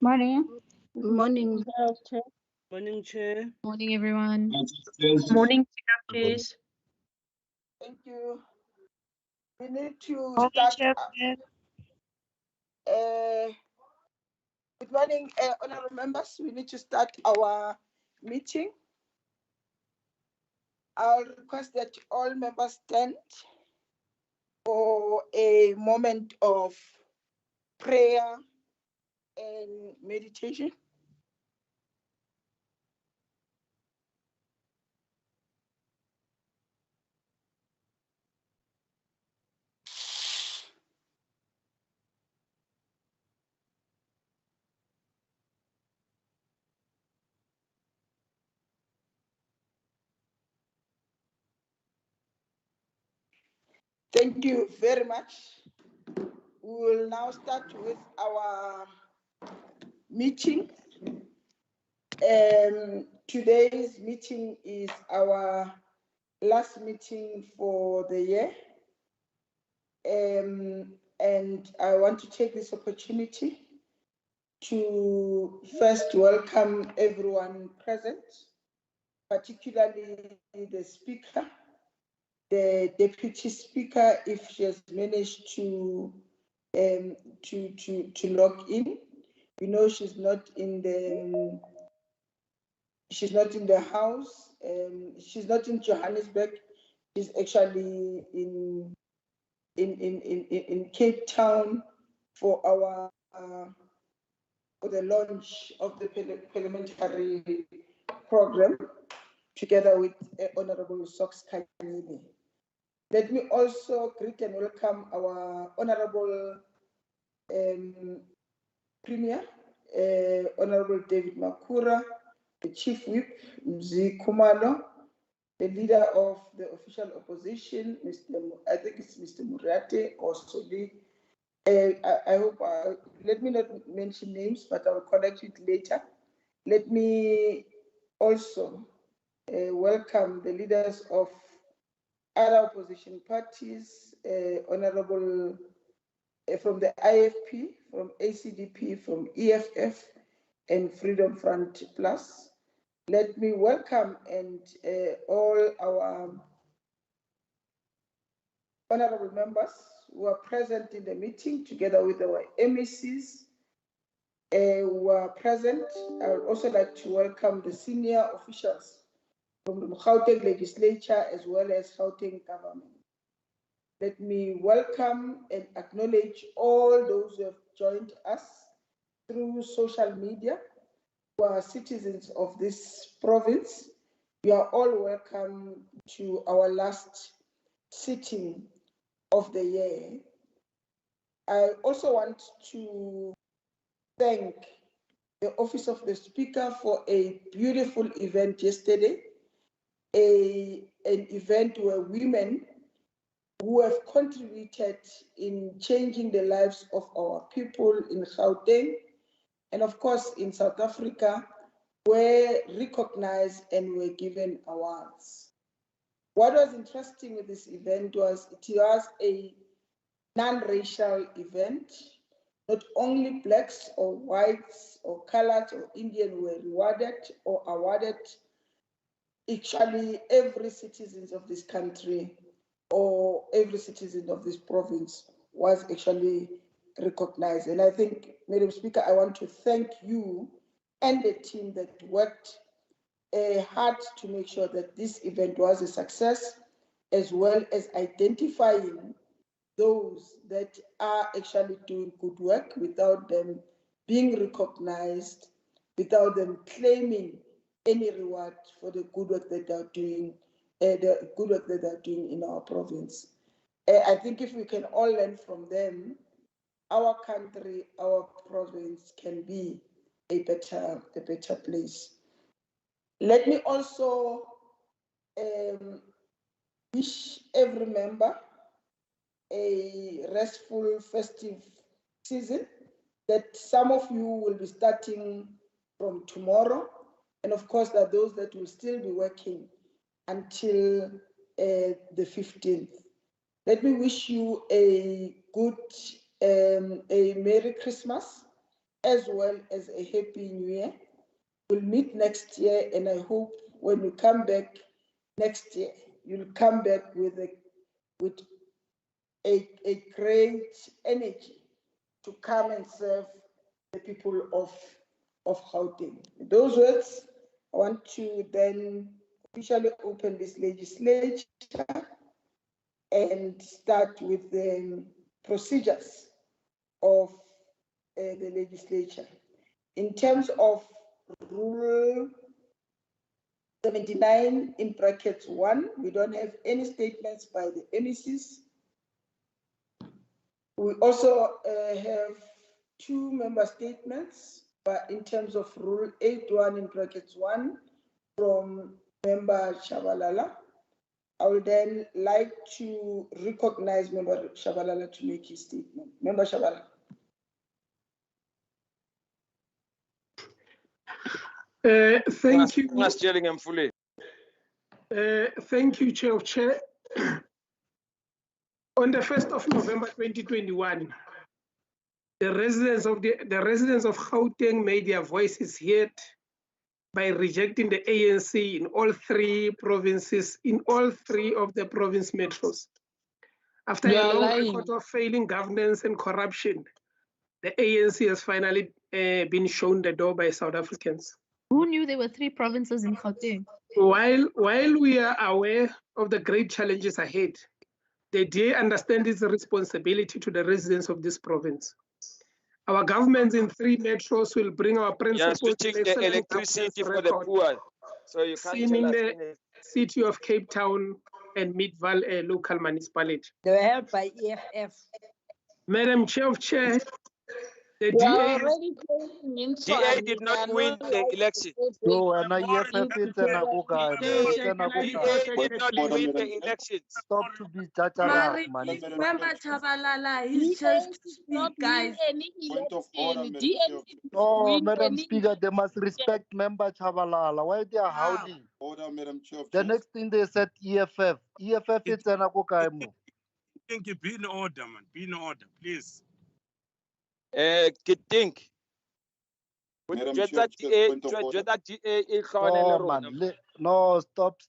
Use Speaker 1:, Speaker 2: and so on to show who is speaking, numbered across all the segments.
Speaker 1: Morning.
Speaker 2: Morning.
Speaker 3: Morning, Chair.
Speaker 4: Morning, everyone.
Speaker 2: Morning, please.
Speaker 5: Thank you. We need to
Speaker 2: Morning,
Speaker 5: start.
Speaker 2: Chair.
Speaker 5: Good morning, honorable members. We need to start our meeting. I'll request that all members stand for a moment of prayer and meditation. Thank you very much. We will now start with our meeting. Today's meeting is our last meeting for the year. And I want to take this opportunity to first welcome everyone present, particularly the speaker, the deputy speaker, if she has managed to log in. We know she's not in the house. She's not in Johannesburg. She's actually in Cape Town for the launch of the parliamentary program, together with Honorable Sox Kanyile. Let me also greet and welcome our Honorable Premier, Honorable David Makura, the Chief Whip, Mzi Kumalo, the leader of the official opposition, I think it's Mr. Murate or Soli. I hope, let me not mention names, but I will correct it later. Let me also welcome the leaders of other opposition parties, Honorable from the IFP, from ACDP, from EFF, and Freedom Front Plus. Let me welcome and all our honorable members who are present in the meeting, together with our MECs who are present. I would also like to welcome the senior officials from the Gauteng Legislature as well as Gauteng government. Let me welcome and acknowledge all those who have joined us through social media, who are citizens of this province. You are all welcome to our last sitting of the year. I also want to thank the Office of the Speaker for a beautiful event yesterday, an event where women who have contributed in changing the lives of our people in Gauteng and of course in South Africa were recognized and were given awards. What was interesting with this event was it was a non-racial event. Not only blacks or whites or colored or Indian were rewarded or awarded. Actually, every citizen of this country or every citizen of this province was actually recognized. And I think, Madam Speaker, I want to thank you and the team that worked hard to make sure that this event was a success, as well as identifying those that are actually doing good work without them being recognized, without them claiming any reward for the good work that they are doing, in our province. I think if we can all learn from them, our country, our province can be a better place. Let me also wish every member a restful festive season, that some of you will be starting from tomorrow, and of course there are those that will still be working until the 15th. Let me wish you a good, a Merry Christmas as well as a Happy New Year. We'll meet next year, and I hope when you come back next year, you'll come back with a great energy to come and serve the people of Gauteng. With those words, I want to then officially open this legislature and start with the procedures of the legislature. In terms of Rule 79 in brackets 1, we don't have any statements by the MECs. We also have 2 member statements, but in terms of Rule 81 in brackets 1 from Member Shabalala. I would then like to recognize Member Shabalala to make his statement. Member Shabalala.
Speaker 1: Thank you. Thank you, Chair of Chair. On the 1st of November 2021, the residents of Gauteng made their voices heard by rejecting the ANC in all 3 provinces, in all 3 of the province metros. After a long record of failing governance and corruption, the ANC has finally been shown the door by South Africans.
Speaker 2: Who knew there were 3 provinces in Gauteng?
Speaker 1: While we are aware of the great challenges ahead, the DA understands its responsibility to the residents of this province. Our governments in 3 metros will bring our principles to
Speaker 4: the electricity for the poor. So you can't tell us
Speaker 1: the city of Cape Town and Midvaal local municipality.
Speaker 6: They were held by EFF.
Speaker 1: Madam Chair of Chair, the
Speaker 4: DA did not win the election.
Speaker 7: So, and EFF
Speaker 4: DA did not win the elections.
Speaker 7: Stop to be judged, man.
Speaker 6: Member Chabalala, he's just speak, guys.
Speaker 8: Point of order,
Speaker 7: Oh, Madam Speaker, they must respect Member Chabalala. Why they are howling?
Speaker 8: Order, Madam Chair.
Speaker 7: The next thing they said, EFF. EFF is an akokaimu.
Speaker 9: Be in order, man. Be in order, please.
Speaker 4: Think.
Speaker 8: Madam
Speaker 7: Oh, man. No, stop.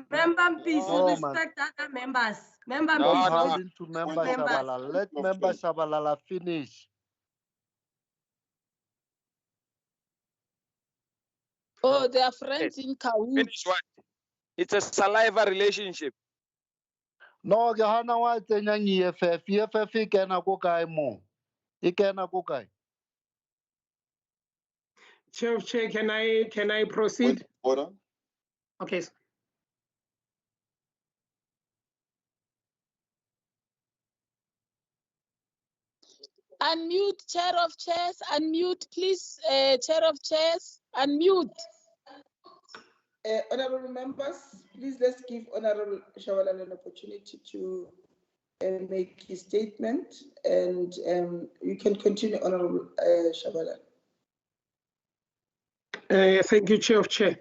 Speaker 6: Member, please respect other members. Member, please.
Speaker 7: Holding to Member Shabalala. Let Member Shabalala finish.
Speaker 10: Oh, they are friends in Kahoot.
Speaker 4: Finish what? It's a saliva relationship.
Speaker 7: No, Gahana wa tenyang EFF. EFF ikena ko kae mo. Ikena ko kae.
Speaker 1: Chair of Chair, can I proceed?
Speaker 8: Order.
Speaker 1: Okay.
Speaker 10: Unmute, Chair of Chairs. Unmute, please. Chair of Chairs. Unmute.
Speaker 5: Honorable members, please let's give Honorable Shabalala an opportunity to make his statement, and you can continue, Honorable Shabalala.
Speaker 1: Thank you, Chair of Chair.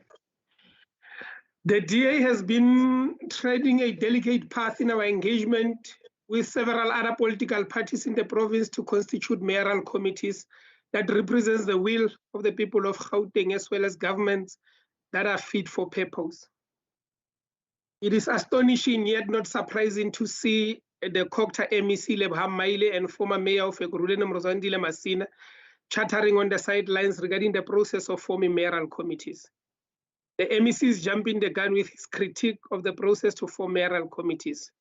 Speaker 1: The DA has been treading a delicate path in our engagement with several other political parties in the province to constitute mayoral committees that represents the will of the people of Gauteng, as well as governments that are fit for purpose. It is astonishing yet not surprising to see the Kokta MEC Lebham Maile and former mayor of Ekurhuleni Mrozandile Masina chattering on the sidelines regarding the process of forming mayoral committees. The MEC is jumping the gun with his critique of the process to form mayoral committees.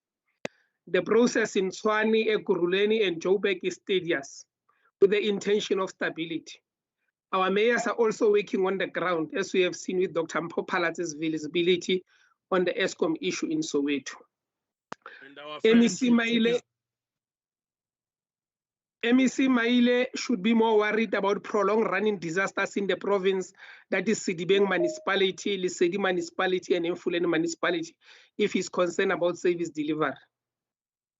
Speaker 1: The process in Tshwane, Ekurhuleni, and Joburg is tedious, with the intention of stability. Our mayors are also working on the ground, as we have seen with Dr. Mpopala's visibility on the ESCOM issue in Soweto. MEC Maile should be more worried about prolonged running disasters in the province, that is Sidibeng municipality, Lesedi municipality, and Mfuleni municipality, if he's concerned about service delivery.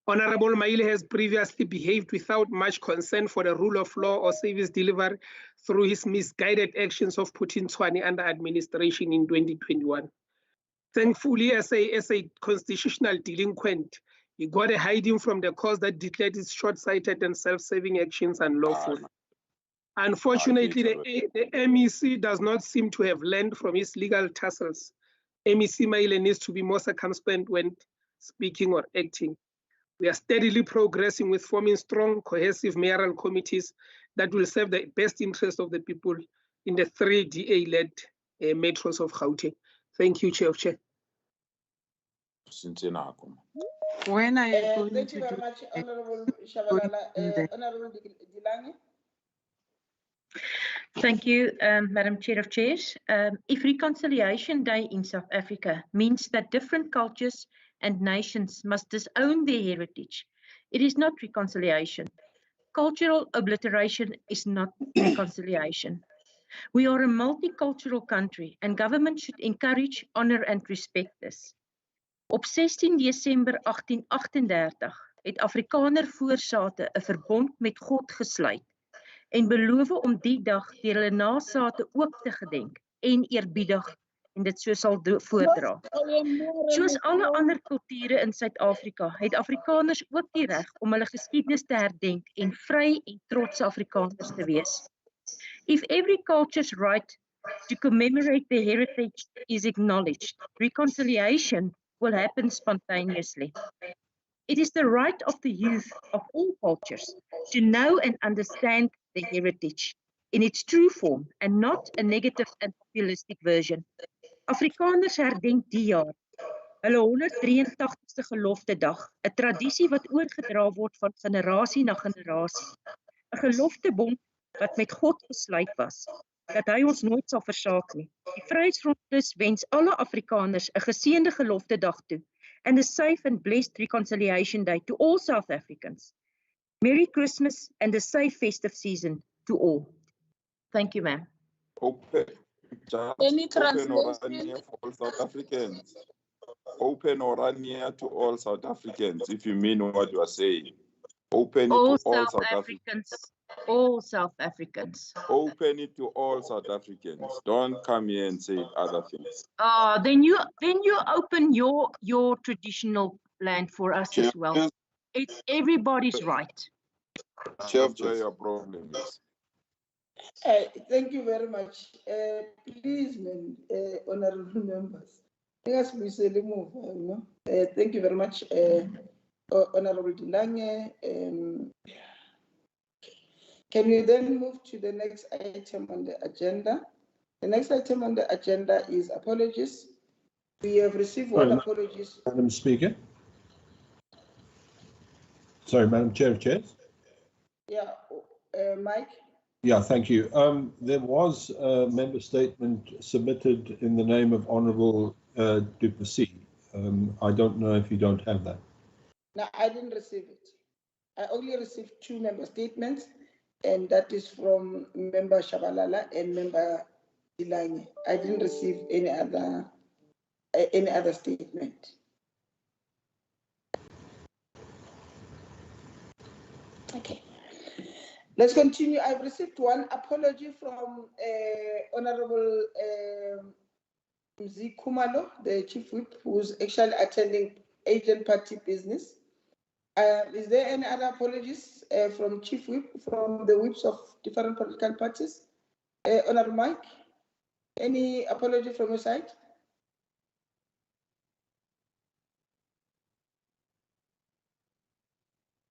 Speaker 1: Honorable Maile has previously behaved without much concern for the rule of law or service delivery through his misguided actions of putting Tshwane under administration in 2021. Thankfully, as a constitutional delinquent, he got a hiding from the cause that declared his short-sighted and self-serving actions unlawful. Unfortunately, the MEC does not seem to have learned from his legal tussles. MEC Maile needs to be more circumspect when speaking or acting. We are steadily progressing with forming strong, cohesive mayoral committees that will serve the best interest of the people in the 3 DA-led metros of Gauteng. Thank you, Chair of Chair.
Speaker 4: When are you going
Speaker 5: Thank
Speaker 4: to
Speaker 5: you very
Speaker 4: do
Speaker 5: much, Honorable Shabalala. Honorable Dilangi.
Speaker 11: Thank you, Madam Chair of Chairs. If Reconciliation Day in South Africa means that different cultures and nations must disown their heritage, it is not reconciliation. Cultural obliteration is not reconciliation. We are a multicultural country and government should encourage, honor and respect this. Op 16 Desember 1838 het Afrikaner voorsate 'n verbond met God gesluit en beloof om die dag deur hulle nasate ook te gedenk en eerbiedig en dit so sal voordra. Soos alle ander kulture in Suid-Afrika het Afrikaners ook die reg om hulle geskiedenis te herdenk en vry en trotse Afrikaners te wees. If every culture's right to commemorate their heritage is acknowledged, reconciliation will happen spontaneously. It is the right of the youth of all cultures to know and understand the heritage in its true form and not a negative and populistic version. Afrikaners herdenk die jaar hulle 183ste gelofte dag, 'n tradisie wat oorgedra word van generasie na generasie. 'n Geloftebond wat met God gesluit was, dat hy ons nooit sal versaak nie. Die Vryheidsfront Plus wens alle Afrikaners 'n geseënde geloftedag toe and a safe and blessed Reconciliation Day to all South Africans. Merry Christmas and a safe festive season to all. Thank you, ma'am.
Speaker 10: Any
Speaker 8: Open
Speaker 10: translation?
Speaker 8: for all South Africans. Open Orania to all South Africans, if you mean what you are saying. Open it
Speaker 11: All
Speaker 8: to all
Speaker 11: South
Speaker 8: South Africans.
Speaker 11: Africans. All South Africans.
Speaker 8: Open it to all South Africans. Don't come here and say other things.
Speaker 11: Then you open your traditional land for us as well. It's everybody's right.
Speaker 8: That's where your problem is.
Speaker 5: Thank you very much. Please, honorable members, let us move. Thank you very much, Honorable Dilange. Can we then move to the next item on the agenda? The next item on the agenda is apologies. We have received one apology.
Speaker 12: Madam Speaker. Sorry, Madam Chair of Chairs.
Speaker 5: Yeah, Mike.
Speaker 12: Yeah, thank you. There was a member statement submitted in the name of Honourable Duplessis. I don't know if you don't have that.
Speaker 5: No, I didn't receive it. I only received 2 member statements, and that is from Member Shabalala and Member Dilange. I didn't receive any other statement. Okay. Let's continue. I've received one apology from Honorable Mzi Kumalo, the Chief Whip, who's actually attending agent party business. Is there any other apologies from Chief Whip, from the whips of different political parties? Honorable Mike, any apology from your side?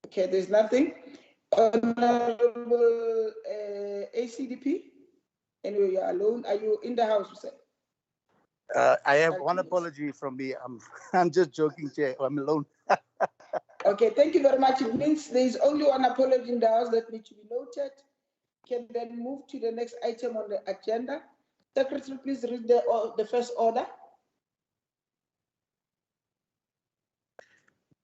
Speaker 5: Okay, there's nothing. Honorable ACDP, anyway, you're alone. Are you in the house, sir?
Speaker 7: I have one apology from me. I'm just joking, Chair. I'm alone.
Speaker 5: Okay, thank you very much. It means there is only one apology in the house that needs to be noted. Can then move to the next item on the agenda. Secretary, please read the first order.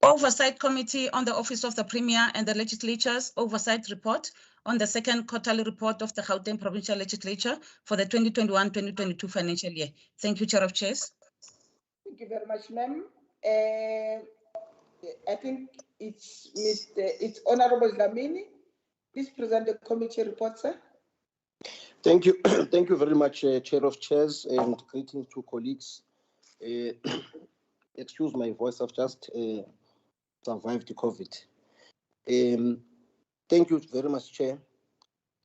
Speaker 13: Oversight Committee on the Office of the Premier and the Legislature's Oversight Report on the second quarterly report of the Gauteng Provincial Legislature for the 2021-2022 financial year. Thank you, Chair of Chairs.
Speaker 5: Thank you very much, ma'am. I think it's Honorable Dlamini. Please present the committee report, sir.
Speaker 14: Thank you. Thank you very much, Chair of Chairs, and greetings to colleagues. Excuse my voice, I've just survived the COVID. Thank you very much, Chair.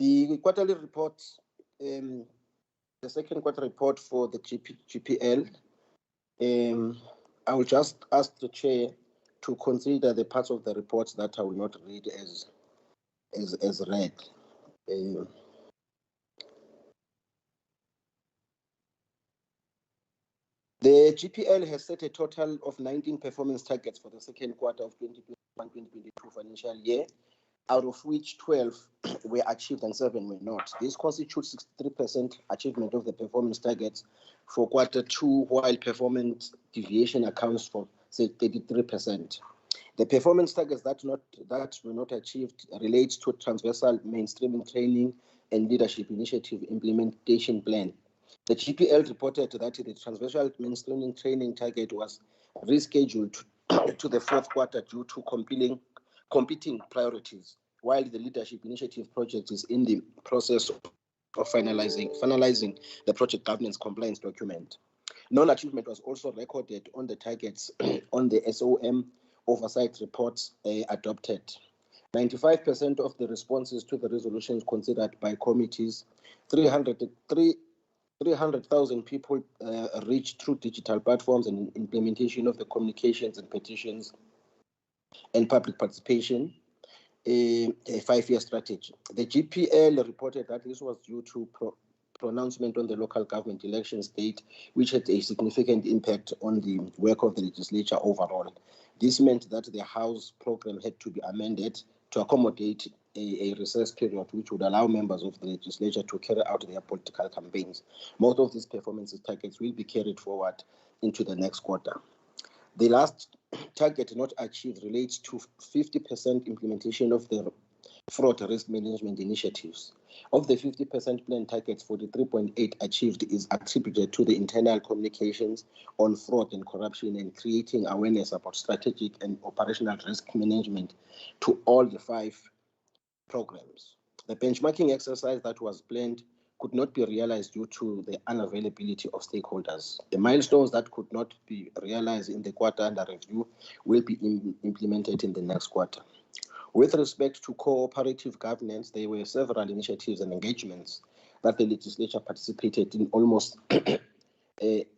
Speaker 14: The quarterly report, the second quarter report for the GPL, I will just ask the chair to consider the parts of the reports that I will not read as read. The GPL has set a total of 19 performance targets for the second quarter of 2021-2022 financial year, out of which 12 were achieved and 7 were not. This constitutes 63% achievement of the performance targets for quarter 2, while performance deviation accounts for, say, 33%. The performance targets that were not achieved relates to transversal mainstreaming training and leadership initiative implementation plan. The GPL reported that the transversal mainstreaming training target was rescheduled to the fourth quarter due to competing priorities, while the leadership initiative project is in the process of finalizing the project governance compliance document. Non-achievement was also recorded on the targets on the SOM oversight reports adopted. 95% of the responses to the resolutions considered by committees, 300,000 people reached through digital platforms and implementation of the communications and petitions and public participation, a 5-year strategy. The GPL reported that this was due to pronouncement on the local government elections date, which had a significant impact on the work of the legislature overall. This meant that the House program had to be amended to accommodate a recess period, which would allow members of the legislature to carry out their political campaigns. Most of these performance targets will be carried forward into the next quarter. The last target not achieved relates to 50% implementation of the fraud risk management initiatives. Of the 50% plan targets, 43.8 achieved is attributed to the internal communications on fraud and corruption and creating awareness about strategic and operational risk management to all the 5 programs. The benchmarking exercise that was planned could not be realized due to the unavailability of stakeholders. The milestones that could not be realized in the quarter under review will be implemented in the next quarter. With respect to cooperative governance, there were several initiatives and engagements that the legislature participated in. Almost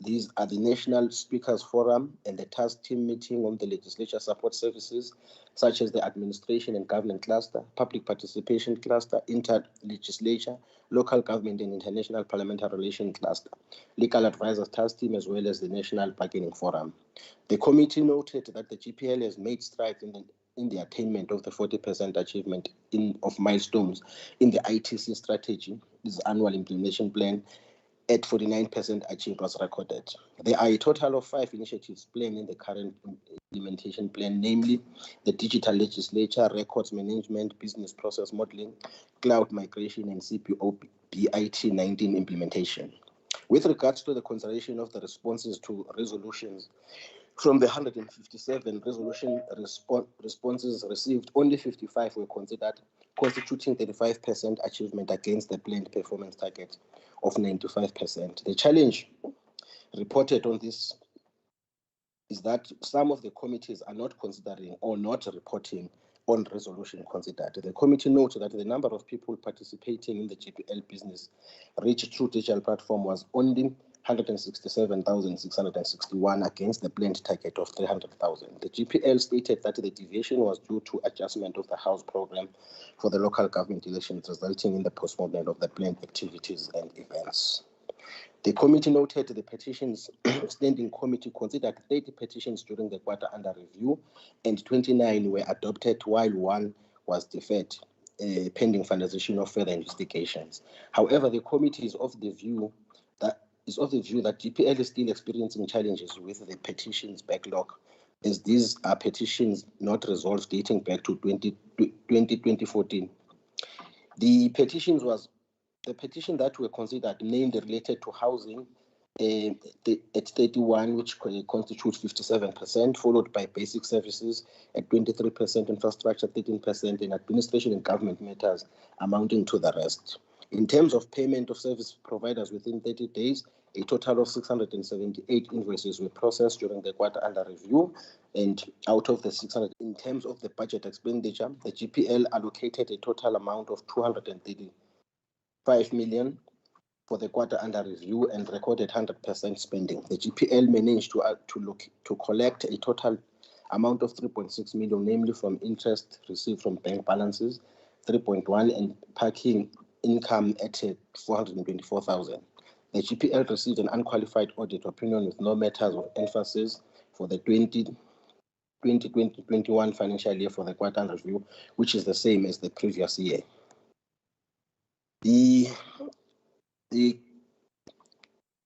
Speaker 14: these are the National Speakers Forum and the task team meeting on the legislature support services, such as the administration and government cluster, public participation cluster, inter-legislature, local government and international parliamentary relations cluster, legal advisors task team, as well as the National Bargaining Forum. The committee noted that the GPL has made strides in the attainment of the 40% achievement of milestones in the ITC strategy, this annual implementation plan, at 49% achieved was recorded. There are a total of 5 initiatives planned in the current implementation plan, namely the digital legislature, records management, business process modeling, cloud migration, and CPO BIT 19 implementation. With regards to the consideration of the responses to resolutions, from the 157 resolution responses received, only 55 were considered, constituting 35% achievement against the planned performance target of 95%. The challenge reported on this is that some of the committees are not considering or not reporting on resolution considered. The committee noted that the number of people participating in the GPL business reached through digital platform was only 167,661 against the planned target of 300,000. The GPL stated that the deviation was due to adjustment of the House program for the local government elections, resulting in the postponement of the planned activities and events. The committee noted the petitions standing committee considered 30 petitions during the quarter under review, and 29 were adopted, while 1 was deferred, pending finalization of further investigations. However, the committee is of the view that GPL is still experiencing challenges with the petitions backlog, as these are petitions not resolved dating back to 2014. The petition that were considered named related to housing at 31, which constitutes 57%, followed by basic services at 23%, infrastructure 13%, and administration and government matters amounting to the rest. In terms of payment of service providers within 30 days, a total of 678 invoices were processed during the quarter under review, and out of the 600, in terms of the budget expenditure, the GPL allocated a total amount of 5 million for the quarter under review and recorded 100% spending. The GPL managed to collect a total amount of 3.6 million, namely from interest received from bank balances, 3.1, and parking income at 424,000. The GPL received an unqualified audit opinion with no matters of emphasis for the 2020-21 financial year for the quarter under review, which is the same as the previous year.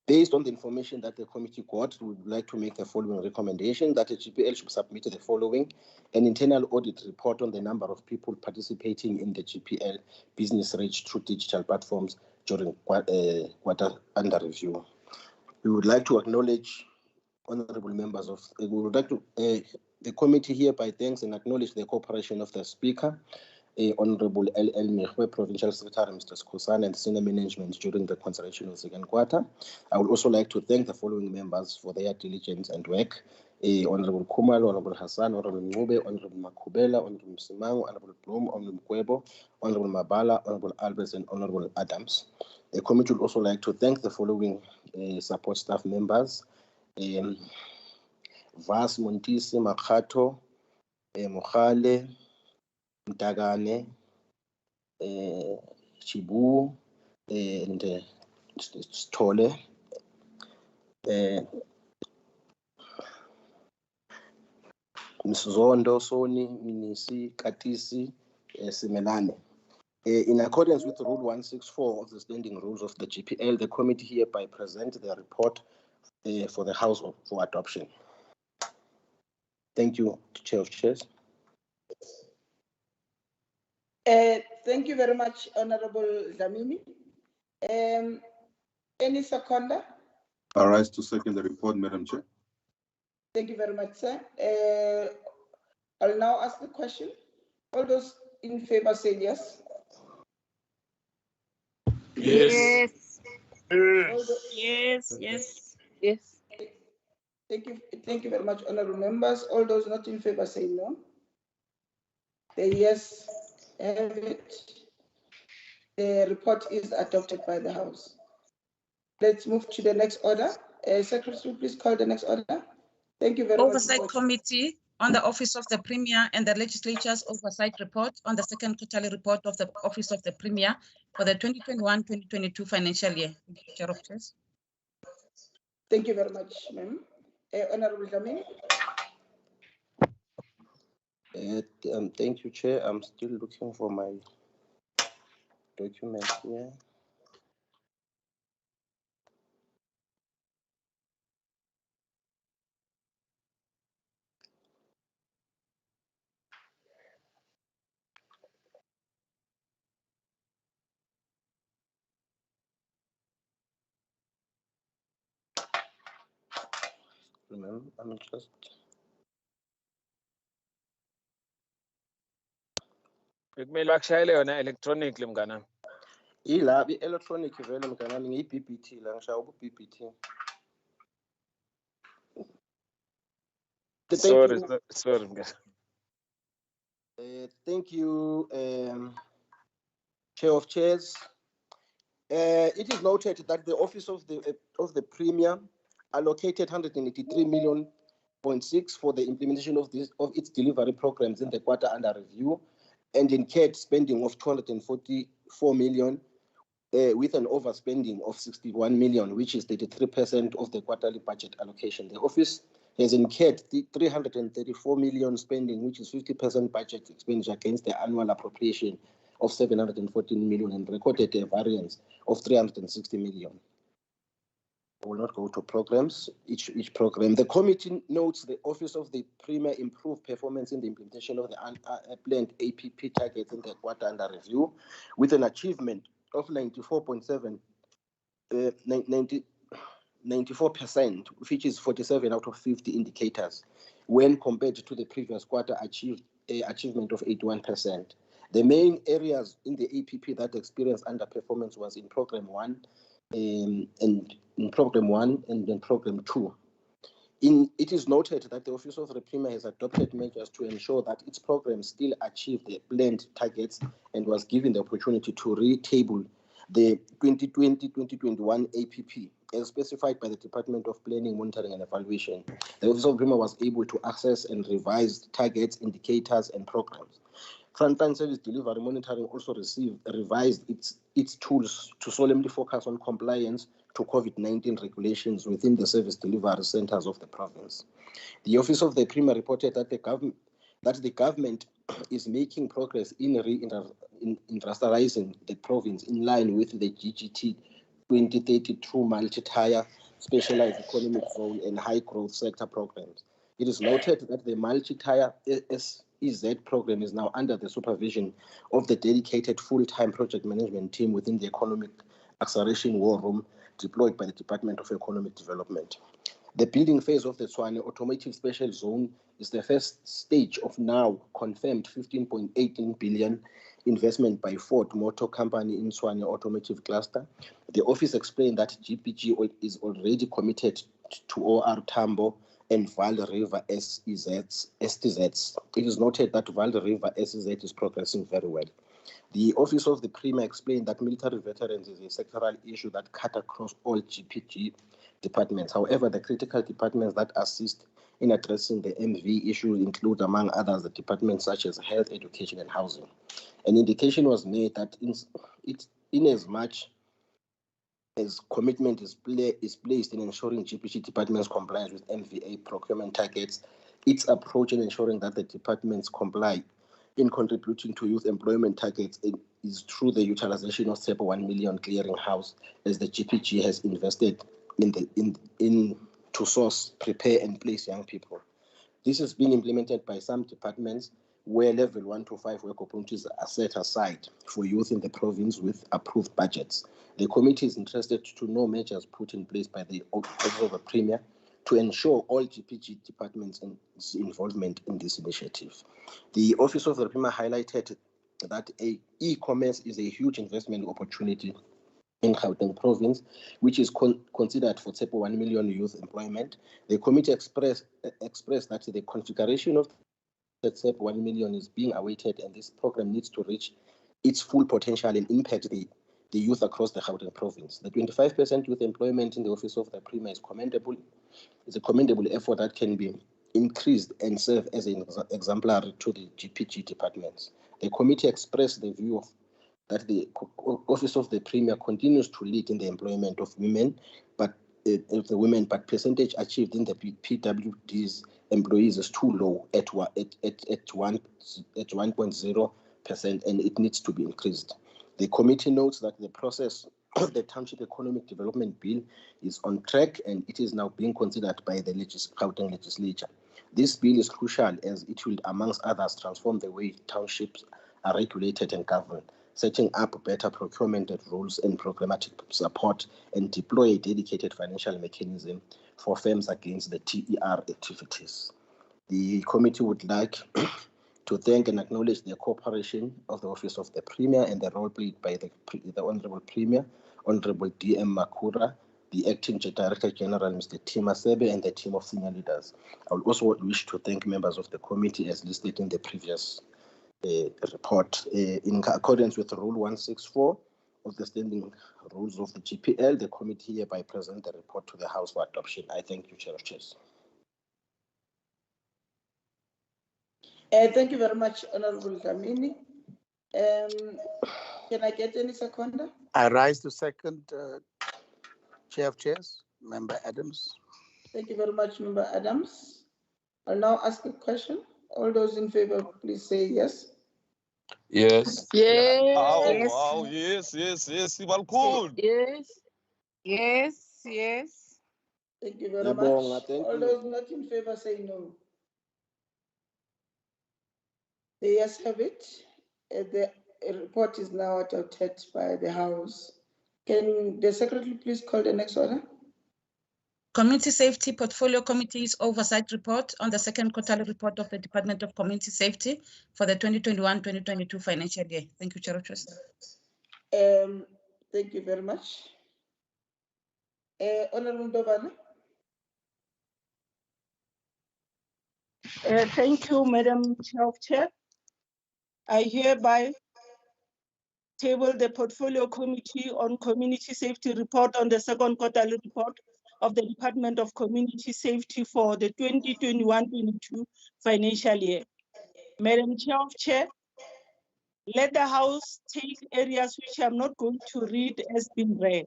Speaker 14: Based on the information that the committee got, we would like to make the following recommendation: that the GPL should submit the following: an internal audit report on the number of people participating in the GPL business reach through digital platforms during quarter under review. We would like to acknowledge, honorable members of, the committee hereby thanks and acknowledge the cooperation of the Speaker, Honorable L.L. Mehwe, Provincial Secretary, Mr. Skosan, and senior management during the consideration of the second quarter. I would also like to thank the following members for their diligence and work: Honorable Kumalo, Honorable Hassan, Honorable Ngube, Honorable Makubela, Honorable Msimango, Honorable Blum, Honorable Mkwebo, Honorable Mabala, Honorable Albers, and Honorable Adams. The committee would also like to thank the following support staff members: Vas Montisi, Makato, Mohale, Mtagane, Chibu, and Stole. Mzondo, Soni, Minisi, Katisi, Simelane. In accordance with Rule 164 of the standing rules of the GPL, the committee hereby presents the report for the House for adoption. Thank you, Chair of Chairs.
Speaker 5: Thank you very much, Honorable Dlamini. Any seconder?
Speaker 8: I rise to second the report, Madam Chair.
Speaker 5: Thank you very much, sir. I'll now ask the question. All those in favor say yes.
Speaker 2: Yes.
Speaker 6: Yes.
Speaker 5: Thank you very much, honorable members. All those not in favor say no. The yes have it. The report is adopted by the House. Let's move to the next order. Secretary, please call the next order. Thank you very much.
Speaker 13: Oversight Committee on the Office of the Premier and the Legislature's Oversight Report on the second quarterly report of the Office of the Premier for the 2021-2022 financial year. Chair of Chairs.
Speaker 5: Thank you very much, ma'am. Honorable Dlamini.
Speaker 14: Thank you, Chair. I'm still looking for my document here. I'm just.
Speaker 15: Bekumele akushayele yona electronically mngana.
Speaker 14: Ila electronic vele mngana ngiyi-BBT la ngishaya ubu-BBT.
Speaker 15: Sorry mngana.
Speaker 14: Thank you, Chair of Chairs. It is noted that the Office of the Premier allocated 183 million for the implementation of its delivery programs in the quarter under review, and incurred spending of 244 million, with an overspending of 61 million, which is 33% of the quarterly budget allocation. The office has incurred 334 million spending, which is 50% budget expenditure against the annual appropriation of 714 million, and recorded a variance of 360 million. I will not go to programs, each program. The committee notes the Office of the Premier improved performance in the implementation of the planned APP targets in the quarter under review, with an achievement of 94%, which is 47 out of 50 indicators, when compared to the previous quarter achievement of 81%. The main areas in the APP that experienced underperformance was in Program 1 and in Program 1 and in Program 2. It is noted that the Office of the Premier has adopted measures to ensure that its programs still achieve the planned targets, and was given the opportunity to retable The 2020-2021 APP, as specified by the Department of Planning, Monitoring and Evaluation, the Office of PRIMA was able to access and revise targets, indicators, and programs. Frontline Service Delivery Monitoring also revised its tools to solemnly focus on compliance to COVID-19 regulations within the service delivery centers of the province. The Office of the Premier reported that the government is making progress in industrializing the province in line with the GGT 2032 multi-tier specialized economic zone and high growth sector programs. It is noted that the multi-tier SEZ program is now under the supervision of the dedicated full-time project management team within the Economic Acceleration War Room deployed by the Department of Economic Development. The building phase of the Tshwane Automotive Special Zone is the first stage of now confirmed 15.18 billion investment by Ford Motor Company in Tshwane Automotive Cluster. The office explained that GPG is already committed to OR Tambo and Val River STZs. It is noted that Val River STZ is progressing very well. The Office of the Premier explained that military veterans is a sectoral issue that cut across all GPG departments. However, the critical departments that assist in addressing the MV issue include, among others, the departments such as health, education, and housing. An indication was made that in as much as commitment is placed in ensuring GPG departments compliance with MVA procurement targets, its approach in ensuring that the departments comply in contributing to youth employment targets is through the utilization of SEPA 1 million clearinghouse, as the GPG has invested to source, prepare, and place young people. This is being implemented by some departments where level 1 to 5 work opportunities are set aside for youth in the province with approved budgets. The committee is interested to know measures put in place by the Office of the Premier to ensure all GPG departments' involvement in this initiative. The Office of the Premier highlighted that e-commerce is a huge investment opportunity in Gauteng Province, which is considered for SEPA 1 million youth employment. The committee expressed that the configuration of the SEPA 1 million is being awaited, and this program needs to reach its full potential and impact the youth across the Gauteng Province. The 25% youth employment in the Office of the Premier is commendable. It's a commendable effort that can be increased and serve as an exemplary to the GPG departments. The committee expressed the view that the Office of the Premier continues to lead in the employment of women, but percentage achieved in the PWD's employees is too low at 1.0%, and it needs to be increased. The committee notes that the process of the Township Economic Development Bill is on track, and it is now being considered by the Gauteng Legislature. This bill is crucial as it will, amongst others, transform the way townships are regulated and governed, setting up better procurement rules and programmatic support, and deploy a dedicated financial mechanism for firms against the TER activities. The committee would like to thank and acknowledge the cooperation of the Office of the Premier and the role played by the Honorable Premier, Honorable D.M. Makura, the Acting Director General, Mr. Tima Sebe, and the team of senior leaders. I would also wish to thank members of the committee as listed in the previous report. In accordance with Rule 164 of the standing rules of the GPL, the committee hereby present the report to the House for adoption. I thank you, Chair of Chairs.
Speaker 5: Thank you very much, Honorable Dlamini. Can I get any seconder?
Speaker 16: I rise to second, Chair of Chairs, Member Adams.
Speaker 5: Thank you very much, Member Adams. I'll now ask a question. All those in favor, please say yes.
Speaker 8: Yes.
Speaker 4: Yes.
Speaker 8: Oh,
Speaker 4: Yes.
Speaker 8: wow. Yes. Welcome.
Speaker 4: Yes. Yes. Yes.
Speaker 5: Thank you very much. All those not in favor, say no. The yes have it. The report is now adopted by the House. Can the Secretary please call the next order?
Speaker 13: Community Safety Portfolio Committee's Oversight Report on the second quarterly report of the Department of Community Safety for the 2021-2022 financial year. Thank you, Chair of Chairs.
Speaker 5: Thank you very much. Honorable Ndovana.
Speaker 10: Thank you, Madam Chair of Chair. I hereby
Speaker 4: table the Portfolio Committee on Community Safety report on the second quarterly report of the Department of Community Safety for the 2021-22 financial year. Madam Chair, let the House take areas which I'm not going to read as being read.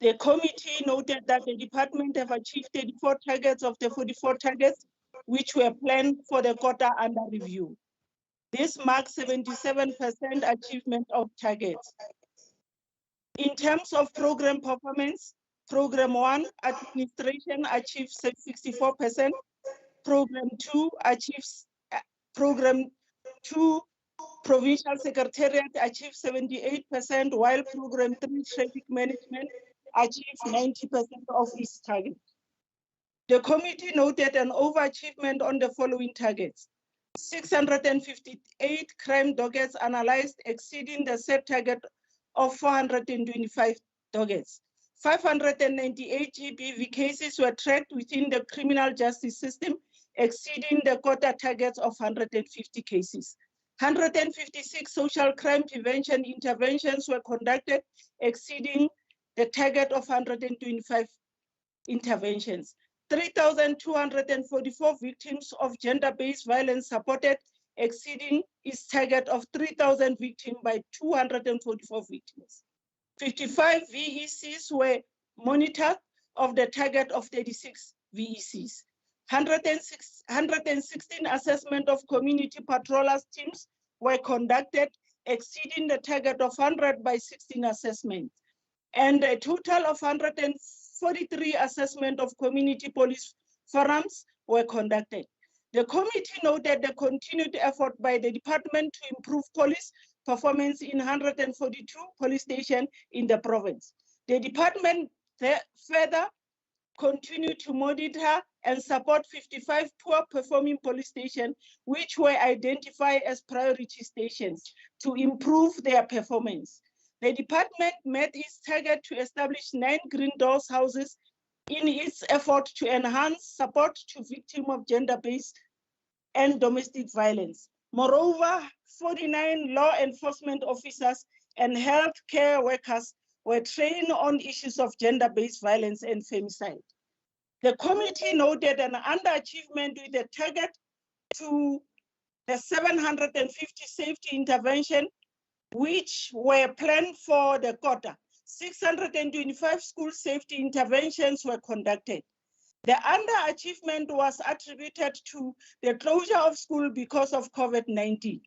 Speaker 4: The committee noted that the department have achieved 34 targets of the 44 targets which were planned for the quarter under review. This marks 77% achievement of targets. In terms of program performance, Program 1, Administration achieves 64%, Program 2 achieves, Program 2, Provincial Secretariat achieves 78%, while Program 3, Traffic Management achieves 90% of its target. The committee noted an overachievement on the following targets. 658 crime dockets analyzed, exceeding the set target of 425 dockets. 598 GBV cases were tracked within the criminal justice system, exceeding the quota targets of 150 cases. 156 social crime prevention interventions were conducted, exceeding the target of 125 interventions. 3,244 victims of gender-based violence supported, exceeding its target of 3,000 victims by 244 victims. 55 VECs were monitored of the target of 36 VECs. 116 assessment of community patrollers teams were conducted, exceeding the target of 100 by 16 assessments. And a total of 143 assessment of community police forums were conducted. The committee noted the continued effort by the department to improve police performance in 142 police stations in the province. The department further continued to monitor and support 55 poor performing police stations, which were identified as priority stations to improve their performance. The department met its target to establish 9 green doors houses in its effort to enhance support to victims of gender-based and domestic violence. Moreover, 49 law enforcement officers and healthcare workers were trained on issues of gender-based violence and femicide. The committee noted an underachievement with the target to the 750 safety intervention which were planned for the quarter. 625 school safety interventions were conducted. The underachievement was attributed to the closure of school because of COVID-19.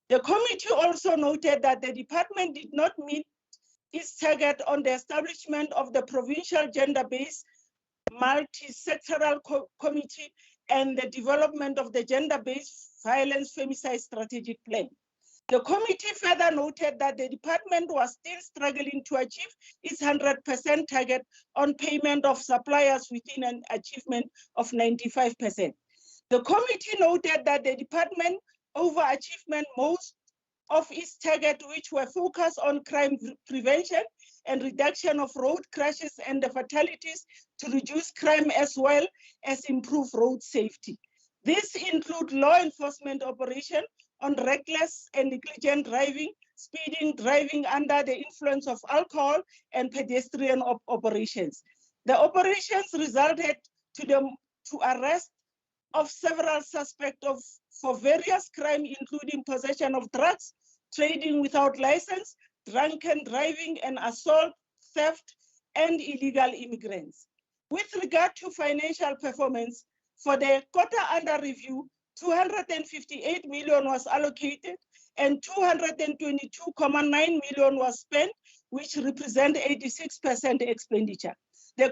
Speaker 4: The committee also noted that the department did not meet its target on the establishment of the provincial gender-based multi-sectoral committee and the development of the gender-based violence femicide strategic plan. The committee further noted that the department was still struggling to achieve its 100% target on payment of suppliers within an achievement of 95%. The committee noted that the department overachievement most of its target, which were focused on crime prevention and reduction of road crashes and the fatalities to reduce crime as well as improve road safety. This include law enforcement operation on reckless and negligent driving, speeding, driving under the influence of alcohol, and pedestrian operations. The operations resulted to arrest of several suspects for various crimes, including possession of drugs, trading without license, drunken driving, and assault, theft, and illegal immigrants. With regard to financial performance, for the quarter under review, 258 million was allocated and 222.9 million was spent, which represent 86% expenditure. The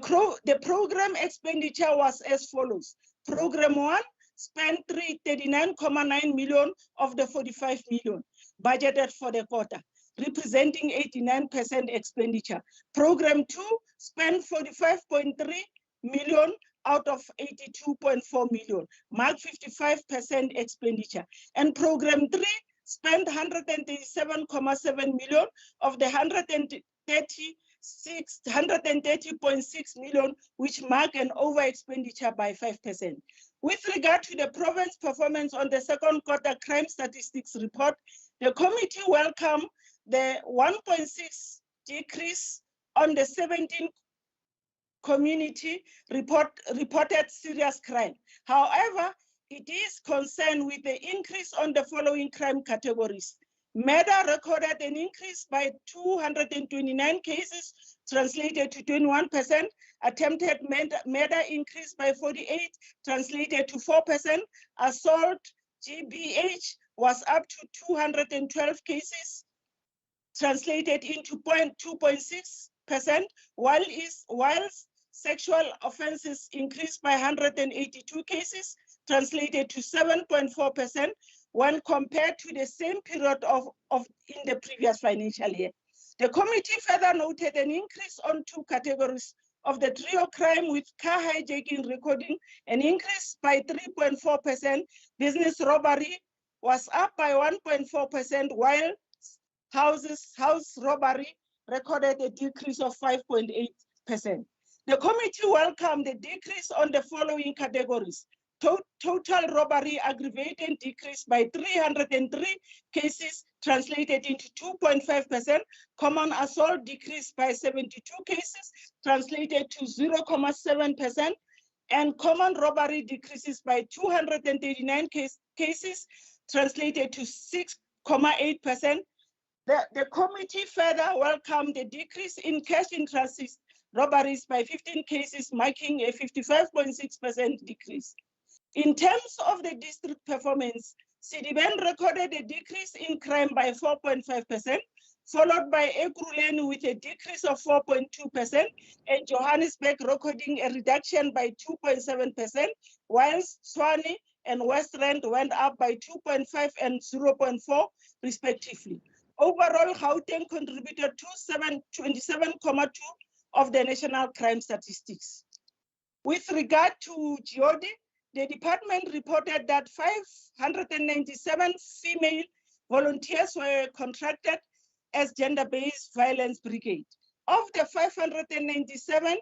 Speaker 4: program expenditure was as follows. Program 1 spent 339.9 million of the 45 million budgeted for the quarter, representing 89% expenditure. Program 2 spent 45.3 million out of 82.4 million, mark 55% expenditure. And Program 3 spent 137.7 million of the 130.6 million, which mark an over expenditure by 5%. With regard to the province performance on the second quarter crime statistics report, the committee welcomed the 1.6 decrease on the 17 community reported serious crime. However, it is concerned with the increase on the following crime categories. Murder recorded an increase by 229 cases, translated to 21%. Attempted murder increased by 48, translated to 4%. Assault, GBH, was up to 212 cases, translated into 2.6%, while sexual offenses increased by 182 cases, translated to 7.4% when compared to the same period in the previous financial year. The committee further noted an increase on two categories of the trio crime, with car hijacking recording an increase by 3.4%. Business robbery was up by 1.4%, while house robbery recorded a decrease of 5.8%. The committee welcomed the decrease on the following categories. Total robbery aggravated decreased by 303 cases, translated into 2.5%. Common assault decreased by 72 cases, translated to 0.7%. And common robbery decreases by 239 cases, translated to 6.8%. The committee further welcomed the decrease in cash in transit robberies by 15 cases, marking a 55.6% decrease. In terms of the district performance, Sidiben recorded a decrease in crime by 4.5%, followed by Ekurhuleni with a decrease of 4.2%, and Johannesburg recording a reduction by 2.7%, whilst Tshwane and West Rand went up by 2.5 and 0.4 respectively. Overall, Gauteng contributed to 27.2 of the national crime statistics. With regard to GOD, the department reported that 597 female volunteers were contracted as gender-based violence brigade. Of the 597,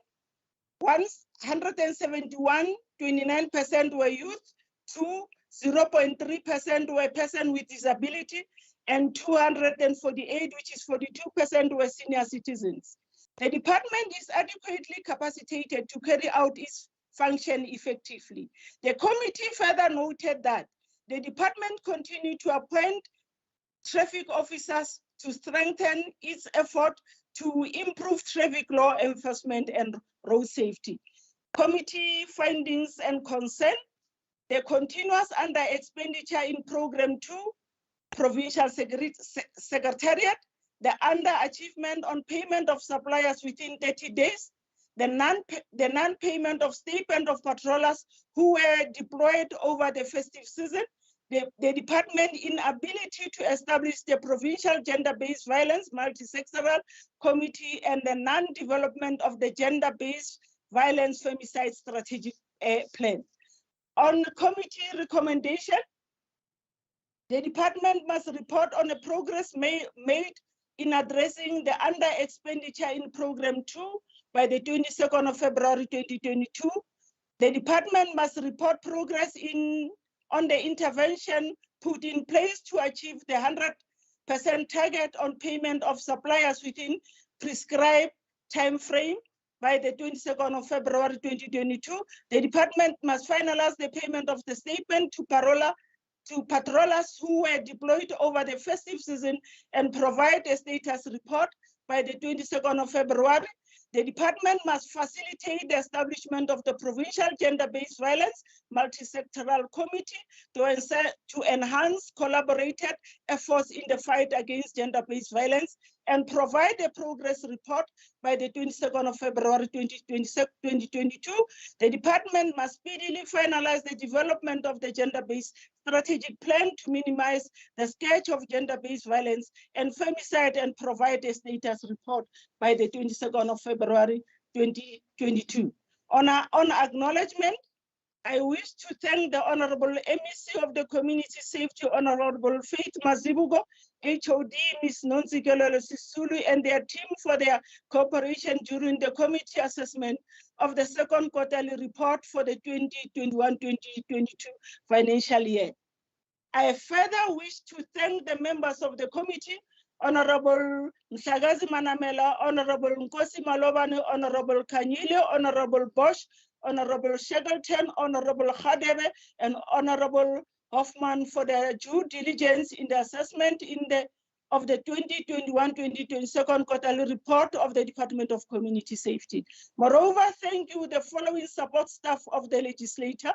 Speaker 4: 171, 29% were youth, 0.3% were persons with disability, and 248, which is 42%, were senior citizens. The department is adequately capacitated to carry out its function effectively. The committee further noted that the department continued to appoint traffic officers to strengthen its effort to improve traffic law enforcement and road safety. Committee findings and concern: the continuous under expenditure in Program 2, Provincial Secretariat, the underachievement on payment of suppliers within 30 days, the non-payment of stipend of patrollers who were deployed over the festive season, the department inability to establish the provincial gender-based violence multi-sectoral committee, and the non-development of the gender-based violence femicide strategic plan. On committee recommendation, the department must report on the progress made in addressing the under expenditure in Program 2 by the 22nd of February 2022. The department must report progress on the intervention put in place to achieve the 100% target on payment of suppliers within prescribed time frame by the 22nd of February 2022. The department must finalize the payment of the stipend to patrollers who were deployed over the festive season and provide a status report by the 22nd of February. The department must facilitate the establishment of the Provincial Gender-Based Violence Multi-Sectoral Committee to enhance collaborated efforts in the fight against gender-based violence, and provide a progress report by the 22nd of February 2022. The department must speedily finalize the development of the gender-based strategic plan to minimize the scourge of gender-based violence and femicide, and provide a status report by the 22nd of February 2022. On acknowledgement, I wish to thank the Honorable MEC of the Community Safety, Honorable Faith Mazibugo, HOD, Ms. Nonzikelelo Sisulu, and their team for their cooperation during the committee assessment of the second quarterly report for the 2021-2022 financial year. I further wish to thank the members of the committee Honorable Mshagazi Manamela, Honorable Nkosi Malobane, Honorable Kanyile, Honorable Bosch, Honorable Shackleton, Honorable Khadebe, and Honorable Hoffman for their due diligence in the assessment of the 2021-2022 quarterly report of the Department of Community Safety. Moreover, thank you the following support staff of the legislature: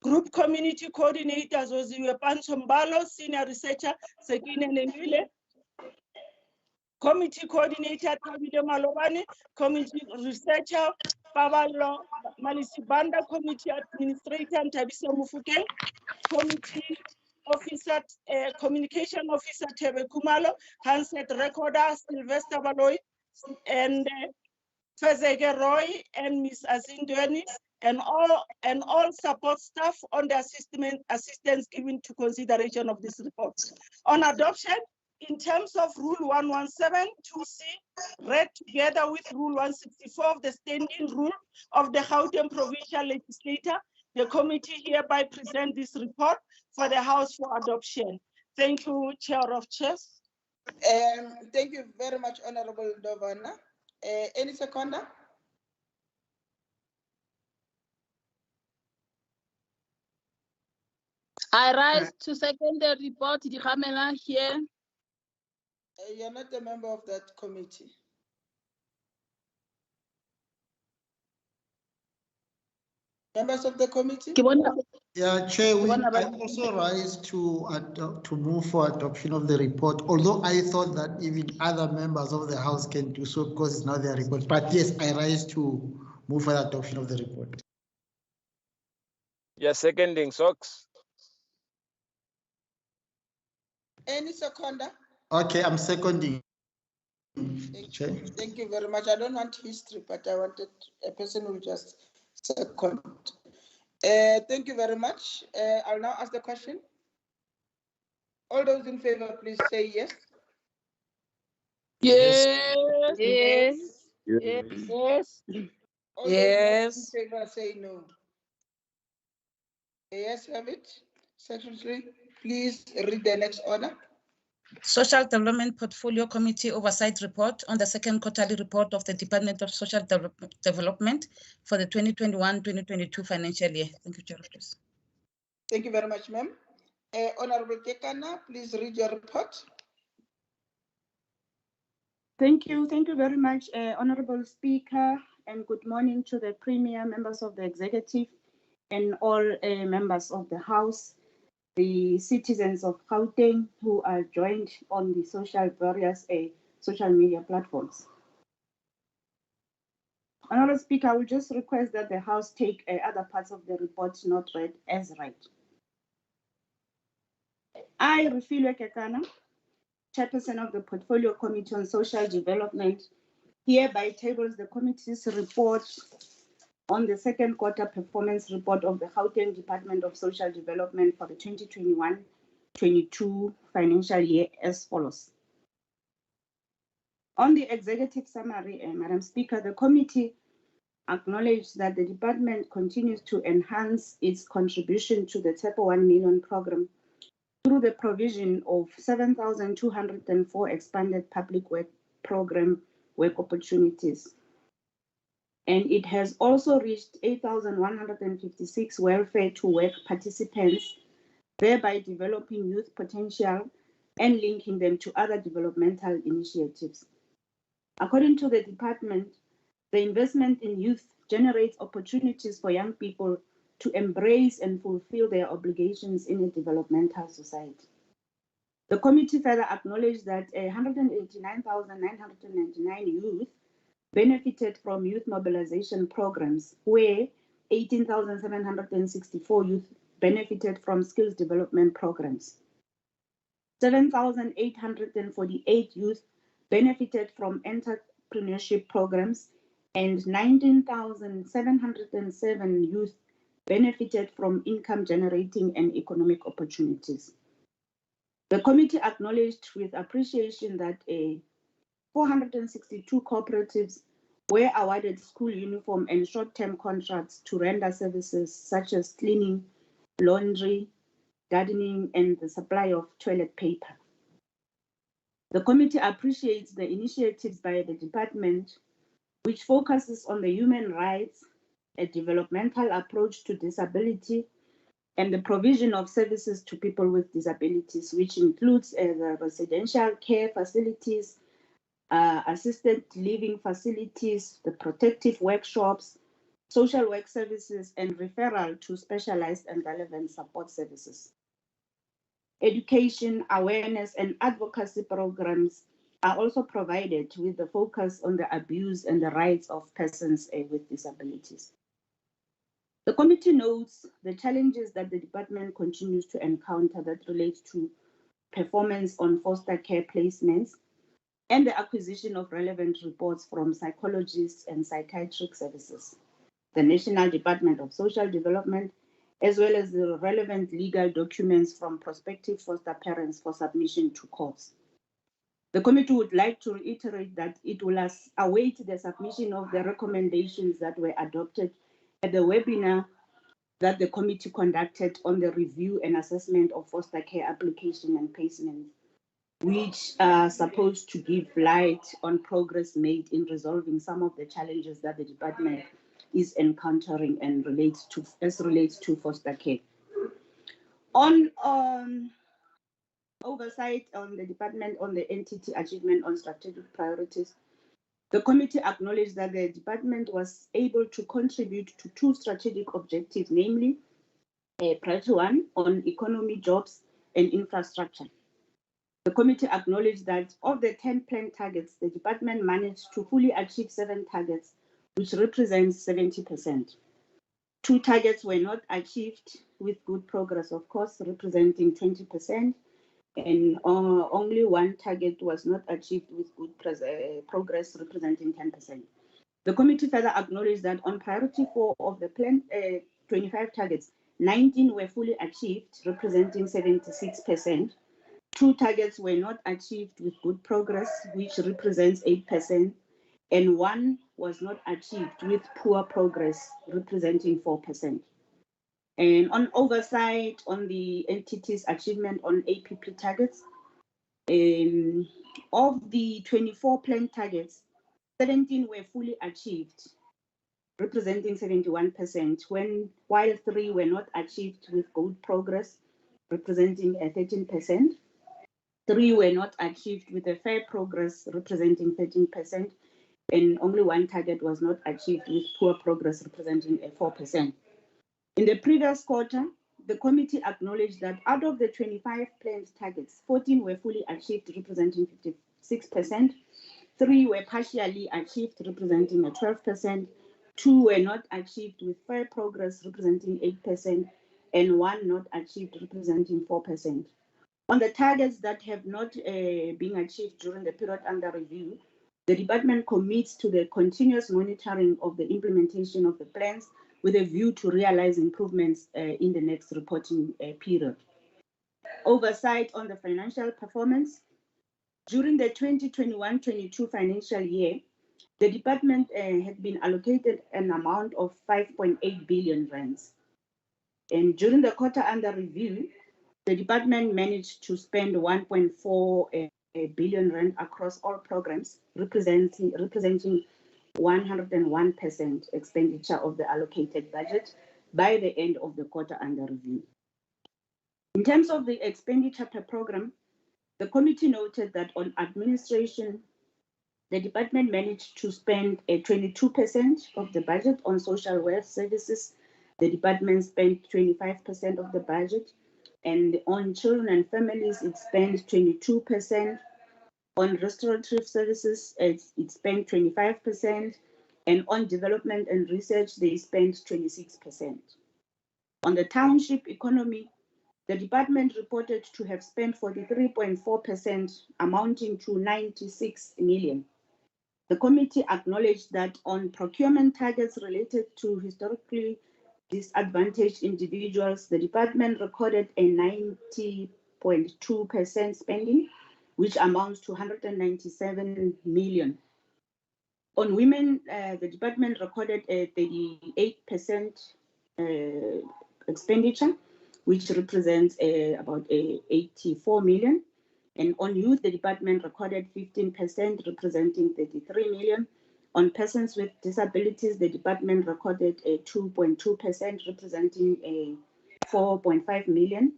Speaker 4: Group Community Coordinators, Oziwe Pansombalo, Senior Researcher, Sekine Nemile, Committee Coordinator, Tabide Malobane, Committee Researcher, Pavalo Malisibanda, Committee Administrator, Tabisa Mufukeng, Committee Officer, Communication Officer, Tebe Kumalo, Handset Recorder, Sylvester Baloy, and Fezege Roy, and Ms. Azindweni, and all support staff on the assistance given to consideration of this report. On adoption, in terms of Rule 117-2C, read together with Rule 164 of the Standing Rule of the Gauteng Provincial Legislature, the committee hereby present this report for the House for adoption. Thank you, Chair of Chairs.
Speaker 5: Thank you very much, Honorable Dovana. Any seconder?
Speaker 10: I rise to second the report, Dikhamela here.
Speaker 5: You're not a member of that committee. Members of the committee?
Speaker 17: Yeah, Chair, I also rise to move for adoption of the report, although I thought that even other members of the House can do so because it's not their report. But yes, I rise to move for the adoption of the report.
Speaker 15: Yeah, seconding, Socks.
Speaker 5: Any seconder?
Speaker 17: Okay, I'm seconding. Chair.
Speaker 5: Thank you very much. I don't want history, but I wanted a person who just second. Thank you very much. I'll now ask the question. All those in favor, please say yes.
Speaker 10: Yes.
Speaker 6: Yes.
Speaker 10: Yes.
Speaker 6: Yes.
Speaker 5: All those in favor say no. Yes, have it. Secretary, please read the next order.
Speaker 13: Social Development Portfolio Committee Oversight Report on the second quarterly report of the Department of Social Development for the 2021-2022 financial year. Thank you, Chair of Chairs.
Speaker 5: Thank you very much, ma'am. Honorable Kekana, please read your report.
Speaker 18: Thank you very much, Honorable Speaker, and good morning to the Premier, members of the Executive, and all members of the House, the citizens of Gauteng who are joined on the various social media platforms. Honorable Speaker, I will just request that the House take other parts of the report not read as read. I, Refilwe Kekana, Chairperson of the Portfolio Committee on Social Development, hereby tables the committee's report on the second quarter performance report of the Gauteng Department of Social Development for the 2021-22 financial year as follows. On the executive summary, Madam Speaker, the committee acknowledged that the department continues to enhance its contribution to the TEPO 1 million program through the provision of 7,204 expanded public work program work opportunities. And it has also reached 8,156 welfare to work participants, thereby developing youth potential and linking them to other developmental initiatives. According to the department, the investment in youth generates opportunities for young people to embrace and fulfill their obligations in a developmental society. The committee further acknowledged that 189,999 youth benefited from youth mobilization programs, where 18,764 youth benefited from skills development programs. 7,848 youth benefited from entrepreneurship programs, and 19,707 youth benefited from income generating and economic opportunities. The committee acknowledged with appreciation that 462 cooperatives were awarded school uniform and short-term contracts to render services such as cleaning, laundry, gardening, and the supply of toilet paper. The committee appreciates the initiatives by the department, which focuses on the human rights, a developmental approach to disability, and the provision of services to people with disabilities, which includes the residential care facilities, assisted living facilities, the protective workshops, social work services, and referral to specialized and relevant support services. Education, awareness, and advocacy programs are also provided with the focus on the abuse and the rights of persons with disabilities. The committee notes the challenges that the department continues to encounter that relate to performance on foster care placements and the acquisition of relevant reports from psychologists and psychiatric services, the National Department of Social Development, as well as the relevant legal documents from prospective foster parents for submission to courts. The committee would like to reiterate that it will await the submission of the recommendations that were adopted at the webinar that the committee conducted on the review and assessment of foster care application and placement, which are supposed to give light on progress made in resolving some of the challenges that the department is encountering and relates to foster care. On oversight on the department on the entity achievement on strategic priorities, the committee acknowledged that the department was able to contribute to 2 strategic objectives, namely priority 1 on economy, jobs, and infrastructure. The committee acknowledged that of the 10 planned targets, the department managed to fully achieve 7 targets, which represents 70%. 2 targets were not achieved with good progress, of course, representing 20%, and only 1 target was not achieved with good progress, representing 10%. The committee further acknowledged that on priority 4 of the planned 25 targets, 19 were fully achieved, representing 76%. 2 targets were not achieved with good progress, which represents 8%, and 1 was not achieved with poor progress, representing 4%. And on oversight on the entity's achievement on APP targets, of the 24 planned targets, 17 were fully achieved, representing 71%, while 3 were not achieved with good progress, representing 13%. 3 were not achieved with a fair progress, representing 13%, and only 1 target was not achieved with poor progress, representing 4%. In the previous quarter, the committee acknowledged that out of the 25 planned targets, 14 were fully achieved, representing 56%. 3 were partially achieved, representing 12%. 2 were not achieved with fair progress, representing 8%, and 1 not achieved, representing 4%. On the targets that have not been achieved during the period under review, the department commits to the continuous monitoring of the implementation of the plans with a view to realize improvements in the next reporting period. Oversight on the financial performance. During the 2021-22 financial year, the department had been allocated an amount of 5.8 billion rands. And during the quarter under review, the department managed to spend 1.4 billion rand across all programs, representing 101% expenditure of the allocated budget by the end of the quarter under review. In terms of the expenditure per program, the committee noted that on administration, the department managed to spend 22% of the budget on social welfare services. The department spent 25% of the budget, and on children and families, it spent 22%. On restorative services, it spent 25%, and on development and research, they spent 26%. On the township economy, the department reported to have spent 43.4%, amounting to 96 million. The committee acknowledged that on procurement targets related to historically disadvantaged individuals, the department recorded a 90.2% spending, which amounts to 197 million. On women, the department recorded a 38% expenditure, which represents about 84 million. And on youth, the department recorded 15%, representing 33 million. On persons with disabilities, the department recorded a 2.2%, representing a 4.5 million.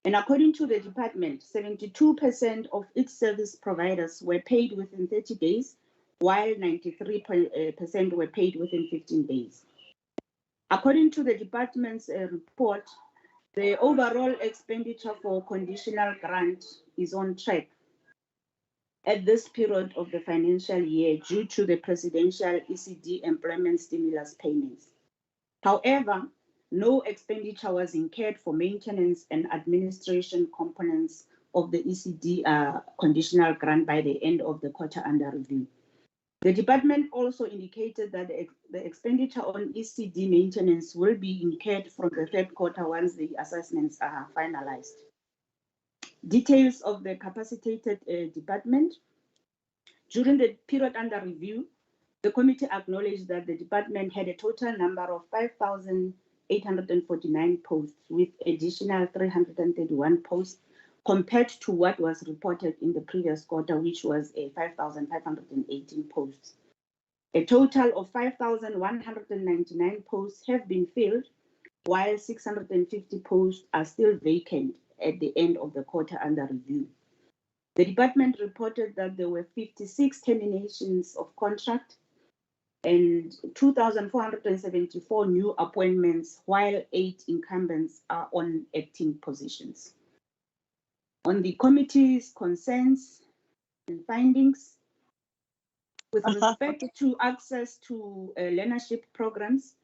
Speaker 18: And according to the department, 72% of its service providers were paid within 30 days, while 93% were paid within 15 days. According to the department's report, the overall expenditure for conditional grant is on track at this period of the financial year due to the presidential ECD employment stimulus payments. However, no expenditure was incurred for maintenance and administration components of the ECD conditional grant by the end of the quarter under review. The department also indicated that the expenditure on ECD maintenance will be incurred from the third quarter once the assessments are finalized. Details of the capacitated department. During the period under review, the committee acknowledged that the department had a total number of 5,849 posts with additional 331 posts compared to what was reported in the previous quarter, which was 5,518 posts. A total of 5,199 posts have been filled, while 650 posts are still vacant at the end of the quarter under review. The department reported that there were 56 terminations of contract and 2,474 new appointments, while 8 incumbents are on acting positions. On the committee's concerns and findings, with respect to access to learnership programs,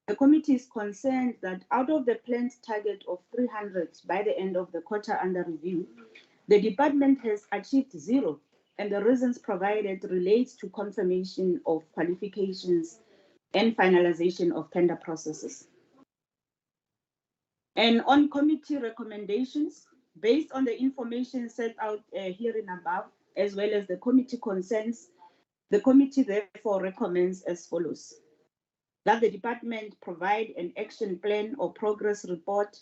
Speaker 18: the committee is concerned that out of the planned target of 300 by the end of the quarter under review, the department has achieved 0, and the reasons provided relates to confirmation of qualifications and finalization of tender processes. And on committee recommendations, based on the information set out herein above, as well as the committee concerns, the committee therefore recommends as follows: that the department provide an action plan or progress report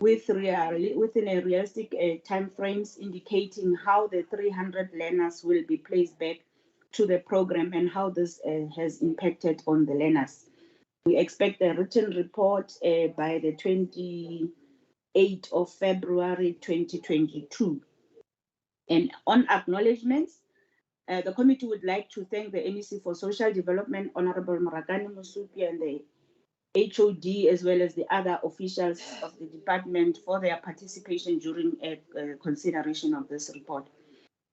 Speaker 18: within a realistic time frames indicating how the 300 learners will be placed back to the program and how this has impacted on the learners. We expect a written report by the 28th of February 2022. And on acknowledgements, the committee would like to thank the NEC for Social Development, Honorable Murakani Musupi, and the HOD, as well as the other officials of the department for their participation during consideration of this report.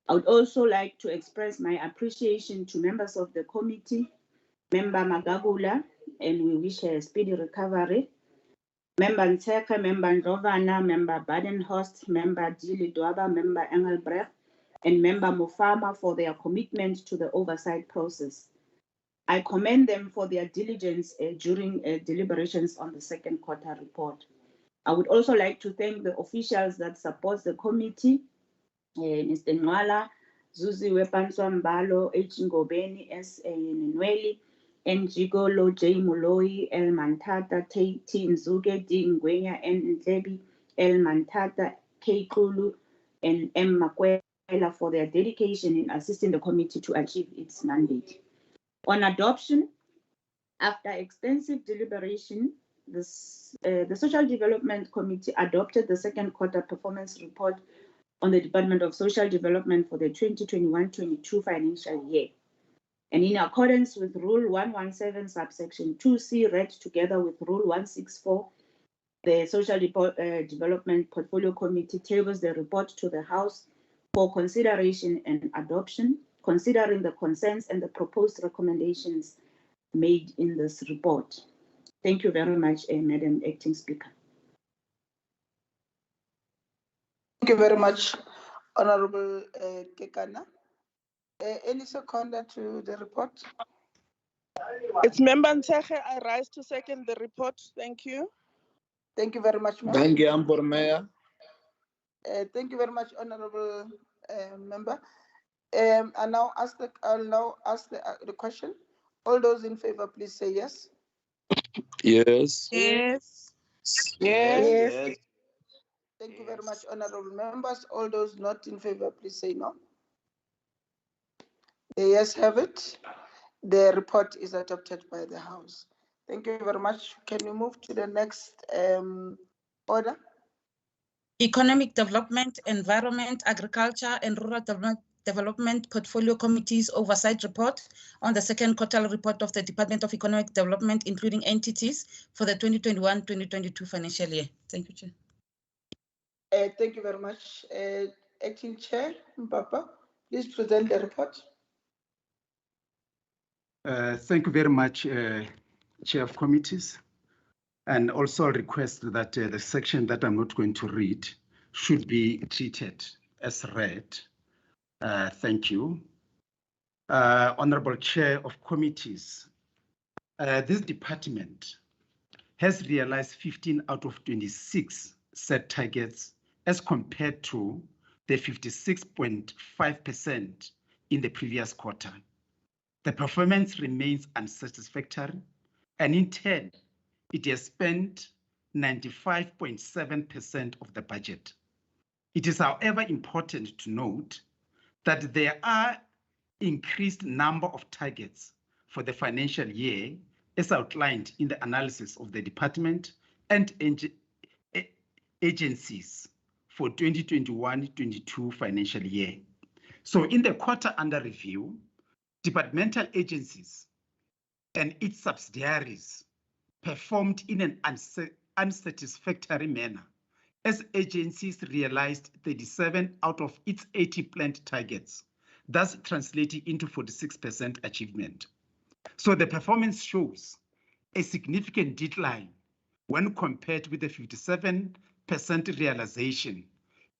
Speaker 18: I would also like to express my appreciation to members of the committee, Member Magagula, and we wish her a speedy recovery, Member Nteka, Member Ndrovana, Member Badenhorst, Member Dili Dwaba, Member Engelbrecht, and Member Mufama for their commitment to the oversight process. I commend them for their diligence during deliberations on the second quarter report. I would also like to thank the officials that support the committee, Mr. Nwala, Zuzi Wepanswa Mbalo, H. Ngobeni, S. Nweli, N. Jigolo, J. Muloi, L. Mantata, T. Nzuke, D. Ngwenya, N. Ntlebi, L. Mantata, K. Kulu, and M. Makwela for their dedication in assisting the committee to achieve its mandate. On adoption, after extensive deliberation, the Social Development Committee adopted the second quarter performance report on the Department of Social Development for the 2021-22 financial year. And in accordance with Rule 117, subsection 2C, read together with Rule 164, the Social Development Portfolio Committee tables the report to the House for consideration and adoption, considering the concerns and the proposed recommendations made in this report. Thank you very much, Madam Acting Speaker.
Speaker 5: Thank you very much, Honorable Kekana. Any seconder to the report?
Speaker 3: It's Member Nteke. I rise to second the report. Thank you.
Speaker 5: Thank you very much, ma'am.
Speaker 16: Thank you, Ambor Mayor.
Speaker 5: Thank you very much, Honorable Member. I'll now ask the question. All those in favor, please say yes.
Speaker 8: Yes.
Speaker 3: Yes.
Speaker 5: Yes. Thank you very much, honorable members. All those not in favor, please say no. The ayes have it. The report is adopted by the House. Thank you very much. Can we move to the next order?
Speaker 13: Economic Development, Environment, Agriculture and Rural Development Portfolio Committee's Oversight Report on the second quarterly report of the Department of Economic Development, including entities for the 2021-2022 financial year. Thank you, Chair.
Speaker 5: Thank you very much. Acting Chair Mpapa, please present the report.
Speaker 19: Thank you very much, Chair of Committees. And also request that the section that I'm not going to read should be treated as read. Thank you. Honorable Chair of Committees, this department has realized 15 out of 26 set targets as compared to the 56.5% in the previous quarter. The performance remains unsatisfactory, and in turn, it has spent 95.7% of the budget. It is, however, important to note that there are increased number of targets for the financial year as outlined in the analysis of the department and agencies for 2021-22 financial year. So in the quarter under review, departmental agencies and its subsidiaries performed in an unsatisfactory manner as agencies realized 37 out of its 80 planned targets, thus translating into 46% achievement. So the performance shows a significant decline when compared with the 57% realization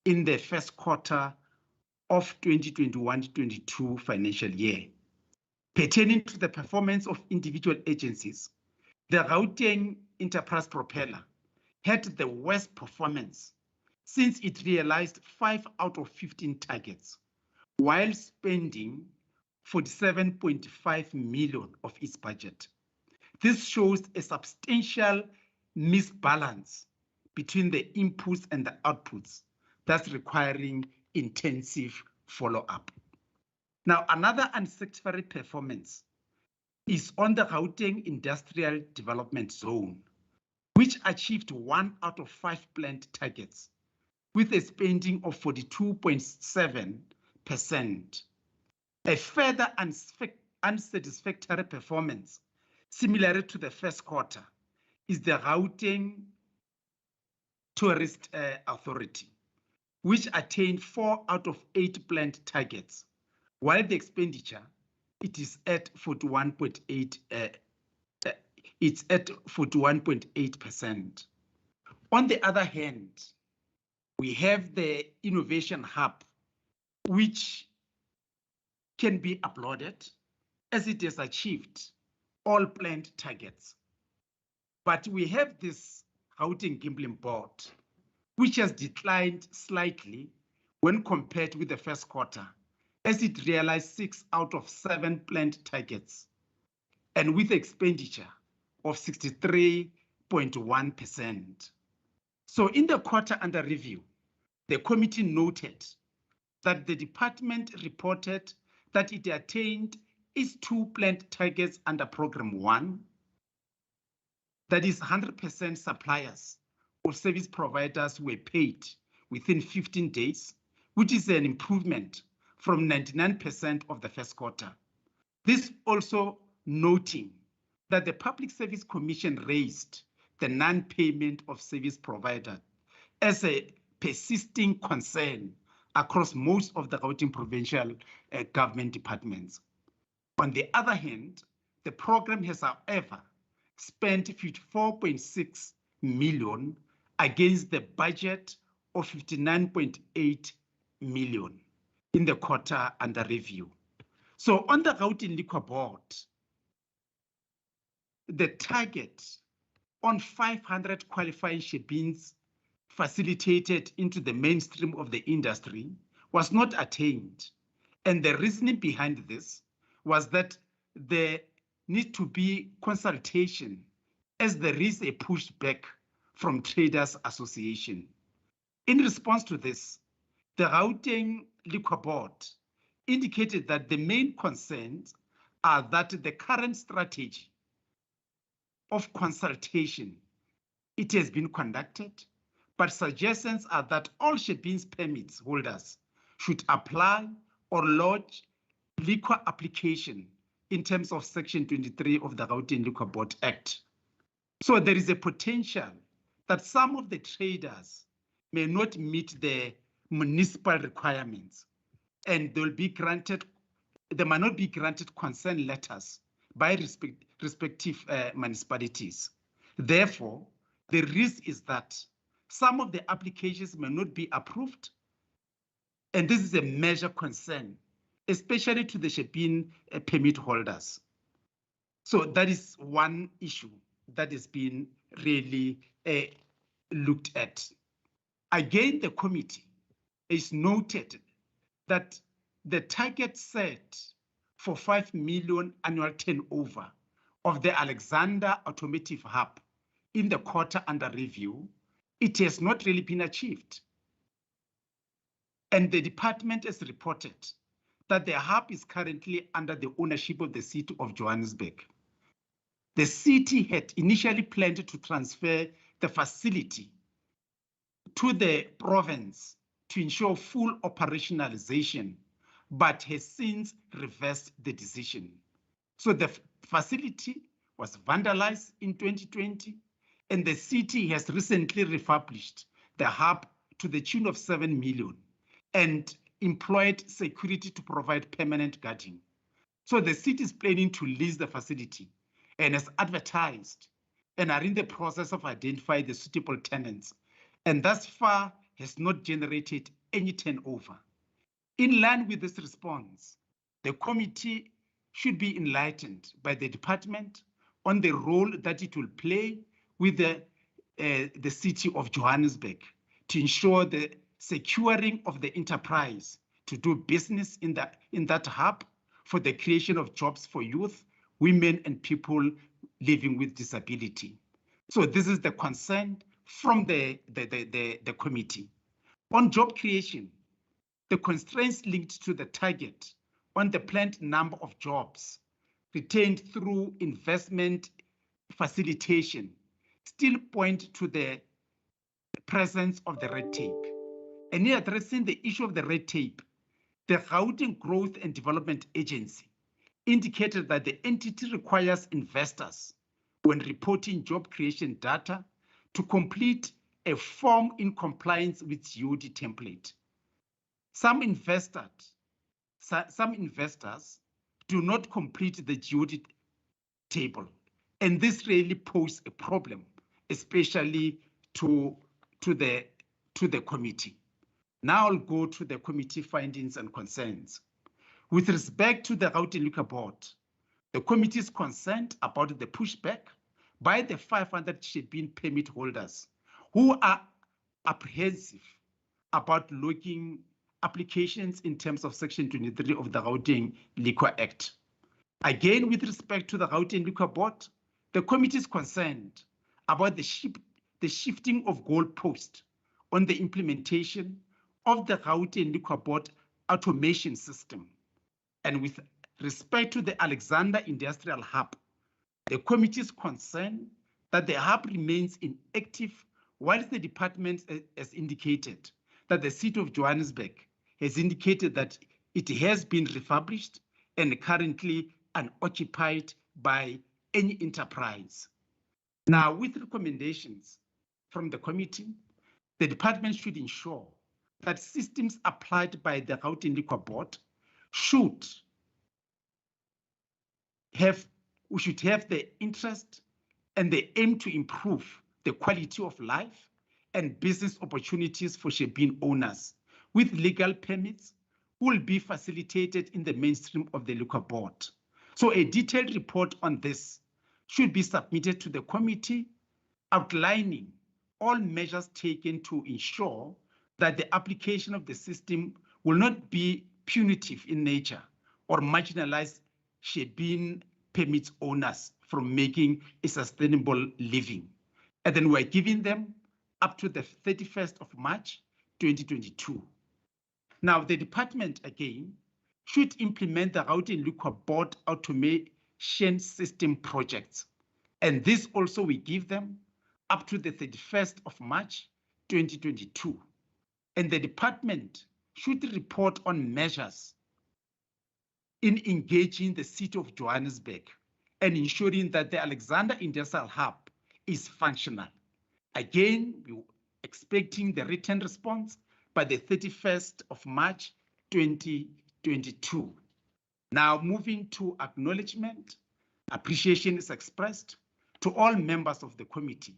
Speaker 19: in the first quarter of 2021-22 financial year. Pertaining to the performance of individual agencies, the Gauteng Enterprise Propeller had the worst performance since it realized 5 out of 15 targets, while spending 47.5 million of its budget. This shows a substantial misbalance between the inputs and the outputs, thus requiring intensive follow-up. Now, another unsatisfactory performance is on the Gauteng Industrial Development Zone, which achieved 1 out of 5 planned targets with a spending of 42.7%. A further unsatisfactory performance, similar to the first quarter, is the Gauteng Tourist Authority, which attained 4 out of 8 planned targets, while the expenditure it is at 41.8. It's at 41.8%. On the other hand, we have the Innovation Hub, which can be applauded as it has achieved all planned targets. But we have this Gauteng Gambling Board, which has declined slightly when compared with the first quarter, as it realized 6 out of 7 planned targets, and with expenditure of 63.1%. So in the quarter under review, the committee noted that the department reported that it attained its 2 planned targets under Program 1, that is 100% suppliers or service providers were paid within 15 days, which is an improvement from 99% of the first quarter. This also noting that the Public Service Commission raised the non-payment of service providers as a persisting concern across most of the Gauteng provincial government departments. On the other hand, the program has, however, spent 54.6 million against the budget of 59.8 million in the quarter under review. So on the Gauteng Liquor Board, the target on 500 qualifying shebins facilitated into the mainstream of the industry was not attained. And the reasoning behind this was that there needs to be consultation as there is a pushback from Traders Association. In response to this, the Gauteng Liquor Board indicated that the main concerns are that the current strategy of consultation, it has been conducted, but suggestions are that all Shebeens permits holders should apply or lodge liquor application in terms of Section 23 of the Gauteng Liquor Board Act. So there is a potential that some of the traders may not meet the municipal requirements, and they might not be granted consent letters by respective municipalities. Therefore, the risk is that some of the applications may not be approved, and this is a major concern, especially to the Shebeen permit holders. So that is one issue that has been really looked at. Again, the committee is noted that the target set for 5 million annual turnover of the Alexander Automotive Hub in the quarter under review, it has not really been achieved. And the department has reported that the hub is currently under the ownership of the city of Johannesburg. The city had initially planned to transfer the facility to the province to ensure full operationalization, but has since reversed the decision. So the facility was vandalized in 2020, and the city has recently refurbished the hub to the tune of 7 million and employed security to provide permanent guarding. So the city is planning to lease the facility and has advertised and are in the process of identifying the suitable tenants, and thus far has not generated any turnover. In line with this response, the committee should be enlightened by the department on the role that it will play with the city of Johannesburg to ensure the securing of the enterprise to do business in that hub for the creation of jobs for youth, women, and people living with disability. So this is the concern from the committee. On job creation, the constraints linked to the target on the planned number of jobs retained through investment facilitation still point to the presence of the red tape. And in addressing the issue of the red tape, the Gauteng Growth and Development Agency indicated that the entity requires investors, when reporting job creation data, to complete a form in compliance with GOD template. Some investors do not complete the GOD table, and this really poses a problem, especially to the committee. Now I'll go to the committee findings and concerns. With respect to the Gauteng Liquor Board, the committee is concerned about the pushback by the 500 Shebeen permit holders who are apprehensive about logging applications in terms of Section 23 of the Gauteng Liquor Act. Again, with respect to the Gauteng Liquor Board, the committee is concerned about the shifting of goalposts on the implementation of the Gauteng Liquor Board automation system. And with respect to the Alexander Industrial Hub, the committee is concerned that the hub remains inactive, whilst the department has indicated that the city of Johannesburg has indicated that it has been refurbished and currently unoccupied by any enterprise. Now, with recommendations from the committee, the department should ensure that systems applied by the Gauteng Liquor Board we should have the interest and the aim to improve the quality of life and business opportunities for Shebeen owners with legal permits will be facilitated in the mainstream of the Liquor Board. So a detailed report on this should be submitted to the committee, outlining all measures taken to ensure that the application of the system will not be punitive in nature or marginalize Shebeen permits owners from making a sustainable living. And then we're giving them up to the 31st of March 2022. Now, the department, again, should implement the Gauteng Liquor Board automation system projects. And this also we give them up to the 31st of March, 2022. And the department should report on measures in engaging the city of Johannesburg and ensuring that the Alexander Industrial Hub is functional. Again, we're expecting the written response by the 31st of March, 2022. Now, moving to acknowledgement, appreciation is expressed to all members of the committee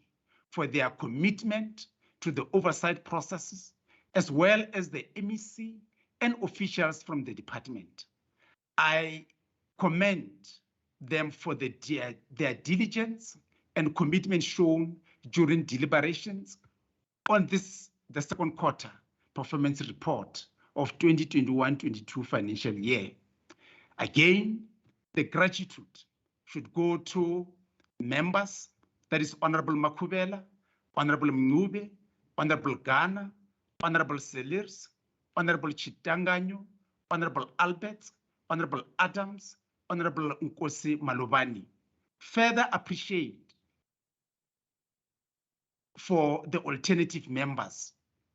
Speaker 19: for their commitment to the oversight processes, as well as the MEC and officials from the department. I commend them for their diligence and commitment shown during deliberations on the second quarter performance report of 2021-22 financial year. Again, the gratitude should go to members, that is Honorable Makubela, Honorable Mngube, Honorable Ghana, Honorable Selirs, Honorable Chitanganyo, Honorable Albert, Honorable Adams, Honorable Nkosi Malobani. Further appreciate for the alternative members,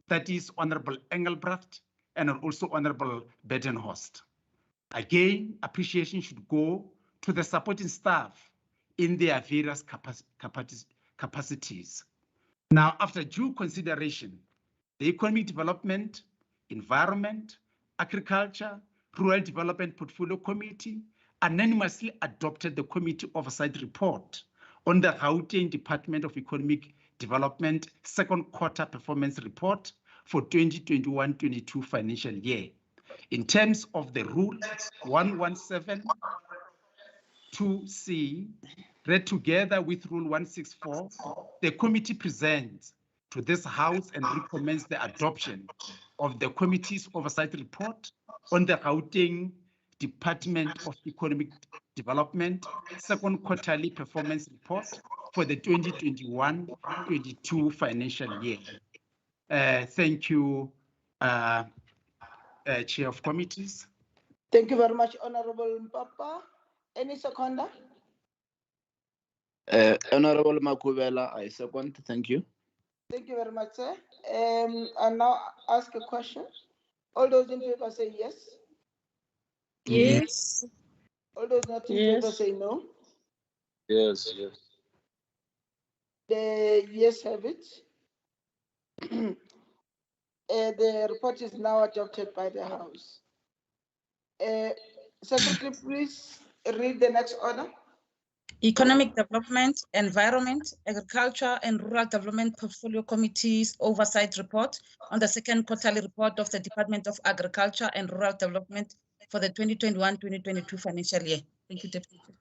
Speaker 19: that is Honorable Engelbrecht and also Honorable Bedenhorst. Again, appreciation should go to the supporting staff in their various capacities. Now, after due consideration, the Economic Development, Environment, Agriculture, Rural Development Portfolio Committee unanimously adopted the Committee Oversight Report on the Gauteng Department of Economic Development second quarter performance report for 2021-22 financial year. In terms of the Rule 117(2)(c), read together with Rule 164, the committee presents to this House and recommends the adoption of the committee's oversight report on the Gauteng Department of Economic Development second quarterly performance report for the 2021-22 financial year. Thank you, Chair of Committees.
Speaker 5: Thank you very much, Honorable Mpapa. Any seconder?
Speaker 20: Honorable Makubela, I second. Thank you.
Speaker 5: Thank you very much, sir. I'll now ask a question. All those in favor say yes.
Speaker 10: Yes.
Speaker 5: All those not in favor say no.
Speaker 20: Yes, yes.
Speaker 5: The yes have it. The report is now adopted by the House. Secretary, please read the next order.
Speaker 13: Economic Development, Environment, Agriculture and Rural Development Portfolio Committee's Oversight Report on the second quarterly report of the Department of Agriculture and Rural Development for the 2021-2022 financial year. Thank you, Deputy Chair.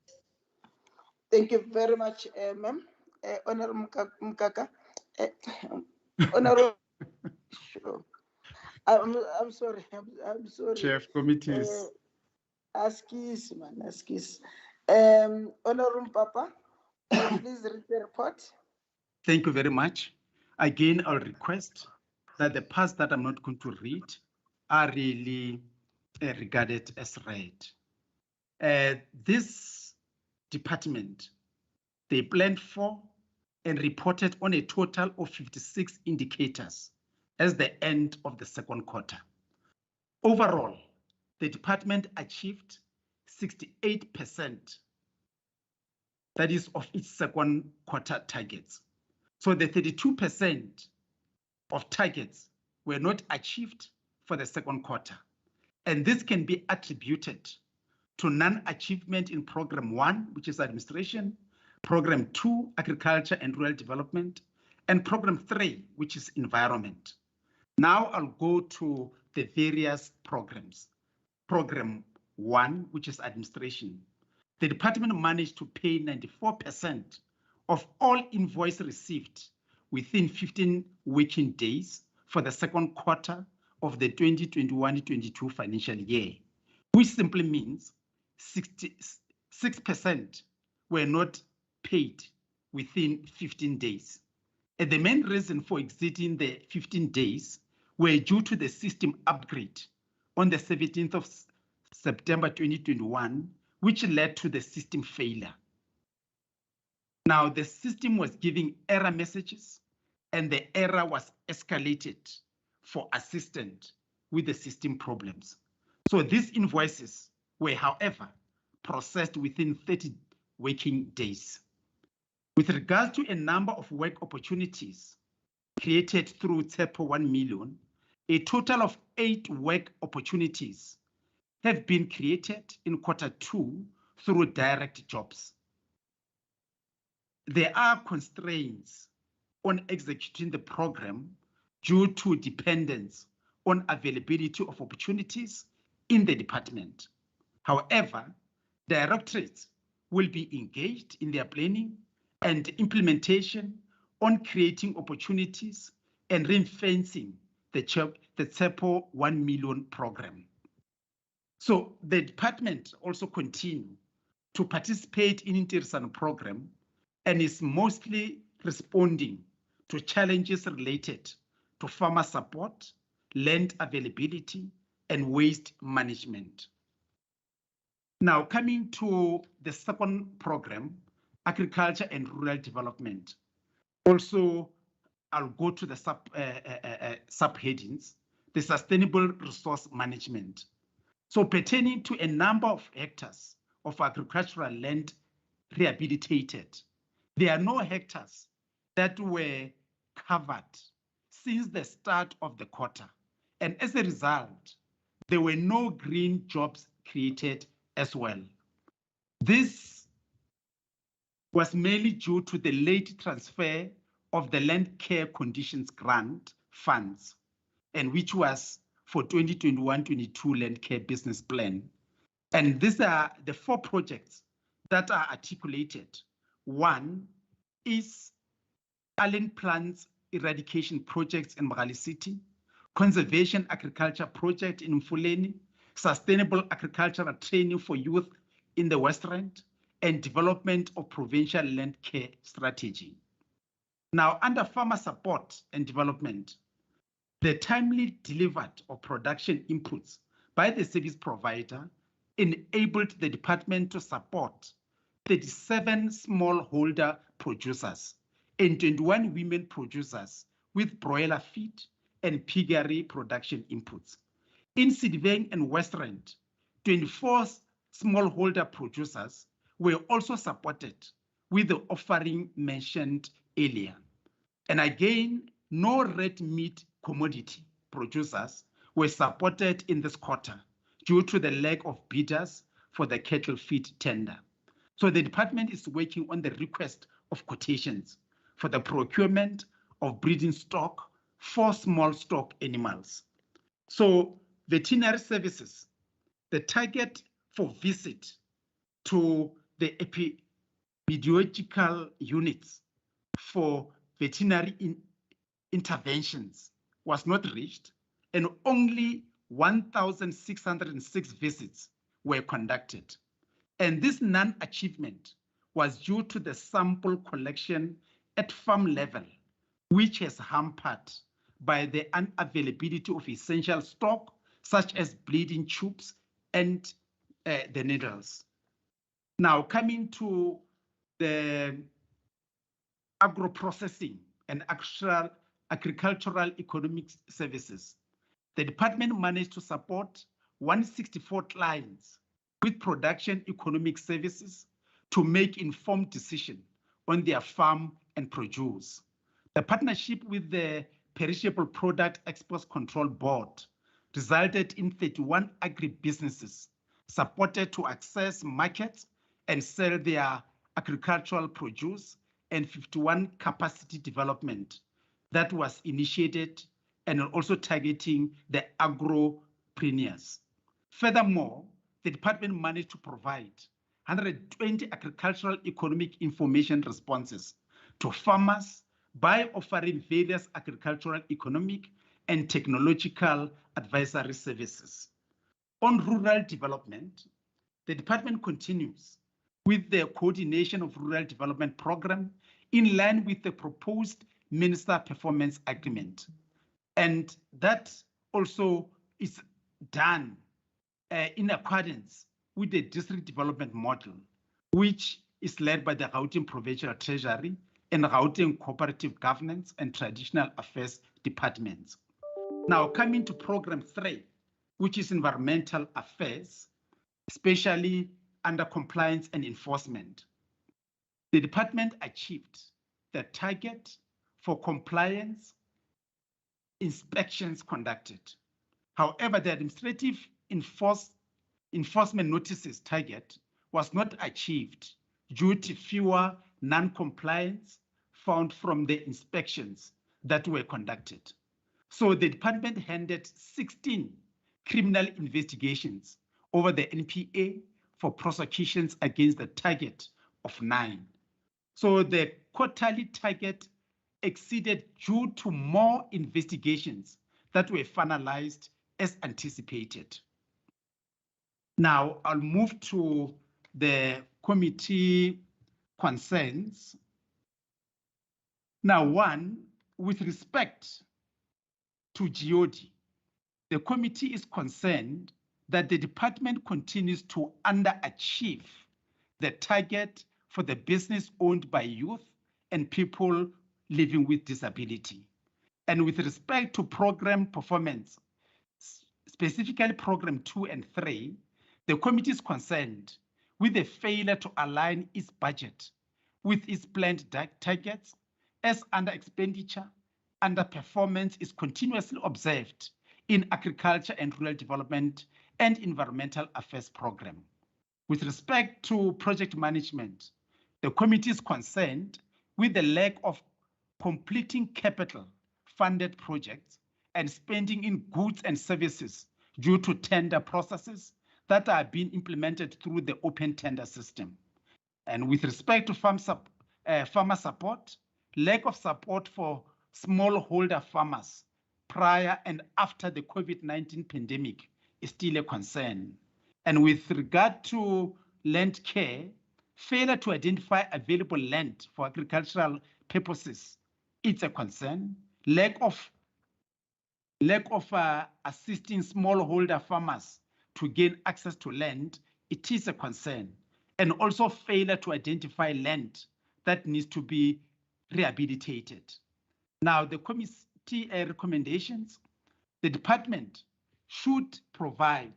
Speaker 5: Thank you very much, ma'am. Honorable Mkaka. Honorable. Sure. I'm sorry. I'm sorry.
Speaker 19: Chair of Committees.
Speaker 5: Askis, man, askis. Honorable Papa, please read the report.
Speaker 19: Thank you very much. Again, I'll request that the parts that I'm not going to read are really regarded as read. This department, they planned for and reported on a total of 56 indicators as the end of the second quarter. Overall, the department achieved 68%, that is, of its second quarter targets. So the 32% of targets were not achieved for the second quarter. And this can be attributed to non-achievement in Program 1, which is administration, Program 2, agriculture and rural development, and Program 3, which is environment. Now I'll go to the various programs. Program 1, which is administration. The department managed to pay 94% of all invoices received within 15 working days for the second quarter of the 2021-22 financial year, which simply means 66% were not paid within 15 days. And the main reason for exceeding the 15 days were due to the system upgrade on the 17th of September 2021, which led to the system failure. Now, the system was giving error messages and the error was escalated for assistance with the system problems. So these invoices were, however, processed within 30 working days. With regards to a number of work opportunities created through TEPO 1 million, a total of 8 work opportunities have been created in Q2 through direct jobs. There are constraints on executing the program due to dependence on availability of opportunities in the department. However, directorates will be engaged in their planning and implementation on creating opportunities and ring-fencing the TEPO 1 million program. So the department also continue to participate in Intirisano program and is mostly responding to challenges related to farmer support, land availability, and waste management. Now coming to the second program, agriculture and rural development. Also, I'll go to the subheadings, the sustainable resource management. So pertaining to a number of hectares of agricultural land rehabilitated, there are no hectares that were covered since the start of the quarter. And as a result, there were no green jobs created as well. This was mainly due to the late transfer of the land care conditions grant funds, and which was for 2021-22 land care business plan. And these are the 4 projects that are articulated. One is alien plants eradication projects in Magali City, conservation agriculture project in Mfuleni, sustainable agricultural training for youth in the West Rand, and development of provincial land care strategy. Now, under farmer support and development, the timely delivery of production inputs by the service provider enabled the department to support 37 smallholder producers and 21 women producers with broiler feed and piggery production inputs. In Sidibeng and West Rand, 24 smallholder producers were also supported with the offering mentioned earlier. And again, no red meat commodity producers were supported in this quarter due to the lack of bidders for the cattle feed tender. So the department is working on the request of quotations for the procurement of breeding stock for small stock animals. So veterinary services, the target for visit to the epidemiological units for veterinary interventions was not reached, and only 1,606 visits were conducted. And this non-achievement was due to the sample collection at farm level, which has hampered by the unavailability of essential stock, such as bleeding tubes and the needles. Now, coming to the agro-processing and agricultural economic services, the department managed to support 164 clients with production economic services to make informed decisions on their farm and produce. The partnership with the Perishable Product Exports Control Board resulted in 31 agri-businesses supported to access markets and sell their agricultural produce, and 51 capacity development that was initiated and also targeting the agropreneurs. Furthermore, the department managed to provide 120 agricultural economic information responses to farmers by offering various agricultural economic and technological advisory services. On rural development, the department continues with the coordination of rural development program in line with the proposed minister performance agreement. And that also is done in accordance with the district development model, which is led by the Gauteng Provincial Treasury and Gauteng Cooperative Governance and Traditional Affairs Departments. Now, coming to Program 3, which is Environmental Affairs, especially under compliance and enforcement. The department achieved the target for compliance inspections conducted. However, the administrative enforcement notices target was not achieved due to fewer non-compliance found from the inspections that were conducted. So the department handed 16 criminal investigations over the NPA for prosecutions against the target of 9. So the quarterly target exceeded due to more investigations that were finalized as anticipated. Now I'll move to the committee concerns. Now, one, with respect to GOD, the committee is concerned that the department continues to underachieve the target for the business owned by youth and people living with disability. And with respect to program performance, specifically program 2 and 3, the committee is concerned with the failure to align its budget with its planned targets, as under expenditure, underperformance is continuously observed in agriculture and rural development and environmental affairs program. With respect to project management, the committee is concerned with the lack of completing capital funded projects and spending in goods and services due to tender processes that are being implemented through the open tender system. And with respect to farmer support, lack of support for smallholder farmers prior and after the COVID-19 pandemic is still a concern. And with regard to land care, failure to identify available land for agricultural purposes, it's a concern. Lack of assisting smallholder farmers to gain access to land, it is a concern. And also failure to identify land that needs to be rehabilitated. Now, the committee recommendations, the department should provide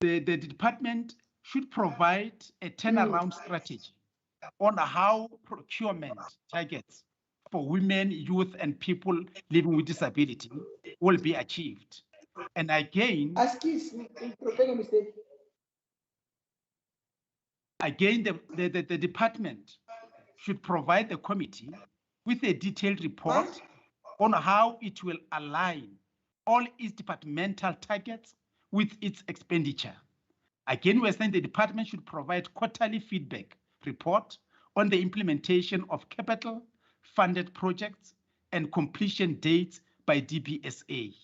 Speaker 19: the department should provide a turnaround strategy on how procurement targets for women, youth, and people living with disability will be achieved. And again, the department should provide the committee with a detailed report on how it will align all its departmental targets with its expenditure. Again, we're saying the department should provide quarterly feedback report on the implementation of capital funded projects and completion dates by DBSA.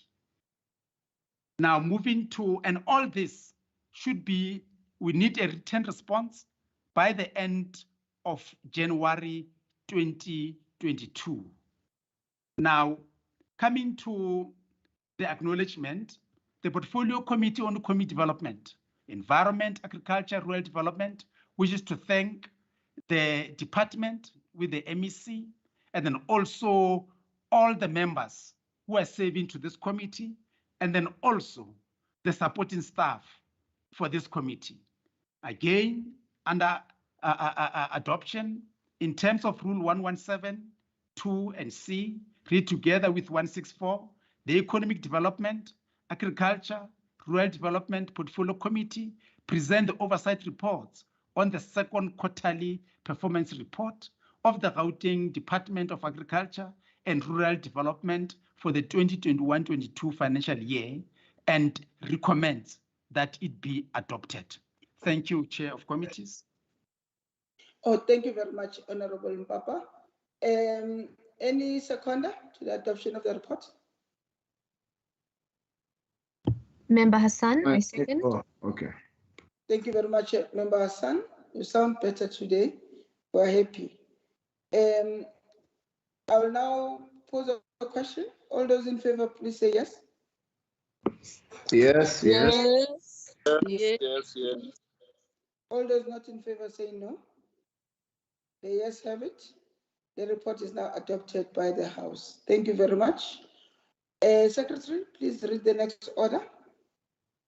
Speaker 19: Now moving to, and all this should be, we need a written response by the end of January 2022. Now, coming to the acknowledgement, the Portfolio Committee on Community Development, Environment, Agriculture, Rural Development wishes to thank the department with the MEC, and then also all the members who are serving to this committee, and then also the supporting staff for this committee. Again, under adoption, in terms of Rule 117, 2 and C, read together with 164, the Economic Development, Agriculture, Rural Development Portfolio Committee present the oversight reports on the second quarterly performance report of the Gauteng Department of Agriculture and Rural Development for the 2021-22 financial year and recommends that it be adopted. Thank you, Chair of Committees.
Speaker 5: Oh, thank you very much, Honorable Mpapa. Any seconder to the adoption of the report?
Speaker 2: Member Hassan, I second.
Speaker 16: Oh, okay.
Speaker 5: Thank you very much, Member Hassan. You sound better today. We're happy. I will now pose a question. All those in favor, please say yes.
Speaker 20: Yes,
Speaker 10: Yes.
Speaker 20: Yes.
Speaker 5: All those not in favor say no. The yes have it. The report is now adopted by the House. Thank you very much. Secretary, please read the next order.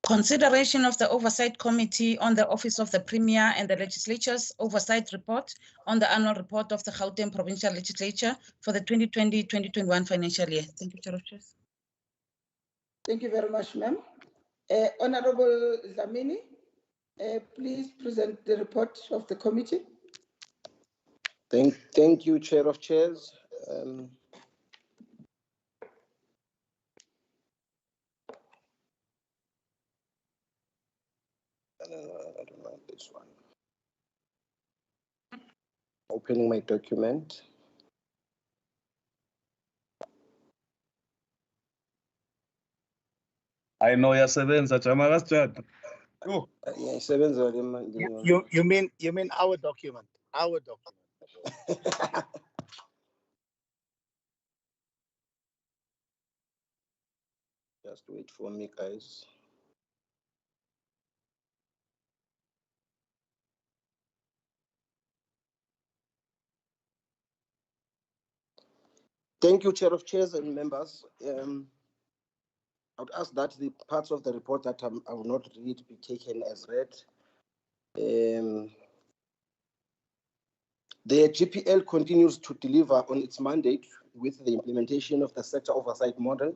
Speaker 13: Consideration of the Oversight Committee on the Office of the Premier and the Legislature's Oversight Report on the Annual Report of the Gauteng Provincial Legislature for the 2020-2021 financial year. Thank you, Chair of Chairs.
Speaker 5: Thank you very much, ma'am. Honorable Zamini, please present the report of the committee.
Speaker 14: Thank you, Chair of Chairs. I don't like this one. Opening my document.
Speaker 20: I know yasebenza Jama kasijada. Yo.
Speaker 16: You mean our document? Our document.
Speaker 14: Just wait for me, guys. Thank you, Chair of Chairs and members. I would ask that the parts of the report that I will not read be taken as read. The GPL continues to deliver on its mandate with the implementation of the sector oversight model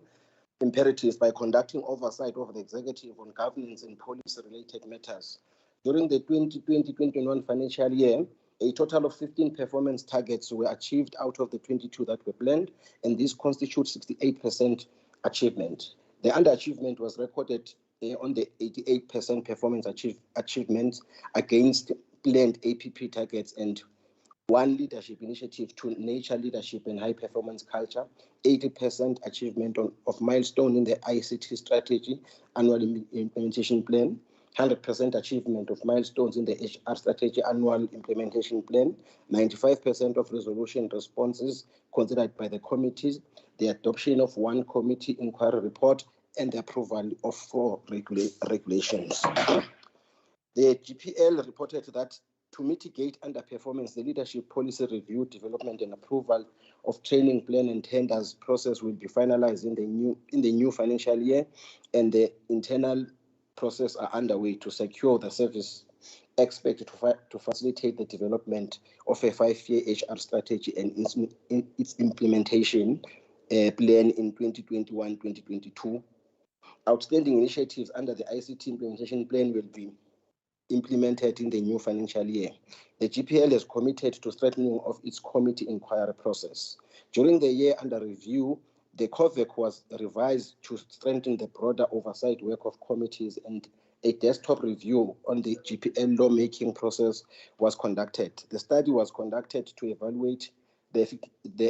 Speaker 14: imperatives by conducting oversight of the executive on governance and policy-related matters. During the 2020-2021 financial year, a total of 15 performance targets were achieved out of the 22 that were planned, and this constitutes 68% achievement. The underachievement was recorded on the 88% performance achievement against planned APP targets and one leadership initiative to nature leadership and high performance culture, 80% achievement of milestone in the ICT strategy annual implementation plan, 100% achievement of milestones in the HR strategy annual implementation plan, 95% of resolution responses considered by the committees, the adoption of one committee inquiry report, and the approval of 4 regulations. The GPL reported that to mitigate underperformance, the leadership policy review, development, and approval of training plan and tenders process will be finalized in the new financial year, and the internal process are underway to secure the service expected to facilitate the development of a 5-year HR strategy and its implementation plan in 2021-2022. Outstanding initiatives under the ICT implementation plan will be implemented in the new financial year. The GPL is committed to strengthening of its committee inquiry process. During the year under review, the COVEC was revised to strengthen the broader oversight work of committees, and a desktop review on the GPL lawmaking process was conducted. The study was conducted to evaluate the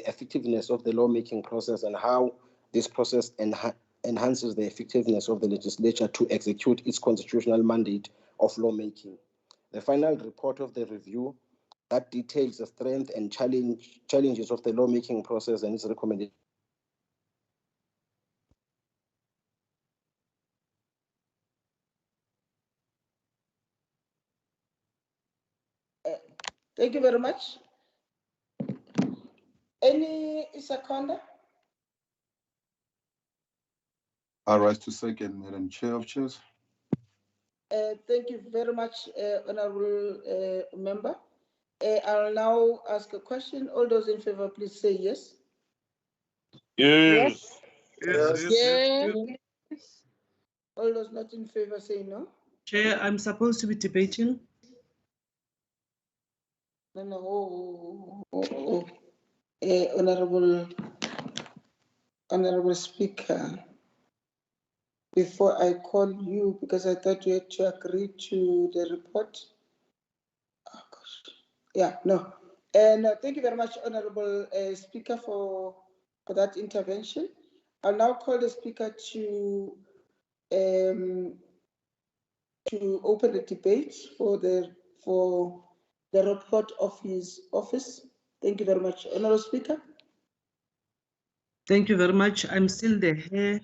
Speaker 14: effectiveness of the lawmaking process and how this process enhances the effectiveness of the legislature to execute its constitutional mandate of lawmaking. The final report of the review that details the strength and challenges of the lawmaking process and its recommendations.
Speaker 5: Thank you very much. Any seconder?
Speaker 8: I rise to second, Madam Chair of Chairs.
Speaker 5: Thank you very much, Honorable Member. I'll now ask a question. All those in favor, please say yes.
Speaker 9: Yes.
Speaker 10: Yes.
Speaker 5: All those not in favor, say no.
Speaker 21: Chair, I'm supposed to be debating.
Speaker 5: No. Honorable Speaker, before I call you, because I thought you had to agree to the report. Oh, gosh. Yeah, no. And thank you very much, Honorable Speaker, for that intervention. I'll now call the Speaker to open the debate for the report of his office. Thank you very much. Honourable Speaker.
Speaker 21: Thank you very much. I'm still the hair.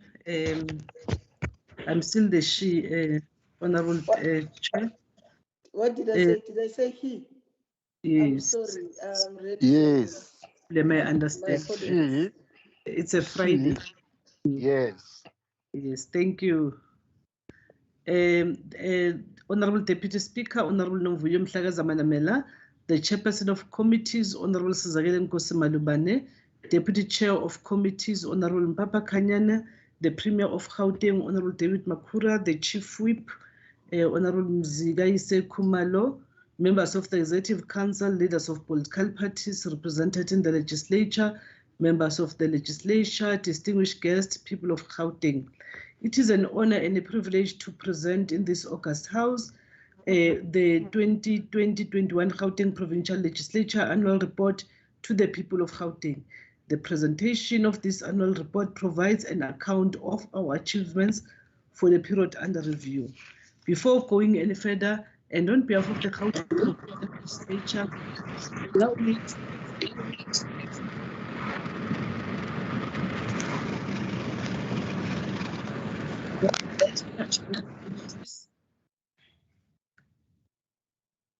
Speaker 21: I'm still the she, Honorable Chair.
Speaker 5: What did I say? Did I say he?
Speaker 21: Yes.
Speaker 5: I'm sorry.
Speaker 7: Yes.
Speaker 21: Let me understand.
Speaker 7: She.
Speaker 21: It's a Friday.
Speaker 7: Yes.
Speaker 21: Yes, thank you. Honorable Deputy Speaker, Honorable Nomvuyo Mhlagazamanamela, the Chairperson of Committees, Honorable Sizakele Nkosi Malubane, Deputy Chair of Committees, Honorable Mpapa Kanyana, the Premier of Gauteng, Honorable David Makura, the Chief Whip, Honorable Mzigaise Kumalo, members of the Executive Council, leaders of political parties represented in the legislature, members of the legislature, distinguished guests, people of Gauteng. It is an honor and a privilege to present in this August House the 2020-21 Gauteng Provincial Legislature Annual Report to the people of Gauteng. The presentation of this annual report provides an account of our achievements for the period under review. Before going any further, and on behalf of the Gauteng Legislature, allow me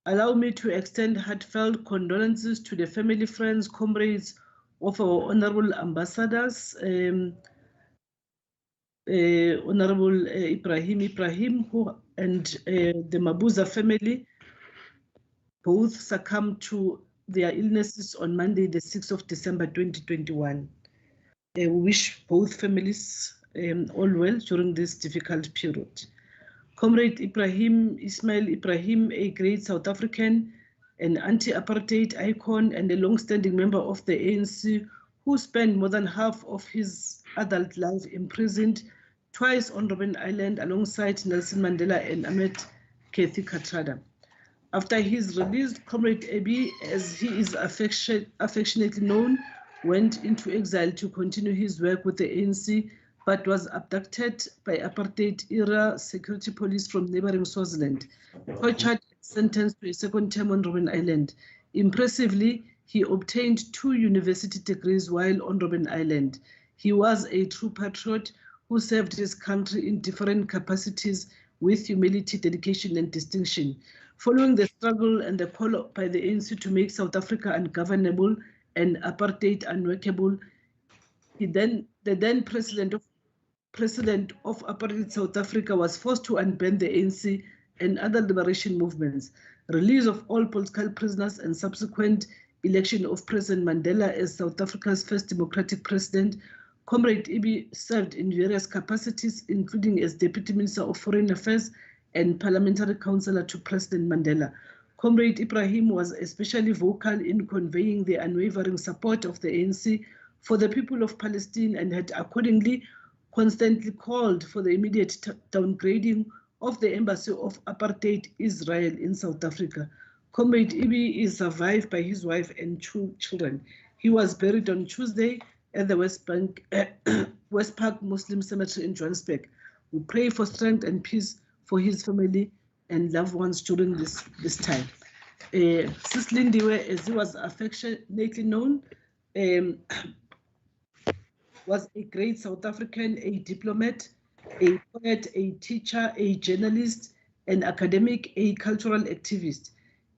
Speaker 21: allow me to extend heartfelt condolences to the family, friends, comrades of our honorable ambassadors, Honorable Ibrahim, who and the Mabuza family both succumbed to their illnesses on Monday, the 6th of December 2021. We wish both families all well during this difficult period. Comrade Ismail Ibrahim, a great South African, an anti-apartheid icon and a long-standing member of the ANC, who spent more than half of his adult life imprisoned twice on Robben Island alongside Nelson Mandela and Ahmed Kathy Katrada. After his release, Comrade Ebi, as he is affectionately known, went into exile to continue his work with the ANC, but was abducted by apartheid-era security police from neighboring Swaziland, tortured and sentenced to a second term on Robben Island. Impressively, he obtained 2 university degrees while on Robben Island. He was a true patriot who served his country in different capacities with humility, dedication, and distinction. Following the struggle and the call by the ANC to make South Africa ungovernable and apartheid unworkable, the then president of apartheid South Africa was forced to unband the ANC and other liberation movements. Release of all political prisoners and subsequent election of President Mandela as South Africa's first democratic president. Comrade Ibi served in various capacities, including as Deputy Minister of Foreign Affairs and Parliamentary Counselor to President Mandela. Comrade Ibrahim was especially vocal in conveying the unwavering support of the ANC for the people of Palestine and had accordingly constantly called for the immediate downgrading of the embassy of apartheid Israel in South Africa. Comrade Ibi is survived by his wife and 2 children. He was buried on Tuesday at the West Park Muslim Cemetery in Johannesburg. We pray for strength and peace for his family and loved ones during this time. Sis Lindiwe, as he was affectionately known, was a great South African, a diplomat, a poet, a teacher, a journalist, an academic, a cultural activist.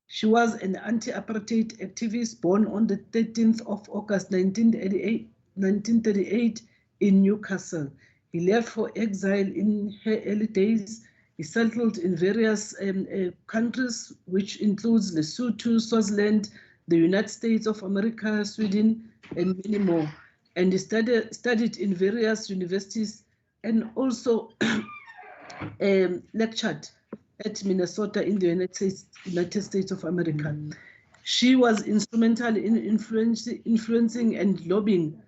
Speaker 21: She was an anti-apartheid activist born on the 13th of August 1938 in Newcastle. He left for exile in her early days. He settled in various countries, which includes Lesotho, Swaziland, the United States of America, Sweden, and many more. And he studied in various universities and also lectured at Minnesota in the United States of America. She was instrumental in influencing and lobbying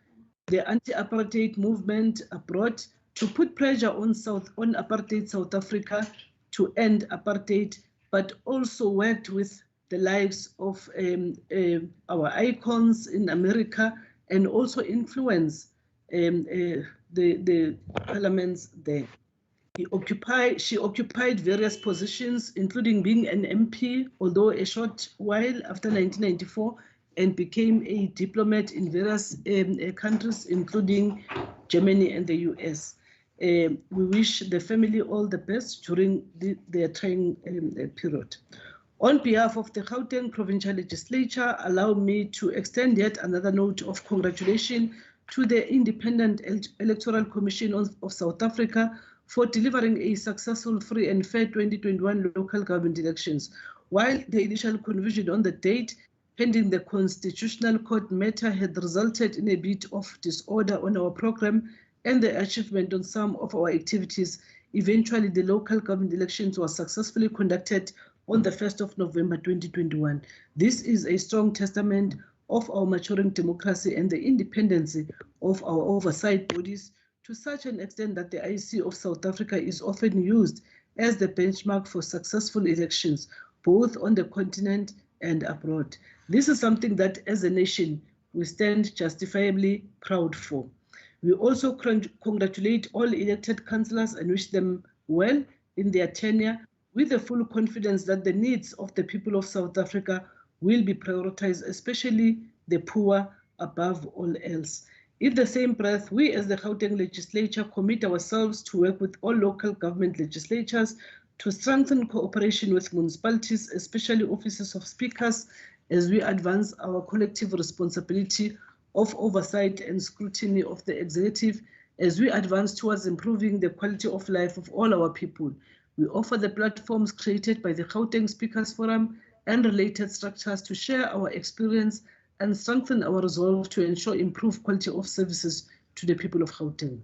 Speaker 21: the anti-apartheid movement abroad to put pressure on apartheid South Africa to end apartheid, but also worked with the likes of our icons in America and also influence the parliaments there. She occupied various positions, including being an MP, although a short while after 1994, and became a diplomat in various countries, including Germany and the US. We wish the family all the best during their trying period. On behalf of the Gauteng Provincial Legislature, allow me to extend yet another note of congratulations to the Independent Electoral Commission of South Africa for delivering a successful, free and fair 2021 local government elections. While the initial confusion on the date pending the Constitutional Court matter had resulted in a bit of disorder on our program and the achievement on some of our activities, eventually the local government elections were successfully conducted on the 1st of November 2021. This is a strong testament of our maturing democracy and the independence of our oversight bodies, to such an extent that the IEC of South Africa is often used as the benchmark for successful elections, both on the continent and abroad. This is something that as a nation, we stand justifiably proud for. We also congratulate all elected councillors and wish them well in their tenure, with the full confidence that the needs of the people of South Africa will be prioritized, especially the poor above all else. In the same breath, we as the Gauteng Legislature commit ourselves to work with all local government legislatures to strengthen cooperation with municipalities, especially offices of speakers, as we advance our collective responsibility of oversight and scrutiny of the executive, as we advance towards improving the quality of life of all our people. We offer the platforms created by the Gauteng Speakers Forum and related structures to share our experience and strengthen our resolve to ensure improved quality of services to the people of Gauteng.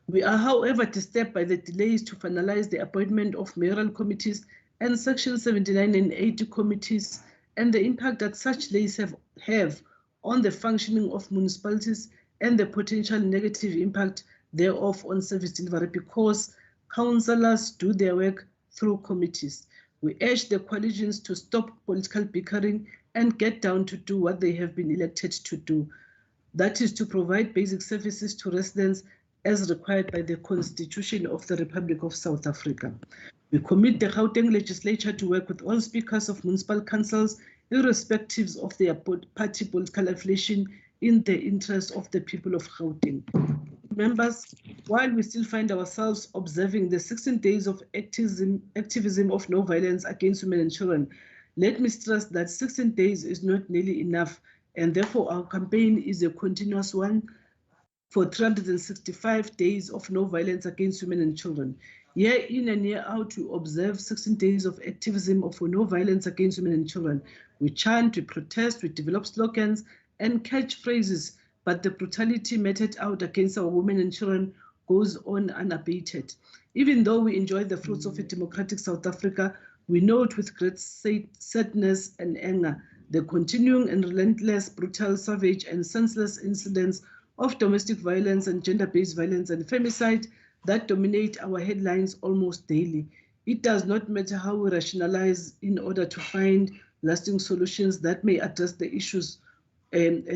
Speaker 21: We are, however, disturbed by the delays to finalize the appointment of mayoral committees and Section 79 and 80 committees, and the impact that such delays have on the functioning of municipalities and the potential negative impact thereof on service delivery, because councillors do their work through committees. We urge the coalitions to stop political bickering and get down to do what they have been elected to do. That is to provide basic services to residents as required by the Constitution of the Republic of South Africa. We commit the Gauteng Legislature to work with all speakers of municipal councils, irrespective of their party political affiliation, in the interest of the people of Gauteng. Members, while we still find ourselves observing the 16 days of activism of no violence against women and children, let me stress that 16 days is not nearly enough, and therefore our campaign is a continuous one for 365 days of no violence against women and children. Year in and year out, we observe 16 days of activism for no violence against women and children. We chant, we protest, we develop slogans and catchphrases, but the brutality meted out against our women and children goes on unabated. Even though we enjoy the fruits of a democratic South Africa, we note with great sadness and anger the continuing and relentless, brutal, savage, and senseless incidents of domestic violence and gender-based violence and femicide that dominate our headlines almost daily. It does not matter how we rationalize in order to find lasting solutions that may address the issues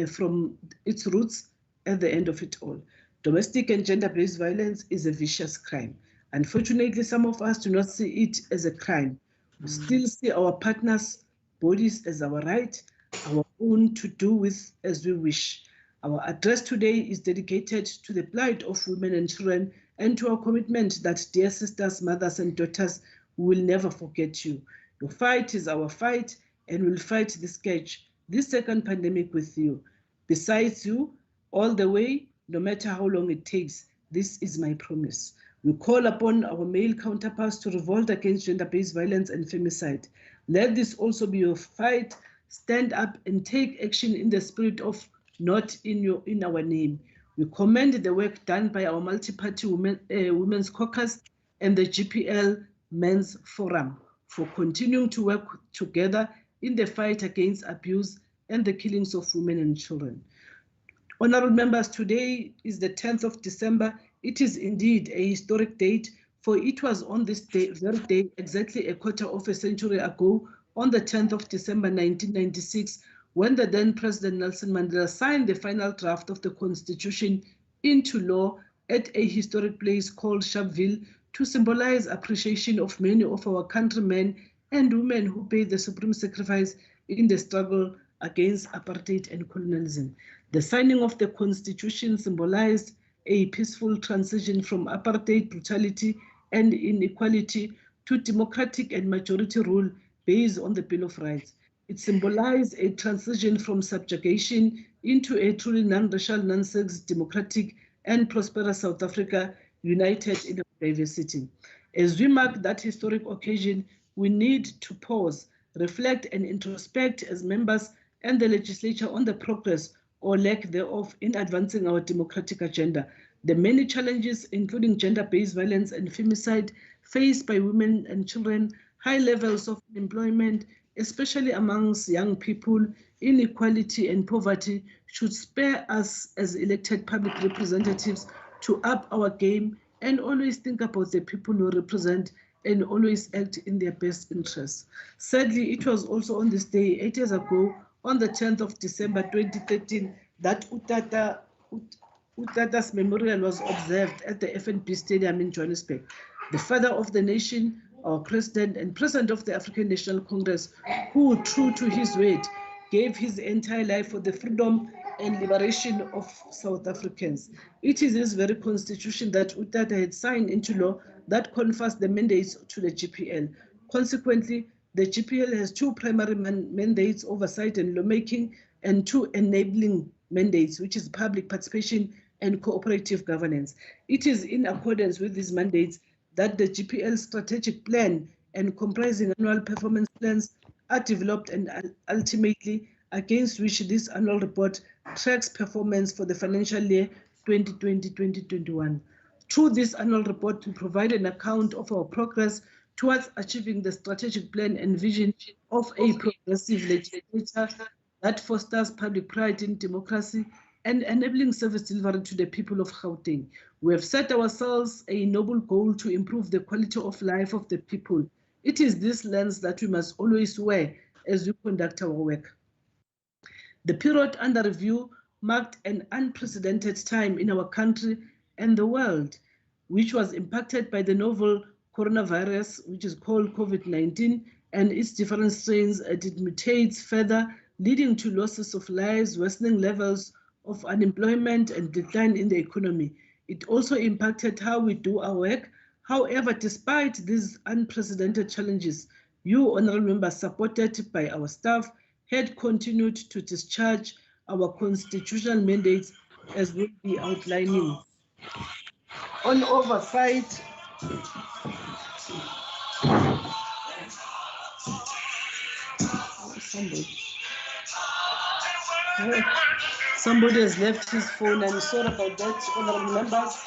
Speaker 21: from its roots at the end of it all. Domestic and gender-based violence is a vicious crime. Unfortunately, some of us do not see it as a crime. We still see our partners' bodies as our right, our own to do with as we wish. Our address today is dedicated to the plight of women and children and to our commitment that, dear sisters, mothers, and daughters, we will never forget you. Your fight is our fight, and we'll fight this scourge, this second pandemic with you. Besides you, all the way, no matter how long it takes. This is my promise. We call upon our male counterparts to revolt against gender-based violence and femicide. Let this also be your fight. Stand up and take action in the spirit of not in our name. We commend the work done by our multi-party women's caucus and the GPL Men's Forum for continuing to work together in the fight against abuse and the killings of women and children. Honorable members, today is the 10th of December. It is indeed a historic date, for it was on this day, very day, exactly a quarter of a century ago, on the 10th of December 1996, when the then President Nelson Mandela signed the final draft of the Constitution into law at a historic place called Sharpeville to symbolize appreciation of many of our countrymen and women who paid the supreme sacrifice in the struggle against apartheid and colonialism. The signing of the Constitution symbolized a peaceful transition from apartheid, brutality, and inequality to democratic and majority rule based on the Bill of Rights. It symbolized a transition from subjugation into a truly non-racial, non-sexist, democratic, and prosperous South Africa united in diversity. As we mark that historic occasion, we need to pause, reflect, and introspect as members and the legislature on the progress or lack thereof in advancing our democratic agenda. The many challenges, including gender-based violence and femicide faced by women and children, high levels of unemployment, especially amongst young people, inequality and poverty, should spur us as elected public representatives to up our game and always think about the people who represent and always act in their best interests. Sadly, it was also on this day, 8 years ago, on the 10th of December 2013, that Utata's memorial was observed at the FNB Stadium in Johannesburg. The father of the nation, our president and president of the African National Congress, who, true to his word, gave his entire life for the freedom and liberation of South Africans. It is this very constitution that Utata had signed into law that confers the mandates to the GPL. Consequently, the GPL has two primary mandates, oversight and lawmaking, and two enabling mandates, which is public participation and cooperative governance. It is in accordance with these mandates that the GPL strategic plan and comprising annual performance plans are developed and ultimately against which this annual report tracks performance for the financial year 2020-2021. Through this annual report, we provide an account of our progress towards achieving the strategic plan and vision of a progressive legislature that fosters public pride in democracy and enabling service delivery to the people of Gauteng. We have set ourselves a noble goal to improve the quality of life of the people. It is this lens that we must always wear as we conduct our work. The period under review marked an unprecedented time in our country and the world, which was impacted by the novel coronavirus, which is called COVID-19, and its different strains as it mutates further, leading to losses of lives, worsening levels of unemployment, and decline in the economy. It also impacted how we do our work. However, despite these unprecedented challenges, you, honorable members, supported by our staff, had continued to discharge our constitutional mandates as we'll be outlining. On oversight, somebody has left his phone. I'm sorry about that, honorable members.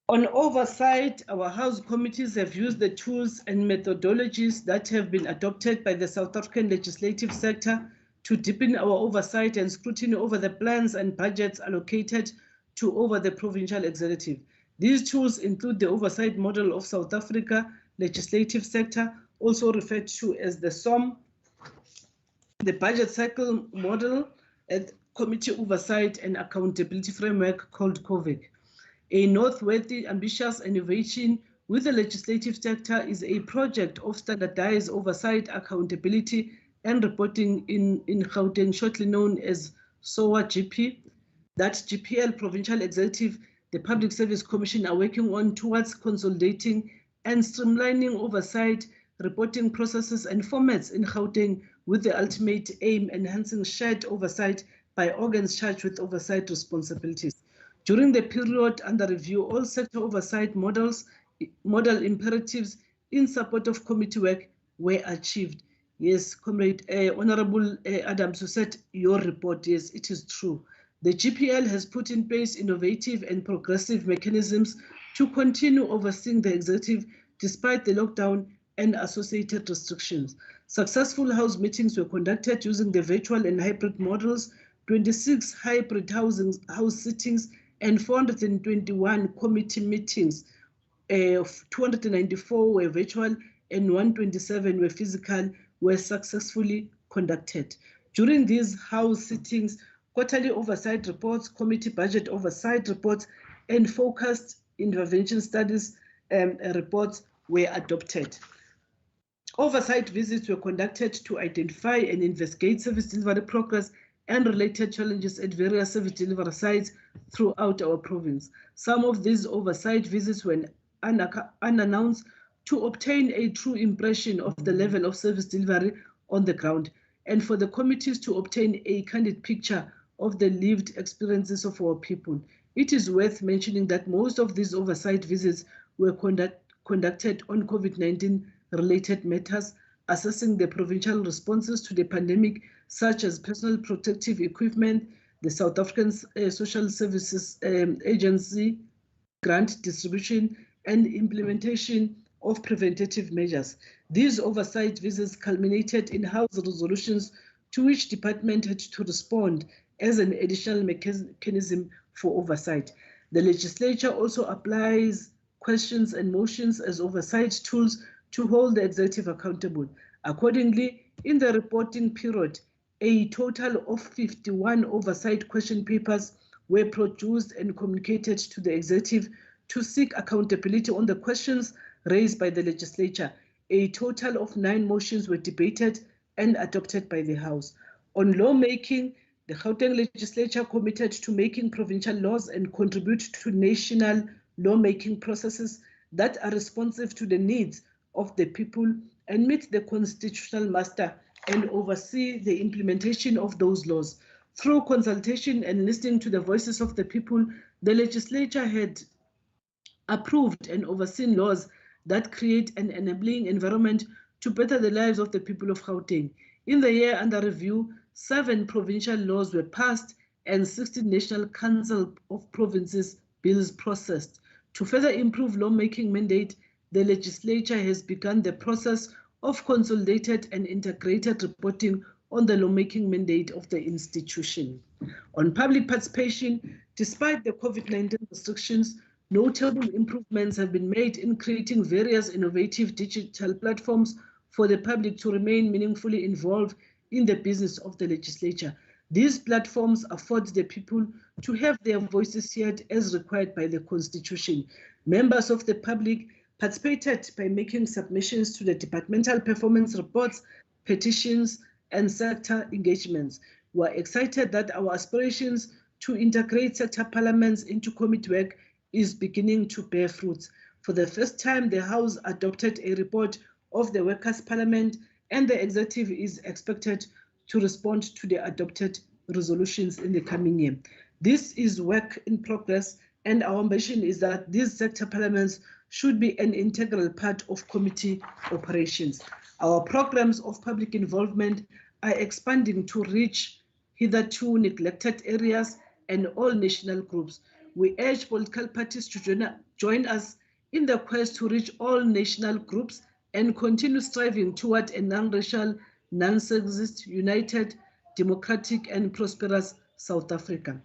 Speaker 21: On oversight, our House committees have used the tools and methodologies that have been adopted by the South African legislative sector to deepen our oversight and scrutiny over the plans and budgets allocated to over the provincial executive. These tools include the oversight model of South Africa legislative sector, also referred to as the SOM, the budget cycle model, and committee oversight and accountability framework called COVIC. A noteworthy, ambitious innovation with the legislative sector is a project of standardized oversight, accountability, and reporting in Gauteng, shortly known as SOA-GP, that GPL Provincial Executive, the Public Service Commission are working on towards consolidating and streamlining oversight, reporting processes and formats in Gauteng with the ultimate aim enhancing shared oversight by organs charged with oversight responsibilities. During the period under review, all sector oversight model imperatives in support of committee work were achieved. Yes, Comrade Honorable Adams, who said your report, yes, it is true. The GPL has put in place innovative and progressive mechanisms to continue overseeing the executive despite the lockdown and associated restrictions. Successful House meetings were conducted using the virtual and hybrid models, 26 hybrid house sittings, and 421 committee meetings. 294 were virtual and 127 were physical, were successfully conducted. During these House sittings, quarterly oversight reports, committee budget oversight reports, and focused intervention studies reports were adopted. Oversight visits were conducted to identify and investigate service delivery progress and related challenges at various service delivery sites throughout our province. Some of these oversight visits were unannounced to obtain a true impression of the level of service delivery on the ground, and for the committees to obtain a candid picture of the lived experiences of our people. It is worth mentioning that most of these oversight visits were conducted on COVID-19 related matters, assessing the provincial responses to the pandemic, such as personal protective equipment, the South African Social Services Agency grant distribution, and implementation of preventative measures. These oversight visits culminated in House resolutions to which department had to respond as an additional mechanism for oversight. The legislature also applies questions and motions as oversight tools to hold the executive accountable. Accordingly, in the reporting period, a total of 51 oversight question papers were produced and communicated to the executive to seek accountability on the questions raised by the legislature. A total of 9 motions were debated and adopted by the House. On lawmaking, the Gauteng legislature committed to making provincial laws and contribute to national lawmaking processes that are responsive to the needs of the people and meet the constitutional muster and oversee the implementation of those laws. Through consultation and listening to the voices of the people, the legislature had approved and overseen laws that create an enabling environment to better the lives of the people of Gauteng. In the year under review, 7 provincial laws were passed and 16 National Council of Provinces bills processed. To further improve lawmaking mandate, the legislature has begun the process of consolidated and integrated reporting on the lawmaking mandate of the institution. On public participation, despite the COVID-19 restrictions, notable improvements have been made in creating various innovative digital platforms for the public to remain meaningfully involved in the business of the legislature. These platforms afford the people to have their voices heard as required by the Constitution. Members of the public participated by making submissions to the departmental performance reports, petitions, and sector engagements. We are excited that our aspirations to integrate sector parliaments into committee work is beginning to bear fruit. For the first time, the House adopted a report of the Workers' Parliament, and the executive is expected to respond to the adopted resolutions in the coming year. This is work in progress, and our ambition is that these sector parliaments should be an integral part of committee operations. Our programs of public involvement are expanding to reach hitherto neglected areas and all national groups. We urge political parties to join us in the quest to reach all national groups and continue striving toward a non-racial, non-sexist, united, democratic, and prosperous South Africa.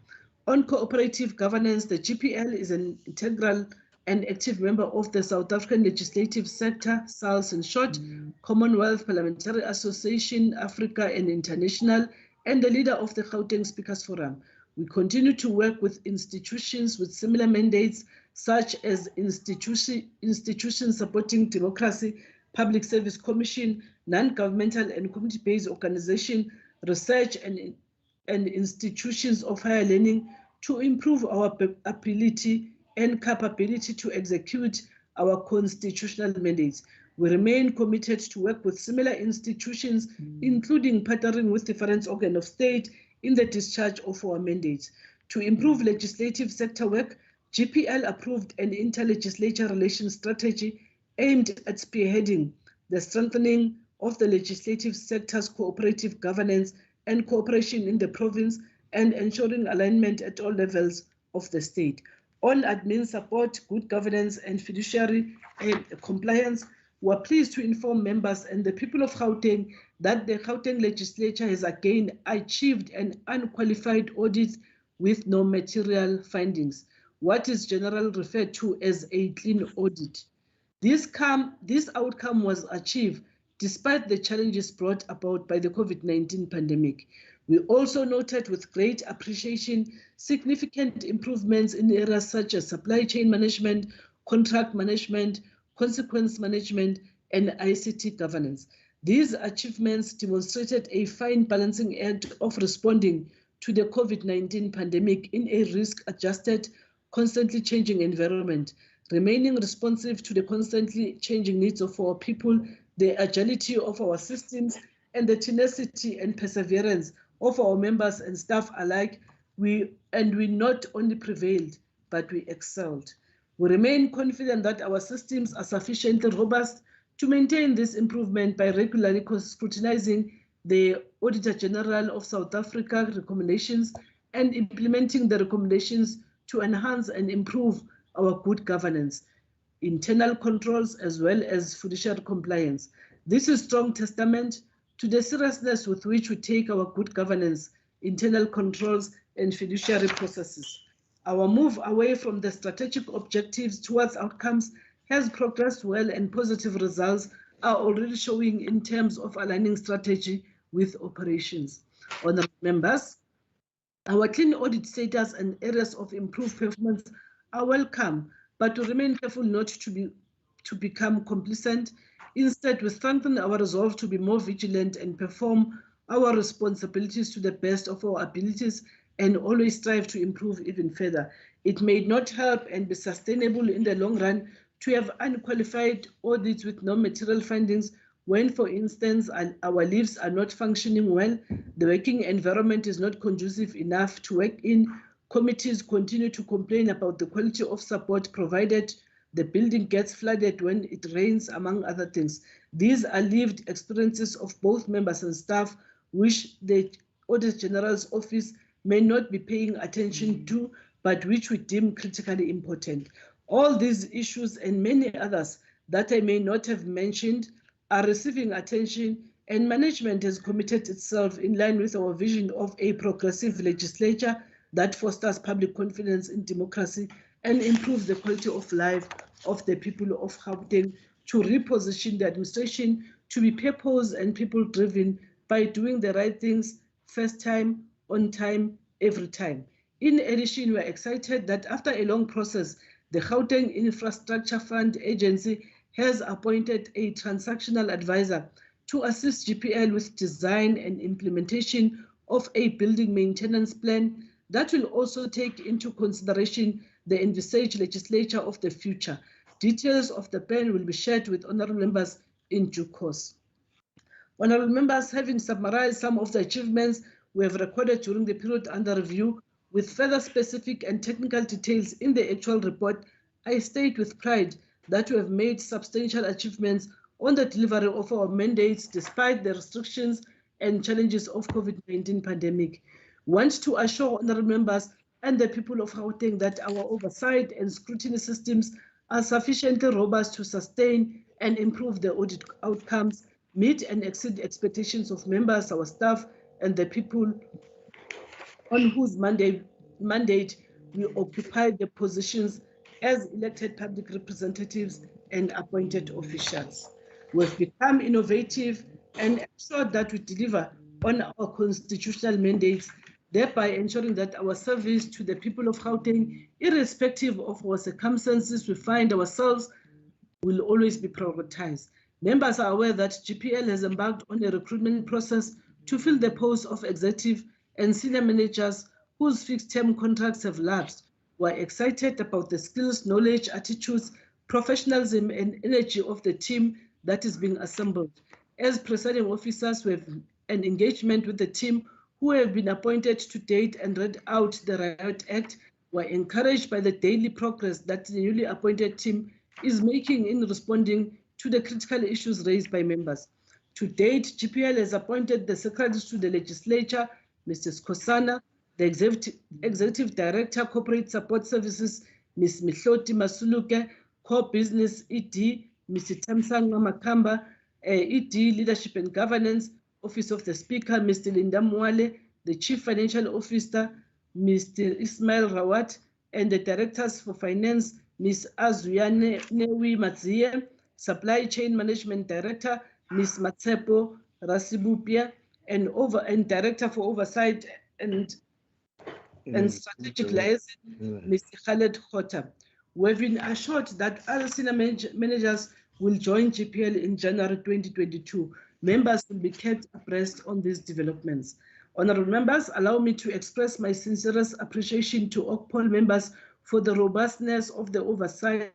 Speaker 21: On cooperative governance, the GPL is an integral and active member of the South African Legislative Sector, SALS in short, Commonwealth Parliamentary Association, Africa and International, and the leader of the Gauteng Speakers Forum. We continue to work with institutions with similar mandates, such as institutions supporting democracy, Public Service Commission, non-governmental and community-based organization, research and institutions of higher learning to improve our ability and capability to execute our constitutional mandates. We remain committed to work with similar institutions, including partnering with different organs of state in the discharge of our mandates. To improve legislative sector work, GPL approved an inter-legislature relations strategy aimed at spearheading the strengthening of the legislative sector's cooperative governance and cooperation in the province and ensuring alignment at all levels of the state. On admin support, good governance, and fiduciary compliance, we are pleased to inform members and the people of Gauteng that the Gauteng legislature has again achieved an unqualified audit with no material findings, what is generally referred to as a clean audit. This outcome was achieved despite the challenges brought about by the COVID-19 pandemic. We also noted with great appreciation significant improvements in areas such as supply chain management, contract management, consequence management, and ICT governance. These achievements demonstrated a fine balancing act of responding to the COVID-19 pandemic in a risk-adjusted, constantly changing environment, remaining responsive to the constantly changing needs of our people, the agility of our systems, and the tenacity and perseverance of our members and staff alike. We not only prevailed, but we excelled. We remain confident that our systems are sufficiently robust to maintain this improvement by regularly scrutinizing the Auditor General of South Africa recommendations and implementing the recommendations to enhance and improve our good governance, internal controls, as well as fiduciary compliance. This is strong testament to the seriousness with which we take our good governance, internal controls, and fiduciary processes. Our move away from the strategic objectives towards outcomes has progressed well, and positive results are already showing in terms of aligning strategy with operations. Honourable members, our clean audit status and areas of improved performance are welcome, but to remain careful not to become complacent. Instead, we strengthen our resolve to be more vigilant and perform our responsibilities to the best of our abilities and always strive to improve even further. It may not help and be sustainable in the long run to have unqualified audits with no material findings when, for instance, our leaves are not functioning well, the working environment is not conducive enough to work in, committees continue to complain about the quality of support provided, the building gets flooded when it rains, among other things. These are lived experiences of both members and staff, which the Auditor General's Office may not be paying attention to, but which we deem critically important. All these issues and many others that I may not have mentioned are receiving attention, and management has committed itself in line with our vision of a progressive legislature that fosters public confidence in democracy and improves the quality of life of the people of Gauteng, to reposition the administration to be purpose and people-driven by doing the right things first time, on time, every time. In addition, we are excited that after a long process, the Gauteng Infrastructure Fund Agency has appointed a transactional advisor to assist GPL with design and implementation of a building maintenance plan that will also take into consideration the envisaged legislature of the future. Details of the plan will be shared with honourable members in due course. Honourable members, having summarized some of the achievements we have recorded during the period under review, with further specific and technical details in the actual report, I state with pride that we have made substantial achievements on the delivery of our mandates despite the restrictions and challenges of COVID-19 pandemic. Want to assure honourable members and the people of Gauteng that our oversight and scrutiny systems are sufficiently robust to sustain and improve the audit outcomes, meet and exceed expectations of members, our staff, and the people on whose mandate we occupy the positions as elected public representatives and appointed officials. We've become innovative and ensured that we deliver on our constitutional mandates, thereby ensuring that our service to the people of Gauteng, irrespective of our circumstances we find ourselves, will always be prioritized. Members are aware that GPL has embarked on a recruitment process to fill the posts of executive and senior managers whose fixed-term contracts have lapsed. We're excited about the skills, knowledge, attitudes, professionalism, and energy of the team that is being assembled. As presiding officers, we have an engagement with the team who have been appointed to date and read out the Riot Act. We're encouraged by the daily progress that the newly appointed team is making in responding to the critical issues raised by members. To date, GPL has appointed the Secretary to the Legislature, Mrs. Kosana, the Executive Director, Corporate Support Services, Ms. Mihloti Masuluke, Core Business ED, Mr. Tamsang Makamba, ED Leadership and Governance, Office of the Speaker, Mr. Linda Mwale, the Chief Financial Officer, Mr. Ismail Rawat, and the Directors for Finance, Ms. Azuyane Newi Mazie, Supply Chain Management Director, Ms. Matsepo Rasibupia, and Director for Oversight and Strategic Liaison, Mr. Khaled Khota. We've been assured that other senior managers will join GPL in January 2022. Members will be kept abreast on these developments. Honorable members, allow me to express my sincerest appreciation to OCPOL members for the robustness of the oversight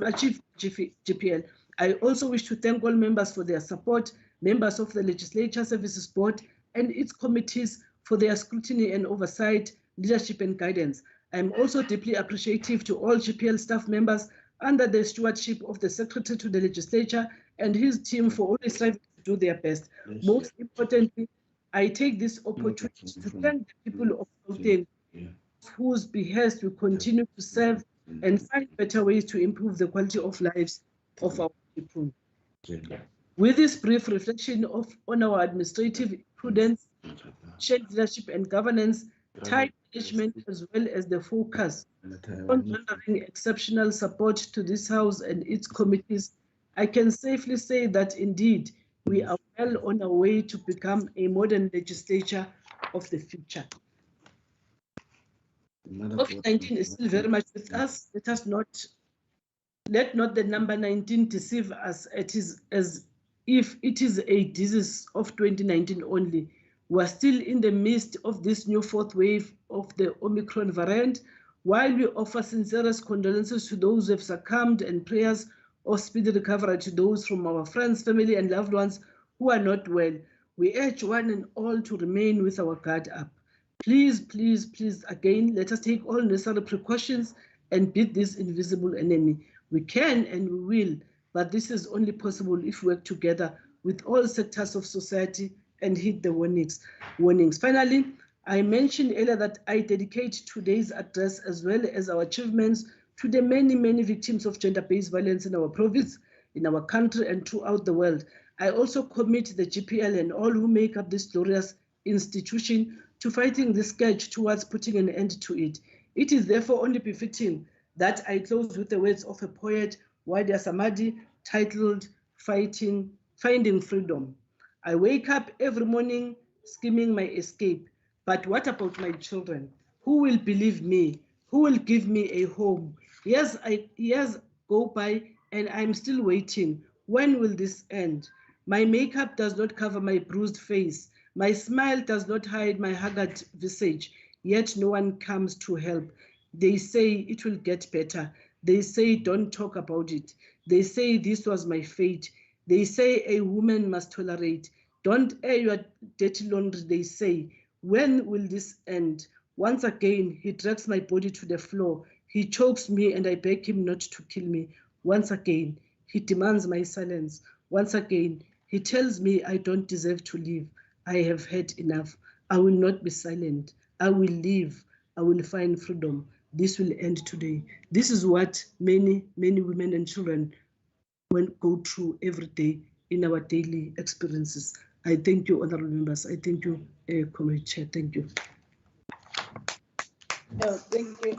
Speaker 21: achieve GPL. I also wish to thank all members for their support, members of the Legislature Services Board and its committees for their scrutiny and oversight, leadership and guidance. I am also deeply appreciative to all GPL staff members under the stewardship of the Secretary to the Legislature and his team for always striving to do their best. Most importantly, I take this opportunity to thank the people of Gauteng, whose behest we continue to serve and find better ways to improve the quality of lives of our people. With this brief reflection on our administrative prudence, shared leadership and governance, time management, as well as the focus on rendering exceptional support to this House and its committees, I can safely say that indeed we are well on our way to become a modern legislature of the future. COVID-19 is still very much with us. Let not the number 19 deceive us. It is as if it is a disease of 2019 only. We are still in the midst of this new fourth wave of the Omicron variant. While we offer sincerest condolences to those who have succumbed and prayers of speedy recovery to those from our friends, family, and loved ones who are not well, we urge one and all to remain with our guard up. Please, please, please, again, let us take all necessary precautions and beat this invisible enemy. We can and we will, but this is only possible if we work together with all sectors of society and heed the warnings. Finally, I mentioned earlier that I dedicate today's address as well as our achievements to the many, many victims of gender-based violence in our province, in our country, and throughout the world. I also commit the GPL and all who make up this glorious institution to fighting this scourge towards putting an end to it. It is therefore only befitting that I close with the words of a poet, Wadia Samadi, titled Finding Freedom. I wake up every morning scheming my escape, but what about my children? Who will believe me? Who will give me a home? Years go by and I'm still waiting. When will this end? My makeup does not cover my bruised face. My smile does not hide my haggard visage, yet no one comes to help. They say it will get better. They say don't talk about it. They say this was my fate. They say a woman must tolerate. Don't air your dirty laundry, they say. When will this end? Once again, he drags my body to the floor. He chokes me and I beg him not to kill me. Once again, he demands my silence. Once again, he tells me I don't deserve to live. I have had enough. I will not be silent. I will live. I will find freedom. This will end today. This is what many, many women and children go through every day in our daily experiences. I thank you, honorable members. I thank you, Comrade Chair. Thank you.
Speaker 5: Thank you.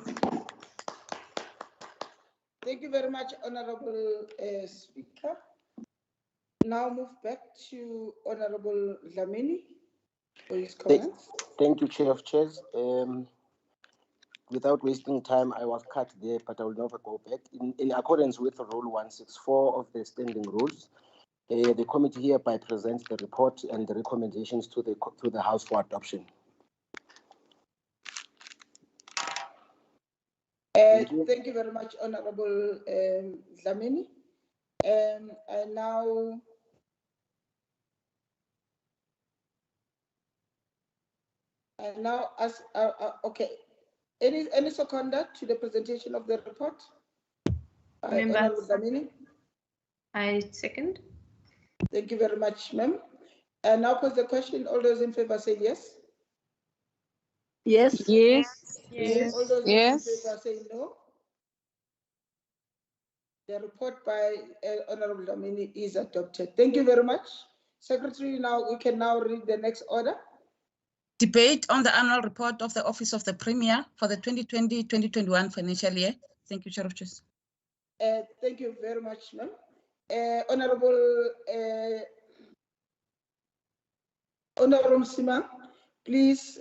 Speaker 5: Thank you very much, Honorable Speaker. Now move back to Honorable Dlamini for his comments.
Speaker 14: Thank you, Chair of Chairs. Without wasting time, I was cut there, but I will never go back. In accordance with Rule 164 of the Standing Rules, the committee hereby presents the report and the recommendations to the House for adoption.
Speaker 5: Thank you very much, Honorable Dlamini. I now ask, okay, any seconder to the presentation of the report? Honorable Dlamini.
Speaker 2: I second.
Speaker 5: Thank you very much, ma'am. And now pose the question. All those in favor say yes.
Speaker 10: Yes. Yes.
Speaker 5: Yes. All those in favor say no. The report by Honorable Dlamini is adopted. Thank you very much. Secretary, now we can now read the next order.
Speaker 13: Debate on the annual report of the Office of the Premier for the 2020-2021 financial year. Thank you, Chair of Chairs.
Speaker 5: Thank you very much, ma'am. Honorable Sima, please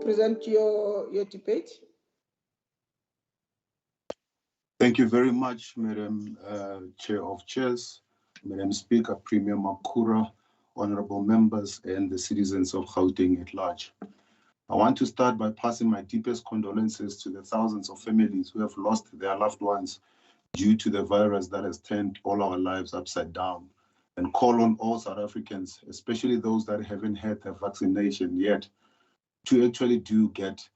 Speaker 5: present your debate.
Speaker 1: Thank you very much, Madam Chair of Chairs, Madam Speaker, Premier Makura, honorable members, and the citizens of Gauteng at large. I want to start by passing my deepest condolences to the thousands of families who have lost their loved ones due to the virus that has turned all our lives upside down, and call on all South Africans, especially those that haven't had their vaccination yet, to actually do get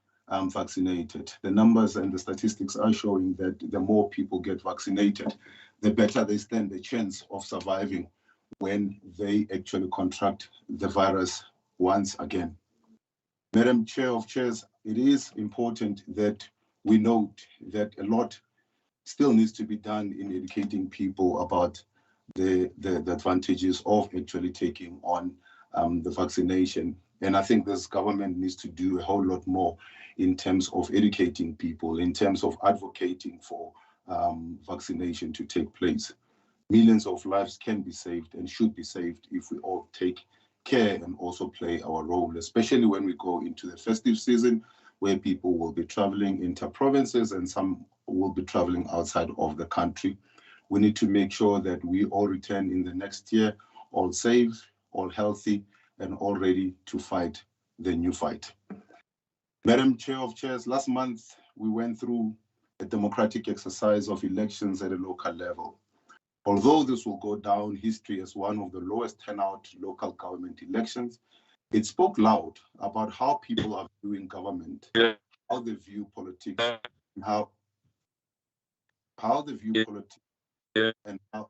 Speaker 1: vaccinated. The numbers and the statistics are showing that the more people get vaccinated, the better they stand the chance of surviving when they actually contract the virus once again. Madam Chair of Chairs, it is important that we note that a lot still needs to be done in educating people about the advantages of actually taking on the vaccination. And I think this government needs to do a whole lot more in terms of educating people, in terms of advocating for vaccination to take place. Millions of lives can be saved and should be saved if we all take care and also play our role, especially when we go into the festive season where people will be traveling inter-provinces and some will be traveling outside of the country. We need to make sure that we all return in the next year, all safe, all healthy, and all ready to fight the new fight. Madam Chair of Chairs, last month we went through a democratic exercise of elections at a local level. Although this will go down history as one of the lowest turnout local government elections, it spoke loud about how people are viewing government, how they view politics, and how they view politics, and how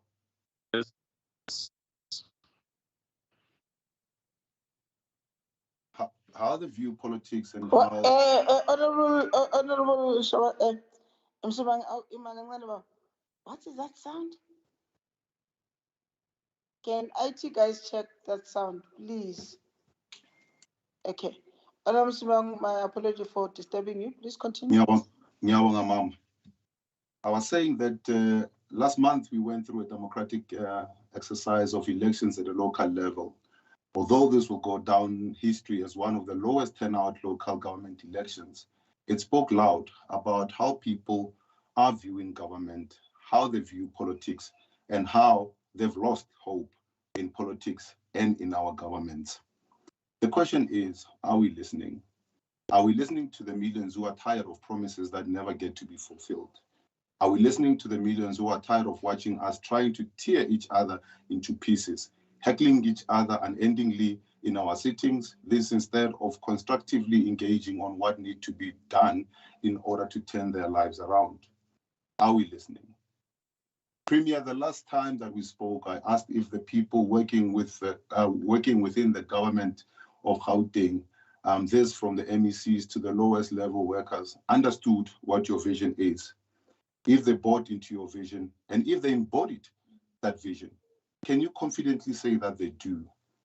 Speaker 1: they view politics and how.
Speaker 5: Honorable what is that sound? Can IT guys check that sound, please? Okay. Honorable Msimang, my apology for disturbing you. Please continue.
Speaker 1: Nyawonga, Mama. I was saying that last month we went through a democratic exercise of elections at a local level. Although this will go down history as one of the lowest turnout local government elections, it spoke loud about how people are viewing government, how they view politics, and how they've lost hope in politics and in our governments. The question is, are we listening? Are we listening to the millions who are tired of promises that never get to be fulfilled? Are we listening to the millions who are tired of watching us trying to tear each other into pieces, heckling each other unendingly in our sittings, this instead of constructively engaging on what needs to be done in order to turn their lives around? Are we listening? Premier, the last time that we spoke, I asked if the people working within the government of Gauteng, this from the MECs to the lowest level workers, understood what your vision is. If they bought into your vision and if they embodied that vision, can you confidently say that they do?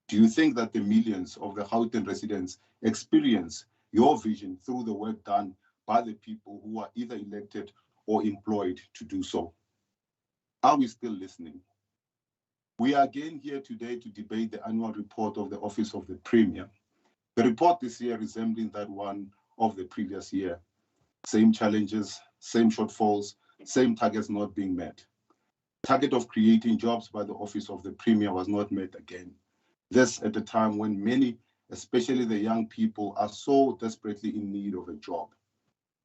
Speaker 1: Do you think that the millions of the Gauteng residents experience your vision through the work done by the people who are either elected or employed to do so? Are we still listening? We are again here today to debate the annual report of the Office of the Premier. The report this year resembling that one of the previous year. Same challenges, same shortfalls, same targets not being met. Target of creating jobs by the Office of the Premier was not met again. This at a time when many, especially the young people, are so desperately in need of a job.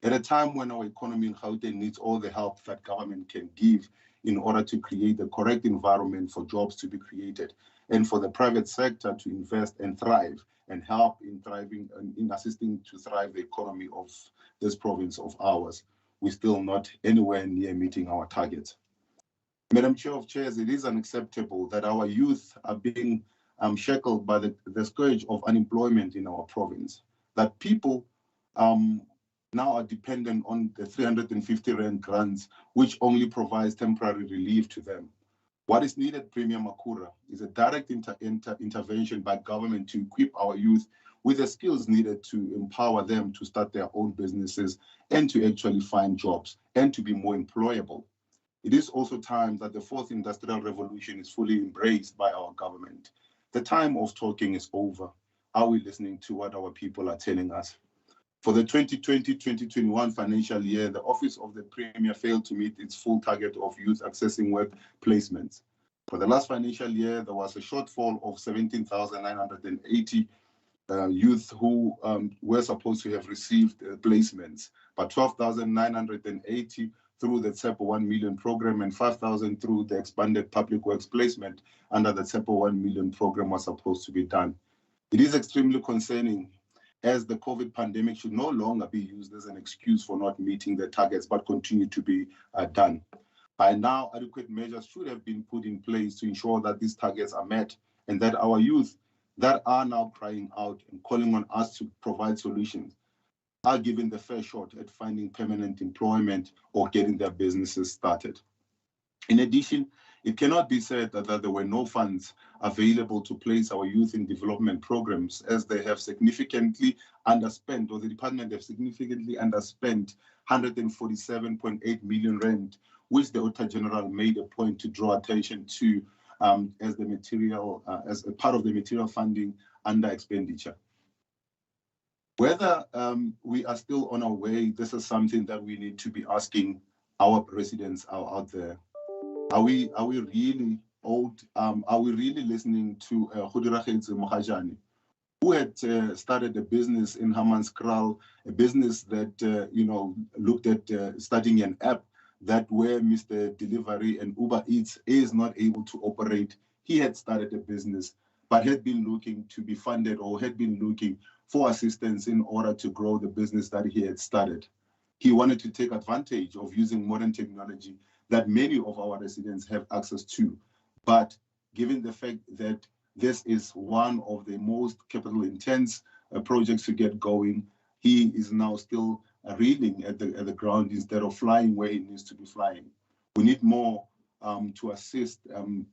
Speaker 1: At a time when our economy in Gauteng needs all the help that government can give in order to create the correct environment for jobs to be created and for the private sector to invest and thrive and help in thriving and in assisting to thrive the economy of this province of ours, we're still not anywhere near meeting our targets. Madam Chair of Chairs, it is unacceptable that our youth are being shackled by the scourge of unemployment in our province, that people now are dependent on the 350 Rand grants, which only provides temporary relief to them. What is needed, Premier Makura, is a direct intervention by government to equip our youth with the skills needed to empower them to start their own businesses and to actually find jobs and to be more employable. It is also time that the fourth industrial revolution is fully embraced by our government. The time of talking is over. Are we listening to what our people are telling us? For the 2020-2021 financial year, the Office of the Premier failed to meet its full target of youth accessing work placements. For the last financial year, there was a shortfall of 17,980 youth who were supposed to have received placements, but 12,980 through the TSEPO 1 million program and 5,000 through the expanded public works placement under the TSEPO 1 million program was supposed to be done. It is extremely concerning, as the COVID pandemic should no longer be used as an excuse for not meeting the targets, but continue to be done. By now, adequate measures should have been put in place to ensure that these targets are met and that our youth that are now crying out and calling on us to provide solutions are given the fair shot at finding permanent employment or getting their businesses started. In addition, it cannot be said that there were no funds available to place our youth in development programs, as they have significantly underspent, or the department have significantly underspent 147.8 million rand, which the Auditor General made a point to draw attention to as a part of the material funding under expenditure. Whether we are still on our way, this is something that we need to be asking our residents out there. Are we really old? Are we really listening to Khudiragetse Mogajane, who had started a business in Hammanskraal, a business that looked at starting an app that where Mr. Delivery and Uber Eats is not able to operate? He had started a business, but had been looking to be funded or had been looking for assistance in order to grow the business that he had started. He wanted to take advantage of using modern technology that many of our residents have access to. But given the fact that this is one of the most capital intense projects to get going, he is now still reeling at the ground instead of flying where he needs to be flying. We need more to assist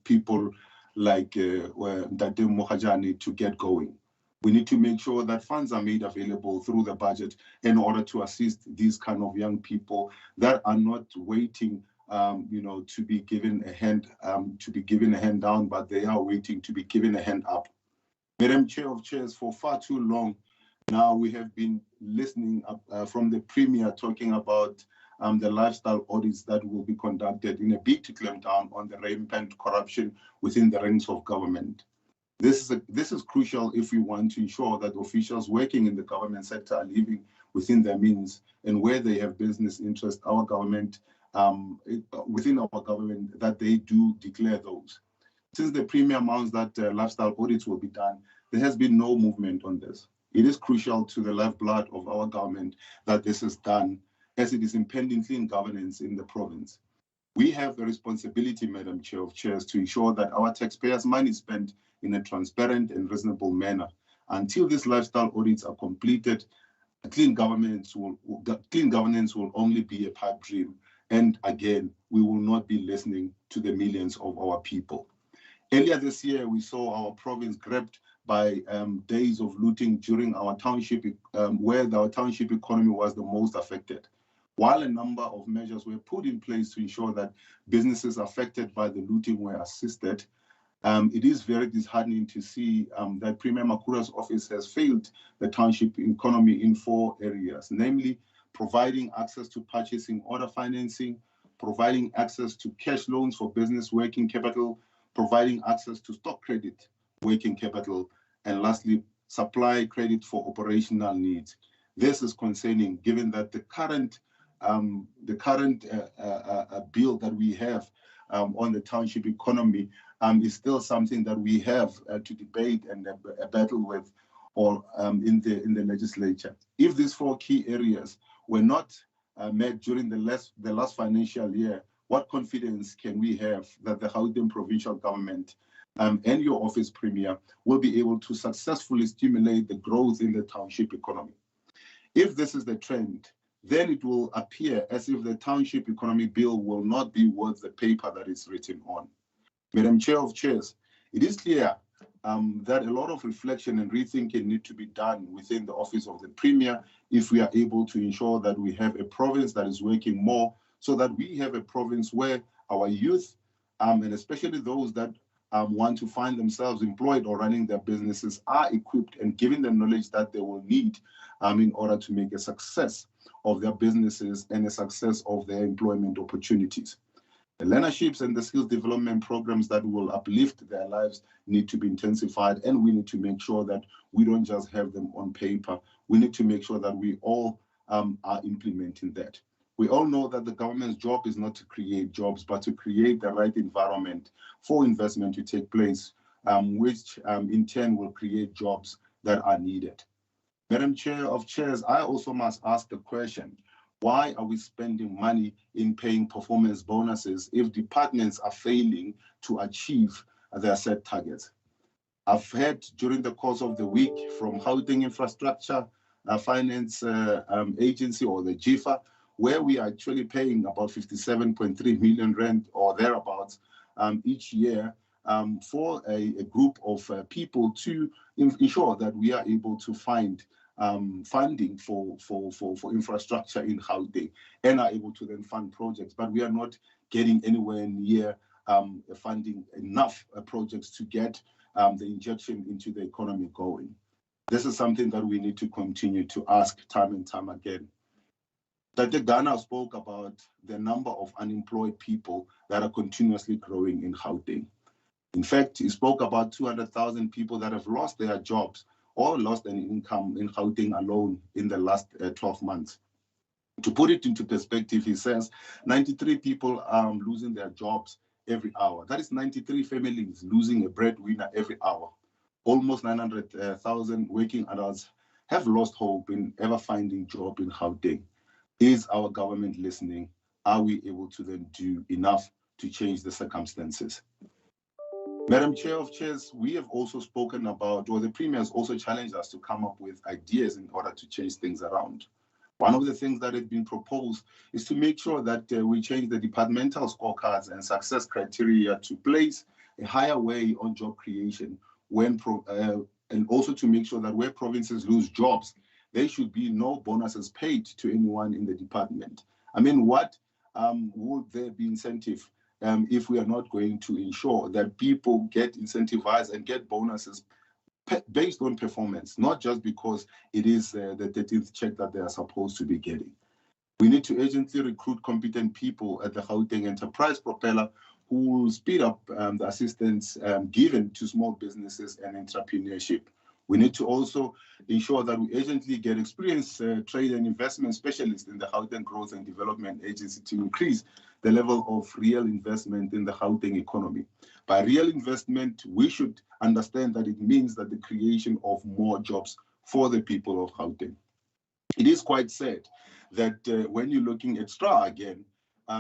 Speaker 1: people like Ntate Mogajane to get going. We need to make sure that funds are made available through the budget in order to assist these kind of young people that are not waiting to be given a hand down, but they are waiting to be given a hand up. Madam Chair of Chairs, for far too long now, we have been listening from the Premier talking about the lifestyle audits that will be conducted in a bid to clamp down on the rampant corruption within the ranks of government. This is crucial if we want to ensure that officials working in the government sector are living within their means, and where they have business interests, our government, within our government, that they do declare those. Since the Premier announced that lifestyle audits will be done, there has been no movement on this. It is crucial to the lifeblood of our government that this is done, as it is impending clean governance in the province. We have the responsibility, Madam Chair of Chairs, to ensure that our taxpayers' money is spent in a transparent and reasonable manner. Until these lifestyle audits are completed, clean governance will only be a pipe dream. And again, we will not be listening to the millions of our people. Earlier this year, we saw our province grabbed by days of looting during our township, where our township economy was the most affected. While a number of measures were put in place to ensure that businesses affected by the looting were assisted, it is very disheartening to see that Premier Makura's office has failed the township economy in 4 areas, namely providing access to purchasing order financing, providing access to cash loans for business working capital, providing access to stock credit working capital, and lastly, supply credit for operational needs. This is concerning, given that the current bill that we have on the township economy is still something that we have to debate and battle with in the legislature. If these 4 key areas were not met during the last financial year, what confidence can we have that the Gauteng Provincial Government and your office, Premier, will be able to successfully stimulate the growth in the township economy? If this is the trend, then it will appear as if the township economy bill will not be worth the paper that it's written on. Madam Chair of Chairs, it is clear that a lot of reflection and rethinking need to be done within the office of the Premier if we are able to ensure that we have a province that is working more, so that we have a province where our youth, and especially those that want to find themselves employed or running their businesses are equipped and given the knowledge that they will need in order to make a success of their businesses and a success of their employment opportunities. The learnerships and the skills development programs that will uplift their lives need to be intensified, and we need to make sure that we don't just have them on paper. We need to make sure that we all are implementing that. We all know that the government's job is not to create jobs, but to create the right environment for investment to take place, which in turn will create jobs that are needed. Madam Chair of Chairs, I also must ask the question, why are we spending money in paying performance bonuses if departments are failing to achieve their set targets? I've heard during the course of the week from Gauteng Infrastructure Finance Agency, or the GIFA, where we are actually paying about 57.3 million rand or thereabouts each year for a group of people to ensure that we are able to find funding for infrastructure in Gauteng and are able to then fund projects. But we are not getting anywhere near funding enough projects to get the injection into the economy going. This is something that we need to continue to ask time and time again. Dr. Ghana spoke about the number of unemployed people that are continuously growing in Gauteng. In fact, he spoke about 200,000 people that have lost their jobs or lost an income in Gauteng alone in the last 12 months. To put it into perspective, he says 93 people are losing their jobs every hour. That is 93 families losing a breadwinner every hour. Almost 900,000 working adults have lost hope in ever finding a job in Gauteng. Is our government listening? Are we able to then do enough to change the circumstances? Madam Chair of Chairs, we have also spoken about, or the Premier has also challenged us to come up with ideas in order to change things around. One of the things that has been proposed is to make sure that we change the departmental scorecards and success criteria to place a higher way on job creation when and also to make sure that where provinces lose jobs, there should be no bonuses paid to anyone in the department. I mean, what would there be incentive if we are not going to ensure that people get incentivized and get bonuses based on performance, not just because it is the 13th check that they are supposed to be getting? We need to urgently recruit competent people at the Gauteng Enterprise Propeller who will speed up the assistance given to small businesses and entrepreneurship. We need to also ensure that we urgently get experienced trade and investment specialists in the Gauteng Growth and Development Agency to increase the level of real investment in the Gauteng economy. By real investment, we should understand that it means that the creation of more jobs for the people of Gauteng. It is quite sad that when you're looking at STRA again,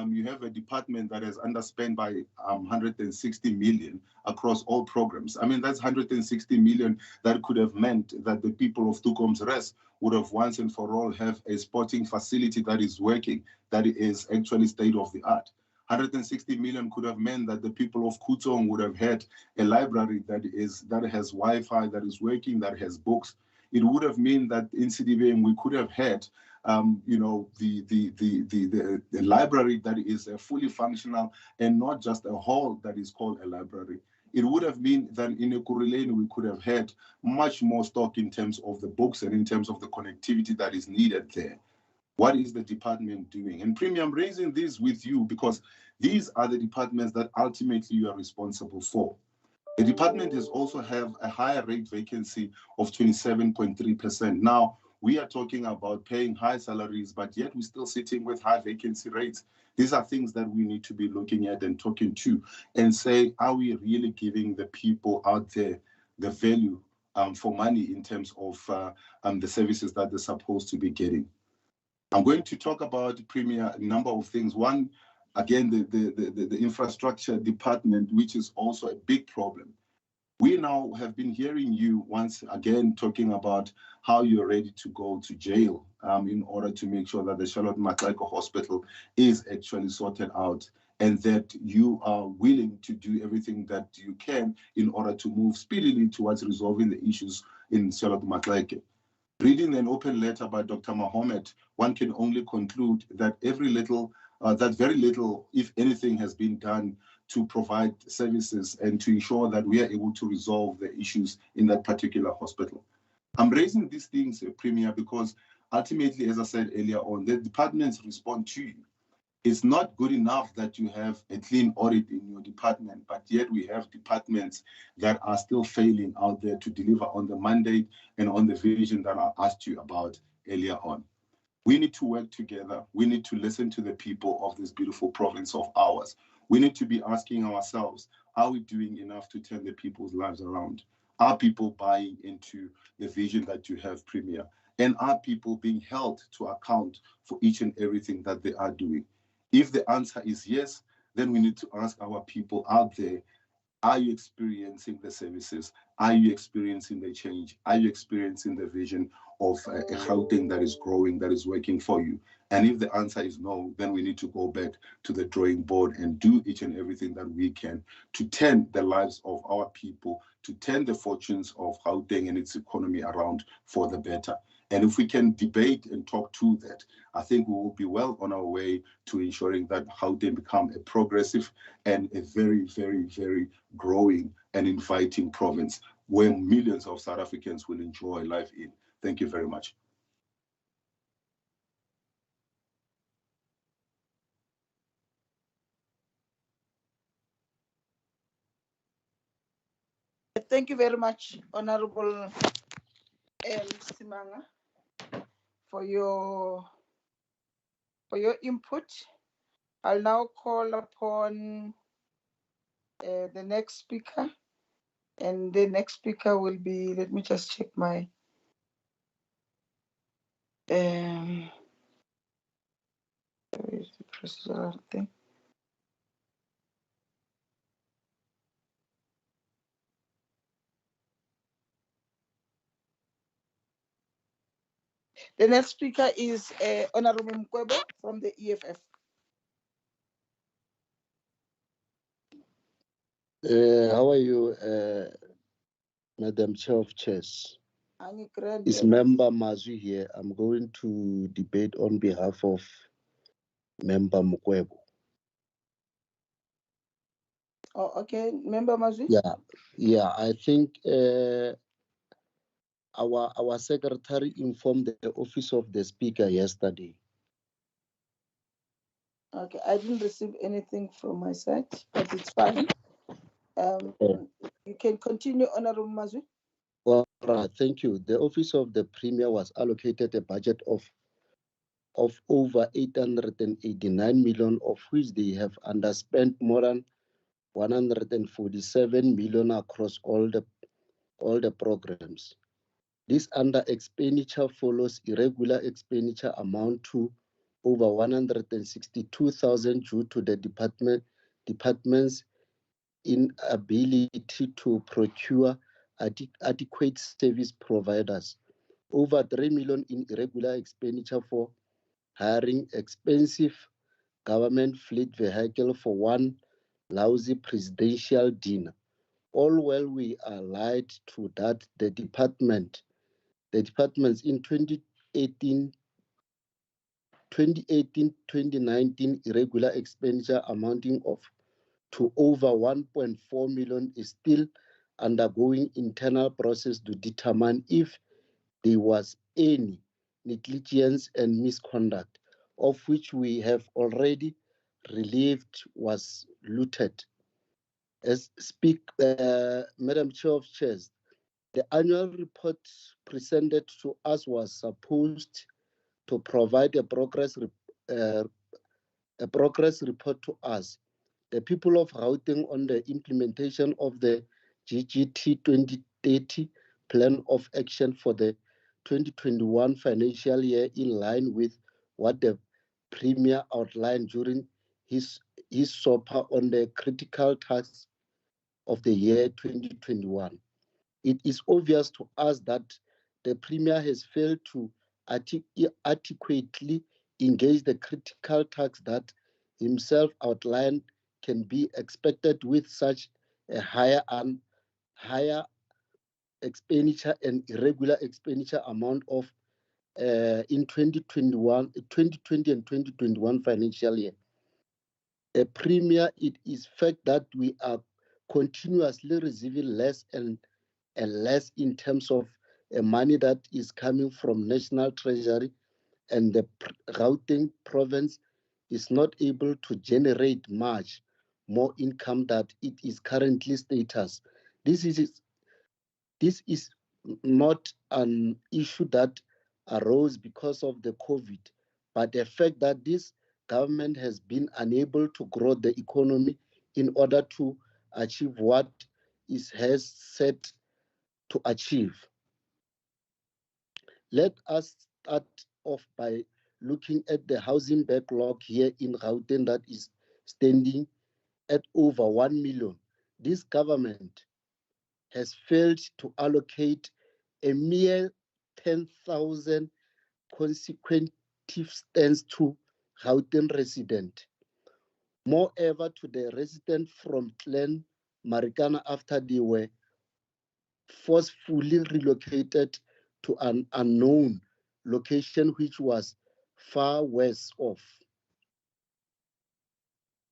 Speaker 1: you have a department that has underspent by 160 million across all programs. I mean, that's 160 million that could have meant that the people of Tukomsres would have once and for all have a sporting facility that is working, that is actually state of the art. 160 million could have meant that the people of Kutong would have had a library that has Wi-Fi, that is working, that has books. It would have meant that in CDVM we could have had the library that is fully functional and not just a hall that is called a library. It would have meant that in Ekurhuleni we could have had much more stock in terms of the books and in terms of the connectivity that is needed there. What is the department doing? And Premier, I'm raising this with you because these are the departments that ultimately you are responsible for. The department has also have a higher rate vacancy of 27.3%. Now, we are talking about paying high salaries, but yet we're still sitting with high vacancy rates. These are things that we need to be looking at and talking to and say, are we really giving the people out there the value for money in terms of the services that they're supposed to be getting? I'm going to talk about, Premier, a number of things. One, again, the infrastructure department, which is also a big problem. We now have been hearing you once again talking about how you're ready to go to jail in order to make sure that the Charlotte Maxeke Hospital is actually sorted out and that you are willing to do everything that you can in order to move speedily towards resolving the issues in Charlotte Maxeke. Reading an open letter by Dr. Mohammed, one can only conclude that very little, if anything, has been done to provide services and to ensure that we are able to resolve the issues in that particular hospital. I'm raising these things, Premier, because ultimately, as I said earlier on, the departments respond to you. It's not good enough that you have a clean audit in your department, but yet we have departments that are still failing out there to deliver on the mandate and on the vision that I asked you about earlier on. We need to work together. We need to listen to the people of this beautiful province of ours. We need to be asking ourselves, are we doing enough to turn the people's lives around? Are people buying into the vision that you have, Premier? And are people being held to account for each and everything that they are doing? If the answer is yes, then we need to ask our people out there, are you experiencing the services? Are you experiencing the change? Are you experiencing the vision of a Gauteng that is growing, that is working for you? And if the answer is no, then we need to go back to the drawing board and do each and everything that we can to turn the lives of our people, to turn the fortunes of Gauteng and its economy around for the better. And if we can debate and talk to that, I think we will be well on our way to ensuring that Gauteng become a progressive and a very, very, very growing and inviting province where millions of South Africans will enjoy life in. Thank you very much.
Speaker 5: Thank you very much, Honorable Simanga, for your input. I'll now call upon the next speaker, and the next speaker will be, let me just check my, where is the procedural thing? The next speaker is Honorable Mkwebo from the EFF.
Speaker 7: How are you, Madam Chair of Chairs? Is Member Mazwi here? I'm going to debate on behalf of Member Mkwebo.
Speaker 5: Oh, okay, Member Mazwi?
Speaker 7: Yeah. I think our secretary informed the office of the speaker yesterday.
Speaker 5: Okay, I didn't receive anything from my side, but it's fine. You can continue, Honorable Mazwi.
Speaker 7: All right, thank you. The office of the Premier was allocated a budget of over 889 million, of which they have underspent more than 147 million across all the programs. This under expenditure follows irregular expenditure amount to over 162,000 due to the department's inability to procure adequate service providers. Over 3 million in irregular expenditure for hiring expensive government fleet vehicle for one lousy presidential dinner. All while we are lied to that the departments in 2018-2019 irregular expenditure amounting to over 1.4 million is still undergoing internal process to determine if there was any negligence and misconduct, of which we have already relieved was looted. As Madam Chair of Chairs, the annual report presented to us was supposed to provide a progress report to us, the people of Gauteng, on the implementation of the GGT 2030 Plan of Action for the 2021 financial year, in line with what the Premier outlined during his SOPA on the critical tasks of the year 2021. It is obvious to us that the Premier has failed to adequately engage the critical tasks that himself outlined can be expected with such a higher expenditure and irregular expenditure amount of in 2020 and 2021 financial year. A Premier, it is fact that we are continuously receiving less and less in terms of money that is coming from National Treasury, and the Gauteng province is not able to generate much more income that it is currently status. This is not an issue that arose because of the COVID, but the fact that this government has been unable to grow the economy in order to achieve what it has set to achieve. Let us start off by looking at the housing backlog here in Gauteng that is standing at over 1 million. This government has failed to allocate a mere 10,000 consecutive stands to Gauteng resident. Moreover, to the resident from Clan Marikana after they were forcefully relocated to an unknown location which was far west off.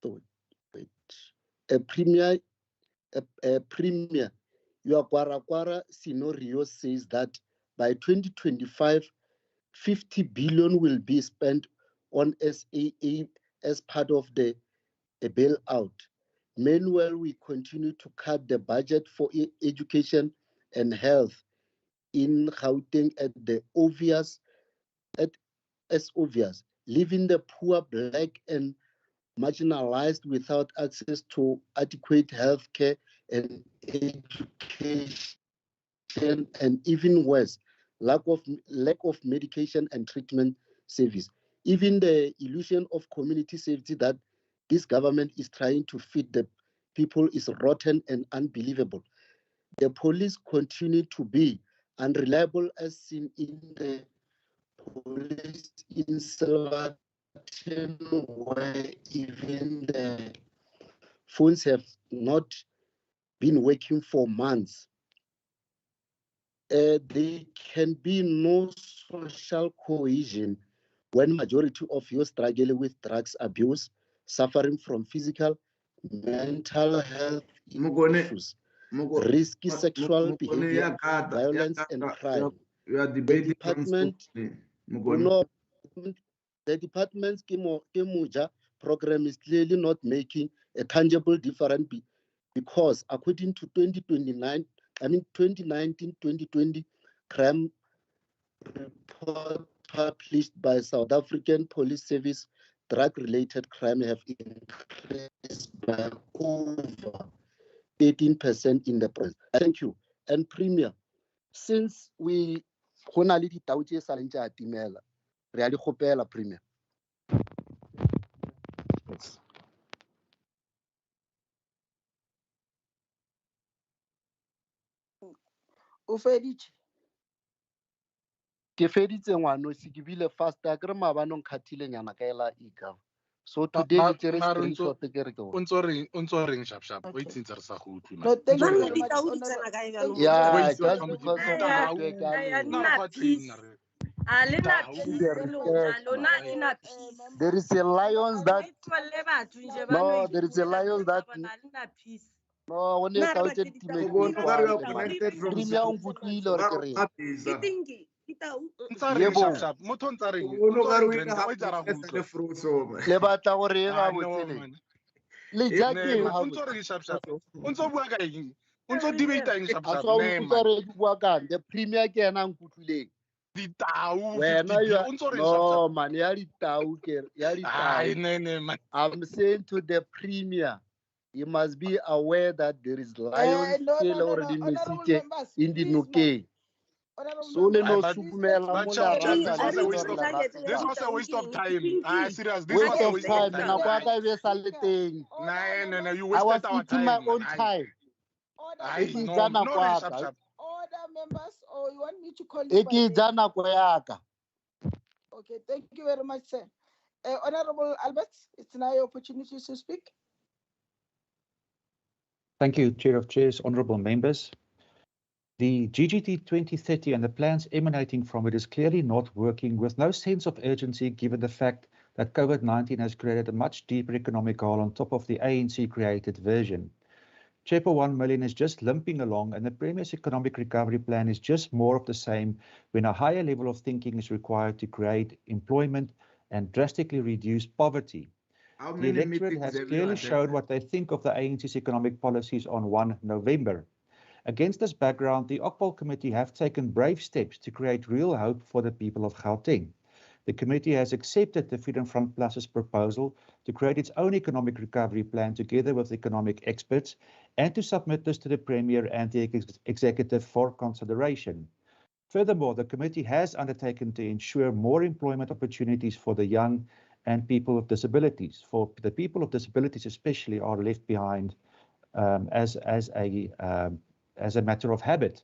Speaker 7: So, wait. A premier, your Kwara scenario says that by 2025, 50 billion will be spent on SAA as part of the bailout. Meanwhile, we continue to cut the budget for education and health in Gauteng as obvious, leaving the poor, black, and marginalized without access to adequate health care and education, and even worse, lack of medication and treatment service. Even the illusion of community safety that this government is trying to feed the people is rotten and unbelievable. The police continue to be unreliable as seen in the police in Silverton, where even the phones have not been working for months. There can be no social cohesion when majority of you struggle with drugs abuse, suffering from physical, mental health issues, risky sexual behavior, violence, and crime. The department's Kemuja program is clearly not making a tangible difference because according to 2019-2020 crime report published by South African Police Service, drug-related crime have increased by over 18% in the province. Thank you. And Premier, since we honali di tau tse sa leng tsa timela, re a di kgopela Premier.
Speaker 5: O feditše?
Speaker 7: Ke feditse ngwano se ke bile fast a kere mabanong khatilenyana ka ela ika. So today ke tsere screenshot ke re ke
Speaker 11: o ntso reng sharp sharp o itsintse re sa go utlwe
Speaker 5: No, thank you
Speaker 6: Bang
Speaker 5: very
Speaker 6: di
Speaker 5: much.
Speaker 6: tau di tsena kae bjalo?
Speaker 7: Yeah, just because of the
Speaker 6: Nna peace. A le na peace lona, lona ina peace.
Speaker 7: There is a lions that
Speaker 6: Tlohelle batho nje ba
Speaker 7: no, there is a lions that
Speaker 6: nna peace.
Speaker 7: no, when you count it Premier on kutlile or ke re
Speaker 6: Ditingi, ditau.
Speaker 11: ntsa reng sharp sharp motho ntsa reng o itse ra go utlwa
Speaker 7: le batla gore ga botsele le jakeng ha
Speaker 11: ntso reng sharp sharp o ntso bua ka eng o ntso debate eng sharp sharp
Speaker 7: re bua ka the Premier ke ena nkutlileng
Speaker 11: ditau
Speaker 7: wena
Speaker 11: o ntso reng sharp sharp
Speaker 7: no man ya ditau ke ya ditau
Speaker 11: man
Speaker 7: I'm saying to the Premier, you must be aware that there is lions still already mesite in the Nuke. So le no sukumela mola
Speaker 11: this was a waste of time. Serious. This
Speaker 7: waste
Speaker 11: was a
Speaker 7: of
Speaker 11: waste
Speaker 7: time.
Speaker 11: of time.
Speaker 7: Na kwa ka be sa le teng.
Speaker 11: No, you
Speaker 7: I was
Speaker 11: wasted our
Speaker 7: eating
Speaker 11: time.
Speaker 7: my own time.
Speaker 11: No, sharp sharp.
Speaker 5: Order members, or you want me to call you by
Speaker 7: name? Jana kwa yaka.
Speaker 5: Okay, thank you very much, sir. Honorable Albert, it's now your opportunity to speak.
Speaker 22: Thank you, Chair of Chairs, honorable members. The GGT 2030 and the plans emanating from it is clearly not working with no sense of urgency given the fact that COVID-19 has created a much deeper economic hole on top of the ANC-created version. Chepa 1 million is just limping along, and the Premier's economic recovery plan is just more of the same when a higher level of thinking is required to create employment and drastically reduce poverty. The electorate has clearly shown what they think of the ANC's economic policies on 1 November. Against this background, the Okpol Committee have taken brave steps to create real hope for the people of Gauteng. The committee has accepted the Freedom Front Plus's proposal to create its own economic recovery plan together with economic experts and to submit this to the Premier and the Executive for consideration. Furthermore, the committee has undertaken to ensure more employment opportunities for the young and people with disabilities. For the people of disabilities especially are left behind as a matter of habit.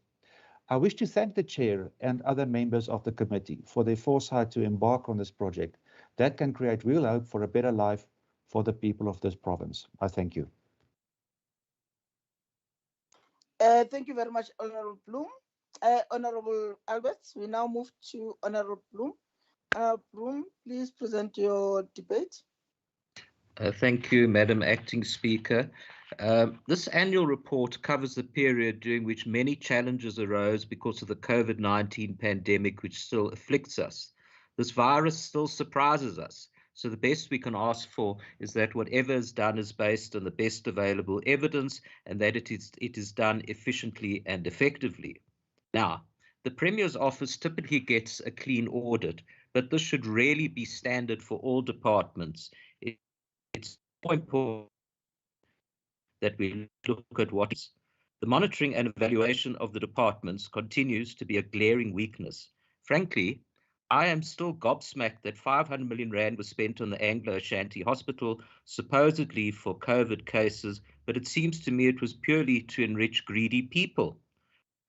Speaker 22: I wish to thank the Chair and other members of the committee for their foresight to embark on this project that can create real hope for a better life for the people of this province. I thank you.
Speaker 5: Thank you very much, Honorable Bloom. Honorable Alberts, we now move to Honorable Bloom. Bloom, please present your debate.
Speaker 4: Thank you, Madam Acting Speaker. This annual report covers the period during which many challenges arose because of the COVID-19 pandemic, which still afflicts us. This virus still surprises us. So the best we can ask for is that whatever is done is based on the best available evidence and that it is done efficiently and effectively. Now, the Premier's office typically gets a clean audit, but this should really be standard for all departments. It's important that we look at what is. The monitoring and evaluation of the departments continues to be a glaring weakness. Frankly, I am still gobsmacked that 500 million rand was spent on the Anglo-Ashanti Hospital, supposedly for COVID cases, but it seems to me it was purely to enrich greedy people.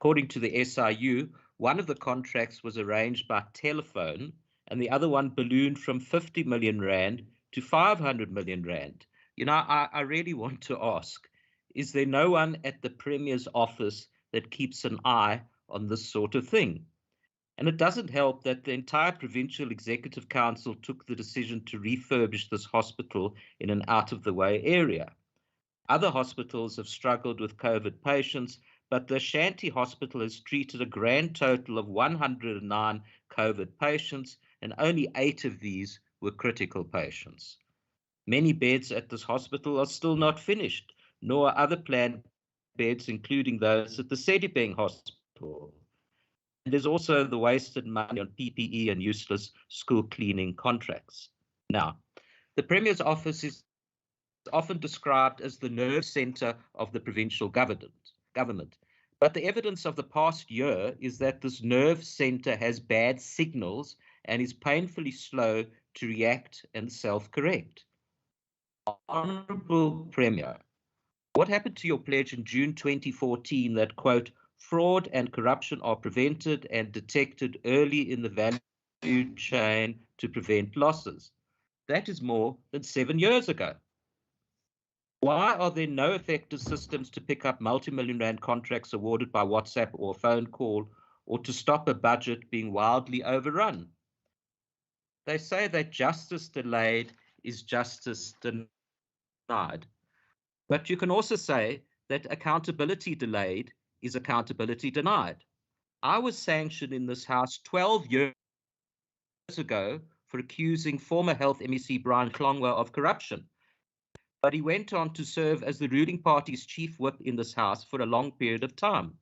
Speaker 4: According to the SIU, one of the contracts was arranged by telephone and the other one ballooned from 50 million rand to 500 million rand. You know, I really want to ask, is there no one at the Premier's office that keeps an eye on this sort of thing? And it doesn't help that the entire Provincial Executive Council took the decision to refurbish this hospital in an out-of-the-way area. Other hospitals have struggled with COVID patients, but the Ashanti Hospital has treated a grand total of 109 COVID patients, and only 8 of these were critical patients. Many beds at this hospital are still not finished, nor are other planned beds, including those at the Sedibeng Hospital. And there's also the wasted money on PPE and useless school cleaning contracts. Now, the Premier's office is often described as the nerve center of the provincial government. But the evidence of the past year is that this nerve center has bad signals and is painfully slow to react and self-correct. Honourable Premier, what happened to your pledge in June 2014 that, quote, fraud and corruption are prevented and detected early in the value chain to prevent losses? That is more than 7 years ago. Why are there no effective systems to pick up multi-million rand contracts awarded by WhatsApp or phone call, or to stop a budget being wildly overrun? They say that justice delayed is justice denied. But you can also say that accountability delayed is accountability denied. I was sanctioned in this House 12 years ago for accusing former Health MEC Brian Klongwa of corruption. But he went on to serve as the ruling party's chief whip in this House for a long period of time.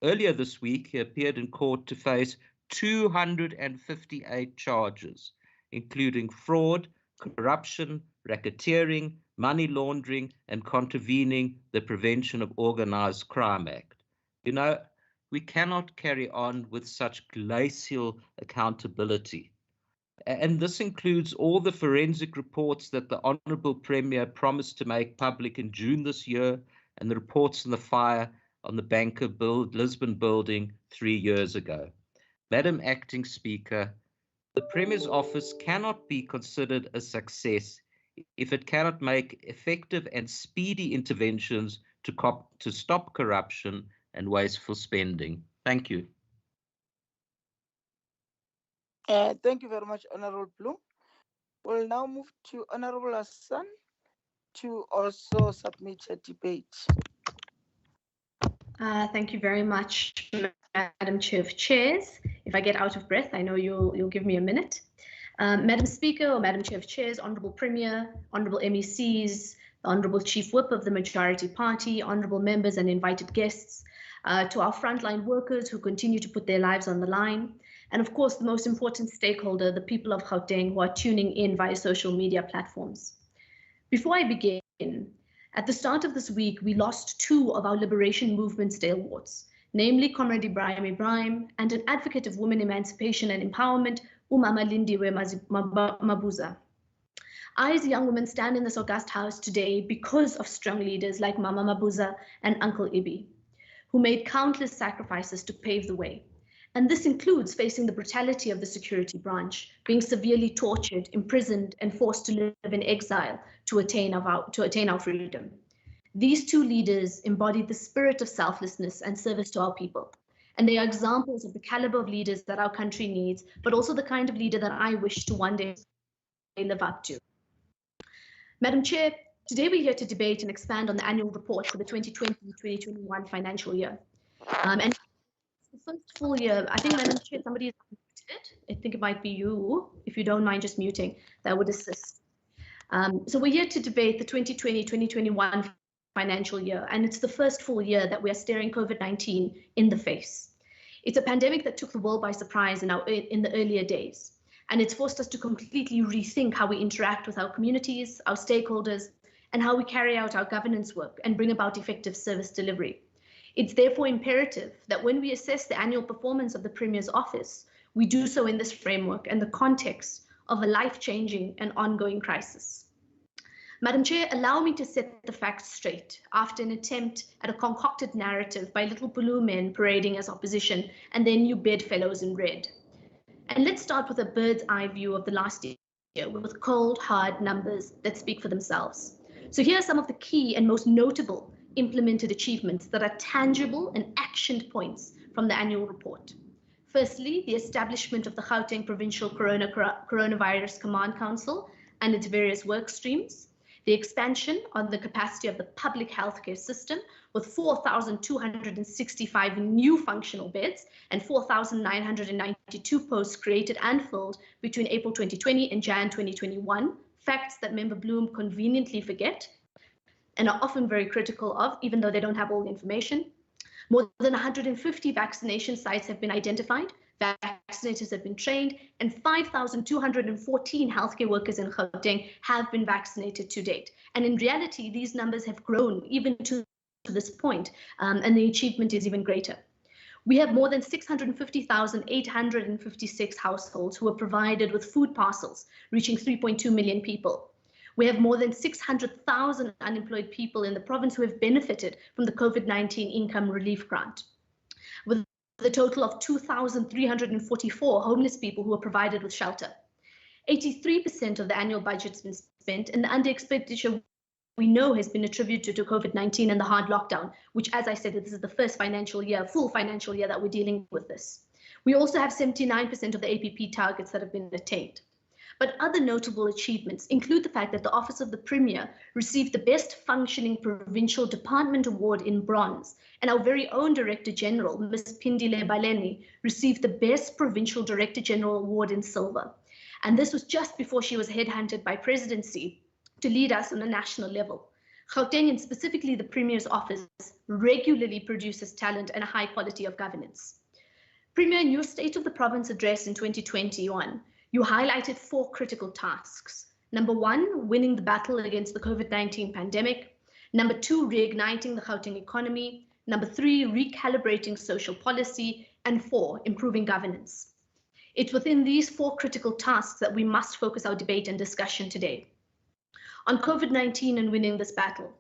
Speaker 4: Earlier this week, he appeared in court to face 258 charges, including fraud, corruption, racketeering, money laundering, and contravening the Prevention of Organised Crime Act. You know, we cannot carry on with such glacial accountability. And this includes all the forensic reports that the Honourable Premier promised to make public in June this year, and the reports on the fire on the Banker Lisbon building 3 years ago. Madam Acting Speaker, the Premier's office cannot be considered a success if it cannot make effective and speedy interventions to stop corruption and wasteful spending. Thank you.
Speaker 5: Thank you very much, Honourable Bloom. We'll now move to Honorable Hassan to also submit a debate.
Speaker 2: Thank you very much, Madam Chair of Chairs. If I get out of breath, I know you'll give me a minute. Madam Speaker or Madam Chair of Chairs, Honourable Premier, Honourable MECs, the Honourable Chief Whip of the Majority Party, Honourable members and invited guests, to our frontline workers who continue to put their lives on the line, and of course the most important stakeholder, the people of Gauteng who are tuning in via social media platforms. Before I begin, at the start of this week, we lost two of our liberation movement stalwarts, namely Comrade Ibrahim and an advocate of women emancipation and empowerment, Umama Lindiwe Mabuza. I, as a young woman, stand in this august house today because of strong leaders like Mama Mabuza and Uncle Ibi, who made countless sacrifices to pave the way. And this includes facing the brutality of the security branch, being severely tortured, imprisoned, and forced to live in exile to attain our freedom. These two leaders embodied the spirit of selflessness and service to our people. And they are examples of the caliber of leaders that our country needs, but also the kind of leader that I wish to one day live up to. Madam Chair, today we're here to debate and expand on the annual report for the 2020-2021 financial year. And the first full year, I think, Madam Chair, somebody is muted. I think it might be you. If you don't mind just muting, that would assist. So we're here to debate the 2020-2021 financial year, and it's the first full year that we are staring COVID-19 in the face. It's a pandemic that took the world by surprise in the earlier days, and it's forced us to completely rethink how we interact with our communities, our stakeholders, and how we carry out our governance work and bring about effective service delivery. It's therefore imperative that when we assess the annual performance of the Premier's office, we do so in this framework and the context of a life-changing and ongoing crisis. Madam Chair, allow me to set the facts straight after an attempt at a concocted narrative by little blue men parading as opposition and their new bedfellows in red. And let's start with a bird's eye view of the last year with cold, hard numbers that speak for themselves. So here are some of the key and most notable implemented achievements that are tangible and actioned points from the annual report. Firstly, the establishment of the Gauteng Provincial Coronavirus Command Council and its various work streams, the expansion on the capacity of the public healthcare system with 4,265 new functional beds and 4,992 posts created and filled between April 2020 and Jan 2021, facts that Member Bloom conveniently forget and are often very critical of, even though they don't have all the information. More than 150 vaccination sites have been identified, vaccinators have been trained, and 5,214 healthcare workers in Gauteng have been vaccinated to date. And in reality, these numbers have grown even to this point, and the achievement is even greater. We have more than 650,856 households who are provided with food parcels, reaching 3.2 million people. We have more than 600,000 unemployed people in the province who have benefited from the COVID-19 income relief grant, with a total of 2,344 homeless people who are provided with shelter. 83% of the annual budget has been spent, and the under-expenditure we know has been attributed to COVID-19 and the hard lockdown, which, as I said, this is the first financial year, full financial year that we're dealing with this. We also have 79% of the APP targets that have been attained. But other notable achievements include the fact that the Office of the Premier received the Best Functioning Provincial Department Award in bronze, and our very own Director General, Ms. Pindile Baleni, received the Best Provincial Director General Award in silver. And this was just before she was headhunted by Presidency to lead us on a national level. Gauteng, and specifically the Premier's office, regularly produces talent and a high quality of governance. Premier, in your State of the Province address in 2021, you highlighted 4 critical tasks. Number 1, winning the battle against the COVID-19 pandemic. Number 2, reigniting the Gauteng economy. Number 3, recalibrating social policy. And 4, improving governance. It's within these 4 critical tasks that we must focus our debate and discussion today. On COVID-19 and winning this battle.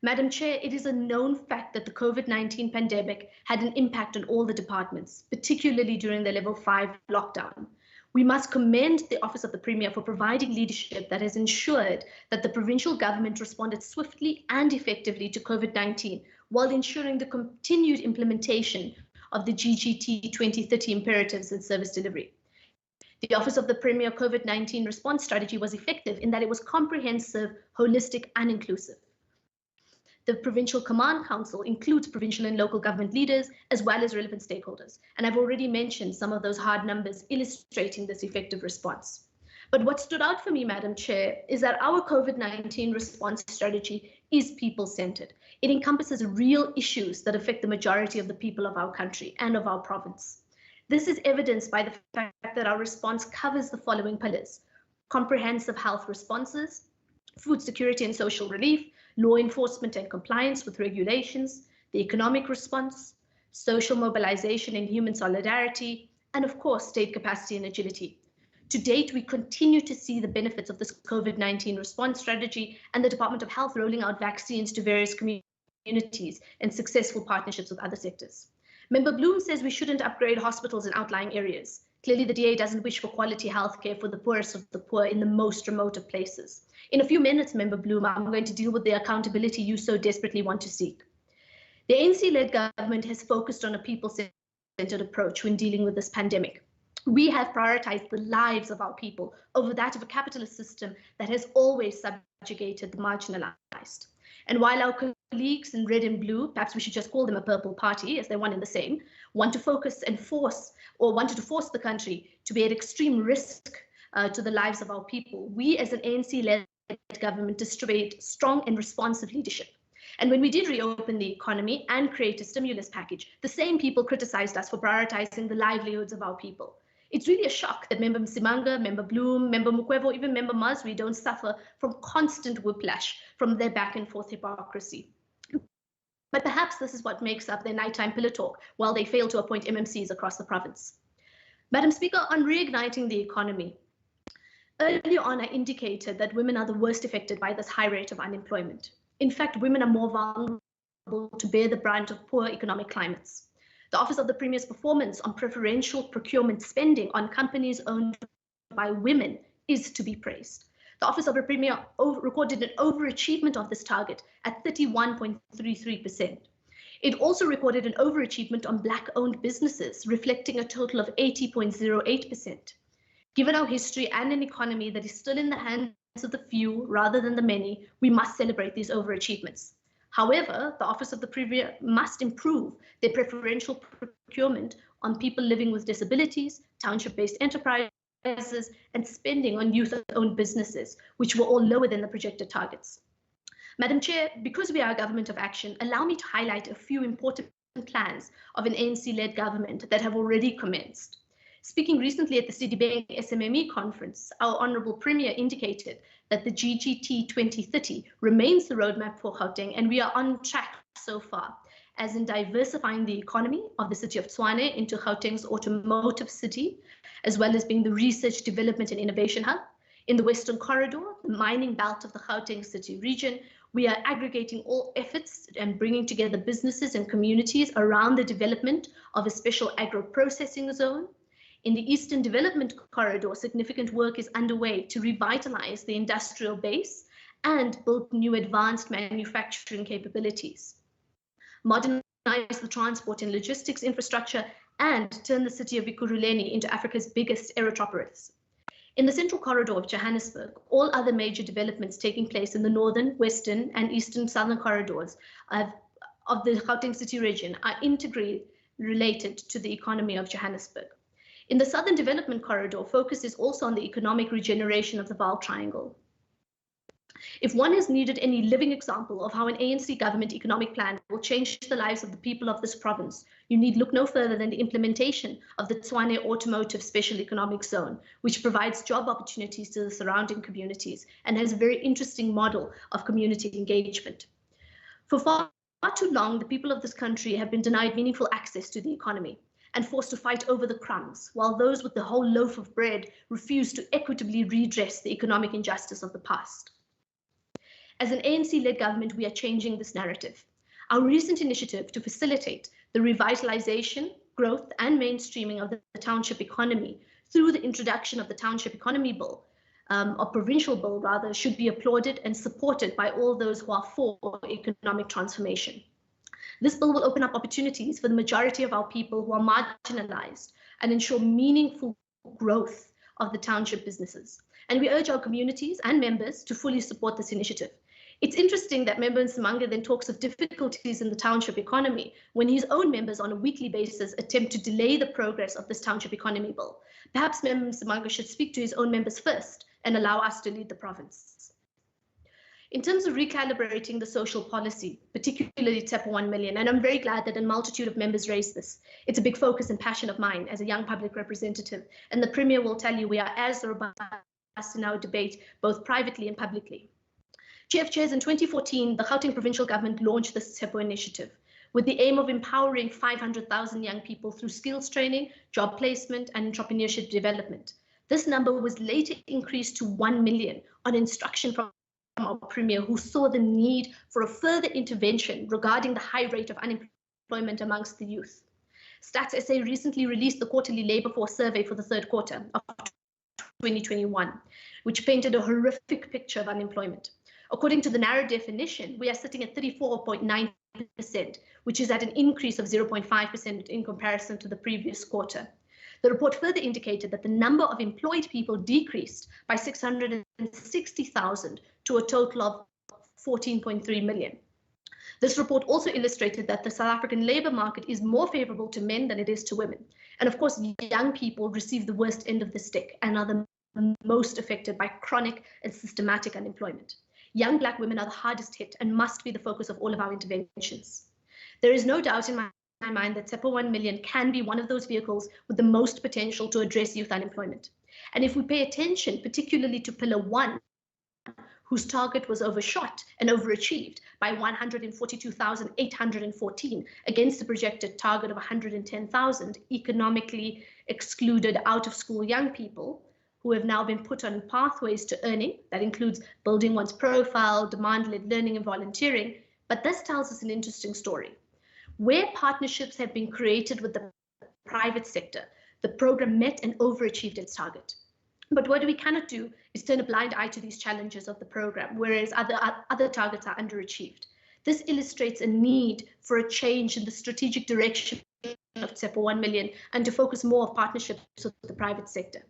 Speaker 2: Madam Chair, it is a known fact that the COVID-19 pandemic had an impact on all the departments, particularly during the level 5 lockdown. We must commend the Office of the Premier for providing leadership that has ensured that the provincial government responded swiftly and effectively to COVID-19 while ensuring the continued implementation of the GGT 2030 imperatives and service delivery. The Office of the Premier COVID-19 response strategy was effective in that it was comprehensive, holistic, and inclusive. The Provincial Command Council includes provincial and local government leaders, as well as relevant stakeholders. And I've already mentioned some of those hard numbers illustrating this effective response. But what stood out for me, Madam Chair, is that our COVID-19 response strategy is people-centered. It encompasses real issues that affect the majority of the people of our country and of our province. This is evidenced by the fact that our response covers the following pillars: comprehensive health responses, food security and social relief, law enforcement and compliance with regulations, the economic response, social mobilization and human solidarity, and of course, state capacity and agility. To date, we continue to see the benefits of this COVID-19 response strategy and the Department of Health rolling out vaccines to various communities and successful partnerships with other sectors. Member Bloom says we shouldn't upgrade hospitals in outlying areas. Clearly, the DA doesn't wish for quality healthcare for the poorest of the poor in the most remote of places. In a few minutes, Member Bloom, I'm going to deal with the accountability you so desperately want to seek. The ANC-led government has focused on a people-centered approach when dealing with this pandemic. We have prioritized the lives of our people over that of a capitalist system that has always subjugated the marginalized. And while our colleagues in red and blue, perhaps we should just call them a purple party as they're one and the same, want to focus and force, or wanted to force the country to be at extreme risk to the lives of our people, we as an ANC-led government distribute strong and responsive leadership. And when we did reopen the economy and create a stimulus package, the same people criticized us for prioritizing the livelihoods of our people. It's really a shock that Member Msimanga, Member Bloom, Member Mukwevo, even Member Maswi don't suffer from constant whiplash from their back and forth hypocrisy. But perhaps this is what makes up their nighttime pillow talk while they fail to appoint MMCs across the province. Madam Speaker, on reigniting the economy, earlier on I indicated that women are the worst affected by this high rate of unemployment. In fact, women are more vulnerable to bear the brunt of poor economic climates. The Office of the Premier's performance on preferential procurement spending on companies owned by women is to be praised. The Office of the Premier recorded an overachievement of this target at 31.33%. It also recorded an overachievement on Black-owned businesses, reflecting a total of 80.08%. Given our history and an economy that is still in the hands of the few rather than the many, we must celebrate these overachievements. However, the Office of the Premier must improve their preferential procurement on people living with disabilities, township-based enterprises, and spending on youth-owned businesses, which were all lower than the projected targets. Madam Chair, because we are a government of action, allow me to highlight a few important plans of an ANC-led government that have already commenced. Speaking recently at the Citibank SMME conference, our Honourable Premier indicated that the GGT 2030 remains the roadmap for Gauteng, and we are on track so far, as in diversifying the economy of the city of Tshwane into Gauteng's automotive city, as well as being the research, development and innovation hub. In the Western Corridor, the mining belt of the Gauteng city region, we are aggregating all efforts and bringing together businesses and communities around the development of a special agro-processing zone. In the Eastern Development Corridor, significant work is underway to revitalize the industrial base and build new advanced manufacturing capabilities, modernize the transport and logistics infrastructure, and turn the city of Ekurhuleni into Africa's biggest aerotropolis. In the Central Corridor of Johannesburg, all other major developments taking place in the Northern, Western, and Eastern Southern corridors of the Gauteng city region are integrally related to the economy of Johannesburg. In the Southern Development Corridor, focus is also on the economic regeneration of the Vaal Triangle. If one has needed any living example of how an ANC government economic plan will change the lives of the people of this province, you need look no further than the implementation of the Tshwane Automotive Special Economic Zone, which provides job opportunities to the surrounding communities and has a very interesting model of community engagement. For far too long, the people of this country have been denied meaningful access to the economy and forced to fight over the crumbs, while those with the whole loaf of bread refuse to equitably redress the economic injustice of the past. As an ANC-led government, we are changing this narrative. Our recent initiative to facilitate the revitalization, growth, and mainstreaming of the township economy through the introduction of the Township Economy Bill, or Provincial Bill rather, should be applauded and supported by all those who are for economic transformation. This bill will open up opportunities for the majority of our people who are marginalized and ensure meaningful growth of the township businesses. And we urge our communities and members to fully support this initiative. It's interesting that Member Nsimanga then talks of difficulties in the township economy when his own members on a weekly basis attempt to delay the progress of this township economy bill. Perhaps Member Nsimanga should speak to his own members first and allow us to lead the province. In terms of recalibrating the social policy, particularly TEPA 1 million, and I'm very glad that a multitude of members raised this. It's a big focus and passion of mine as a young public representative, and the Premier will tell you we are as robust in our debate, both privately and publicly. Chairs, in 2014, the Gauteng Provincial Government launched this TEPO initiative with the aim of empowering 500,000 young people through skills training, job placement, and entrepreneurship development. This number was later increased to 1 million on instruction from our Premier, who saw the need for a further intervention regarding the high rate of unemployment amongst the youth. Stats SA recently released the quarterly labour force survey for the third quarter of 2021, which painted a horrific picture of unemployment. According to the narrow definition, we are sitting at 34.9%, which is at an increase of 0.5% in comparison to the previous quarter. The report further indicated that the number of employed people decreased by 660,000 to a total of 14.3 million. This report also illustrated that the South African labour market is more favourable to men than it is to women. And of course, young people receive the worst end of the stick and are the most affected by chronic and systematic unemployment. Young Black women are the hardest hit and must be the focus of all of our interventions. There is no doubt in my mind that TEPA 1 million can be one of those vehicles with the most potential to address youth unemployment. And if we pay attention, particularly to Pillar 1, whose target was overshot and overachieved by 142,814 against the projected target of 110,000 economically excluded out-of-school young people who have now been put on pathways to earning. That includes building one's profile, demand-led learning and volunteering. But this tells us an interesting story. Where partnerships have been created with the private sector, the program met and overachieved its target. But what we cannot do is turn a blind eye to these challenges of the program, whereas other targets are underachieved. This illustrates a need for a change in the strategic direction of TEPA 1 million and to focus more of partnerships with the private sector.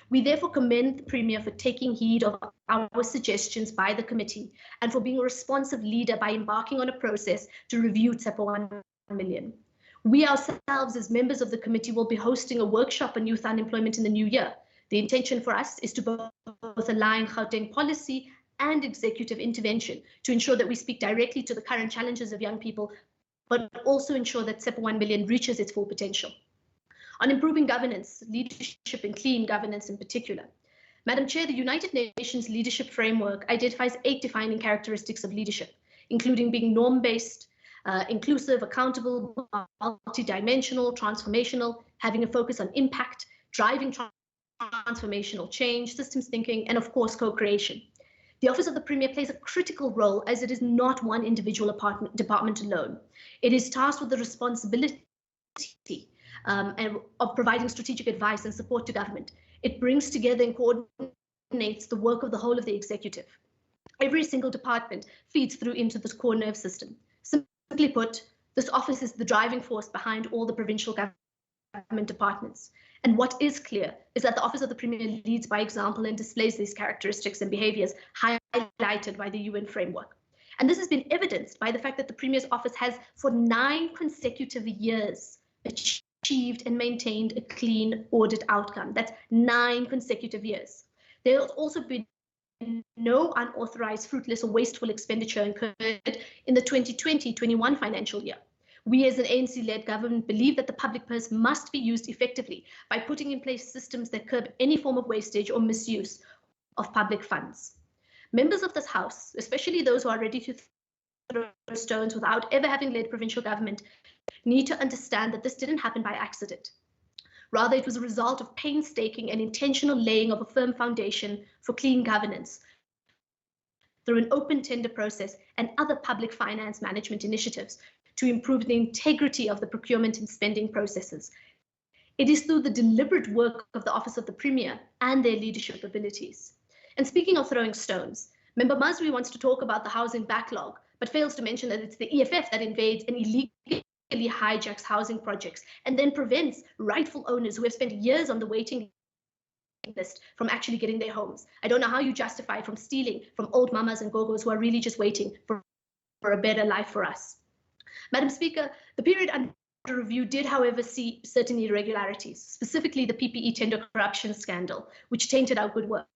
Speaker 2: We therefore commend the Premier for taking heed of our suggestions by the committee and for being a responsive leader by embarking on a process to review TEPA 1 million. We ourselves, as members of the committee, will be hosting a workshop on youth unemployment in the new year. The intention for us is to both align Gauteng policy and executive intervention to ensure that we speak directly to the current challenges of young people, but also ensure that TEPA 1 million reaches its full potential. On improving governance, leadership and clean governance in particular. Madam Chair, the United Nations Leadership Framework identifies 8 defining characteristics of leadership, including being norm-based, inclusive, accountable, multidimensional, transformational, having a focus on impact, driving transformational change, systems thinking, and of course, co-creation. The Office of the Premier plays a critical role as it is not one individual department alone. It is tasked with the responsibility of providing strategic advice and support to government. It brings together and coordinates the work of the whole of the executive. Every single department feeds through into this core nerve system. Simply put, this office is the driving force behind all the provincial government departments. And what is clear is that the Office of the Premier leads by example and displays these characteristics and behaviors highlighted by the UN framework. And this has been evidenced by the fact that the Premier's office has, for 9 consecutive years, achieved and maintained a clean audit outcome. That's 9 consecutive years. There has also been no unauthorized, fruitless, or wasteful expenditure incurred in the 2020-21 financial year. We as an ANC-led government believe that the public purse must be used effectively by putting in place systems that curb any form of wastage or misuse of public funds. Members of this House, especially those who are ready to throw stones without ever having led provincial government, need to understand that this didn't happen by accident. Rather, it was a result of painstaking and intentional laying of a firm foundation for clean governance through an open tender process and other public finance management initiatives to improve the integrity of the procurement and spending processes. It is through the deliberate work of the Office of the Premier and their leadership abilities. And speaking of throwing stones, Member Masri wants to talk about the housing backlog, but fails to mention that it's the EFF that invades and illegally hijacks housing projects and then prevents rightful owners who have spent years on the waiting list from actually getting their homes. I don't know how you justify from stealing from old mamas and gogos who are really just waiting for a better life for us. Madam Speaker, the period under review did, however, see certain irregularities, specifically the PPE tender corruption scandal, which tainted our good work.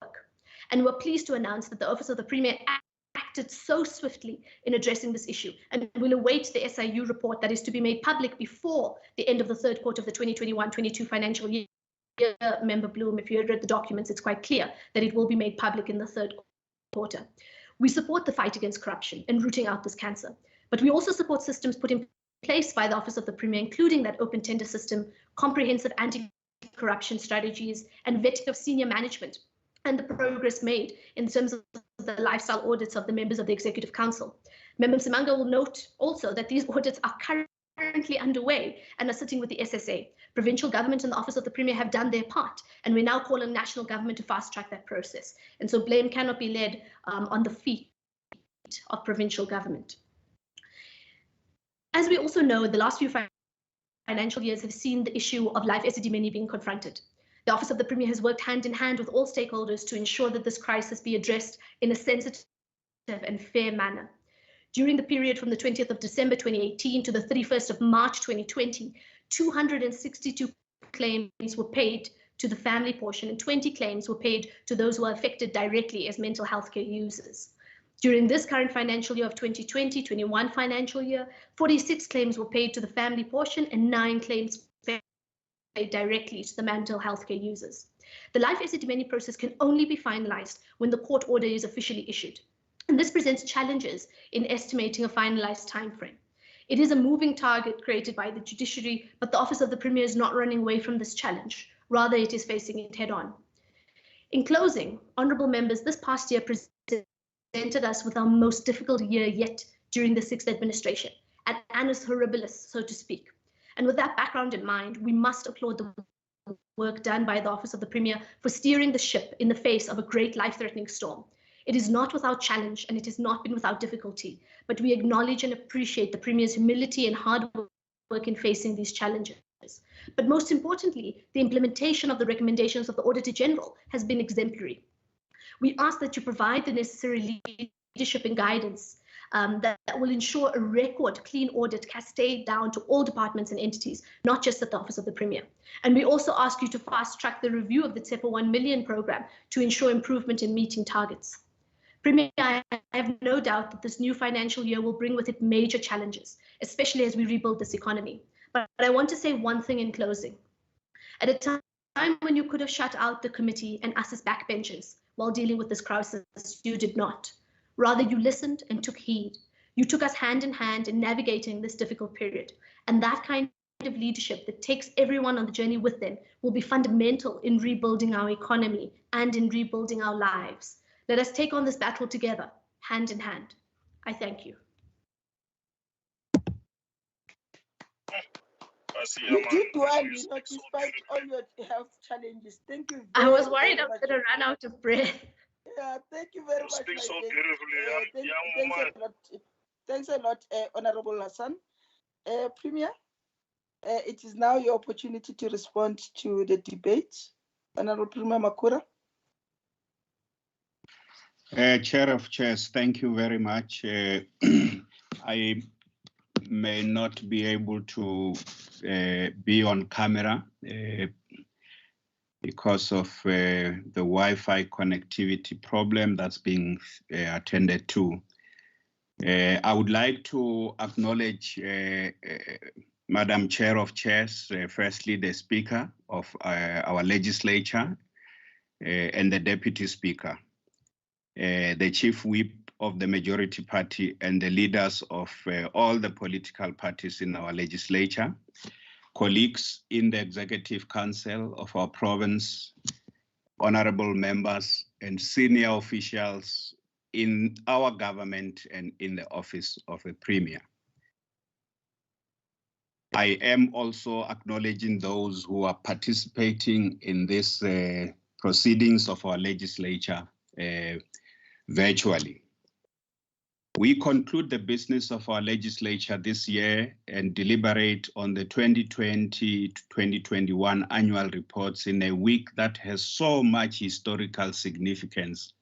Speaker 2: And we're pleased to announce that the Office of the Premier acted so swiftly in addressing this issue, and will await the SIU report that is to be made public before the end of the third quarter of the 2021-22 financial year. Member Bloom, if you had read the documents, it's quite clear that it will be made public in the third quarter. We support the fight against corruption and rooting out this cancer, but we also support systems put in place by the Office of the Premier, including that open tender system, comprehensive anti-corruption strategies, and vetting of senior management, and the progress made in terms of the lifestyle audits of the members of the Executive Council. Member Msimanga will note also that these audits are currently underway and are sitting with the SSA. Provincial government and the Office of the Premier have done their part, and we now call on national government to fast-track that process. And so blame cannot be laid on the feet of provincial government. As we also know, the last few financial years have seen the issue of life esidimeni being confronted. The Office of the Premier has worked hand in hand with all stakeholders to ensure that this crisis be addressed in a sensitive and fair manner. During the period from the 20th of December 2018 to the 31st of March 2020, 262 claims were paid to the family portion and 20 claims were paid to those who are affected directly as mental health care users. During this current financial year of 2020-21 financial year, 46 claims were paid to the family portion and 9 claims paid directly to the mental health care users. The life esidimeni process can only be finalized when the court order is officially issued. And this presents challenges in estimating a finalized timeframe. It is a moving target created by the judiciary, but the Office of the Premier is not running away from this challenge. Rather, it is facing it head on. In closing, honourable members, this past year presented us with our most difficult year yet during the 6th administration, an annus horribilis, so to speak. And with that background in mind, we must applaud the work done by the Office of the Premier for steering the ship in the face of a great life-threatening storm. It is not without challenge and it has not been without difficulty, but we acknowledge and appreciate the Premier's humility and hard work in facing these challenges. But most importantly, the implementation of the recommendations of the Auditor General has been exemplary. We ask that you provide the necessary leadership and guidance that will ensure a record clean audit cascade down to all departments and entities, not just at the Office of the Premier. And we also ask you to fast track the review of the TEPA 1 million program to ensure improvement in meeting targets. Premier, I have no doubt that this new financial year will bring with it major challenges, especially as we rebuild this economy. But I want to say one thing in closing. At a time when you could have shut out the committee and us as backbenchers while dealing with this crisis, you did not. Rather, you listened and took heed. You took us hand in hand in navigating this difficult period. And that kind of leadership that takes everyone on the journey with them will be fundamental in rebuilding our economy and in rebuilding our lives. Let us take on this battle together, hand in hand. I thank you.
Speaker 5: You did well, you know, despite all your health challenges. Thank you.
Speaker 2: I was worried I was going to run out of breath.
Speaker 5: Yeah, thank you very much.
Speaker 9: Speak so beautifully.
Speaker 5: Thanks a lot, Honorable Hassan. Premier, it is now your opportunity to respond to the debate. Honorable Premier Makura.
Speaker 12: Chair of Chairs, thank you very much. I may not be able to be on camera because of the Wi-Fi connectivity problem that's being attended to. I would like to acknowledge Madam Chair of Chairs, firstly the Speaker of our legislature and the Deputy Speaker, the Chief Whip of the majority party and the leaders of all the political parties in our legislature, colleagues in the Executive Council of our province, honorable members and senior officials in our government and in the Office of the Premier. I am also acknowledging those who are participating in this proceedings of our legislature virtually. We conclude the business of our legislature this year and deliberate on the 2020 to 2021 annual reports in a week that has so much historical significance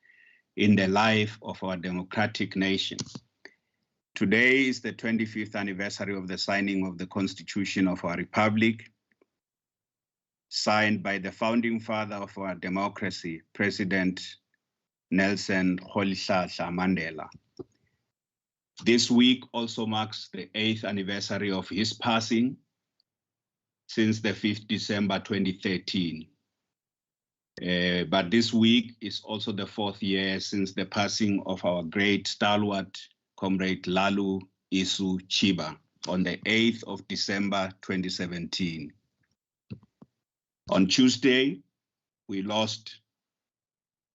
Speaker 12: in the life of our democratic nation. Today is the 25th anniversary of the signing of the Constitution of our Republic, signed by the founding father of our democracy, President Nelson Rolihlahla Mandela. This week also marks the 8th anniversary of his passing since the 5th December 2013. But this week is also the 4th year since the passing of our great stalwart comrade Lalu Isu Chiba on the 8th of December 2017. On Tuesday, we lost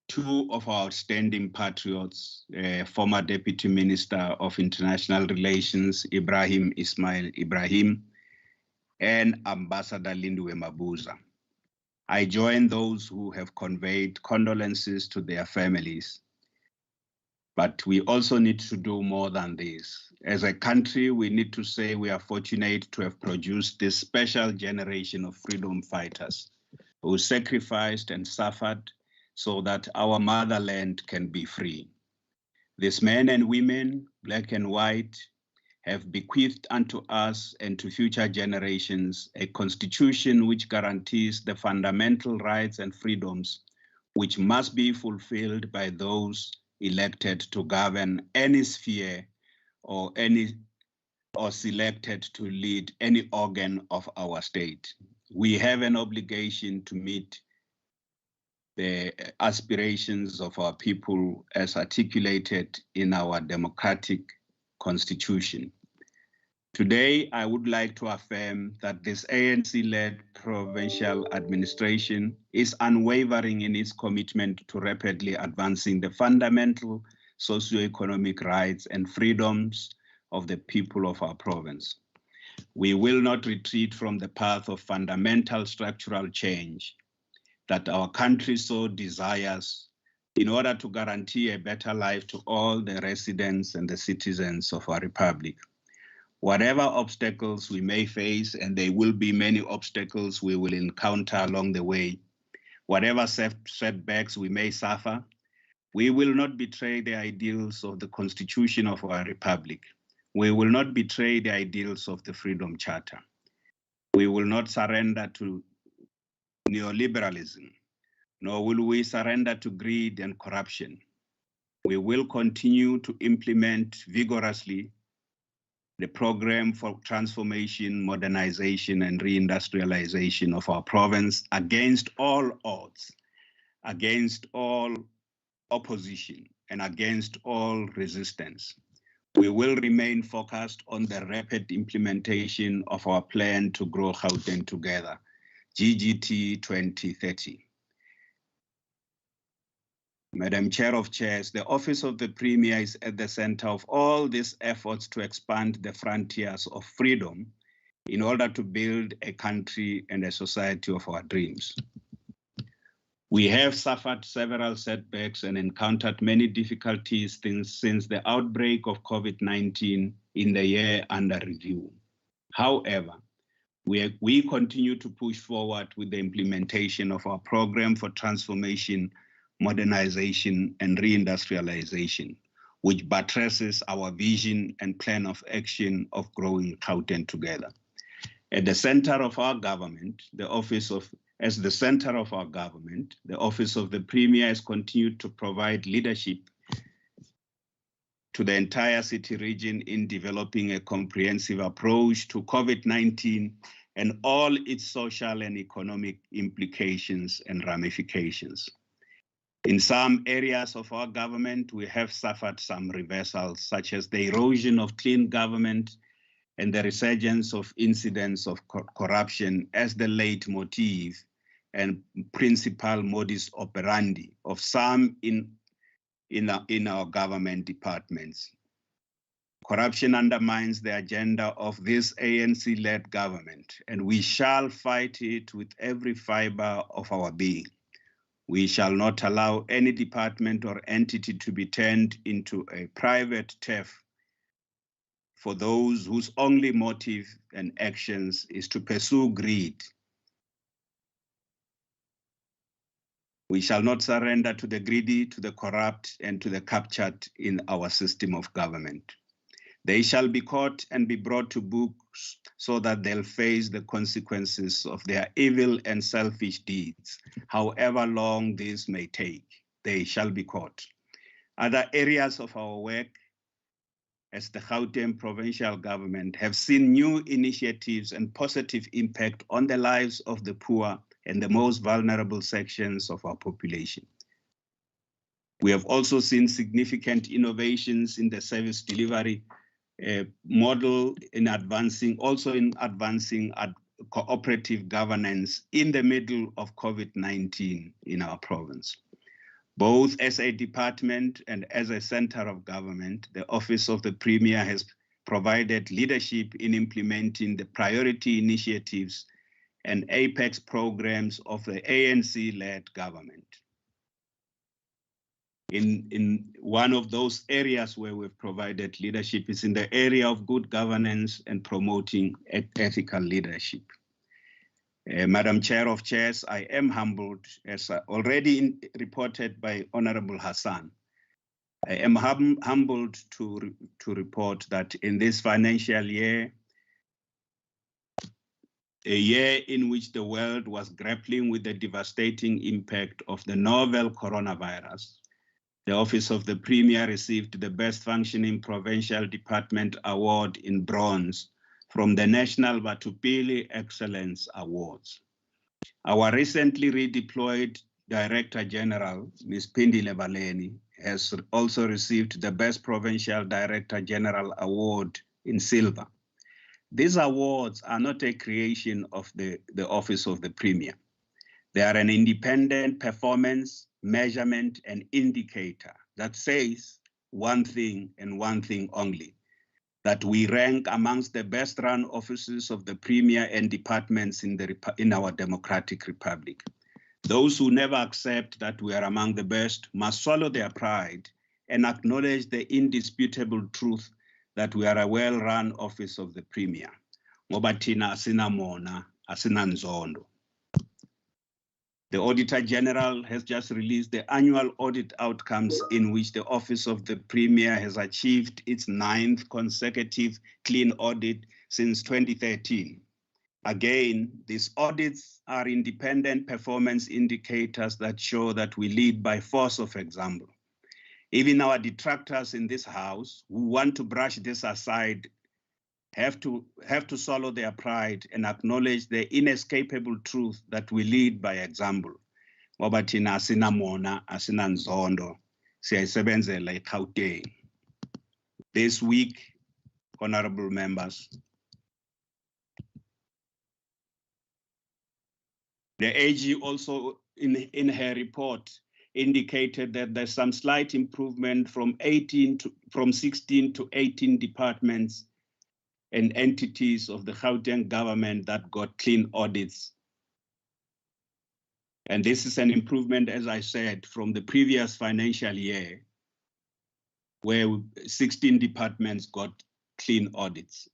Speaker 12: two of our outstanding patriots, former Deputy Minister of International Relations, Ibrahim Ismail Ibrahim, and Ambassador Lindiwe Mabuza. I join those who have conveyed condolences to their families. But we also need to do more than this. As a country, we need to say we are fortunate to have produced this special generation of freedom fighters who sacrificed and suffered so that our motherland can be free. These men and women, black and white, have bequeathed unto us and to future generations a constitution which guarantees the fundamental rights and freedoms which must be fulfilled by those elected to govern any sphere or selected to lead any organ of our state. We have an obligation to meet the aspirations of our people as articulated in our democratic constitution. Today, I would like to affirm that this ANC-led provincial administration is unwavering in its commitment to rapidly advancing the fundamental socio-economic rights and freedoms of the people of our province. We will not retreat from the path of fundamental structural change that our country so desires in order to guarantee a better life to all the residents and the citizens of our republic. Whatever obstacles we may face, and there will be many obstacles we will encounter along the way, whatever setbacks we may suffer, we will not betray the ideals of the Constitution of our republic. We will not betray the ideals of the Freedom Charter. We will not surrender to neoliberalism, nor will we surrender to greed and corruption. We will continue to implement vigorously the program for transformation, modernization, and reindustrialization of our province against all odds, against all opposition, and against all resistance. We will remain focused on the rapid implementation of our plan to grow Gauteng together, GGT 2030. Madam Chair of Chairs, the Office of the Premier is at the center of all these efforts to expand the frontiers of freedom in order to build a country and a society of our dreams. We have suffered several setbacks and encountered many difficulties since the outbreak of COVID-19 in the year under review. However, we continue to push forward with the implementation of our program for transformation, modernization, and reindustrialization, which buttresses our vision and plan of action of growing Gauteng together. At the center of our government, the Office of the Premier has continued to provide leadership to the entire city region in developing a comprehensive approach to COVID-19 and all its social and economic implications and ramifications. In some areas of our government, we have suffered some reversals, such as the erosion of clean government and the resurgence of incidents of corruption as the leitmotif and principal modus operandi of some in our government departments. Corruption undermines the agenda of this ANC-led government, and we shall fight it with every fiber of our being. We shall not allow any department or entity to be turned into a private turf for those whose only motive and actions is to pursue greed. We shall not surrender to the greedy, to the corrupt, and to the captured in our system of government. They shall be caught and be brought to books so that they'll face the consequences of their evil and selfish deeds, however long this may take. They shall be caught. Other areas of our work as the Gauteng Provincial Government have seen new initiatives and positive impact on the lives of the poor and the most vulnerable sections of our population. We have also seen significant innovations in the service delivery model in advancing cooperative governance in the middle of COVID-19 in our province. Both as a department and as a center of government, the Office of the Premier has provided leadership in implementing the priority initiatives and apex programs of the ANC-led government. In one of those areas where we've provided leadership is in the area of good governance and promoting ethical leadership. Madam Chair of Chairs, I am humbled, as already reported by Honorable Hassan. I am humbled to report that in this financial year, a year in which the world was grappling with the devastating impact of the novel coronavirus, the Office of the Premier received the Best Functioning Provincial Department Award in Bronze from the National Batupili Excellence Awards. Our recently redeployed Director General, Ms. Pindile Baleni, has also received the Best Provincial Director General Award in Silver. These awards are not a creation of the Office of the Premier. They are an independent performance, measurement, and indicator that says one thing and one thing only, that we rank amongst the best run offices of the Premier and departments in our democratic republic. Those who never accept that we are among the best must swallow their pride and acknowledge the indisputable truth that we are a well-run office of the Premier. Ngoba thina asina mona, asina nzondo. The Auditor General has just released the annual audit outcomes in which the Office of the Premier has achieved its 9th consecutive clean audit since 2013. Again, these audits are independent performance indicators that show that we lead by force of example. Even our detractors in this House who want to brush this aside have to swallow their pride and acknowledge the inescapable truth that we lead by example. Ngoba thina asina mona, asina nzondo, siyayisebenzela iGauteng. This week, honorable members, the AG also in her report indicated that there's some slight improvement from 16 to 18 departments and entities of the Gauteng government that got clean audits. And this is an improvement, as I said, from the previous financial year, where 16 departments got clean audits.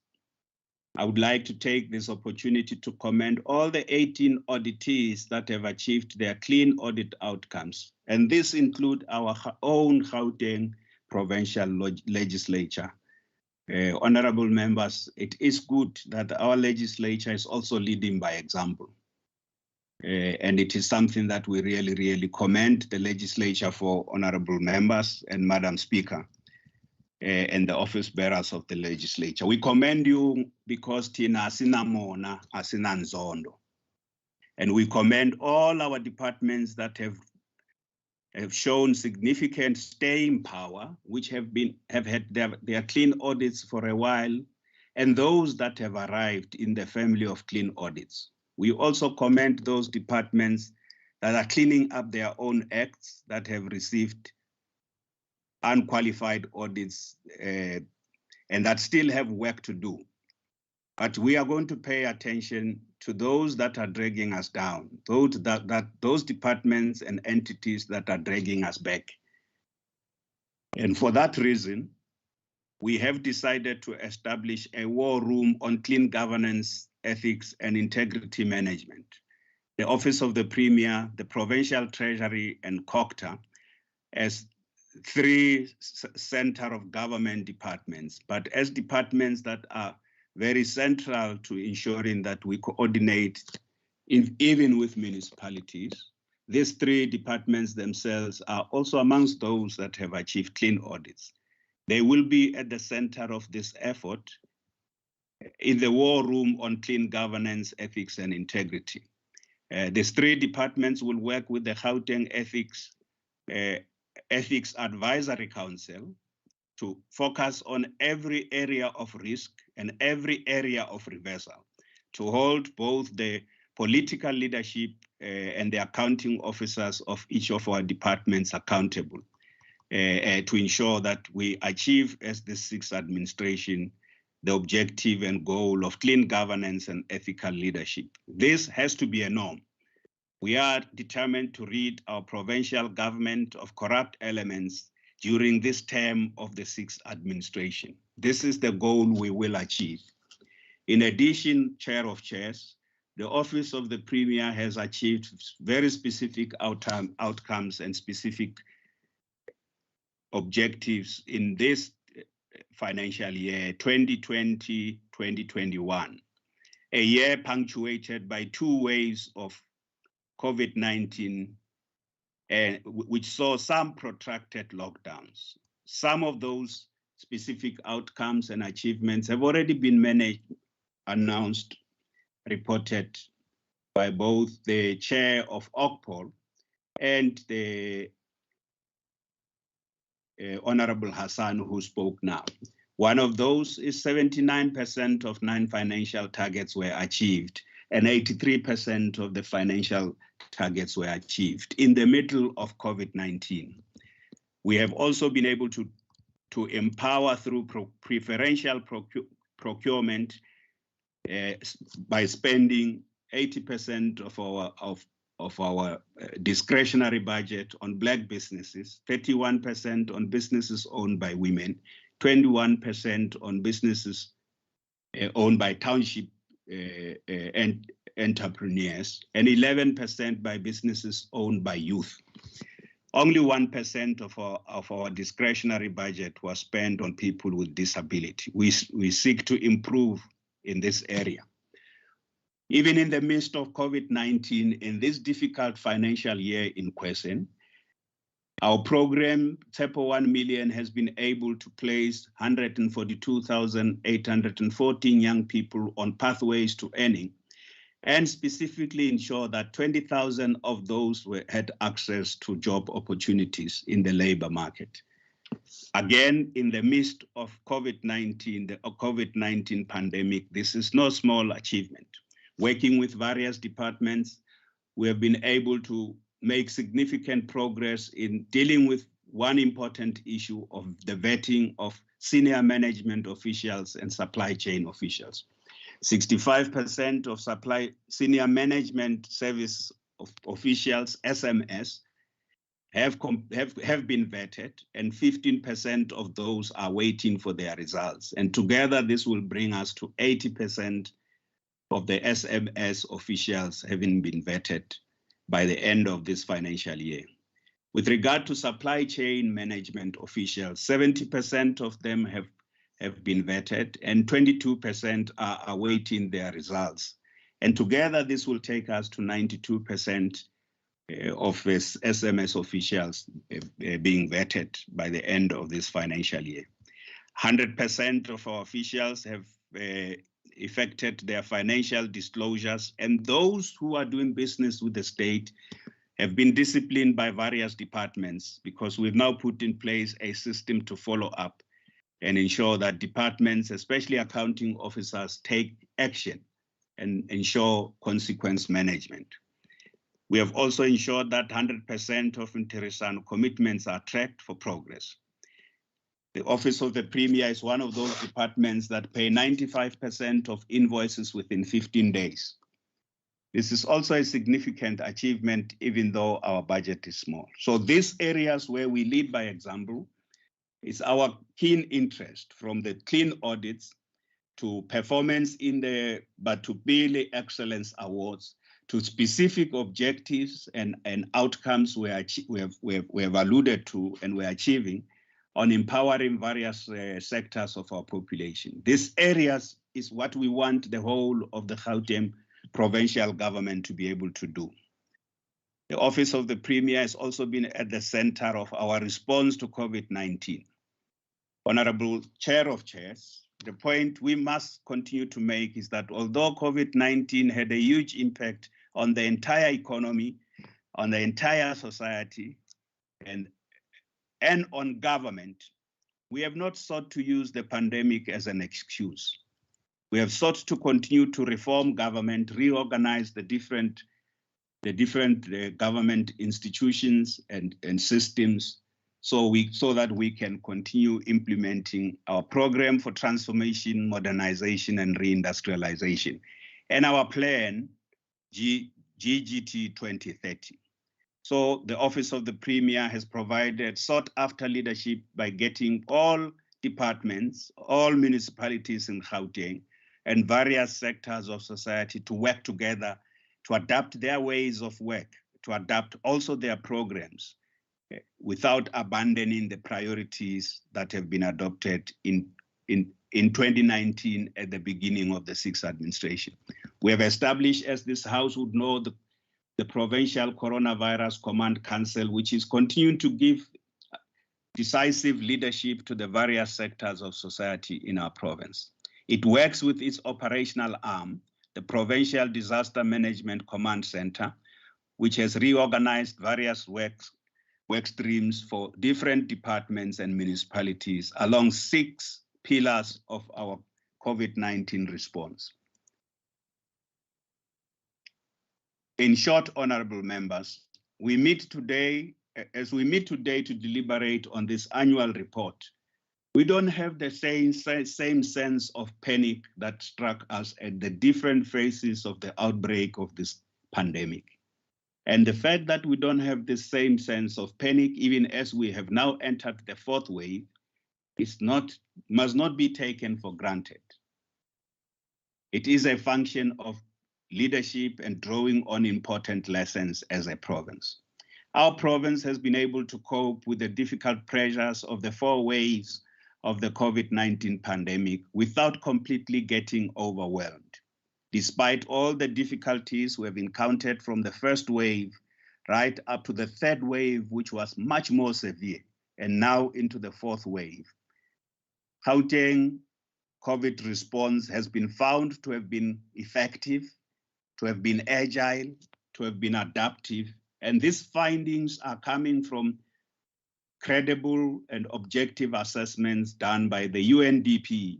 Speaker 12: I would like to take this opportunity to commend all the 18 auditees that have achieved their clean audit outcomes. And this includes our own Gauteng Provincial Legislature. Honorable members, it is good that our legislature is also leading by example. And it is something that we really, really commend the legislature for, honorable members and Madam Speaker, and the office bearers of the legislature. We commend you because tina asina mona, asina nzondo. And we commend all our departments that have shown significant staying power, which have had their clean audits for a while, and those that have arrived in the family of clean audits. We also commend those departments that are cleaning up their own acts, that have received unqualified audits and that still have work to do. But we are going to pay attention to those that are dragging us down, those departments and entities that are dragging us back. And for that reason, we have decided to establish a war room on clean governance, ethics, and integrity management. The Office of the Premier, the Provincial Treasury, and COCTA as 3 center of government departments, but as departments that are very central to ensuring that we coordinate even with municipalities. These 3 departments themselves are also amongst those that have achieved clean audits. They will be at the center of this effort in the war room on clean governance, ethics, and integrity. These 3 departments will work with the Gauteng Ethics Advisory Council to focus on every area of risk and every area of reversal, to hold both the political leadership and the accounting officers of each of our departments accountable, to ensure that we achieve, as the 6th administration, the objective and goal of clean governance and ethical leadership. This has to be a norm. We are determined to rid our provincial government of corrupt elements during this term of the 6th administration. This is the goal we will achieve. In addition, Chair of Chairs, the Office of the Premier has achieved very specific outcomes and specific objectives in this financial year, 2020-2021, a year punctuated by 2 waves of COVID-19, which saw some protracted lockdowns. Some of those specific outcomes and achievements have already been managed, announced, reported by both the chair of OCPOL and the Honorable Hassan, who spoke now. One of those is 79% of non-financial targets were achieved, and 83% of the financial targets were achieved in the middle of COVID-19. We have also been able to empower through preferential procurement by spending 80% of our discretionary budget on Black businesses, 31% on businesses owned by women, 21% on businesses owned by township and entrepreneurs, and 11% by businesses owned by youth. Only 1% of our discretionary budget was spent on people with disability. We seek to improve in this area. Even in the midst of COVID-19, in this difficult financial year in question, our program, TEPO 1 million, has been able to place 142,814 young people on pathways to earning, and specifically ensure that 20,000 of those had access to job opportunities in the labor market. Again, in the midst of COVID-19, the COVID-19 pandemic, this is no small achievement. Working with various departments, we have been able to make significant progress in dealing with one important issue of the vetting of senior management officials and supply chain officials. 65% of senior management service officials, SMS, have been vetted, and 15% of those are waiting for their results. And together, this will bring us to 80% of the SMS officials having been vetted by the end of this financial year. With regard to supply chain management officials, 70% of them have been vetted, and 22% are awaiting their results. And together, this will take us to 92% of SMS officials being vetted by the end of this financial year. 100% of our officials have effected their financial disclosures, and those who are doing business with the state have been disciplined by various departments, because we've now put in place a system to follow up and ensure that departments, especially accounting officers, take action and ensure consequence management. We have also ensured that 100% of Interesano commitments are tracked for progress. The Office of the Premier is one of those departments that pay 95% of invoices within 15 days. This is also a significant achievement, even though our budget is small. So these areas where we lead by example is our keen interest, from the clean audits to performance in the Batubili Excellence Awards, to specific objectives and outcomes we have alluded to and we're achieving on empowering various sectors of our population. These areas is what we want the whole of the Gauteng provincial government to be able to do. The Office of the Premier has also been at the center of our response to COVID-19. Honorable Chair of Chairs, the point we must continue to make is that although COVID-19 had a huge impact on the entire economy, on the entire society, and on government, we have not sought to use the pandemic as an excuse. We have sought to continue to reform government, reorganize the different government institutions and systems so that we can continue implementing our program for transformation, modernization, and reindustrialization, and our plan, GGT 2030. So the Office of the Premier has provided sought-after leadership by getting all departments, all municipalities in Gauteng, and various sectors of society to work together to adapt their ways of work, to adapt also their programs, without abandoning the priorities that have been adopted in 2019 at the beginning of the sixth administration. We have established, as this House would know, the Provincial Coronavirus Command Council, which is continuing to give decisive leadership to the various sectors of society in our province. It works with its operational arm, the Provincial Disaster Management Command Center, which has reorganized various work streams for different departments and municipalities along 6 pillars of our COVID-19 response. In short, honorable members, as we meet today to deliberate on this annual report, we don't have the same sense of panic that struck us at the different phases of the outbreak of this pandemic. And the fact that we don't have the same sense of panic, even as we have now entered the 4th wave, must not be taken for granted. It is a function of leadership and drawing on important lessons as a province. Our province has been able to cope with the difficult pressures of the 4 waves of the COVID-19 pandemic without completely getting overwhelmed. Despite all the difficulties we have encountered from the 1st wave right up to the 3rd wave, which was much more severe, and now into the 4th wave, Gauteng COVID response has been found to have been effective, to have been agile, to have been adaptive, and these findings are coming from credible and objective assessments done by the UNDP,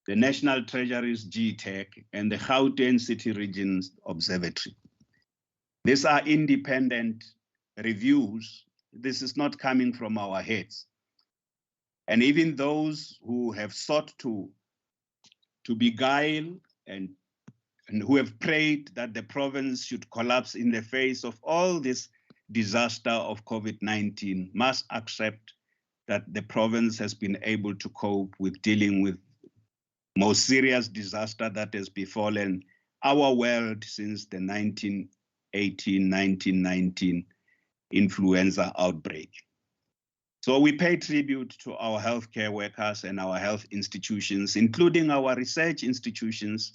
Speaker 12: the National Treasury's GTEC, and the Gauteng City Regions Observatory. These are independent reviews. This is not coming from our heads. And even those who have sought to beguile and who have prayed that the province should collapse in the face of all this disaster of COVID-19 must accept that the province has been able to cope with dealing with most serious disaster that has befallen our world since the 1918-1919 influenza outbreak. So we pay tribute to our healthcare workers and our health institutions, including our research institutions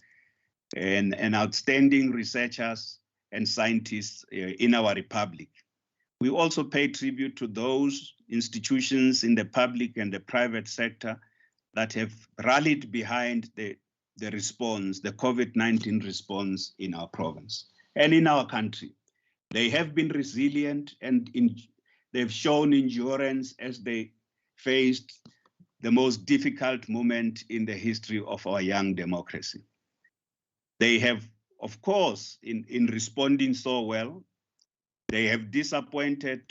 Speaker 12: and outstanding researchers and scientists in our republic. We also pay tribute to those institutions in the public and the private sector that have rallied behind the response, the COVID-19 response in our province and in our country. They have been resilient and they've shown endurance as they faced the most difficult moment in the history of our young democracy. They have, of course, in responding so well, they have disappointed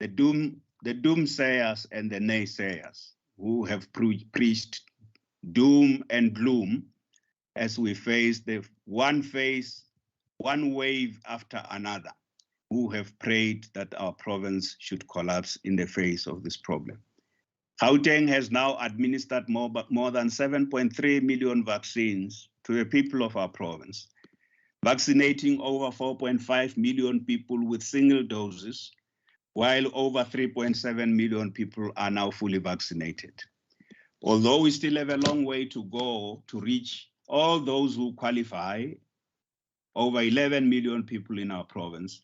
Speaker 12: the doom the doomsayers and the naysayers who have preached doom and gloom as we face the one wave after another, who have prayed that our province should collapse in the face of this problem. Gauteng has now administered more than 7.3 million vaccines to the people of our province, vaccinating over 4.5 million people with single doses, while over 3.7 million people are now fully vaccinated. Although we still have a long way to go to reach all those who qualify, over 11 million people in our province,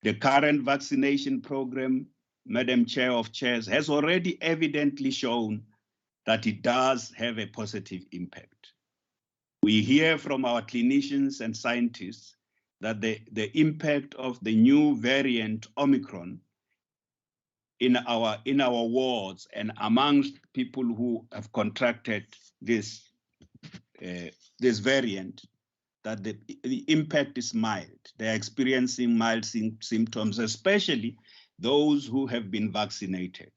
Speaker 12: the current vaccination program, Madam Chair of Chairs, has already evidently shown that it does have a positive impact. We hear from our clinicians and scientists that the impact of the new variant Omicron in our wards and amongst people who have contracted this variant, that the impact is mild. They're experiencing mild symptoms, especially those who have been vaccinated.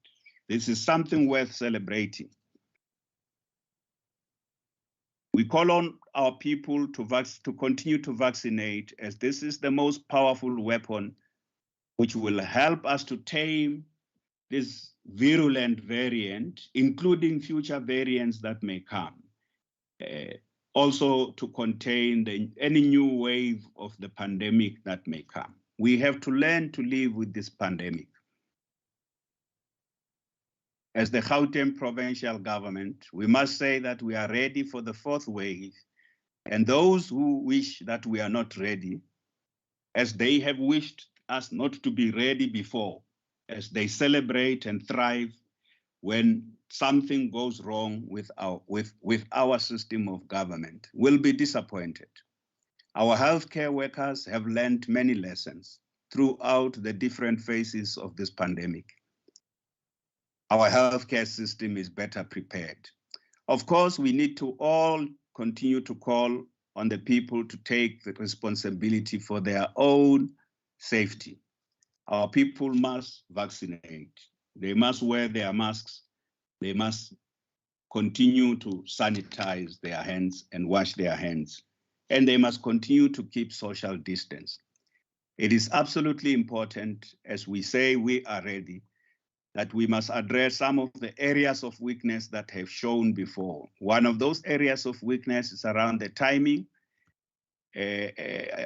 Speaker 12: This is something worth celebrating. We call on our people to continue to vaccinate, as this is the most powerful weapon which will help us to tame this virulent variant, including future variants that may come. Also to contain any new wave of the pandemic that may come. We have to learn to live with this pandemic. As the Gauteng Provincial Government, we must say that we are ready for the fourth wave, and those who wish that we are not ready, as they have wished us not to be ready before, as they celebrate and thrive when something goes wrong with our system of government, will be disappointed. Our healthcare workers have learned many lessons throughout the different phases of this pandemic. Our healthcare system is better prepared. Of course, we need to all continue to call on the people to take the responsibility for their own safety. Our people must vaccinate. They must wear their masks. They must continue to sanitize their hands and wash their hands. And they must continue to keep social distance. It is absolutely important, as we say we are ready, that we must address some of the areas of weakness that have shown before. One of those areas of weakness is around the timing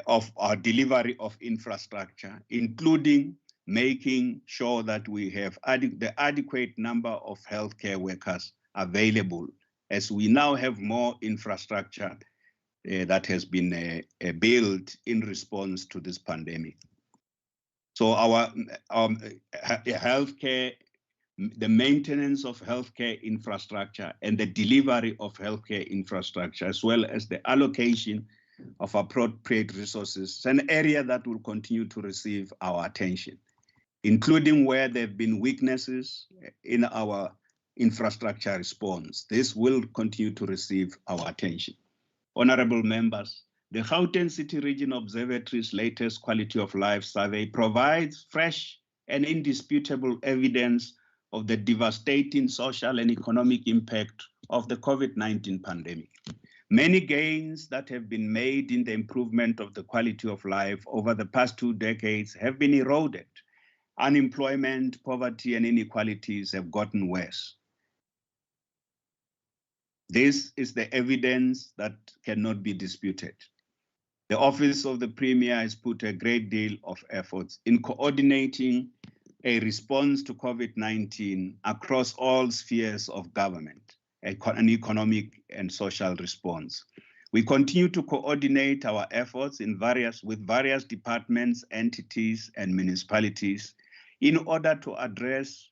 Speaker 12: of our delivery of infrastructure, including making sure that we have the adequate number of healthcare workers available, as we now have more infrastructure that has been built in response to this pandemic. So our healthcare, the maintenance of healthcare infrastructure and the delivery of healthcare infrastructure, as well as the allocation of appropriate resources, is an area that will continue to receive our attention, including where there have been weaknesses in our infrastructure response. This will continue to receive our attention. Honorable members, the Gauteng City Region Observatory's latest quality of life survey provides fresh and indisputable evidence of the devastating social and economic impact of the COVID-19 pandemic. Many gains that have been made in the improvement of the quality of life over the past 2 decades have been eroded. Unemployment, poverty, and inequalities have gotten worse. This is the evidence that cannot be disputed. The Office of the Premier has put a great deal of efforts in coordinating a response to COVID-19 across all spheres of government, an economic and social response. We continue to coordinate our efforts with various departments, entities, and municipalities in order to address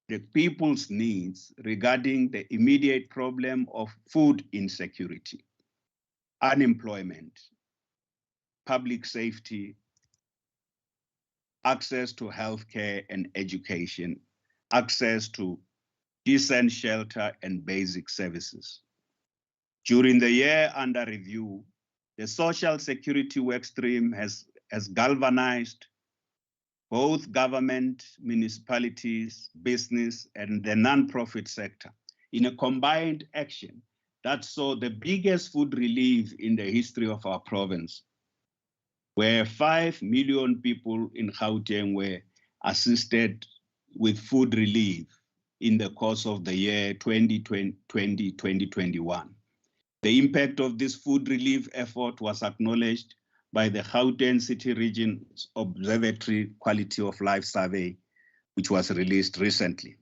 Speaker 12: the people's needs regarding the immediate problem of food insecurity, unemployment, public safety, access to healthcare and education, access to decent shelter and basic services. During the year under review, the social security work stream has galvanized both government, municipalities, business, and the non-profit sector in a combined action that saw the biggest food relief in the history of our province, where 5 million people in Gauteng were assisted with food relief in the course of the year 2020-2021. The impact of this food relief effort was acknowledged by the Gauteng City Region's Observatory Quality of Life Survey, which was released recently.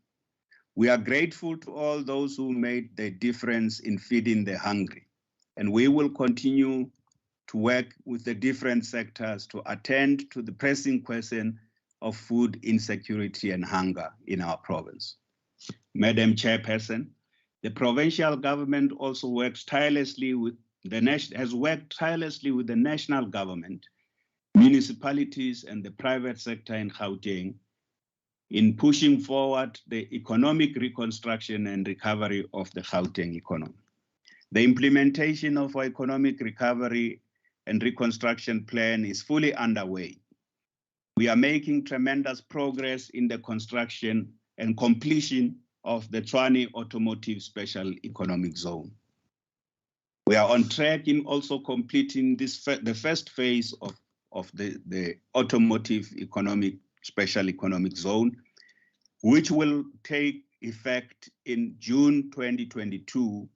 Speaker 12: We are grateful to all those who made the difference in feeding the hungry, and we will continue to work with the different sectors to attend to the pressing question of food insecurity and hunger in our province. Madam Chairperson, the provincial government also works tirelessly with has worked tirelessly with the national government, municipalities, and the private sector in Gauteng in pushing forward the economic reconstruction and recovery of the Gauteng economy. The implementation of our economic recovery and reconstruction plan is fully underway. We are making tremendous progress in the construction and completion of the Tshwane Automotive Special Economic Zone. We are on track in also completing the first phase of the Automotive Special Economic Zone, which will take effect in June 2022,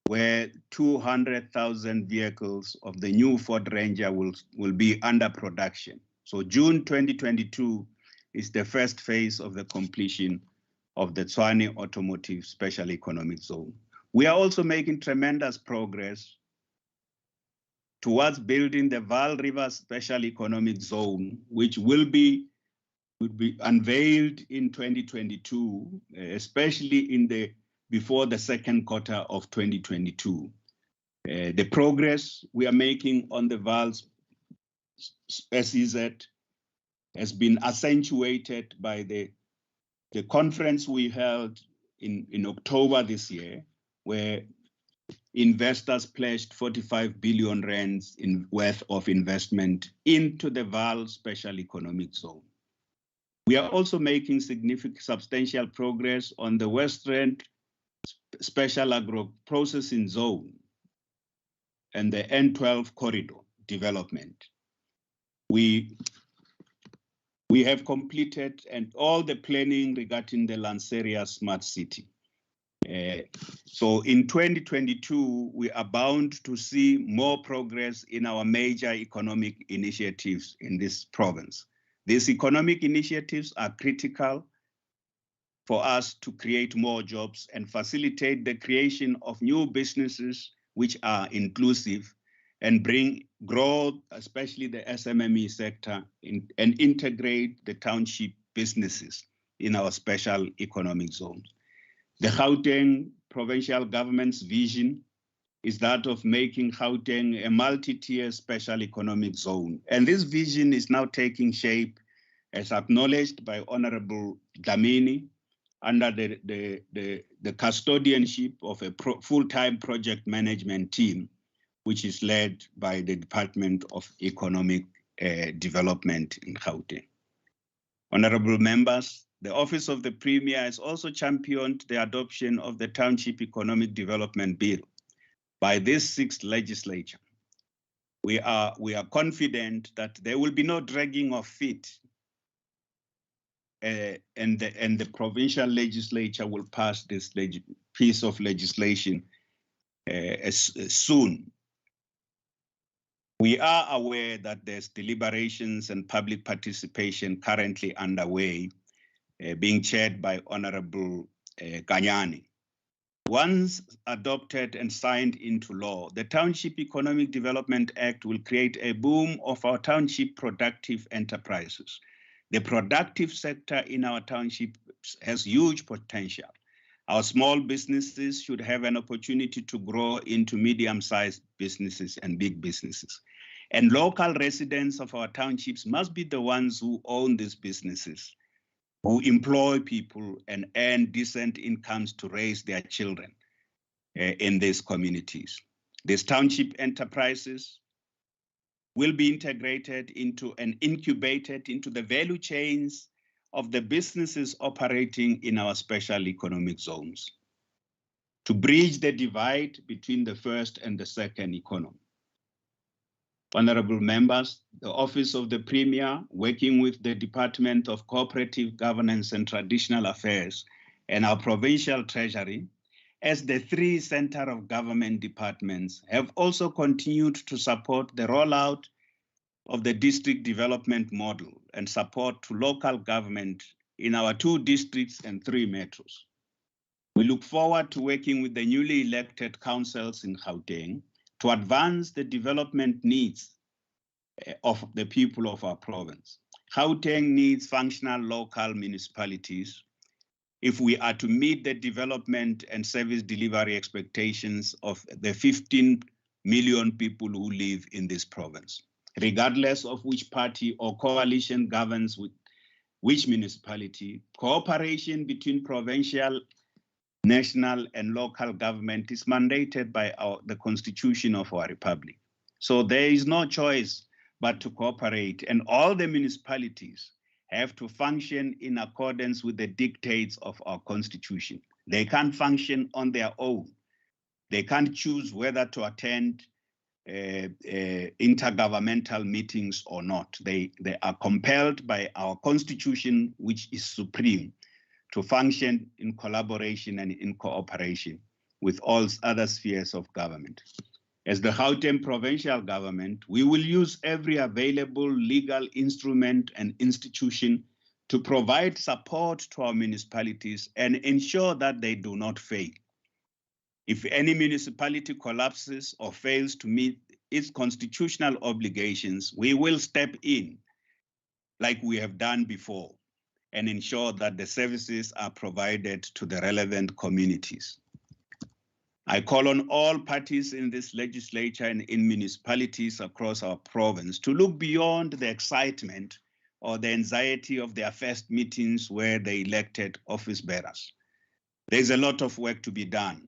Speaker 12: where 200,000 vehicles of the new Ford Ranger will be under production. So June 2022 is the first phase of the completion of the Tshwane Automotive Special Economic Zone. We are also making tremendous progress towards building the Vaal River Special Economic Zone, which will be unveiled in 2022, especially before the second quarter of 2022. The progress we are making on the Vaal SEZ has been accentuated by the conference we held in October this year, where investors pledged 45 billion rands worth of investment into the Vaal Special Economic Zone. We are also making substantial progress on the Western Special Agro-Processing Zone and the N12 corridor development. We have completed all the planning regarding the Lanseria Smart City. So in 2022, we are bound to see more progress in our major economic initiatives in this province. These economic initiatives are critical for us to create more jobs and facilitate the creation of new businesses which are inclusive and bring growth, especially the SMME sector, and integrate the township businesses in our special economic zones. The Gauteng provincial government's vision is that of making Gauteng a multi-tier special economic zone. And this vision is now taking shape, as acknowledged by Honorable Dlamini, under the custodianship of a full-time project management team, which is led by the Department of Economic Development in Gauteng. Honorable members, the Office of the Premier has also championed the adoption of the Township Economic Development Bill by this 6th legislature. We are confident that there will be no dragging of feet, and the provincial legislature will pass this piece of legislation soon. We are aware that there's deliberations and public participation currently underway, being chaired by Honorable Kanyani. Once adopted and signed into law, the Township Economic Development Act will create a boom of our township productive enterprises. The productive sector in our township has huge potential. Our small businesses should have an opportunity to grow into medium-sized businesses and big businesses. And local residents of our townships must be the ones who own these businesses, who employ people and earn decent incomes to raise their children in these communities. These township enterprises will be integrated into and incubated into the value chains of the businesses operating in our special economic zones to bridge the divide between the first and the second economy. Honorable members, the Office of the Premier, working with the Department of Cooperative Governance and Traditional Affairs and our Provincial Treasury, as the three center of government departments, have also continued to support the rollout of the district development model and support to local government in our 2 districts and 3 metros. We look forward to working with the newly elected councils in Gauteng to advance the development needs of the people of our province. Gauteng needs functional local municipalities if we are to meet the development and service delivery expectations of the 15 million people who live in this province, regardless of which party or coalition governs with which municipality. Cooperation between provincial, national, and local government is mandated by the Constitution of our Republic. So there is no choice but to cooperate, and all the municipalities have to function in accordance with the dictates of our Constitution. They can't function on their own. They can't choose whether to attend intergovernmental meetings or not. They are compelled by our Constitution, which is supreme, to function in collaboration and in cooperation with all other spheres of government. As the Gauteng Provincial Government, we will use every available legal instrument and institution to provide support to our municipalities and ensure that they do not fail. If any municipality collapses or fails to meet its constitutional obligations, we will step in like we have done before and ensure that the services are provided to the relevant communities. I call on all parties in this legislature and in municipalities across our province to look beyond the excitement or the anxiety of their first meetings where they elected office bearers. There's a lot of work to be done.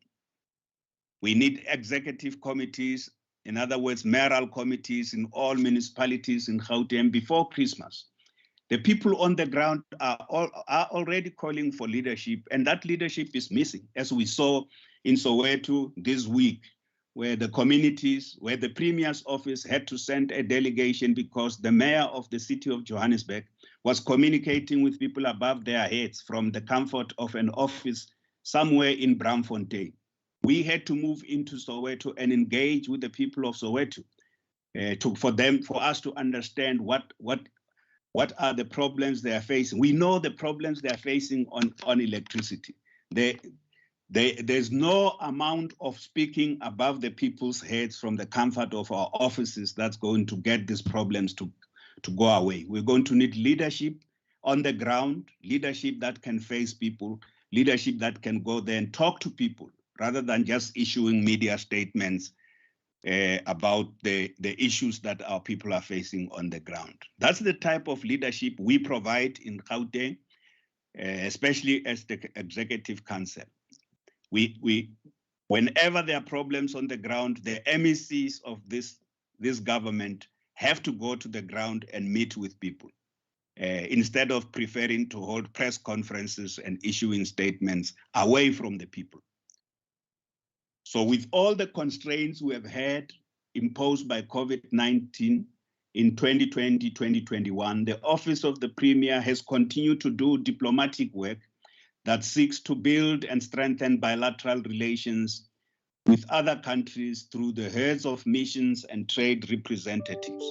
Speaker 12: We need executive committees, in other words, mayoral committees in all municipalities in Gauteng before Christmas. The people on the ground are already calling for leadership, and that leadership is missing, as we saw in Soweto this week, where the communities, where the Premier's office had to send a delegation because the mayor of the city of Johannesburg was communicating with people above their heads from the comfort of an office somewhere in Braamfontein. We had to move into Soweto and engage with the people of Soweto for us to understand what are the problems they are facing. We know the problems they are facing on electricity. There's no amount of speaking above the people's heads from the comfort of our offices that's going to get these problems to go away. We're going to need leadership on the ground, leadership that can face people, leadership that can go there and talk to people rather than just issuing media statements about the issues that our people are facing on the ground. That's the type of leadership we provide in Gauteng, especially as the Executive Council. Whenever there are problems on the ground, the MECs of this government have to go to the ground and meet with people instead of preferring to hold press conferences and issuing statements away from the people. So with all the constraints we have had imposed by COVID-19 in 2020, 2021, the Office of the Premier has continued to do diplomatic work that seeks to build and strengthen bilateral relations with other countries through the heads of missions and trade representatives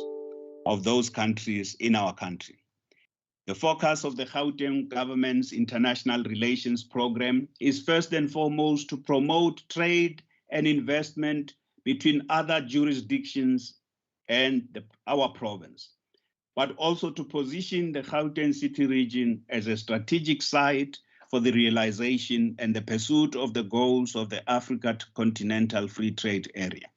Speaker 12: of those countries in our country. The focus of the Gauteng government's international relations program is first and foremost to promote trade and investment between other jurisdictions and our province, but also to position the Gauteng City region as a strategic site for the realization and the pursuit of the goals of the Africa Continental Free Trade Area.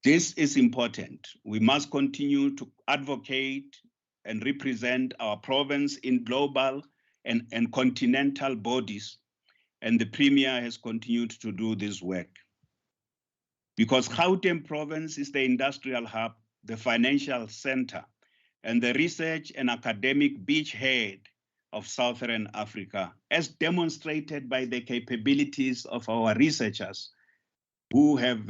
Speaker 12: This is important. We must continue to advocate and represent our province in global and continental bodies, and the Premier has continued to do this work. Because Gauteng province is the industrial hub, the financial center, and the research and academic beachhead of Southern Africa, as demonstrated by the capabilities of our researchers who have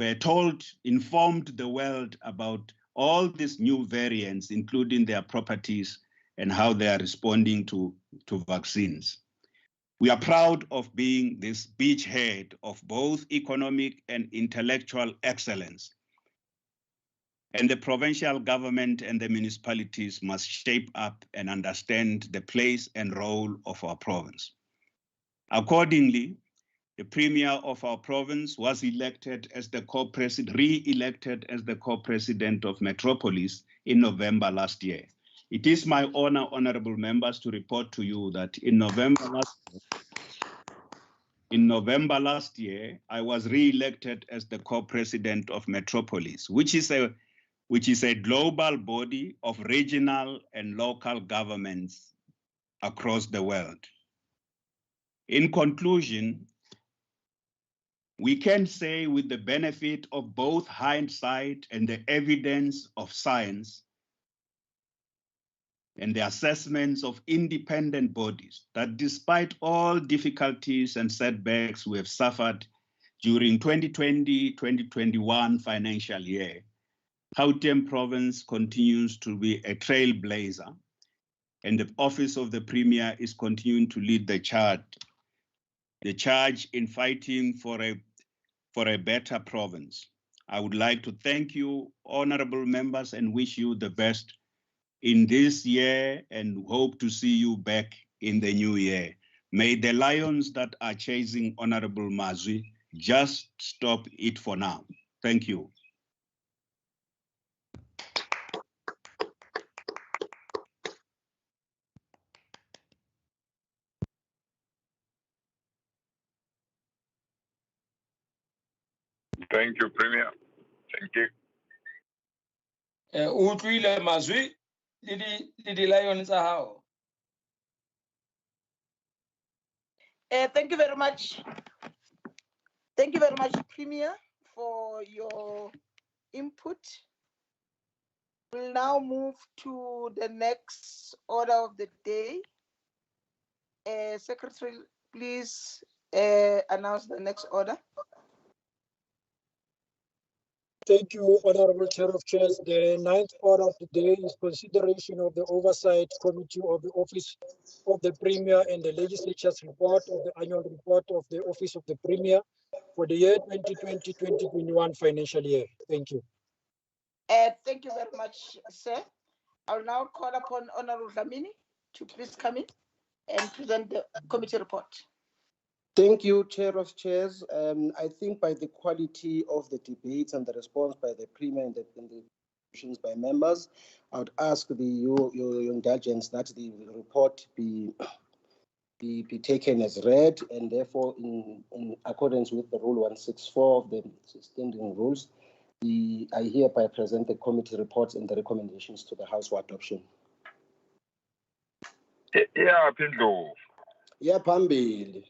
Speaker 12: informed the world about all these new variants, including their properties and how they are responding to vaccines. We are proud of being this beachhead of both economic and intellectual excellence. And the provincial government and the municipalities must shape up and understand the place and role of our province. Accordingly, the Premier of our province was re-elected as the co-president of Metropolis in November last year. It is my honor, honorable members, to report to you that in November last year, I was re-elected as the co-president of Metropolis, which is a global body of regional and local governments across the world. In conclusion, we can say, with the benefit of both hindsight and the evidence of science and the assessments of independent bodies, that despite all difficulties and setbacks we have suffered during 2020-2021 financial year, Gauteng Province continues to be a trailblazer, and the Office of the Premier is continuing to lead the charge in fighting for a better province. I would like to thank you, honorable members, and wish you the best in this year and hope to see you back in the new year. May the lions that are chasing Honorable Mazwi just stop it for now. Thank you.
Speaker 15: Thank you, Premier. Thank you.
Speaker 17: Utlwile Mazwi le di lions tsa hao.
Speaker 5: Thank you very much. Thank you very much, Premier, for your input. We'll now move to the next order of the day. Secretary, please announce the next order.
Speaker 23: Thank you, Honorable Chair of Chairs. The ninth order of the day is consideration of the Oversight Committee of the Office of the Premier and the Legislature's report of the annual report of the Office of the Premier for the year 2020-2021 financial year. Thank you.
Speaker 5: Thank you very much, sir. I'll now call upon Honorable Dlamini to please come in and present the committee report.
Speaker 14: Thank you, Chair of Chairs. I think by the quality of the debates and the response by the Premier and the questions by members, I would ask your indulgence that the report be taken as read, and therefore in accordance with the Rule 164 of the standing rules, I hereby present the committee reports and the recommendations to the House for adoption.
Speaker 15: Yeah, Pindo.
Speaker 14: Yeah, Pambil.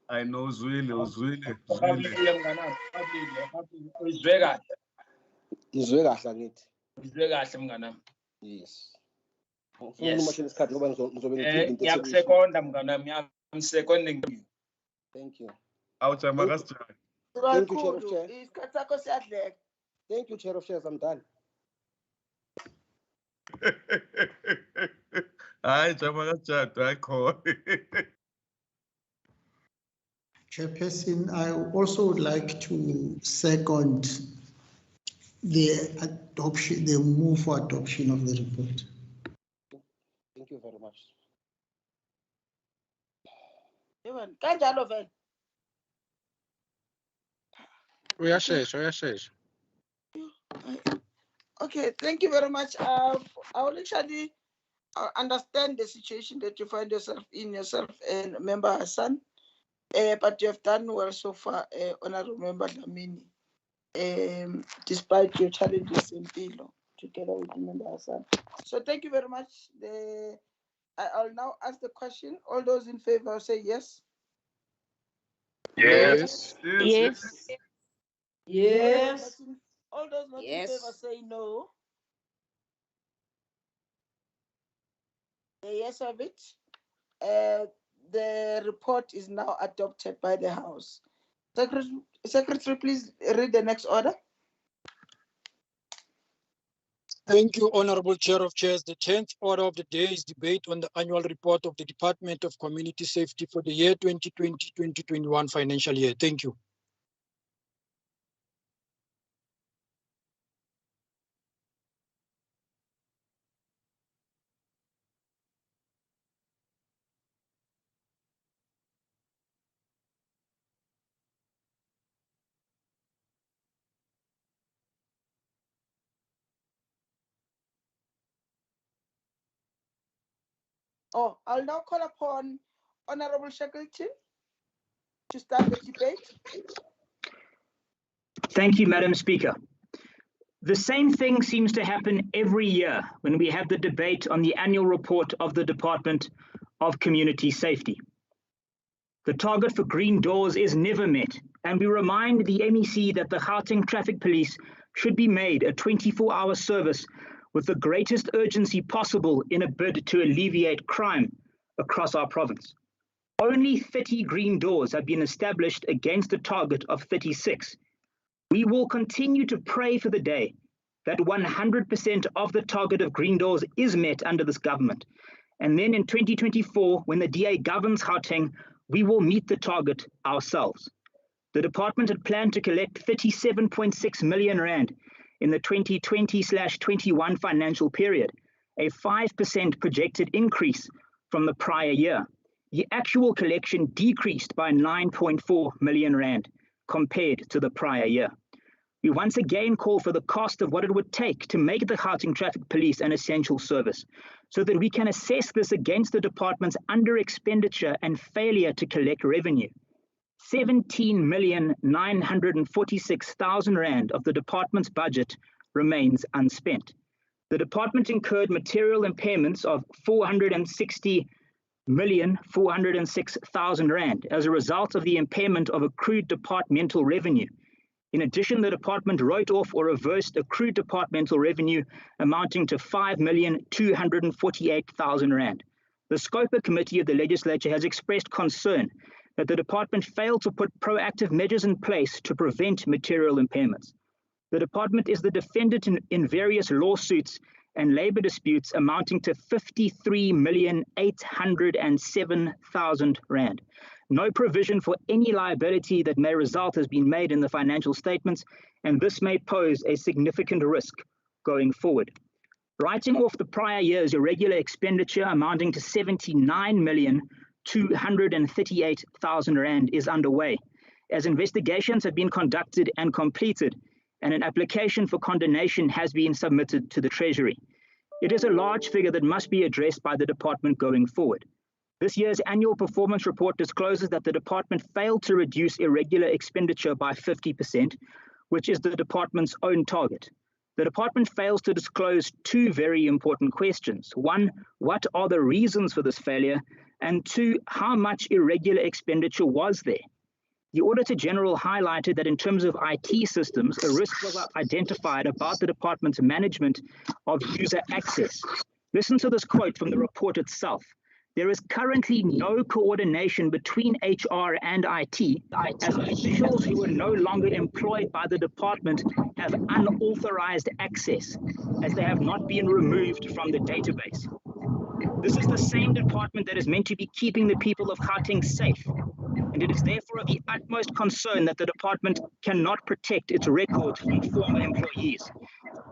Speaker 20: I know Zwile.
Speaker 14: Yes. Thank you. Thank you, Chair of Chairs. Thank you, Chair of Chairs. I'm done.
Speaker 24: Chairperson, I also would like to second the move for adoption of the report.
Speaker 14: Thank you very much.
Speaker 5: Okay, thank you very much. I will actually understand the situation that you find yourself and Member Hassan, but you have done well so far, Honorable Member Dlamini, despite your challenges in Pilo, together with Member Hassan. So thank you very much. I'll now ask the question. All those in favor say yes.
Speaker 15: Yes.
Speaker 5: Yes. Yes. All those not in favor
Speaker 14: Yes.
Speaker 5: say no. A yes of it. The report is now adopted by the House. Secretary, please read the next order.
Speaker 23: Thank you, Honorable Chair of Chairs. The 10th order of the day is debate on the annual report of the Department of Community Safety for the year 2020-2021 financial year. Thank you.
Speaker 5: Oh, I'll now call upon Honorable Shackleton to start the debate.
Speaker 3: Thank you, Madam Speaker. The same thing seems to happen every year when we have the debate on the annual report of the Department of Community Safety. The target for green doors is never met, and we remind the MEC that the Gauteng Traffic Police should be made a 24-hour service with the greatest urgency possible in a bid to alleviate crime across our province. Only 30 green doors have been established against a target of 36. We will continue to pray for the day that 100% of the target of green doors is met under this government. And then in 2024, when the DA governs Gauteng, we will meet the target ourselves. The department had planned to collect 37.6 million rand in the 2020/21 financial period, a 5% projected increase from the prior year. The actual collection decreased by 9.4 million rand compared to the prior year. We once again call for the cost of what it would take to make the Gauteng Traffic Police an essential service, so that we can assess this against the department's under-expenditure and failure to collect revenue. 17,946,000 rand of the department's budget remains unspent. The department incurred material impairments of 460,406,000 rand as a result of the impairment of accrued departmental revenue. In addition, the department wrote off or reversed accrued departmental revenue amounting to 5,248,000 rand. The Scopa Committee of the Legislature has expressed concern that the department failed to put proactive measures in place to prevent material impairments. The department is the defendant in various lawsuits and labor disputes amounting to 53,807,000 rand. No provision for any liability that may result has been made in the financial statements, and this may pose a significant risk going forward. Writing off the prior year's irregular expenditure amounting to 79,238,000 rand is underway, as investigations have been conducted and completed, and an application for condonation has been submitted to the Treasury. It is a large figure that must be addressed by the department going forward. This year's annual performance report discloses that the department failed to reduce irregular expenditure by 50%, which is the department's own target. The department fails to disclose two very important questions. One, what are the reasons for this failure? And two, how much irregular expenditure was there? The Auditor General highlighted that in terms of IT systems, a risk was identified about the department's management of user access. Listen to this quote from the report itself. There is currently no coordination between HR and IT, as officials who are no longer employed by the department have unauthorized access, as they have not been removed from the database. This is the same department that is meant to be keeping the people of Gauteng safe, and it is therefore of the utmost concern that the department cannot protect its records from former employees.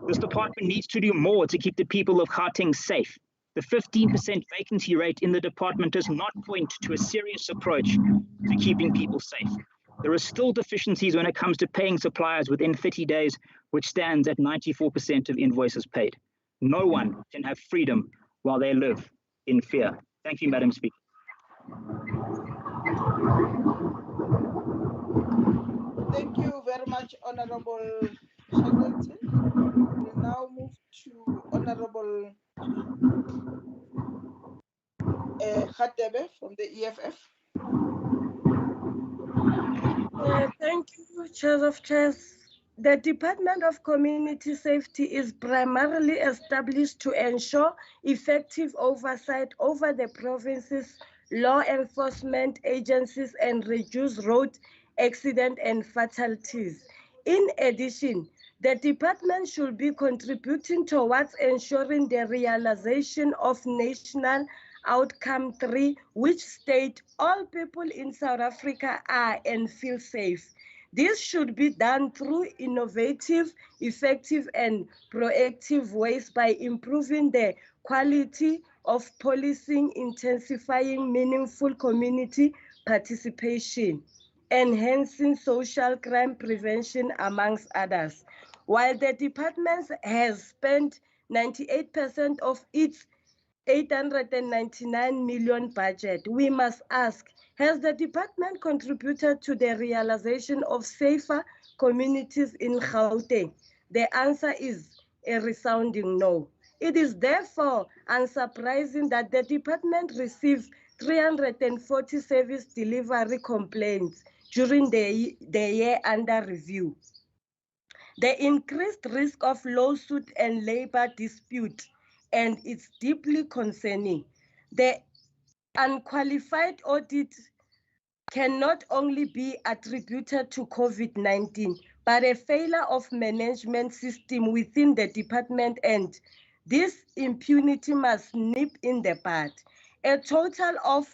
Speaker 3: This department needs to do more to keep the people of Gauteng safe. The 15% vacancy rate in the department does not point to a serious approach to keeping people safe. There are still deficiencies when it comes to paying suppliers within 30 days, which stands at 94% of invoices paid. No one can have freedom while they live in fear. Thank you, Madam Speaker.
Speaker 5: Thank you very much, Honorable Shackleton. We'll now move to Honorable Khatebe from the EFF.
Speaker 6: Thank you, Chairs of Chairs. The Department of Community Safety is primarily established to ensure effective oversight over the province's law enforcement agencies and reduce road accident and fatalities. In addition, the department should be contributing towards ensuring the realization of National Outcome 3, which state all people in South Africa are and feel safe. This should be done through innovative, effective, and proactive ways by improving the quality of policing, intensifying meaningful community participation, enhancing social crime prevention, amongst others. While the department has spent 98% of its 899 million budget, we must ask, has the department contributed to the realization of safer communities in Gauteng? The answer is a resounding no. It is therefore unsurprising that the department received 340 service delivery complaints during the year under review. The increased risk of lawsuit and labor dispute, and it's deeply concerning. The unqualified audit can not only be attributed to COVID-19, but a failure of management system within the department, and this impunity must nip in the bud. A total of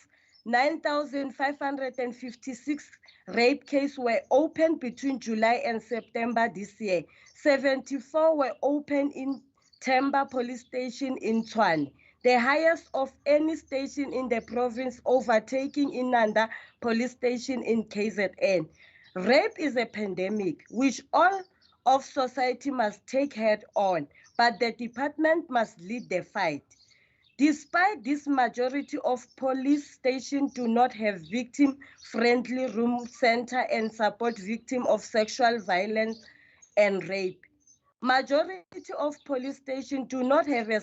Speaker 6: 9,556 rape cases were opened between July and September this year. 74 were opened in Temba Police Station in Tshwane, the highest of any station in the province, overtaking Inanda Police Station in KZN. Rape is a pandemic which all of society must take head on, but the department must lead the fight. Despite this, majority of police stations do not have victim-friendly room center and support victims of sexual violence and rape. Majority of police stations do not have a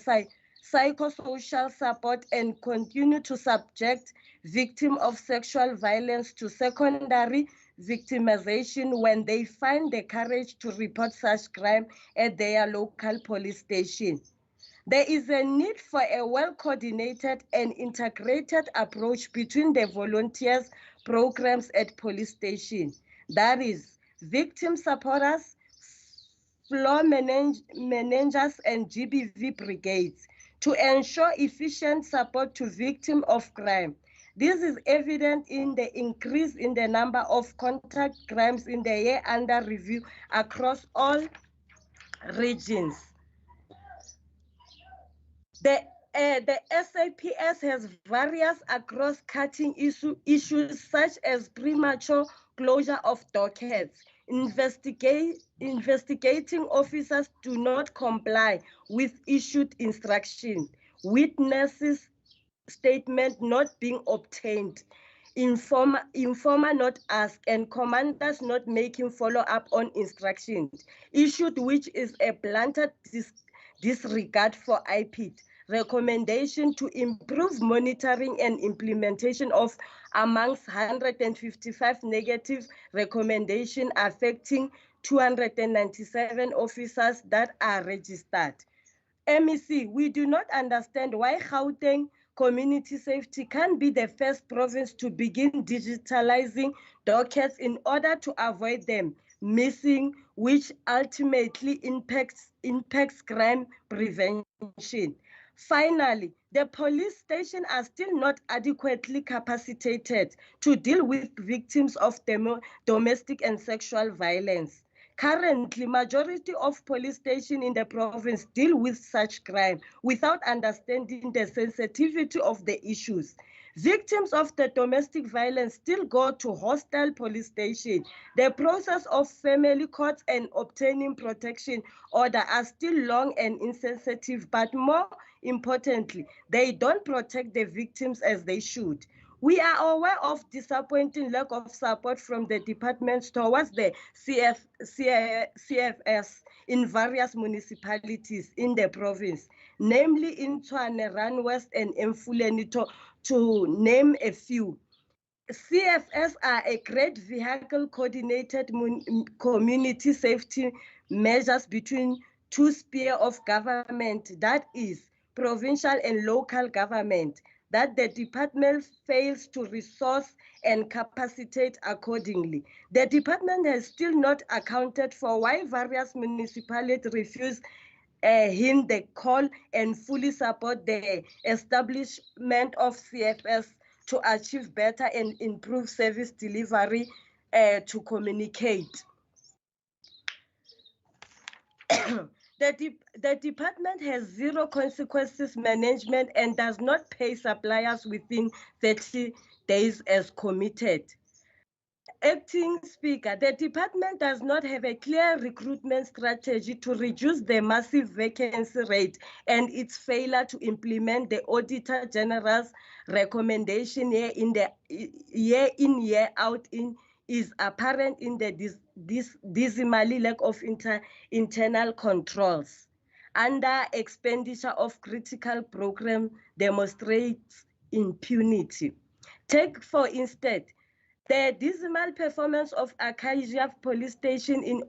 Speaker 6: psychosocial support and continue to subject victims of sexual violence to secondary victimization when they find the courage to report such crime at their local police station. There is a need for a well-coordinated and integrated approach between the volunteers programs at police stations. That is, victim supporters, floor managers, and GBV brigades to ensure efficient support to victims of crime. This is evident in the increase in the number of contact crimes in the year under review across all regions. The SAPS has various cross-cutting issues such as premature closure of dockets. Investigating officers do not comply with issued instruction, witnesses' statement not being obtained, informer not asked, and commanders not making follow-up on instructions issued, which is a blatant disregard for IPID. Recommendation to improve monitoring and implementation of amongst 155 negative recommendations affecting 297 officers that are registered. MEC, we do not understand why Gauteng Community Safety can be the first province to begin digitalizing dockets in order to avoid them missing, which ultimately impacts crime prevention. Finally, the police stations are still not adequately capacitated to deal with victims of domestic and sexual violence. Currently, majority of police stations in the province deal with such crime without understanding the sensitivity of the issues. Victims of the domestic violence still go to hostile police stations. The process of family courts and obtaining protection order are still long and insensitive, but more importantly, they don't protect the victims as they should. We are aware of disappointing lack of support from the departments towards the CFS in various municipalities in the province, namely in Tshwane, Rand West, and Mfuleni, to name a few. CFS are a great vehicle coordinated community safety measures between two spheres of government, that is provincial and local government, that the department fails to resource and capacitate accordingly. The department has still not accounted for why various municipalities refuse heed the call and fully support the establishment of CFS to achieve better and improve service delivery to communicate. The department has zero consequences management and does not pay suppliers within 30 days as committed. Acting Speaker, the department does not have a clear recruitment strategy to reduce the massive vacancy rate, and its failure to implement the Auditor General's recommendation year in, year out is apparent in the dismally lack of internal controls. Under expenditure of critical program demonstrates impunity. Take, for instance, the dismal performance of Acacia Police Station in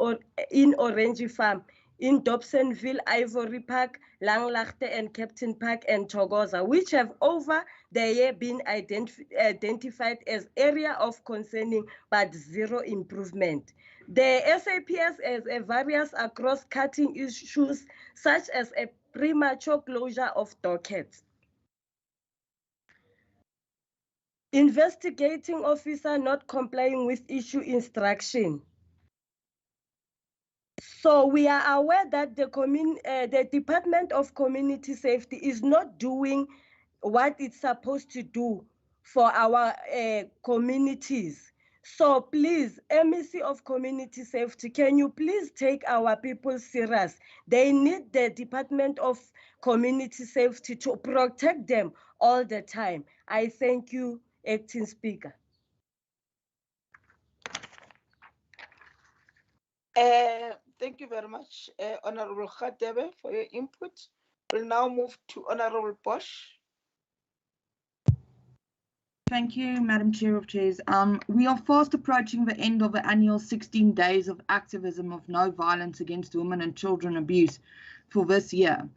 Speaker 6: Orange Farm, in Dobsonville, Ivory Park, Langlaagte, and Captain Park and Thokoza, which have over the year been identified as area of concerning but zero improvement. The SAPS has various cross-cutting issues such as a premature closure of dockets. Investigating officer not complying with issue instruction. So we are aware that the Department of Community Safety is not doing what it's supposed to do for our communities. So please, MEC of Community Safety, can you please take our people serious? They need the Department of Community Safety to protect them all the time. I thank you, Acting Speaker.
Speaker 5: Thank you very much, Honorable Khatebe, for your input. We'll now move to Honorable Bosch.
Speaker 8: Thank you, Madam Chair of Chairs. We are fast approaching the end of the annual 16 days of activism of no violence against women and children abuse for this year,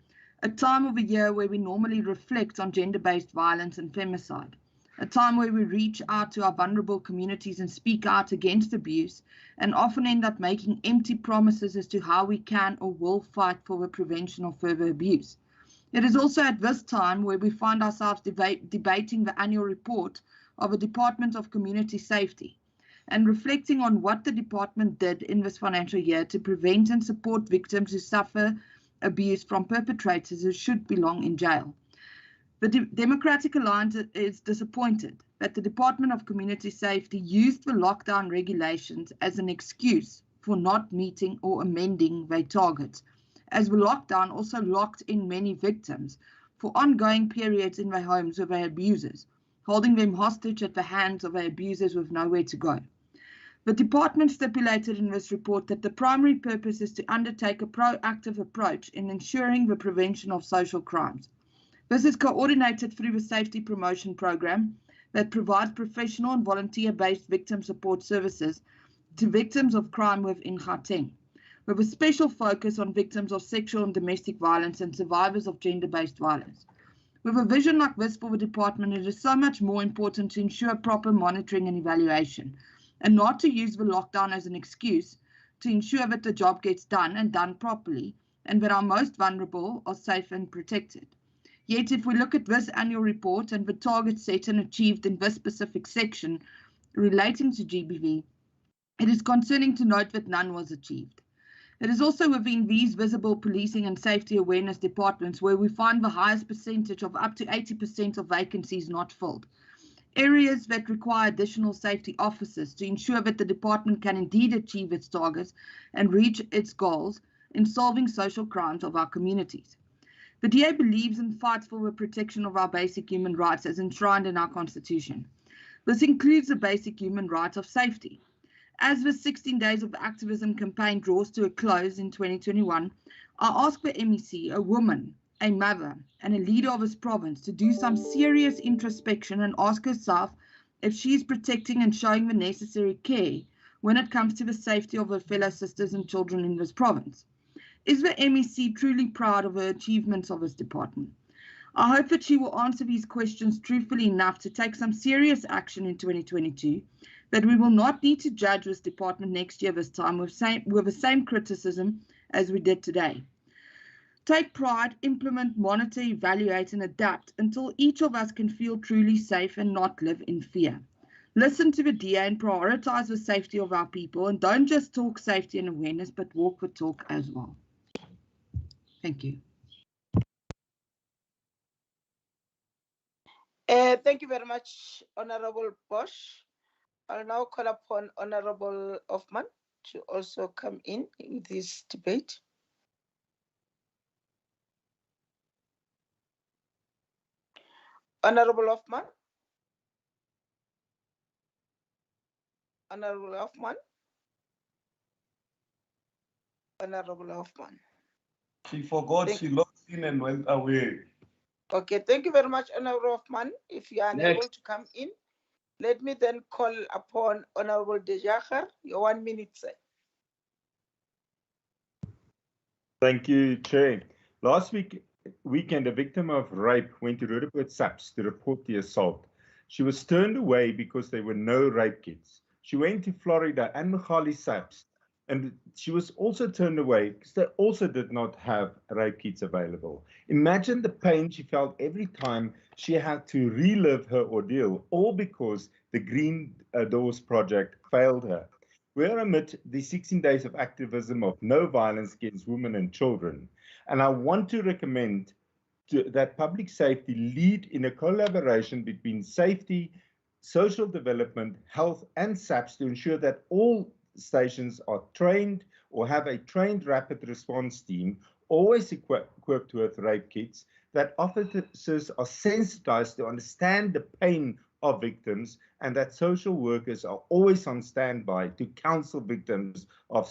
Speaker 8: a time of the year where we normally reflect on gender-based violence and femicide, a time where we reach out to our vulnerable communities and speak out against abuse, and often end up making empty promises as to how we can or will fight for the prevention of further abuse. It is also at this time where we find ourselves debating the annual report of the Department of Community Safety and reflecting on what the department did in this financial year to prevent and support victims who suffer abuse from perpetrators who should belong in jail. The Democratic Alliance is disappointed that the Department of Community Safety used the lockdown regulations as an excuse for not meeting or amending their targets, as the lockdown also locked in many victims for ongoing periods in their homes with their abusers, holding them hostage at the hands of their abusers with nowhere to go. The department stipulated in this report that the primary purpose is to undertake a proactive approach in ensuring the prevention of social crimes. This is coordinated through the Safety Promotion Program that provides professional and volunteer-based victim support services to victims of crime within Gauteng, with a special focus on victims of sexual and domestic violence and survivors of gender-based violence. With a vision like this for the department, it is so much more important to ensure proper monitoring and evaluation, and not to use the lockdown as an excuse to ensure that the job gets done and done properly, and that our most vulnerable are safe and protected. Yet, if we look at this annual report and the targets set and achieved in this specific section relating to GBV, it is concerning to note that none was achieved. It is also within these visible policing and safety awareness departments where we find the highest percentage of up to 80% of vacancies not filled. Areas that require additional safety officers to ensure that the department can indeed achieve its targets and reach its goals in solving social crimes of our communities. The DA believes and fights for the protection of our basic human rights as enshrined in our Constitution. This includes the basic human right of safety. As the 16 Days of Activism campaign draws to a close in 2021, I ask the MEC, a woman, a mother, and a leader of his province to do some serious introspection and ask herself if she is protecting and showing the necessary care when it comes to the safety of her fellow sisters and children in this province? Is the MEC truly proud of her achievements of this department? I hope that she will answer these questions truthfully enough to take some serious action in 2022, that we will not need to judge this department next year this time with the same criticism as we did today. Take pride, implement, monitor, evaluate, and adapt until each of us can feel truly safe and not live in fear. Listen to the DA and prioritize the safety of our people, and don't just talk safety and awareness, but walk the talk as well. Thank you.
Speaker 5: Thank you very much, Honorable Bosch. I'll now call upon Honorable Hoffman to also come in this debate. Honorable Hoffman. Honorable Hoffman. Honorable Hoffman.
Speaker 11: She forgot, she logged in and went away.
Speaker 5: Okay, thank you very much, Honorable Hoffman. If you are unable to come in, let me then call upon Honorable Dejacher. Your 1 minute, sir.
Speaker 16: Thank you, Chair. Last weekend, a victim of rape went to Roodepoort SAPS to report the assault. She was turned away because there were no rape kits. She went to Florida and Mkhali SAPS, and she was also turned away because they also did not have rape kits available. Imagine the pain she felt every time she had to relive her ordeal, all because the Green Doors Project failed her. We are amid the 16 days of activism of no violence against women and children, and I want to recommend that public safety lead in a collaboration between safety, social development, health, and SAPS to ensure that all stations are trained or have a trained rapid response team, always equipped with rape kits, that officers are sensitized to understand the pain of victims, and that social workers are always on standby to counsel victims of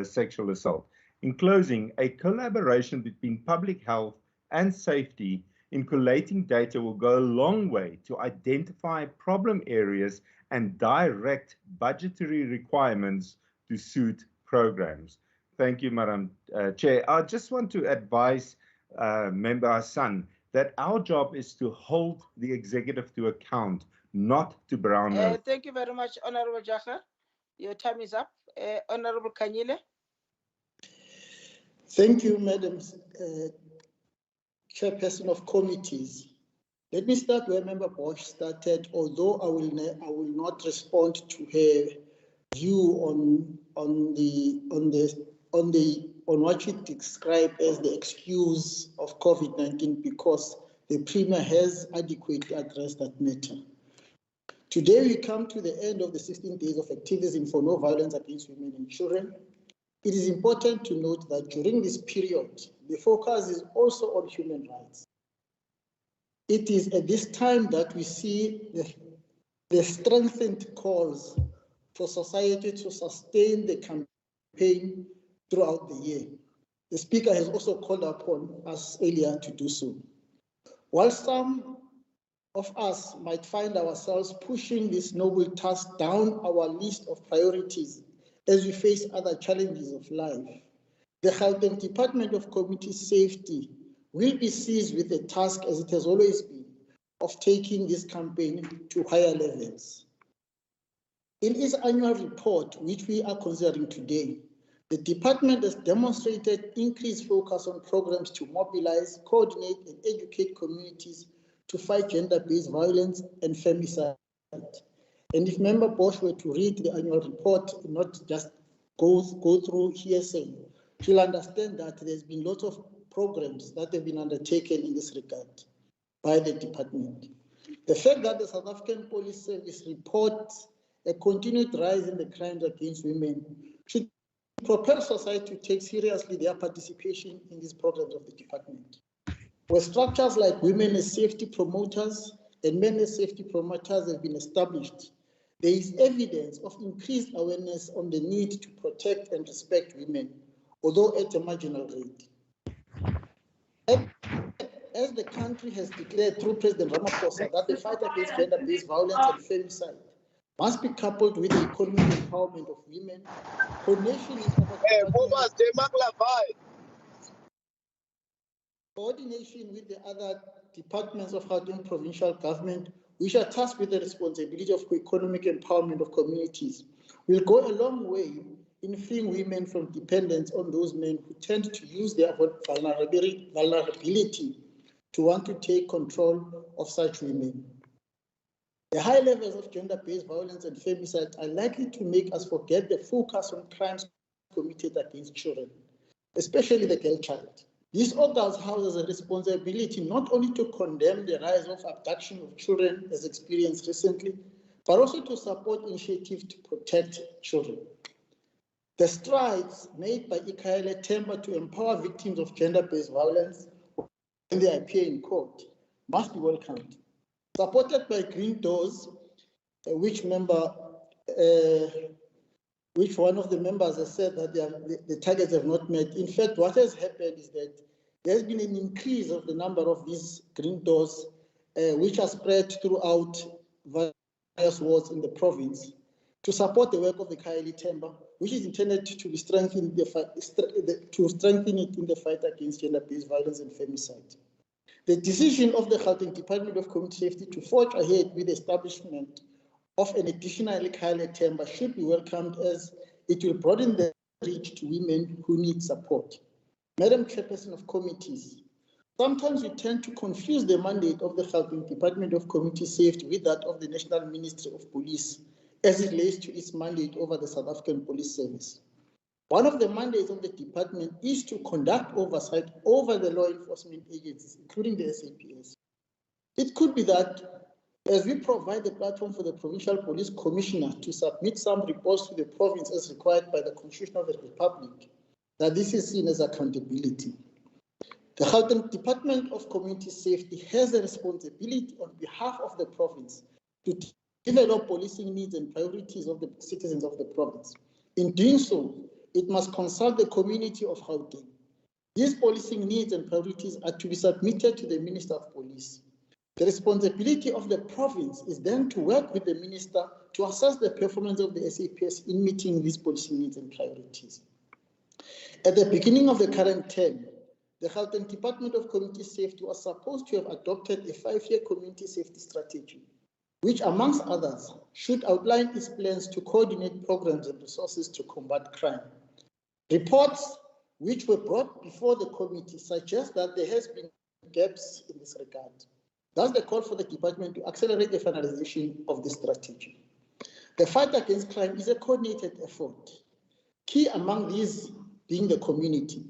Speaker 16: sexual assault. In closing, a collaboration between public health and safety in collating data will go a long way to identify problem areas and direct budgetary requirements to suit programs. Thank you, Madam Chair. I just want to advise Member Hassan that our job is to hold the executive to account, not to brown nose.
Speaker 5: Thank you very much, Honorable Jacher. Your time is up. Honorable Kanyile.
Speaker 24: Thank you, Madam Chairperson of Committees. Let me start where Member Bosch started, although I will not respond to her view on what she described as the excuse of COVID-19, because the Premier has adequately addressed that matter. Today we come to the end of the 16 days of activism for no violence against women and children. It is important to note that during this period, the focus is also on human rights. It is at this time that we see the strengthened calls for society to sustain the campaign throughout the year. The Speaker has also called upon us earlier to do so. While some of us might find ourselves pushing this noble task down our list of priorities as we face other challenges of life, the Gauteng Department of Community Safety will be seized with the task, as it has always been, of taking this campaign to higher levels. In its annual report, which we are considering today, the department has demonstrated increased focus on programs to mobilize, coordinate, and educate communities to fight gender-based violence and femicide. And if Member Bosch were to read the annual report, not just go through hearsay, she'll understand that there's been lots of programs that have been undertaken in this regard by the department. The fact that the South African Police Service reports a continued rise in the crimes against women should propel society to take seriously their participation in these programs of the department. Where structures like women as safety promoters and men as safety promoters have been established, there is evidence of increased awareness on the need to protect and respect women, although at a marginal rate. as the country has declared through President Ramaphosa that the fight against gender-based violence and femicide must be coupled with the economic empowerment of women, coordination with the other departments of Gauteng Provincial Government, which are tasked with the responsibility of economic empowerment of communities, will go a long way in freeing women from dependence on those men who tend to use their vulnerability to want to take control of such women. The high levels of gender-based violence and femicide are likely to make us forget the focus on crimes committed against children, especially the girl child. This augurs house as a responsibility not only to condemn the rise of abduction of children as experienced recently, but also to support initiatives to protect children. The strides made by Gauteng Temba to empower victims of gender-based violence when they appear in court must be welcomed. Supported by Green Doors, which one of the members has said that the targets have not met. In fact, what has happened is that there's been an increase of the number of these Green Doors, which are spread throughout various wards in the province, to support the work of the Gauteng Temba, which is intended to be strengthened to strengthen it in the fight against gender-based violence and femicide. The decision of the Gauteng Department of Community Safety to forge ahead with the establishment of an additional Gauteng Temba should be welcomed, as it will broaden the reach to women who need support. Madam Chairperson of Committees, sometimes we tend to confuse the mandate of the Gauteng Department of Community Safety with that of the National Ministry of Police as it relates to its mandate over the South African Police Service. One of the mandates of the department is to conduct oversight over the law enforcement agencies, including the SAPS. It could be that as we provide the platform for the Provincial Police Commissioner to submit some reports to the province as required by the Constitution of the Republic, that this is seen as accountability. The Gauteng Department of Community Safety has a responsibility on behalf of the province to develop policing needs and priorities of the citizens of the province. In doing so, it must consult the community of Gauteng. These policing needs and priorities are to be submitted to the Minister of Police. The responsibility of the province is then to work with the Minister to assess the performance of the SAPS in meeting these policing needs and priorities. At the beginning of the current term, the Gauteng Department of Community Safety was supposed to have adopted a 5-year community safety strategy, which, amongst others, should outline its plans to coordinate programs and resources to combat crime. Reports which were brought before the committee suggest that there has been gaps in this regard. Thus, the call for the department to accelerate the finalization of this strategy. The fight against crime is a coordinated effort, key among these being the community.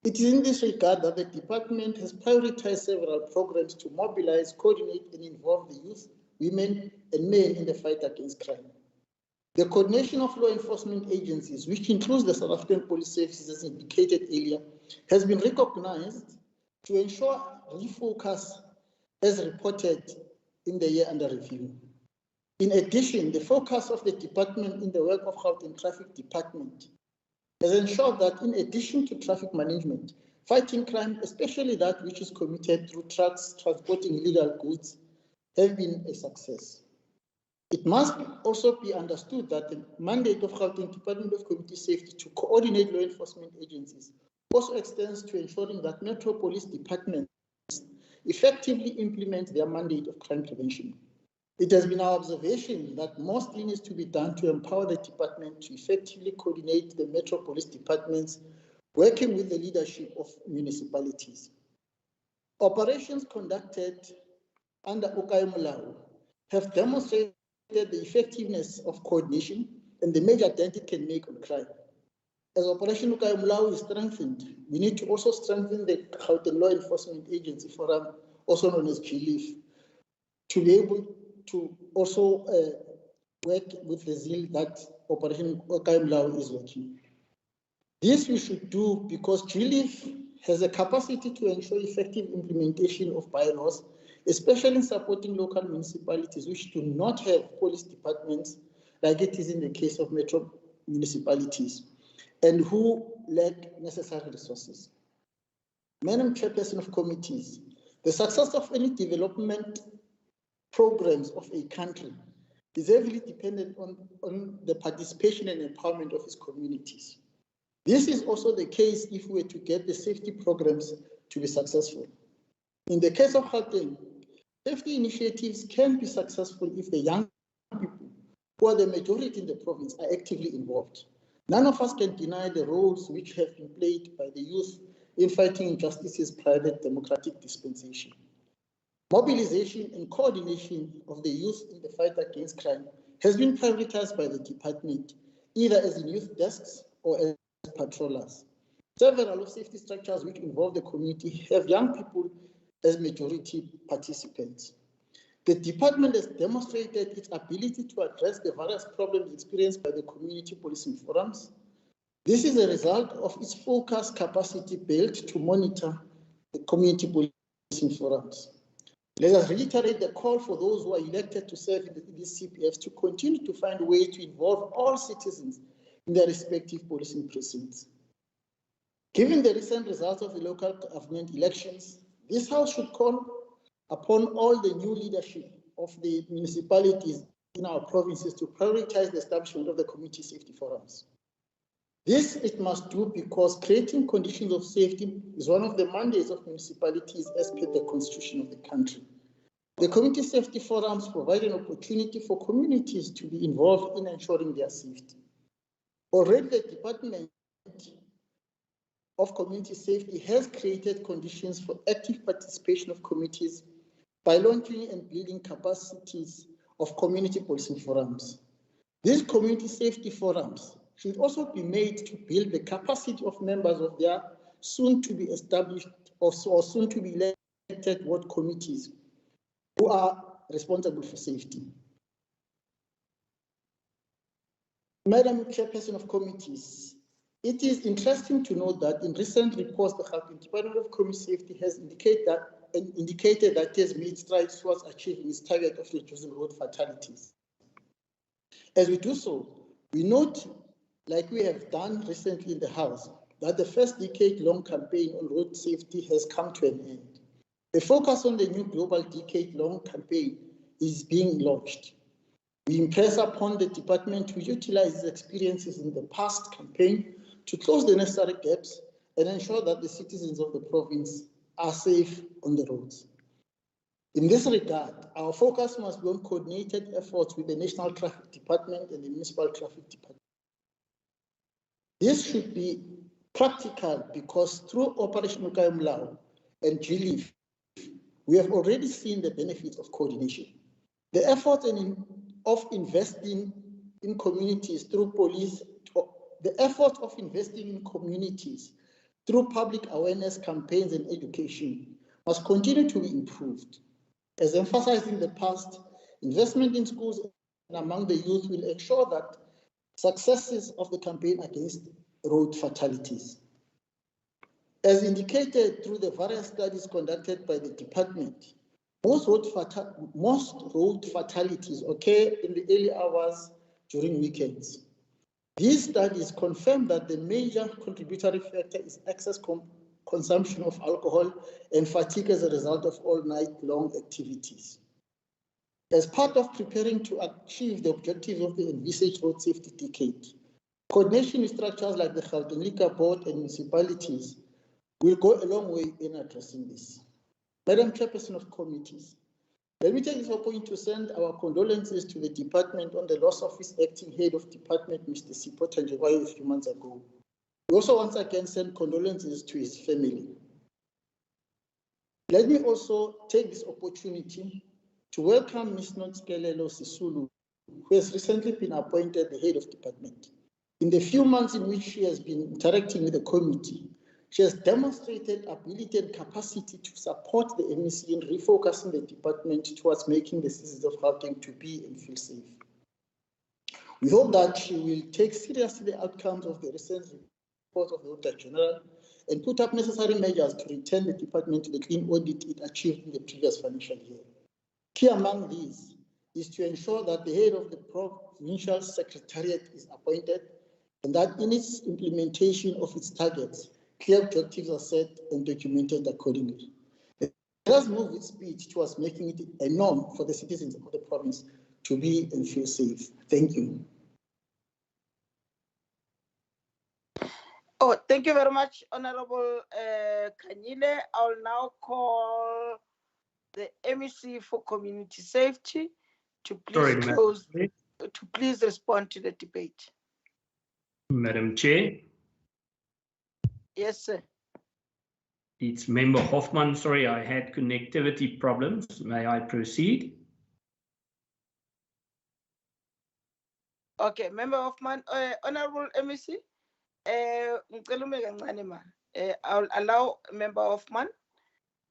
Speaker 24: It is in this regard that the department has prioritized several programs to mobilize, coordinate, and involve the youth, women, and men in the fight against crime. The coordination of law enforcement agencies, which includes the South African Police Service, as indicated earlier, has been recognized to ensure refocus as reported in the year under review. In addition, the focus of the department in the work of Gauteng Traffic Department has ensured that in addition to traffic management, fighting crime, especially that which is committed through trucks transporting illegal goods, have been a success. It must also be understood that the mandate of Gauteng Department of Community Safety to coordinate law enforcement agencies also extends to ensuring that Metro Police departments effectively implement their mandate of crime prevention. It has been our observation that more still needs to be done to empower the department to effectively coordinate the Metro Police departments, working with the leadership of municipalities. Operations conducted under Gauteng have demonstrated the effectiveness of coordination and the major dent it can make on crime. As Operation Gauteng is strengthened, we need to also strengthen the Gauteng Law Enforcement Agency Forum, also known as GLIF, to be able to also work with the zeal that Operation Gauteng is working. This we should do because GLIF has a capacity to ensure effective implementation of bylaws, especially in supporting local municipalities which do not have police departments, like it is in the case of metro municipalities, and who lack necessary resources. Madam Chairperson of Committees, The success of any development programs of a country is heavily dependent on the participation and empowerment of its communities. This is also the case if we were to get the safety programs to be successful. In the case of Gauteng, safety initiatives can be successful if the young people, who are the majority in the province, are actively involved. None of us can deny the roles which have been played by the youth in fighting injustices prior to democratic dispensation. Mobilization and coordination of the youth in the fight against crime has been prioritized by the department, either as in youth desks or as patrollers. Several of safety structures which involve the community have young people as majority participants. The department has demonstrated its ability to address the various problems experienced by the community policing forums. This is a result of its focused capacity built to monitor the community policing forums. Let us reiterate the call for those who are elected to serve in these CPFs to continue to find ways to involve all citizens in their respective policing precincts. Given the recent results of the local government elections, this House should call upon all the new leadership of the municipalities in our provinces to prioritize the establishment of the community safety forums. This it must do because creating conditions of safety is one of the mandates of municipalities as per the constitution of the country. The community safety forums provide an opportunity for communities to be involved in ensuring their safety. Already the Department of Community Safety has created conditions for active participation of communities by launching and building capacities of community policing forums. These community safety forums should also be made to build the capacity of members of their soon to be established or soon to be elected ward committees who are responsible for safety. Madam Chairperson of Committees, it is interesting to note that in recent reports, the Department of Community Safety has indicated that it has made strides towards achieving its target of reducing road fatalities. As we do so, we note, like we have done recently in the House, that the first decade-long campaign on road safety has come to an end. The focus on the new global decade-long campaign is being launched. We impress upon the department to utilize its experiences in the past campaign to close the necessary gaps and ensure that the citizens of the province are safe on the roads. In this regard, our focus must be on coordinated efforts with the National Traffic Department and the Municipal Traffic Department. This should be practical because through Operation Ukayumlao and GLIF, we have already seen the benefits of coordination. The effort of investing in communities through public awareness campaigns and education must continue to be improved. As emphasized in the past, investment in schools and among the youth will ensure that successes of the campaign against road fatalities. As indicated through the various studies conducted by the department, most road fatalities occur in the early hours during weekends. These studies confirm that the major contributory factor is excess consumption of alcohol and fatigue as a result of all-night-long activities. As part of preparing to achieve the objectives of the envisaged road safety decade, coordination with structures like the Gauteng Liquor Board and municipalities will go a long way in addressing this. Madam Chairperson of Committees, let me take this opportunity to send our condolences to the department on the loss of its acting head of department, Mr. Sipho Tanjekwayo, a few months ago. We also once again send condolences to his family. Let me also take this opportunity to welcome Ms. Nontskelelo Sisulu, who has recently been appointed the head of department. In the few months in which she has been interacting with the committee, she has demonstrated ability and capacity to support the MEC in refocusing the department towards making the citizens of Gauteng to be and feel safe. We hope that she will take seriously the outcomes of the recent report of the Auditor General and put up necessary measures to return the department to the clean audit it achieved in the previous financial year. Key among these is to ensure that the head of the Provincial Secretariat is appointed and that in its implementation of its targets, clear objectives are set and documented accordingly. The Let us move with speed towards making it a norm for the citizens of the province to be and feel safe. Thank you.
Speaker 5: Oh, thank you very much, Honorable Kanyile. I'll now call the MEC for Community Safety to please respond to the debate.
Speaker 10: Madam Chair.
Speaker 5: Yes, sir.
Speaker 10: It's Member Hoffman. Sorry, I had connectivity problems. May I proceed?
Speaker 5: Okay, Member Hoffman, Honorable MEC, I'll allow Member Hoffman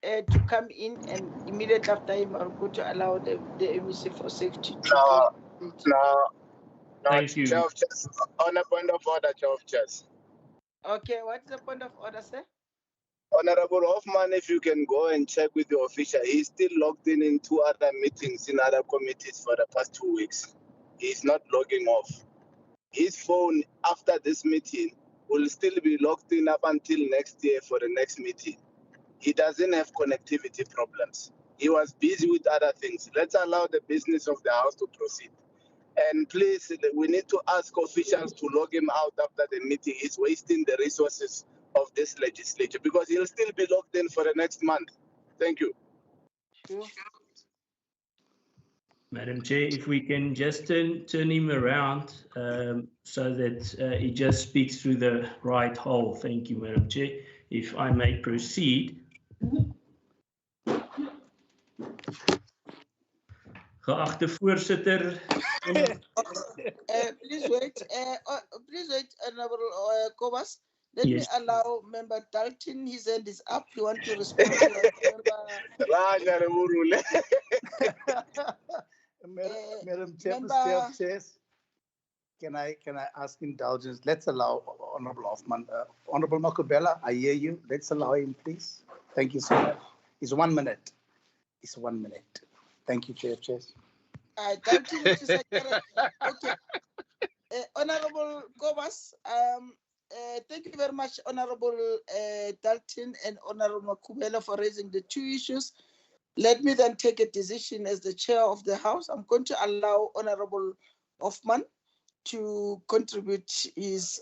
Speaker 5: to come in, and immediately after him, I'll go to allow the MEC for safety to
Speaker 18: No,
Speaker 10: thank you.
Speaker 18: Chair of Chairs. On a point of order, Chair of Chairs.
Speaker 5: Okay, what is the point of order, sir?
Speaker 18: Honorable Hoffman, if you can go and check with the official, he's still logged in 2 other meetings in other committees for the past 2 weeks. He's not logging off. His phone after this meeting will still be logged in up until next year for the next meeting. He doesn't have connectivity problems. He was busy with other things. Let's allow the business of the House to proceed. And please, we need to ask officials to log him out after the meeting. He's wasting the resources of this legislature because he'll still be logged in for the next month. Thank you.
Speaker 5: Sure.
Speaker 10: Madam Chair, if we can just turn him around so that he just speaks through the right hole. Thank you, Madam Chair. If I may proceed. Geachte voorsitter.
Speaker 5: Please wait, Honorable Kobas. Let me allow Member Dalton. His hand is up. You want to respond to
Speaker 19: Madam Chair of Chairs, can I ask indulgence? Let's allow Honorable Hoffman. Honorable Makubela, I hear you. Let's allow him, please. Thank you so much. It's 1 minute. It's 1 minute. Thank you, Chair of Chairs.
Speaker 5: Okay. Honorable Kobas, thank you very much, Honorable Dalton and Honorable Makubela, for raising the 2 issues. Let me then take a decision as the chair of the House. I'm going to allow Honorable Hoffman to contribute his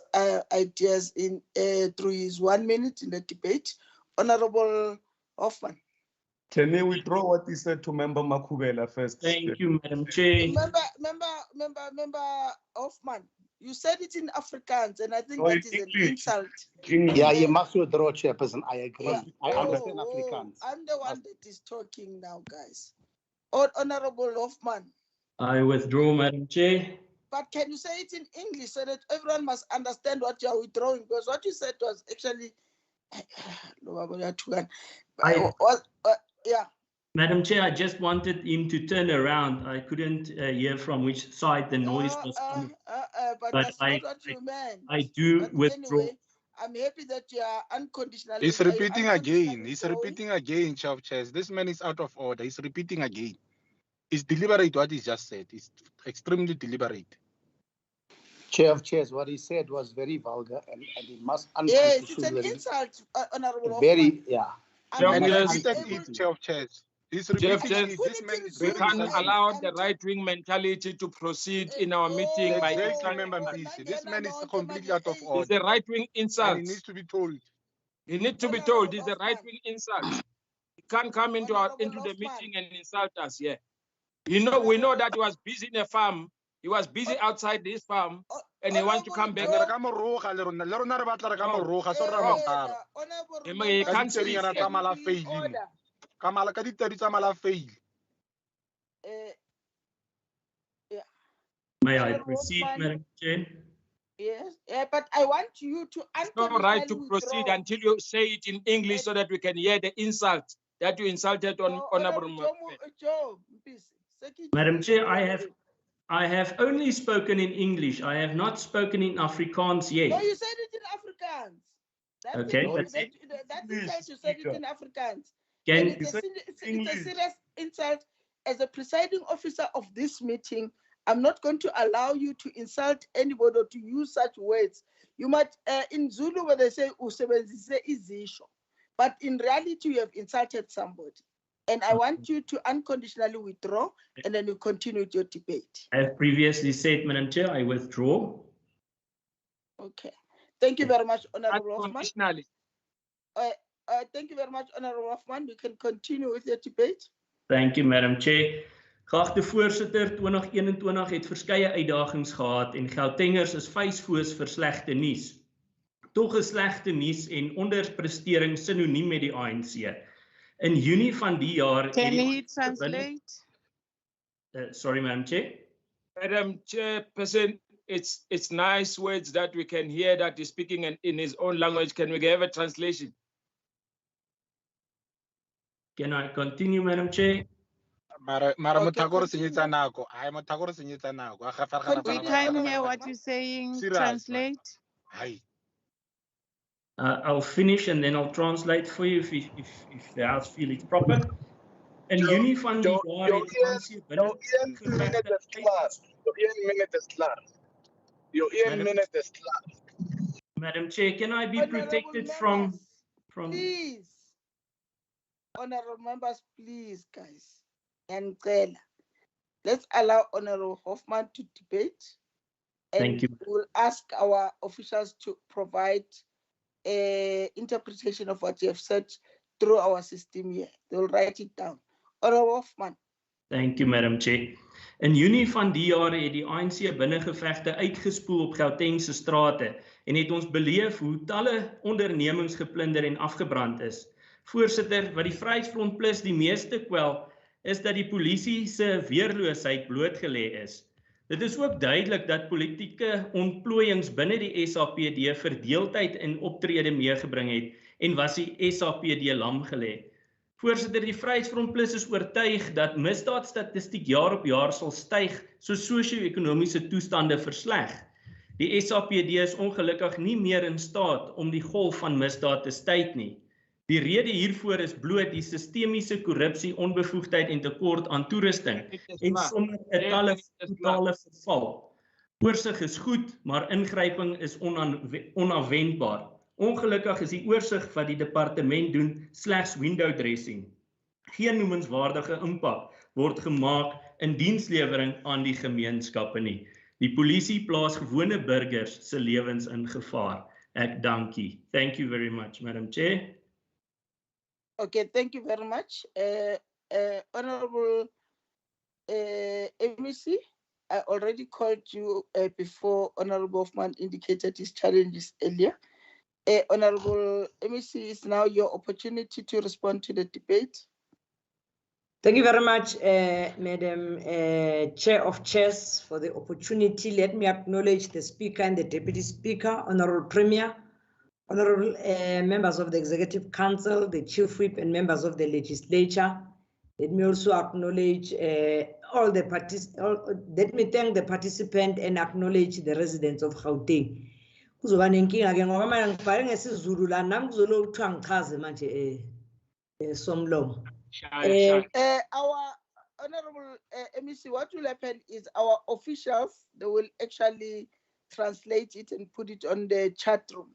Speaker 5: ideas in through his 1 minute in the debate. Honorable Hoffman.
Speaker 20: Can we withdraw what he said to Member Makubela first?
Speaker 10: Thank you, Madam Chair.
Speaker 5: Member Hoffman, you said it in Afrikaans, and I think that is an insult.
Speaker 19: Yeah, you must withdraw, Chairperson. I agree.
Speaker 5: Yeah.
Speaker 19: I understand Afrikaans.
Speaker 5: I'm the one that is talking now, guys. Honorable Hoffman.
Speaker 10: I withdraw, Madam Chair.
Speaker 5: But can you say it in English so that everyone must understand what you are withdrawing? Because what you said was actually, yeah.
Speaker 10: Madam Chair, I just wanted him to turn around. I couldn't hear from which side the noise was coming.
Speaker 5: But that's not what you meant.
Speaker 10: I do
Speaker 5: but
Speaker 10: withdraw.
Speaker 5: Anyway, I'm happy that you are unconditionally.
Speaker 11: He's repeating again. He's repeating again, Chair of Chairs. This man is out of order. He's repeating again. It's deliberate what he just said. It's extremely deliberate.
Speaker 19: Chair of Chairs, what he said was very vulgar and he must
Speaker 5: Yes, it's an insult, Honorable
Speaker 19: Very, yeah.
Speaker 11: And he repeated it, Chair of Chairs. He's repeating it. This man is
Speaker 17: we
Speaker 11: very
Speaker 17: can't
Speaker 11: insensitive.
Speaker 17: allow the right-wing mentality to proceed in our meeting by
Speaker 11: Exactly, Member Mpisi. This man is completely out of order.
Speaker 17: It's a right-wing insult.
Speaker 11: And he needs to be told.
Speaker 17: He needs to be told. It's a right-wing insult. He can't come into the meeting and insult us. Yeah, we know that he was busy in a farm. He was busy outside this farm, and he wants to come back. He can't speak.
Speaker 10: May I proceed, Madam Chair?
Speaker 5: Yes, but I want you to
Speaker 17: no right to proceed until you say it in English so that we can hear the insult that you insulted on Honorable
Speaker 10: Madam Chair, I have only spoken in English. I have not spoken in Afrikaans yet.
Speaker 5: No, you said it in Afrikaans.
Speaker 10: Okay,
Speaker 5: that insult you said it in Afrikaans.
Speaker 10: It's
Speaker 5: a serious insult. As a presiding officer of this meeting, I'm not going to allow you to insult anybody or to use such words. You might, in Zulu, where they say, usebenzise izisho, but in reality, you have insulted somebody. And I want you to unconditionally withdraw, and then you continue with your debate.
Speaker 10: I have previously said, Madam Chair, I withdraw.
Speaker 5: Okay. Thank you very much, Honorable Hoffman.
Speaker 17: Unconditionally.
Speaker 5: Thank you very much, Honorable Hoffman. You can continue with your debate.
Speaker 10: Thank you, Madam Chair. Geagte voorsitter, 2021 het verskeie uitdagings gehad en Gautengers is vuisvoos vir slegte nuus. Tog is slegte nuus en onderprestering sinoniem met die ANC. In Junie van die jaar...
Speaker 1: Can he translate?
Speaker 10: Sorry, Madam Chair.
Speaker 17: Madam Chairperson, it's nice words that we can hear that he's speaking in his own language. Can we have a translation?
Speaker 10: Can I continue, Madam Chair?
Speaker 11: Mara Mutagoro senyetsa nako. Ai Mutagoro senyetsa nako.
Speaker 1: We can't hear what you're saying. Translate.
Speaker 11: Hi.
Speaker 10: I'll finish and then I'll translate for you if the House feel it's proper. In Junie van die jaar het ANC binne
Speaker 18: Your minute is klaar.
Speaker 10: Madam Chair, can I be protected from...
Speaker 5: Please. Honorable members, please, guys. And let's allow Honorable Hoffman to debate. And
Speaker 10: Thank you.
Speaker 5: We'll ask our officials to provide an interpretation of what you have said through our system here. They'll write it down. Honorable Hoffman.
Speaker 10: Thank you, Madam Chair. In Junie van die jaar het die ANC binnengevegte uitgespoel op Gautengse strate en het ons beleef hoe talle ondernemings geplunder en afgebrand is. Voorsitter, wat die Vryheidsfront Plus die meeste kwel, is dat die polisie se weerloosheid blootgelê is. Dit is ook duidelik dat politieke ontplooiings binne die SAPD verdeeldheid in optrede meegebring het en was die SAPD lam gelê. Voorsitter, die Vryheidsfront Plus is oortuig dat misdaadstatistiek jaar op jaar sal styg soos sosio-ekonomiese toestande versleg. Die SAPD is ongelukkig nie meer in staat om die golf van misdaad te staai nie. Die rede hiervoor is bloot die sistemiese korrupsie, onbevoegdheid en tekort aan toerusting en sommer 'n totale verval. Oorsig is goed, maar ingryping is onafwendbaar. Ongelukkig is die oorsig wat die departement doen slegs window dressing. Geen noemenswaardige impak word gemaak in dienslewering aan die gemeenskappe nie. Die polisie plaas gewone burgers se lewens in gevaar. Ek dankie. Thank you very much, Madam Chair.
Speaker 5: Okay, thank you very much. Honorable MEC, I already called you before Honorable Hoffman indicated his challenges earlier. Honorable MEC, is now your opportunity to respond to the debate.
Speaker 7: Thank you very much, Madam Chair of Chairs, for the opportunity. Let me acknowledge the Speaker and the Deputy Speaker, Honorable Premier, Honorable members of the Executive Council, the Chief Whip and members of the Legislature. Let me also acknowledge let me thank the participant and acknowledge the residents of Gauteng. Kuzoba nenkinga ke ngoba manje ngibhale ngesizulu la nami kuzolo kuthiwa ngichaze manje somlomo.
Speaker 5: Our Honorable MEC, what will happen is our officials, they will actually translate it and put it on the chat room.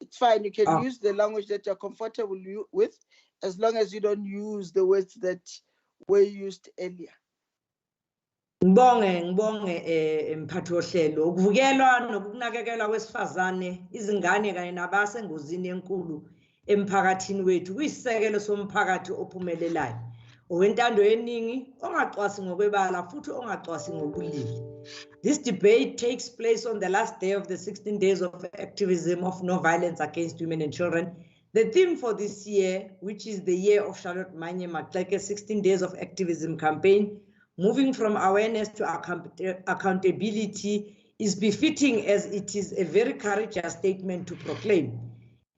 Speaker 5: It's fine, you can use the language that you're comfortable with, as long as you don't use the words that were used earlier.
Speaker 7: Ngibonge mphathi wohlelo ukuvukelwa nokunakekelwa kwesifazane izingane kanye nabasengozini enkulu emphakathini wethu kuyisisekelo somphakathi ophumelelayo owentando yeningi ongacwasi ngokwebala futhi ongacwasi ngobulili. This debate takes place on the last day of the 16 days of activism of no violence against women and children. The theme for this year, which is the year of Charlotte Manye Maxeke 16 Days of Activism campaign, moving from awareness to accountability, is befitting as it is a very courageous statement to proclaim.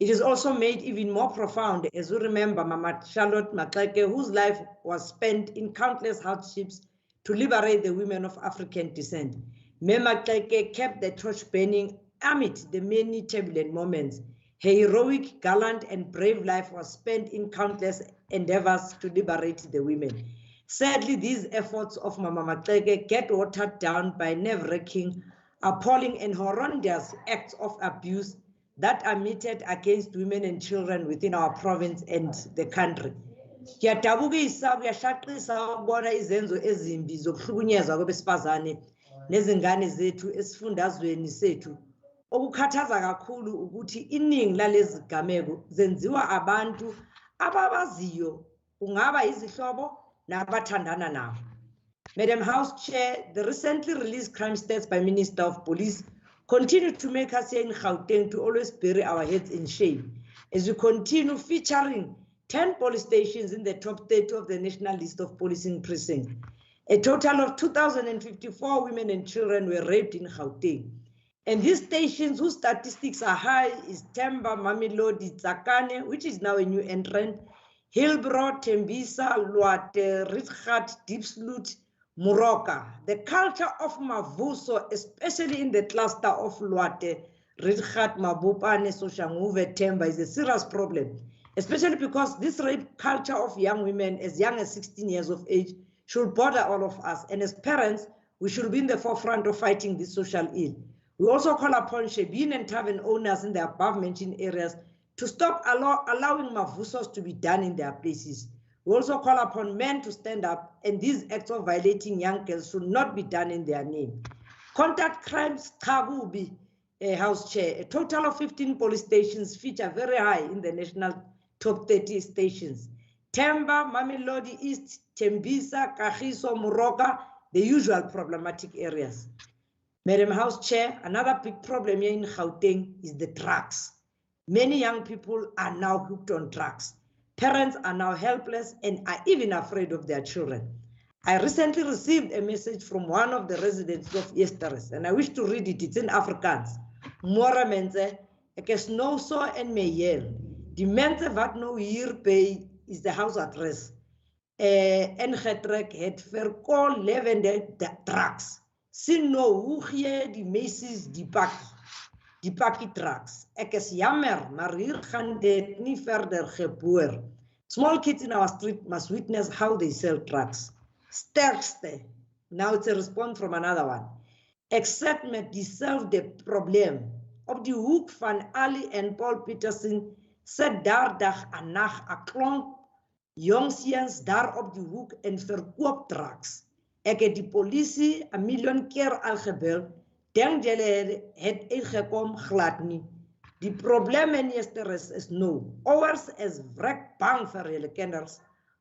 Speaker 7: It is also made even more profound as we remember Mama Charlotte Maxeke, whose life was spent in countless hardships to liberate the women of African descent. Mama Maxeke kept the torch burning amid the many turbulent moments. Her heroic, gallant, and brave life was spent in countless endeavors to liberate the women. Sadly, these efforts of Mama Maxeke get watered down by nerve-wracking, appalling, and horrendous acts of abuse that are meted against women and children within our province and the country. Kuyadabukisa kuyashaqisa ukubona izenzo ezimbi zokuhlukunyezwa kwabesifazane nezingane zethu esifundazweni sethu. Okukhathaza kakhulu ukuthi iningi lalezi gameko zenziwa abantu ababaziyo, kungaba izihlobo nabathandana nabo. Madam House Chair, the recently released crime stats by Minister of Police continue to make us here in Gauteng to always bury our heads in shame as we continue featuring 10 police stations in the top 30 of the national list of policing precincts. A total of 2,054 women and children were raped in Gauteng. And these stations whose statistics are high is Temba, Mamelodi, Tsakane, which is now a new entrant, Hillbrow, Tembisa, Luate, Rietgat, Diepsloot, Moroka. The culture of Mavuso, especially in the cluster of Luate, Rietgat, Mabopane, Soshanguve, Temba, is a serious problem, especially because this rape culture of young women as young as 16 years of age should bother all of us. And as parents, we should be in the forefront of fighting this social ill. We also call upon Shebeen and tavern owners in the above-mentioned areas to stop allowing mavusos to be done in their places. We also call upon men to stand up, and these acts of violating young girls should not be done in their name. Contact crimes, Kabubi, House Chair. A total of 15 police stations feature very high in the national top 30 stations. Temba, Mamelodi East, Tembisa, Kagiso, Moroka, the usual problematic areas. Madam House Chair, another big problem here in Gauteng is the drugs. Many young people are now hooked on drugs. Parents are now helpless and are even afraid of their children. I recently received a message from one of the residents of Yesteres, and I wish to read it. It's in Afrikaans. Mora mense, ek is no so en meyel. Die mense wat nou hier by is the house address. En getrek het verkool levende drugs. Sien nou hoe gee die meisies die pakkie drugs. Ek is jammer, maar hier gaan dit nie verder geboor. Small kids in our street must witness how they sell drugs. Sterkste, now it's a response from another one. Except met diezelfde probleem. Op die hoek van Ali en Paul Peterson sit daar dag en nacht 'n klomp jongsiens daar op die hoek en verkoop drugs. Ek het die polisie 'n miljoen keer al gebel. Denk julle het ingekom glad nie. Die probleem in Yesteres is nou. Ouers is vrek bang vir hulle kinders,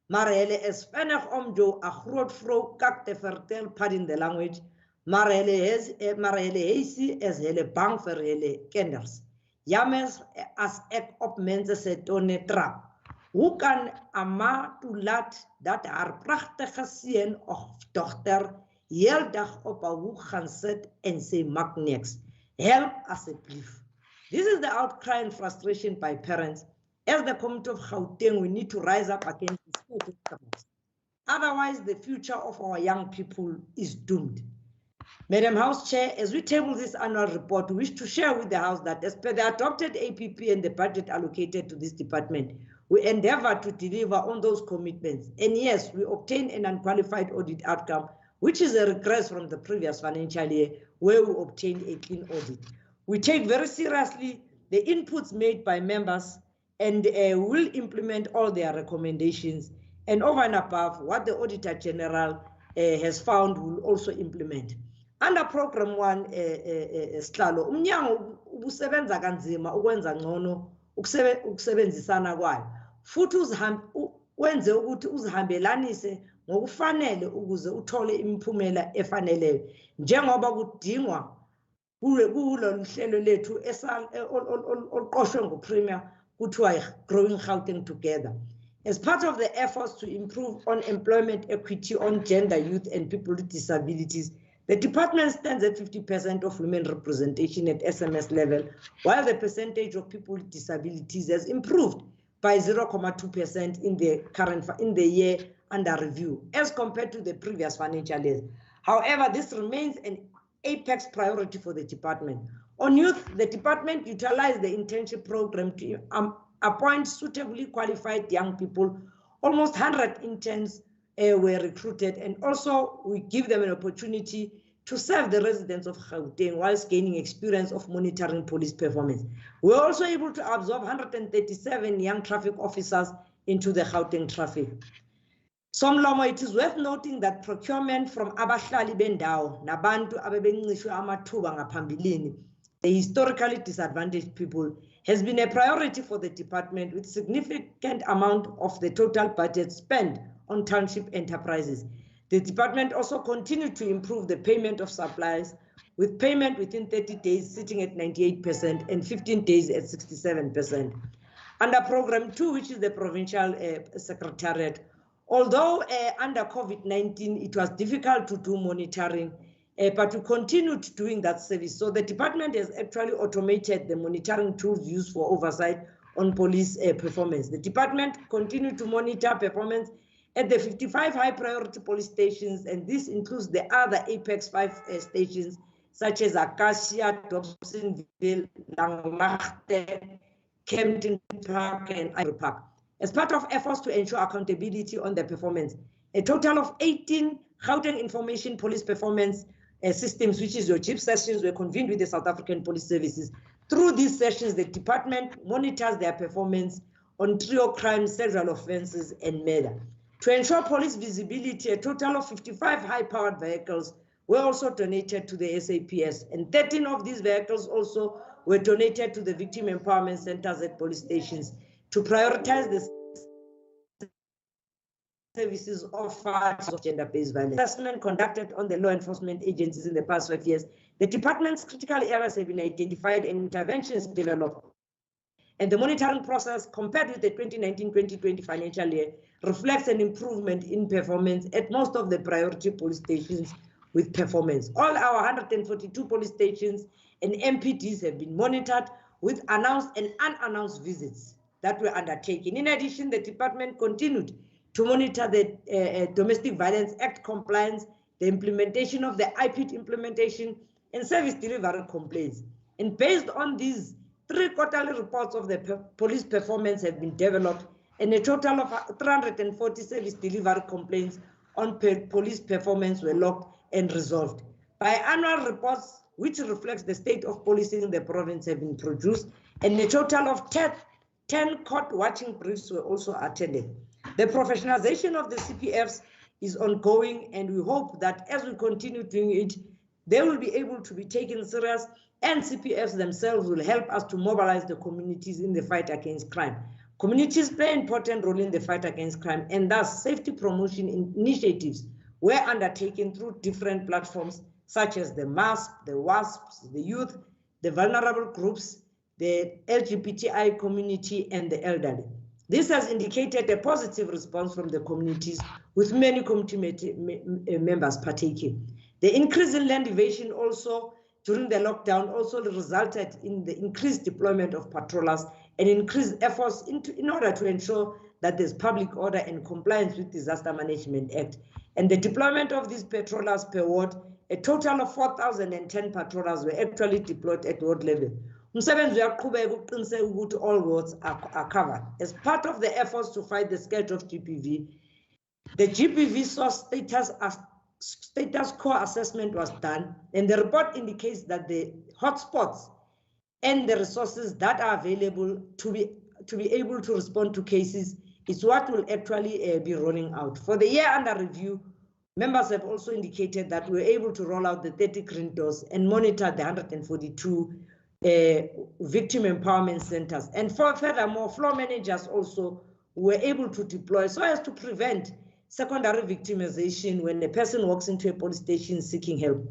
Speaker 7: maar hulle is vinnig om jou 'n groot vrou kak te vertel, pardon the language, maar hulle is hulle bang vir hulle kinders. Jammer as ek op mense se tone trap. Hoe kan 'n ma toelaat dat haar pragtige seun of dogter heel dag op 'n hoek gaan sit en sy maak niks? Help asseblief. This is the outcry and frustration by parents. As the community of Gauteng, we need to rise up against this. Otherwise, the future of our young people is doomed. Madam House Chair, as we table this annual report, we wish to share with the House that as per the adopted APP and the budget allocated to this department, we endeavor to deliver on those commitments. And yes, we obtain an unqualified audit outcome, which is a regress from the previous financial year, where we obtained a clean audit. We take very seriously the inputs made by members and will implement all their recommendations. And over and above, what the Auditor General has found, will also implement. Under Program 1, Sihlalo, umnyango ubusebenza kanzima ukwenza ngcono ukusebenzisana kwayo. Futhi wenze ukuthi uzihambelanise ngokufanele ukuze uthole imiphumela efaneleyo. Njengoba kudingwa kulolu hlelo lethu oluqoshwe nguPremier kuthiwa Growing Gauteng Together. As part of the efforts to improve on employment equity on gender, youth and people with disabilities, the department stands at 50% of women representation at SMS level, while the percentage of people with disabilities has improved by 0.2% in the year under review, as compared to the previous financial year. However, this remains an apex priority for the department. On youth, the department utilized the internship program to appoint suitably qualified young people. Almost 100 interns were recruited, and also we give them an opportunity to serve the residents of Gauteng whilst gaining experience of monitoring police performance. We were also able to absorb 137 young traffic officers into the Gauteng traffic. Somlomo, it is worth noting that procurement from abahlali bendawo nabantu abebencishwe amathuba ngaphambilini, the historically disadvantaged people, has been a priority for the department, with significant amount of the total budget spent on township enterprises. The department also continued to improve the payment of supplies, with payment within 30 days sitting at 98% and 15 days at 67%. Under Program 2, which is the Provincial Secretariat, although under COVID-19 it was difficult to do monitoring, but we continued doing that service. So the department has actually automated the monitoring tools used for oversight on police performance. The department continued to monitor performance at the 55 high priority police stations, and this includes the other Apex 5 stations such as Acacia, Dobsonville, Langlaagte, Kempton Park, and Ivory Park. As part of efforts to ensure accountability on the performance, a total of 18 Gauteng Information Police Performance Systems, which is your JIP sessions, were convened with the South African Police Services. Through these sessions, the department monitors their performance on trio crimes, sexual offences, and murder. To ensure police visibility, a total of 55 high-powered vehicles were also donated to the SAPS, and 13 of these vehicles also were donated to the victim empowerment centers at police stations to prioritize the services offered of gender-based violence. Assessment conducted on the law enforcement agencies in the past 5 years, the department's critical areas have been identified and interventions developed. And the monitoring process, compared with the 2019-2020 financial year, reflects an improvement in performance at most of the priority police stations with performance. All our 142 police stations and MPDs have been monitored with announced and unannounced visits that were undertaken. In addition, the department continued to monitor the Domestic Violence Act compliance, the implementation of the IPIT implementation, and service delivery complaints. And based on these, 3 quarterly reports of the police performance have been developed, and a total of 340 service delivery complaints on police performance were logged and resolved. Biannual reports, which reflects the state of policing in the province, have been produced, and a total of 10 court watching briefs were also attended. The professionalization of the CPFs is ongoing, and we hope that as we continue doing it, they will be able to be taken serious, and CPFs themselves will help us to mobilize the communities in the fight against crime. Communities play an important role in the fight against crime, and thus safety promotion initiatives were undertaken through different platforms such as the MASP, the WASPs, the youth, the vulnerable groups, the LGBTI community, and the elderly. This has indicated a positive response from the communities, with many community members partaking. The increase in land evasion also during the lockdown also resulted in the increased deployment of patrollers and increased efforts in order to ensure that there's public order and compliance with Disaster Management Act. And the deployment of these patrollers per ward, a total of 4,010 patrollers were actually deployed at ward level. All wards are covered. As part of the efforts to fight the scourge of GBV, the GBV source status quo assessment was done, and the report indicates that the hotspots and the resources that are available to be able to respond to cases is what will actually be rolling out. For the year under review, members have also indicated that we're able to roll out the 30 green doors and monitor the 142 victim empowerment centers. And furthermore, floor managers also were able to deploy so as to prevent secondary victimization when a person walks into a police station seeking help.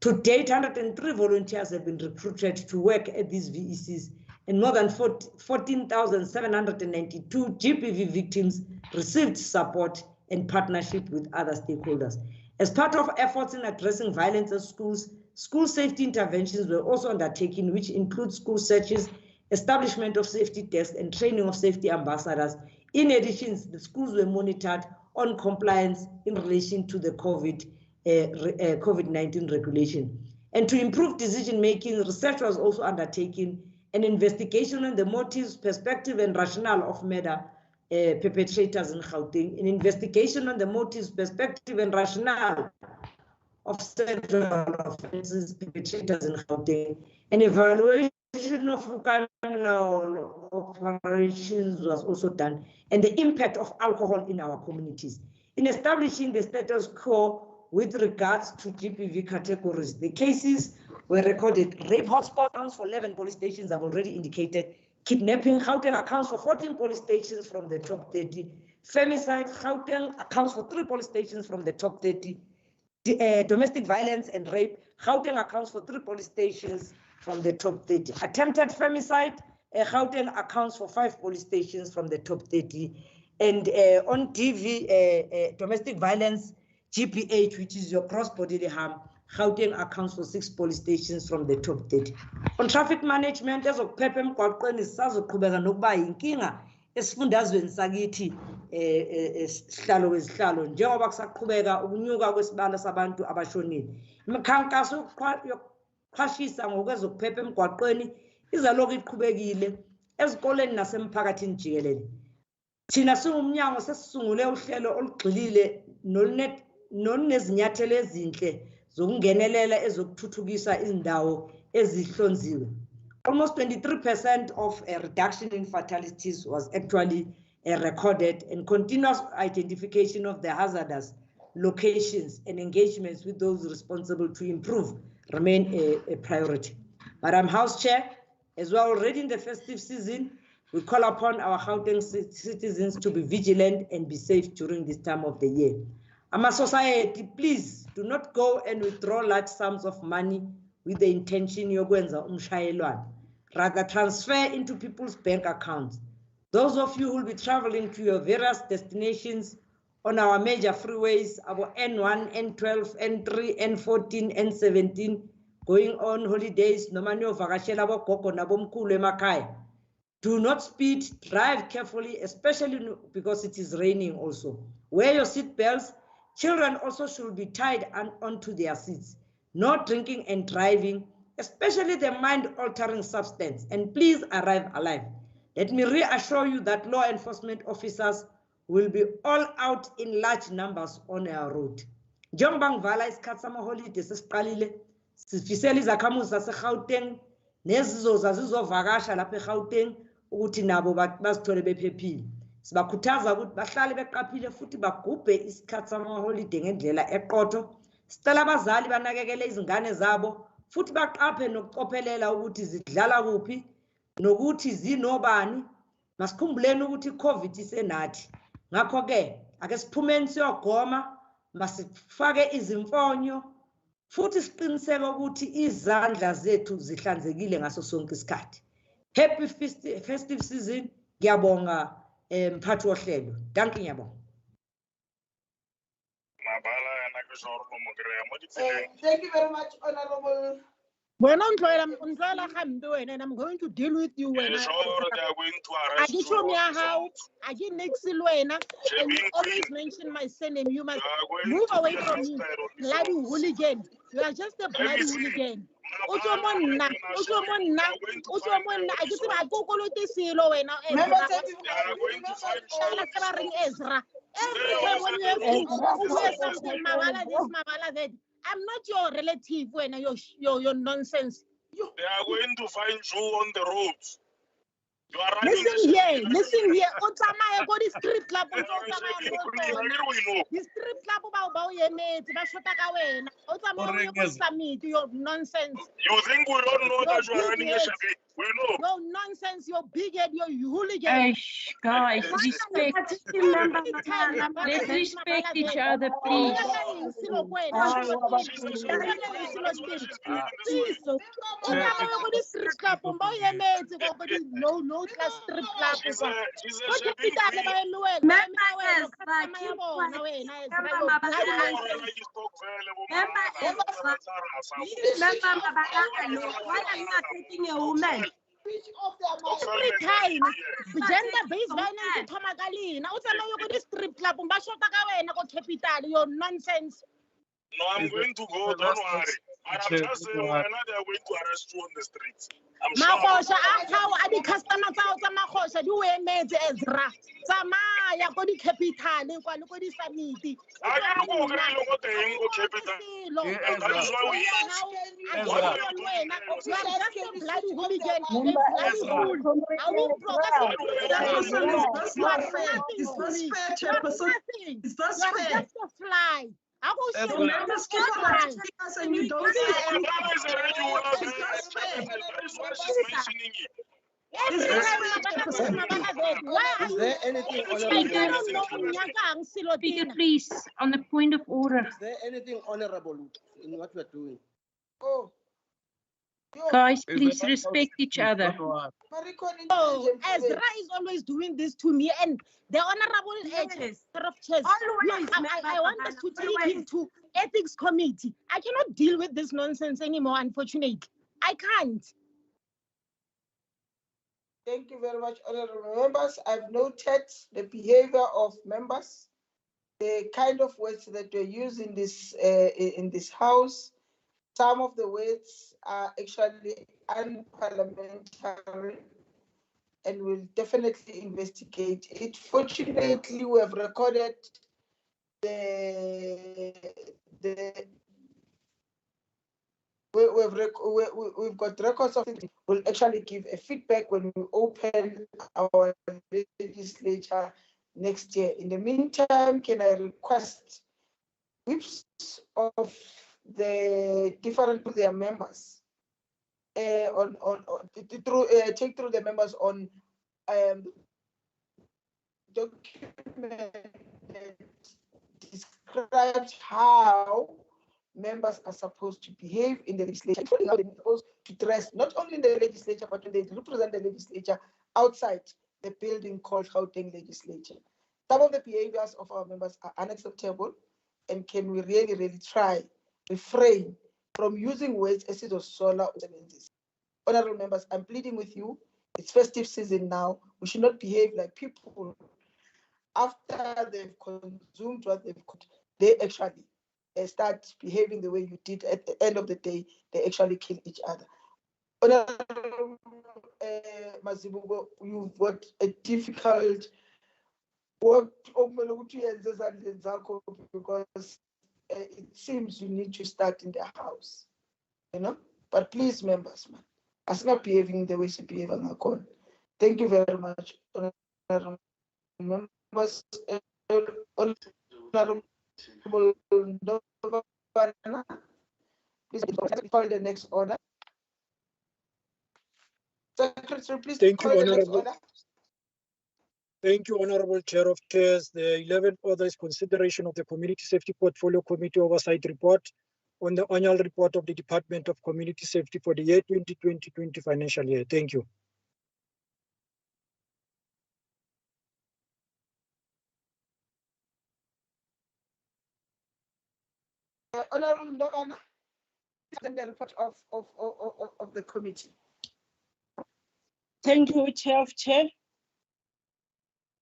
Speaker 7: To date, 103 volunteers have been recruited to work at these VECs, and more than 14,792 GBV victims received support and partnership with other stakeholders. As part of efforts in addressing violence at schools, school safety interventions were also undertaken, which include school searches, establishment of safety desks, and training of safety ambassadors. In addition, the schools were monitored on compliance in relation to the COVID-19 regulation. And to improve decision-making, research was also undertaken, an investigation on the motives, perspective, and rationale of murder perpetrators in Gauteng, an investigation on the motives, perspective, and rationale of sexual offences perpetrators in Gauteng. An evaluation of operations was also done, and the impact of alcohol in our communities. In establishing the status quo with regards to GBV categories, the cases were recorded. Rape hotspot accounts for 11 police stations, I've already indicated. Kidnapping, Gauteng accounts for 14 police stations from the top 30. Femicide, Gauteng accounts for 3 police stations from the top 30. Domestic violence and rape, Gauteng accounts for 3 police stations from the top 30. Attempted femicide, Gauteng accounts for 5 police stations from the top 30. And on DV, domestic violence, GPH, which is your cross-bodily harm, Gauteng accounts for 6 police stations from the top 30. On traffic management, ezokuphepha emgwaqweni sisazoqhubeka nokuba yinkinga esifundazweni sakithi sihlalo kwezihlalo njengoba kusaqhubeka ukunyuka kwesibalo sabantu abashonile. Imikhankaso yokuqhwashisa ngokwezokuphepha emgwaqweni izalokhu iqhubekile ezikoleni nasemphakathini jikelele. Thina singumnyango sesisungule uhlelo olugxilile nolunezinyathelo ezinhle zokungenelela ezokuthuthukisa izindawo ezihlonziwe. Almost 23% of a reduction in fatalities was actually recorded, and continuous identification of the hazardous locations and engagements with those responsible to improve remain a priority. Madam House Chair, as well, already in the festive season, we call upon our Gauteng citizens to be vigilant and be safe during this time of the year. Our society, please do not go and withdraw large sums of money with the intention yokwenza umshayelwane. Rather, transfer into people's bank accounts. Those of you who will be traveling to your various destinations on our major freeways, our N1, N12, N3, N14, N17, going on holidays, do not speed, drive carefully, especially because it is raining also. Wear your seat belts. Children also should be tied onto their seats. No drinking and driving, especially the mind-altering substance, and please arrive alive. Let me reassure you that law enforcement officers will be all out in large numbers on our road. Njengoba ngivala isikhathi sama-holiday sesiqalile, sifisela izakhamuzi zaseGauteng nezizoza zizovakasha lapha eGauteng ukuthi nabo bazithole bephephile. Sibakhuthaza ukuthi bahlale beqaphile futhi bagubhe isikhathi sama-holiday ngendlela eqotho. Sicela abazali banakekele izingane zabo futhi baqaphe nokucophelela ukuthi zidlala kuphi nokuthi zinobani. Masikhumbuleni ukuthi iCovid isenathi. Ngakho-ke ake siphumeni siyogoma, masifake izimfonyo futhi siqiniseke ukuthi izandla zethu zihlanzekile ngaso sonke isikhathi. Happy festive season. Ngiyabonga mphathi wohlelo. Danke ngiyabonga.
Speaker 5: Thank you very much, Honorable.
Speaker 4: When I'm and I'm going to deal with you when I get show me how I get next to Luena and you always mention my surname. You must move away from me. Bloody hooligan. You are just a bloody hooligan. I get my Google to see Luena. Every time when you have to wear something, Mawala this, Mawala that. I'm not your relative when you're nonsense.
Speaker 15: They are going to find you on the roads. You are
Speaker 4: listen here. Otama go the strip club. The strip club about your mates. Otama go summit. Your nonsense.
Speaker 15: You think we don't know that you are running a shabby? We know.
Speaker 4: No nonsense. You're big head. You're hooligan.
Speaker 1: Hey, guys, respect. Let's respect each other, please.
Speaker 4: No class strip club. Every time, gender-based violence Tomagali. Now it's a look strip club. You're nonsense.
Speaker 15: No, I'm going to go. Don't worry. And I'm just saying, we're not going to arrest you on the streets. I'm sure.
Speaker 4: Makosha, how are the customers out of Makosha? You were made Ezra. Samaya, go the capital, go the summit.
Speaker 15: I don't go to capital. And that is why we
Speaker 4: just a fly. I will show
Speaker 2: The members keep on attacking us and you don't say anything.
Speaker 15: That is why she's mentioning it.
Speaker 4: Is
Speaker 14: there anything honorable?
Speaker 1: Speaker, please, on the point of order.
Speaker 14: Is there anything honorable in what we're doing?
Speaker 5: Oh.
Speaker 1: Guys, please respect each other.
Speaker 4: Oh, Ezra is always doing this to me, and the honorable of chairs. I want us to take him to ethics committee. I cannot deal with this nonsense anymore, unfortunately. I can't.
Speaker 5: Thank you very much, honorable members. I've noted the behavior of members, the kind of words that they use in this house. Some of the words are actually unparliamentary, and we'll definitely investigate it. Fortunately, we have recorded we've got records of it. We'll actually give a feedback when we open our legislature next year. In the meantime, can I request whips of the different of their members take through the members on document that describes how members are supposed to behave in the legislature, including how they're supposed to dress, not only in the legislature, but when they represent the legislature outside the building called Gauteng Legislature. Some of the behaviors of our members are unacceptable, and can we really try refrain from using words as it was solar ordinances. Honorable members, I'm pleading with you. It's festive season now. We should not behave like people after they've consumed what they've got. They actually start behaving the way you did. At the end of the day, they actually kill each other. Honorable Mazibugo, you've got a difficult work because it seems you need to start in the house, you know. But please, members, man, as not behaving the way she behave on our call. Thank you very much, honorable members. Honorable please call the next order. Secretary, please call the next order.
Speaker 23: Thank you, Honorable Chair of Chairs. The 11th order is consideration of the Community Safety Portfolio Committee Oversight Report on the annual report of the Department of Community Safety for the year 2020-20 financial year. Thank you.
Speaker 5: Honorable Ndogana, the report of the committee.
Speaker 13: Thank you, Chair of Chair.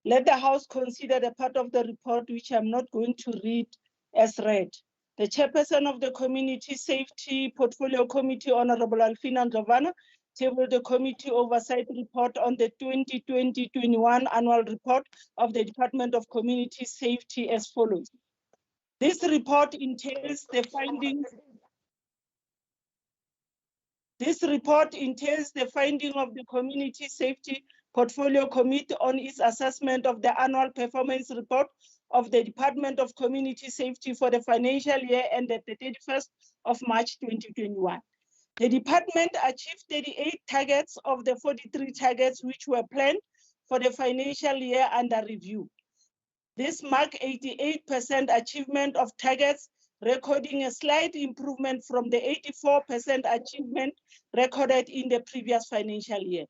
Speaker 13: Let the House consider the part of the report which I'm not going to read as read. The chairperson of the Community Safety Portfolio Committee, Honorable Alfina Ndlovana, tabled the committee oversight report on the 2020-21 annual report of the Department of Community Safety as follows. This report entails the findings. This report entails the finding of the Community Safety Portfolio Committee on its assessment of the annual performance report of the Department of Community Safety for the financial year ended the 31st of March 2021. The department achieved 38 targets of the 43 targets which were planned for the financial year under review. This marked 88% achievement of targets, recording a slight improvement from the 84% achievement recorded in the previous financial year.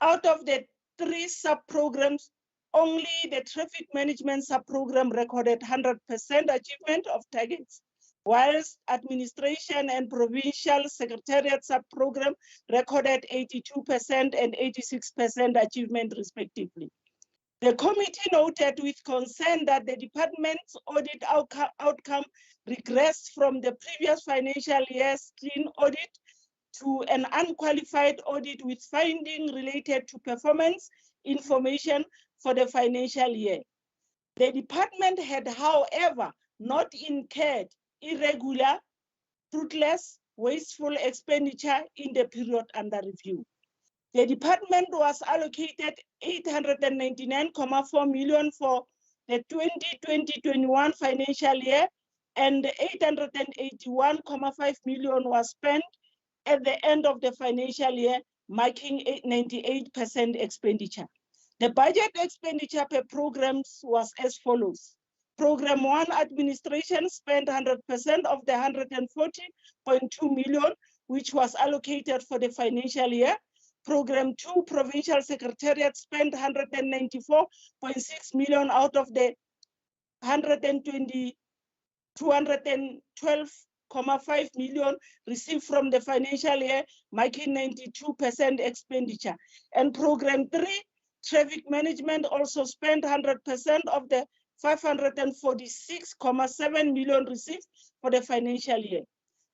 Speaker 13: Out of the 3 sub-programs, only the traffic management sub-program recorded 100% achievement of targets, whilst administration and provincial secretariat sub-program recorded 82% and 86% achievement respectively. The committee noted with concern that the department's audit outcome regressed from the previous financial year's clean audit to an unqualified audit with findings related to performance information for the financial year. The department had, however, not incurred irregular, fruitless, wasteful expenditure in the period under review. The department was allocated 899.4 million for the 2020-21 financial year, and 881.5 million was spent at the end of the financial year, marking 98% expenditure. The budget expenditure per programs was as follows. Program 1 administration spent 100% of the 140.2 million, which was allocated for the financial year. Program 2 provincial secretariat spent 194.6 million out of the 212.5 million received from the financial year, making 92% expenditure. And program 3, traffic management, also spent 100% of the 546.7 million received for the financial year.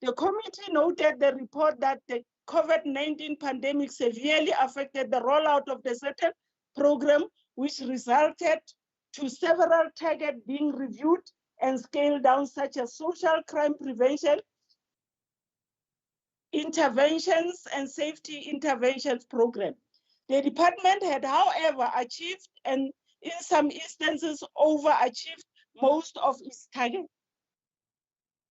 Speaker 13: The committee noted the report that the COVID-19 pandemic severely affected the rollout of the certain program, which resulted to several targets being reviewed and scaled down, such as social crime prevention, interventions, and safety interventions program. The department had, however, achieved and in some instances overachieved most of its targets.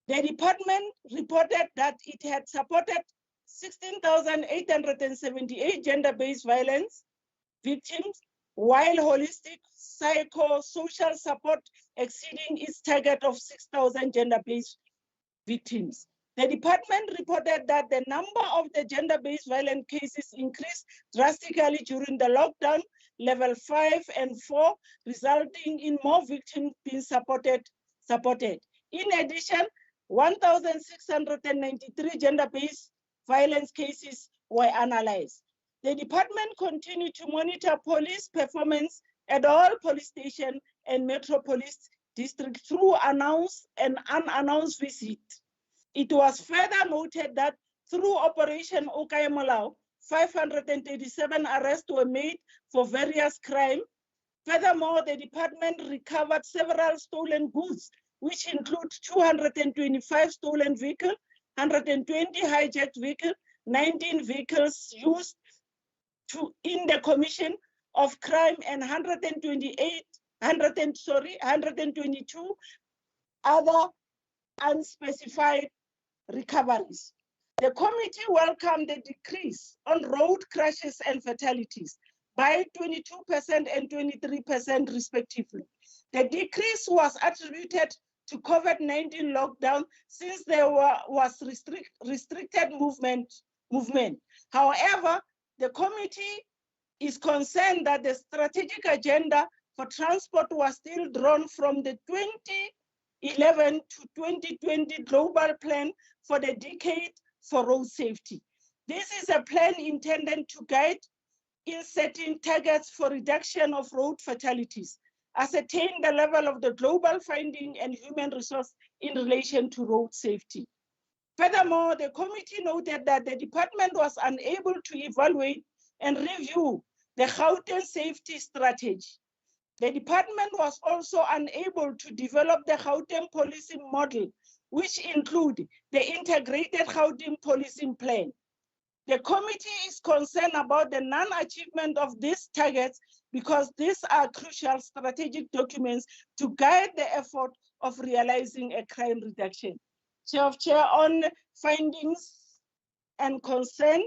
Speaker 13: The department reported that it had supported 16,878 gender-based violence victims, while holistic psychosocial support exceeding its target of 6,000 gender-based victims. The department reported that the number of the gender-based violence cases increased drastically during the lockdown, level 5 and 4, resulting in more victims being supported. In addition, 1,693 gender-based violence cases were analyzed. The department continued to monitor police performance at all police stations and metropolis districts through announced and unannounced visits. It was further noted that through Operation Okayamolao, 537 arrests were made for various crimes. Furthermore, the department recovered several stolen goods, which include 225 stolen vehicles, 120 hijacked vehicles, 19 vehicles used in the commission of crime, and 122 other unspecified recoveries. The committee welcomed the decrease on road crashes and fatalities by 22% and 23% respectively. The decrease was attributed to COVID-19 lockdown since there was restricted movement. However, the committee is concerned that the strategic agenda for transport was still drawn from the 2011 to 2020 global plan for the decade for road safety. This is a plan intended to guide in setting targets for reduction of road fatalities, ascertain the level of the global finding and human resource in relation to road safety. Furthermore, the committee noted that the department was unable to evaluate and review the Gauteng safety strategy. The department was also unable to develop the Gauteng policing model, which include the integrated Gauteng policing plan. The committee is concerned about the non-achievement of these targets because these are crucial strategic documents to guide the effort of realizing a crime reduction. Chair, on findings and concern,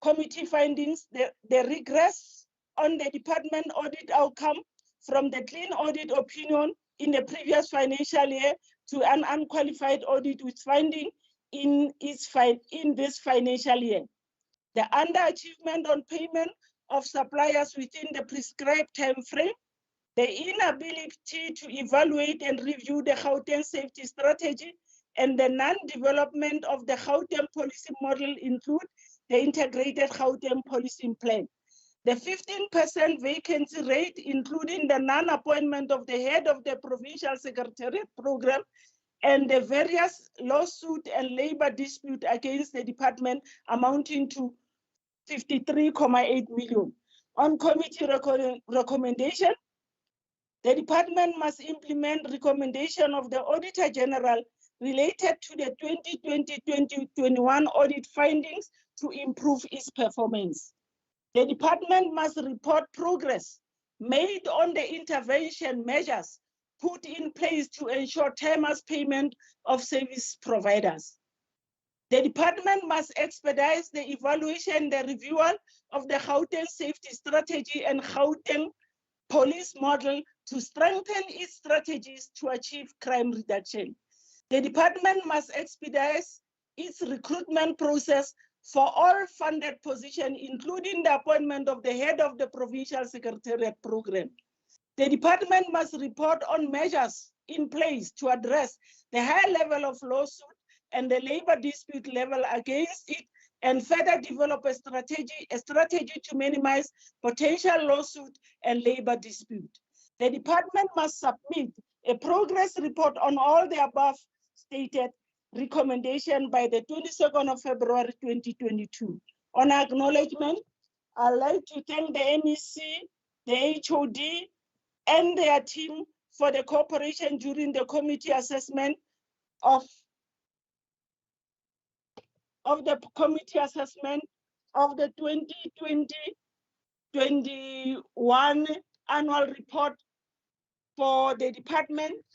Speaker 13: committee findings, the regress on the department audit outcome from the clean audit opinion in the previous financial year to an unqualified audit with finding in this financial year. The underachievement on payment of suppliers within the prescribed time frame, the inability to evaluate and review the Gauteng safety strategy, and the non-development of the Gauteng policy model include the integrated Gauteng policing plan. The 15% vacancy rate, including the non-appointment of the head of the Provincial Secretariat Program and the various lawsuit and labor dispute against the department amounting to 53.8 million. On committee recommendation, the department must implement recommendation of the Auditor General related to the 2020-2021 audit findings to improve its performance. The department must report progress made on the intervention measures put in place to ensure timely payment of service providers. The department must expedite the evaluation, the review of the Gauteng safety strategy and Gauteng police model to strengthen its strategies to achieve crime reduction. The department must expedite its recruitment process for all funded positions, including the appointment of the head of the Provincial Secretariat Program. The department must report on measures in place to address the high level of lawsuit and the labor dispute level against it, and further develop a strategy to minimize potential lawsuit and labor dispute. The department must submit a progress report on all the above stated recommendation by the 22nd of February 2022. On acknowledgement, I'd like to thank the MEC, the HOD, and their team for the cooperation during the committee assessment of the committee assessment of the 2020-21 annual report for the department.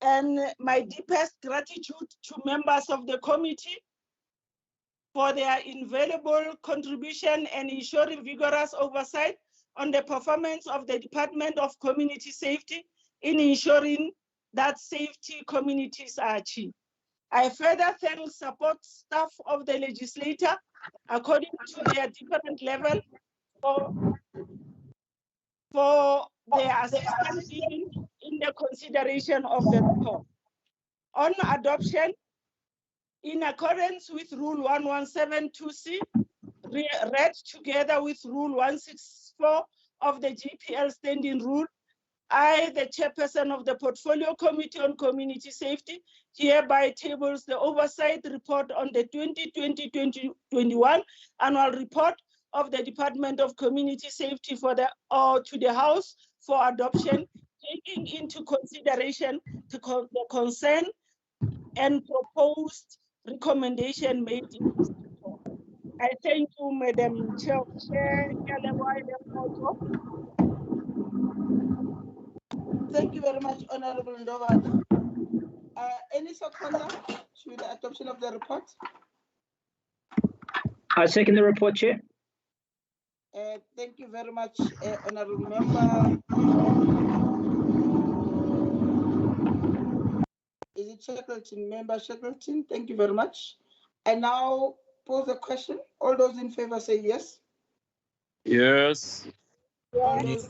Speaker 13: And my deepest gratitude to members of the committee for their invaluable contribution and ensuring vigorous oversight on the performance of the Department of Community Safety in ensuring that safety communities are achieved. I further thank support staff of the legislature according to their different level for their assistance in the consideration of the report. On adoption, in accordance with Rule 1172C, read together with Rule 164 of the GPL Standing Rule, I, the chairperson of the Portfolio Committee on Community Safety, hereby tables the oversight report on the 2020-2021 annual report of the Department of Community Safety to the House for adoption, taking into consideration the concern and proposed recommendation made in this report. I thank you, Madam Chair.
Speaker 5: Thank you very much, Honorable Ndova. Any seconder to the adoption of the report?
Speaker 3: I second the report, Chair.
Speaker 5: Thank you very much, Honorable Member. Is it Shackleton? Member Shackleton, thank you very much. I now pose a question. All those in favor say yes.
Speaker 20: Yes.
Speaker 5: Yes.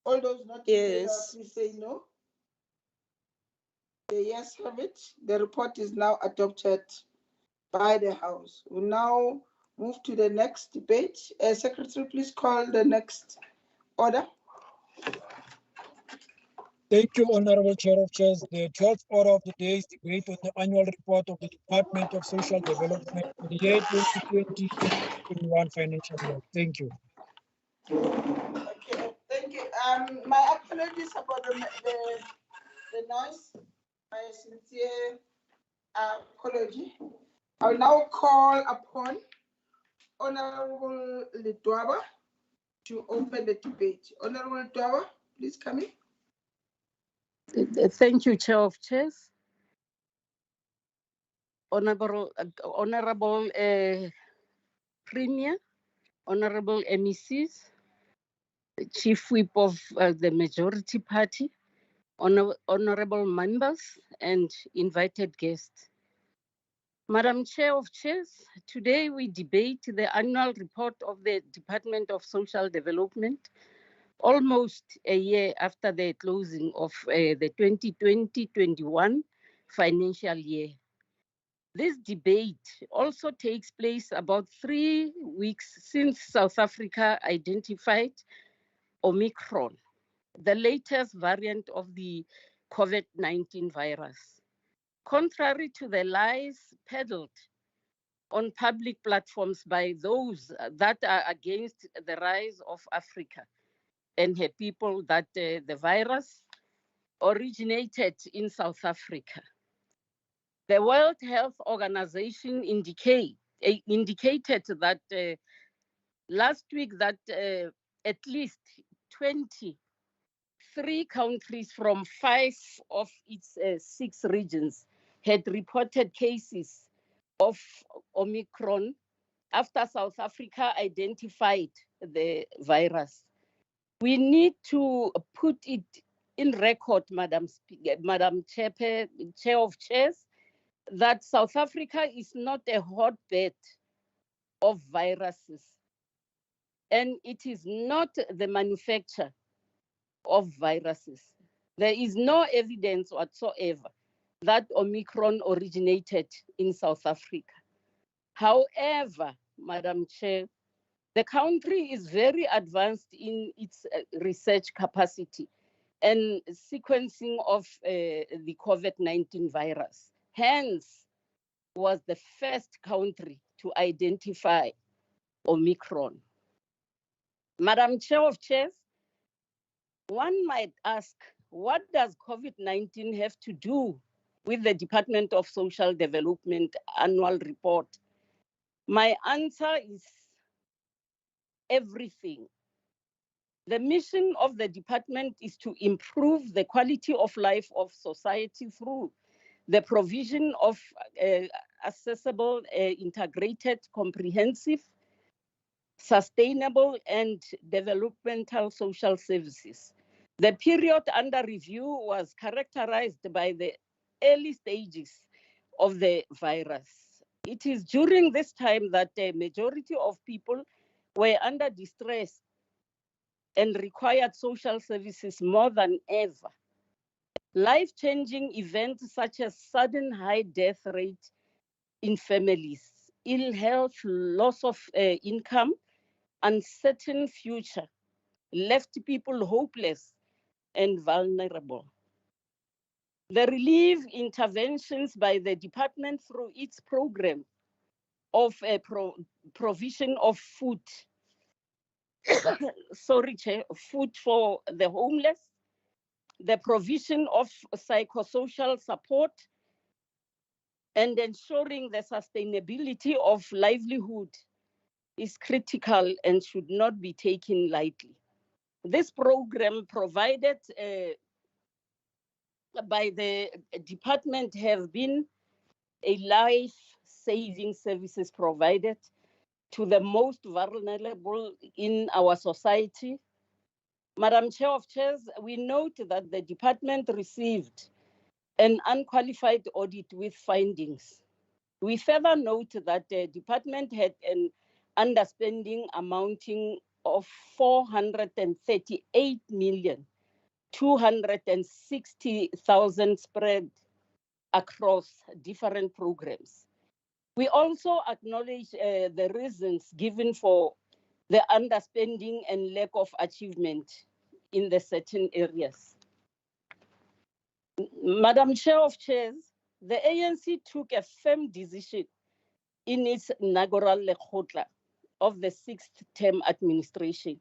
Speaker 5: All those not in favor, please say no. The yes have it. The report is now adopted by the House. We now move to the next debate. Secretary, please call the next order.
Speaker 23: Thank you, Honorable Chair of Chairs. The 12th order of the day is debate on the annual report of the Department of Social Development for the year 2020-2021 financial year. Thank you.
Speaker 5: Okay, thank you. My apologies about the noise. My sincere apology. I will now call upon Honorable Lidwaba to open the debate. Honorable Lidwaba, please come in.
Speaker 9: Thank you, Chair of Chairs. Honorable Premier, Honorable MECs, the Chief Whip of the Majority Party, honorable members, and invited guests. Madam Chair of Chairs, today we debate the annual report of the Department of Social Development almost a year after the closing of the 2020-21 financial year. This debate also takes place about 3 weeks since South Africa identified Omicron, the latest variant of the COVID-19 virus. Contrary to the lies peddled on public platforms by those that are against the rise of Africa and her people, that the virus originated in South Africa. The World Health Organization indicated that last week that at least 23 countries from 5 of its 6 regions had reported cases of Omicron after South Africa identified the virus. We need to put it in record, Madam Chair of Chairs, that South Africa is not a hotbed of viruses, and it is not the manufacturer of viruses. There is no evidence whatsoever that Omicron originated in South Africa. However, Madam Chair, the country is very advanced in its research capacity and sequencing of the COVID-19 virus. Hence, was the first country to identify Omicron. Madam Chair of Chairs, one might ask, what does COVID-19 have to do with the Department of Social Development annual report? My answer is everything. The mission of the department is to improve the quality of life of society through the provision of accessible, integrated, comprehensive, sustainable, and developmental social services. The period under review was characterized by the early stages of the virus. It is during this time that the majority of people were under distress and required social services more than ever. Life-changing events such as sudden high death rate in families, ill health, loss of income, uncertain future, left people hopeless and vulnerable. The relief interventions by the department through its program of provision of food, food for the homeless, the provision of psychosocial support, and ensuring the sustainability of livelihood is critical and should not be taken lightly. This program provided by the department have been a life-saving services provided to the most vulnerable in our society. Madam Chair of Chairs, we note that the department received an unqualified audit with findings. We further note that the department had an underspending amounting of 438,260,000 spread across different programs. We also acknowledge the reasons given for the underspending and lack of achievement in the certain areas. Madam Chair of Chairs, the ANC took a firm decision in its inaugural lekgotla of the 6th term administration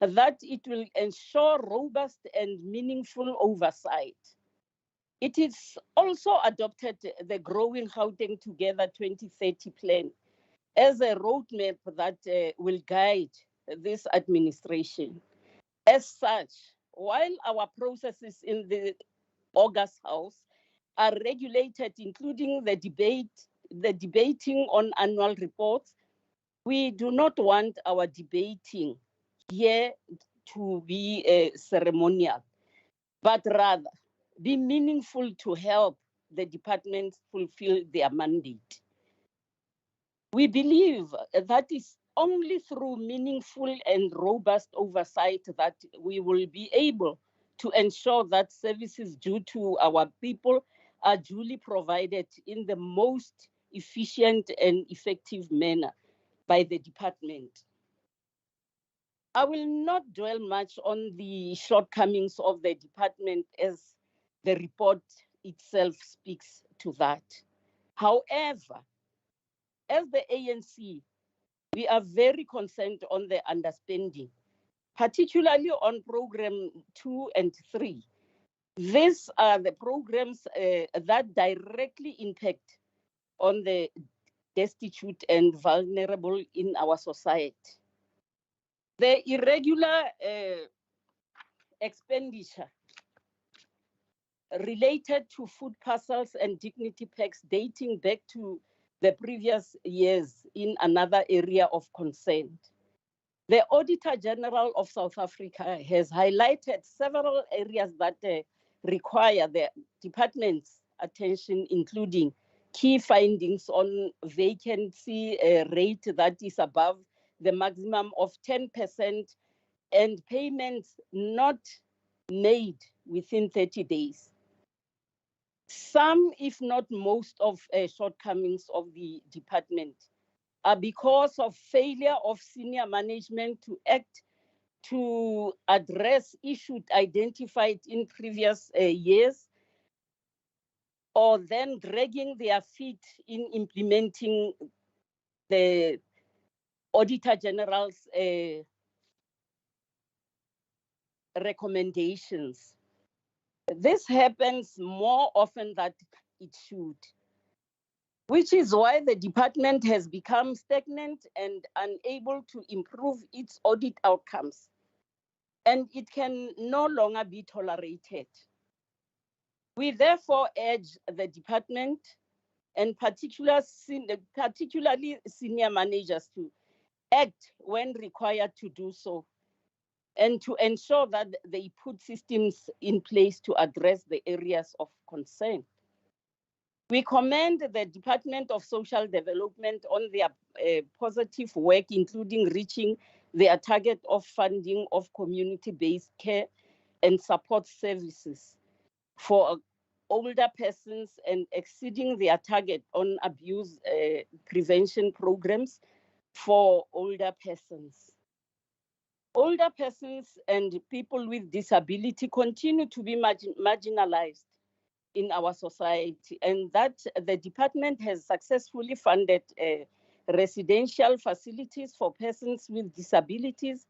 Speaker 9: that it will ensure robust and meaningful oversight. It is also adopted the Growing Gauteng Together 2030 plan as a roadmap that will guide this administration. As such, while our processes in the August House are regulated, including the debating on annual reports, we do not want our debating here to be ceremonial, but rather be meaningful to help the department fulfill their mandate. We believe that only through meaningful and robust oversight that we will be able to ensure that services due to our people are duly provided in the most efficient and effective manner by the department. I will not dwell much on the shortcomings of the department as the report itself speaks to that. However, as the ANC, we are very concerned on the underspending, particularly on program 2 and 3. These are the programs that directly impact on the destitute and vulnerable in our society. The irregular expenditure related to food parcels and dignity packs dating back to the previous years in another area of concern. The Auditor General of South Africa has highlighted several areas that require the department's attention, including key findings on vacancy rate that is above the maximum of 10% and payments not made within 30 days. Some, if not most, of shortcomings of the department are because of failure of senior management to act to address issues identified in previous years, or then dragging their feet in implementing the Auditor General's recommendations. This happens more often than it should, which is why the department has become stagnant and unable to improve its audit outcomes, and it can no longer be tolerated. We therefore urge the department, and particularly senior managers, to act when required to do so, and to ensure that they put systems in place to address the areas of concern. We commend the Department of Social Development on their positive work, including reaching their target of funding of community-based care and support services for older persons and exceeding their target on abuse prevention programs for older persons. Older persons and people with disability continue to be marginalized in our society, and that the department has successfully funded residential facilities for persons with disabilities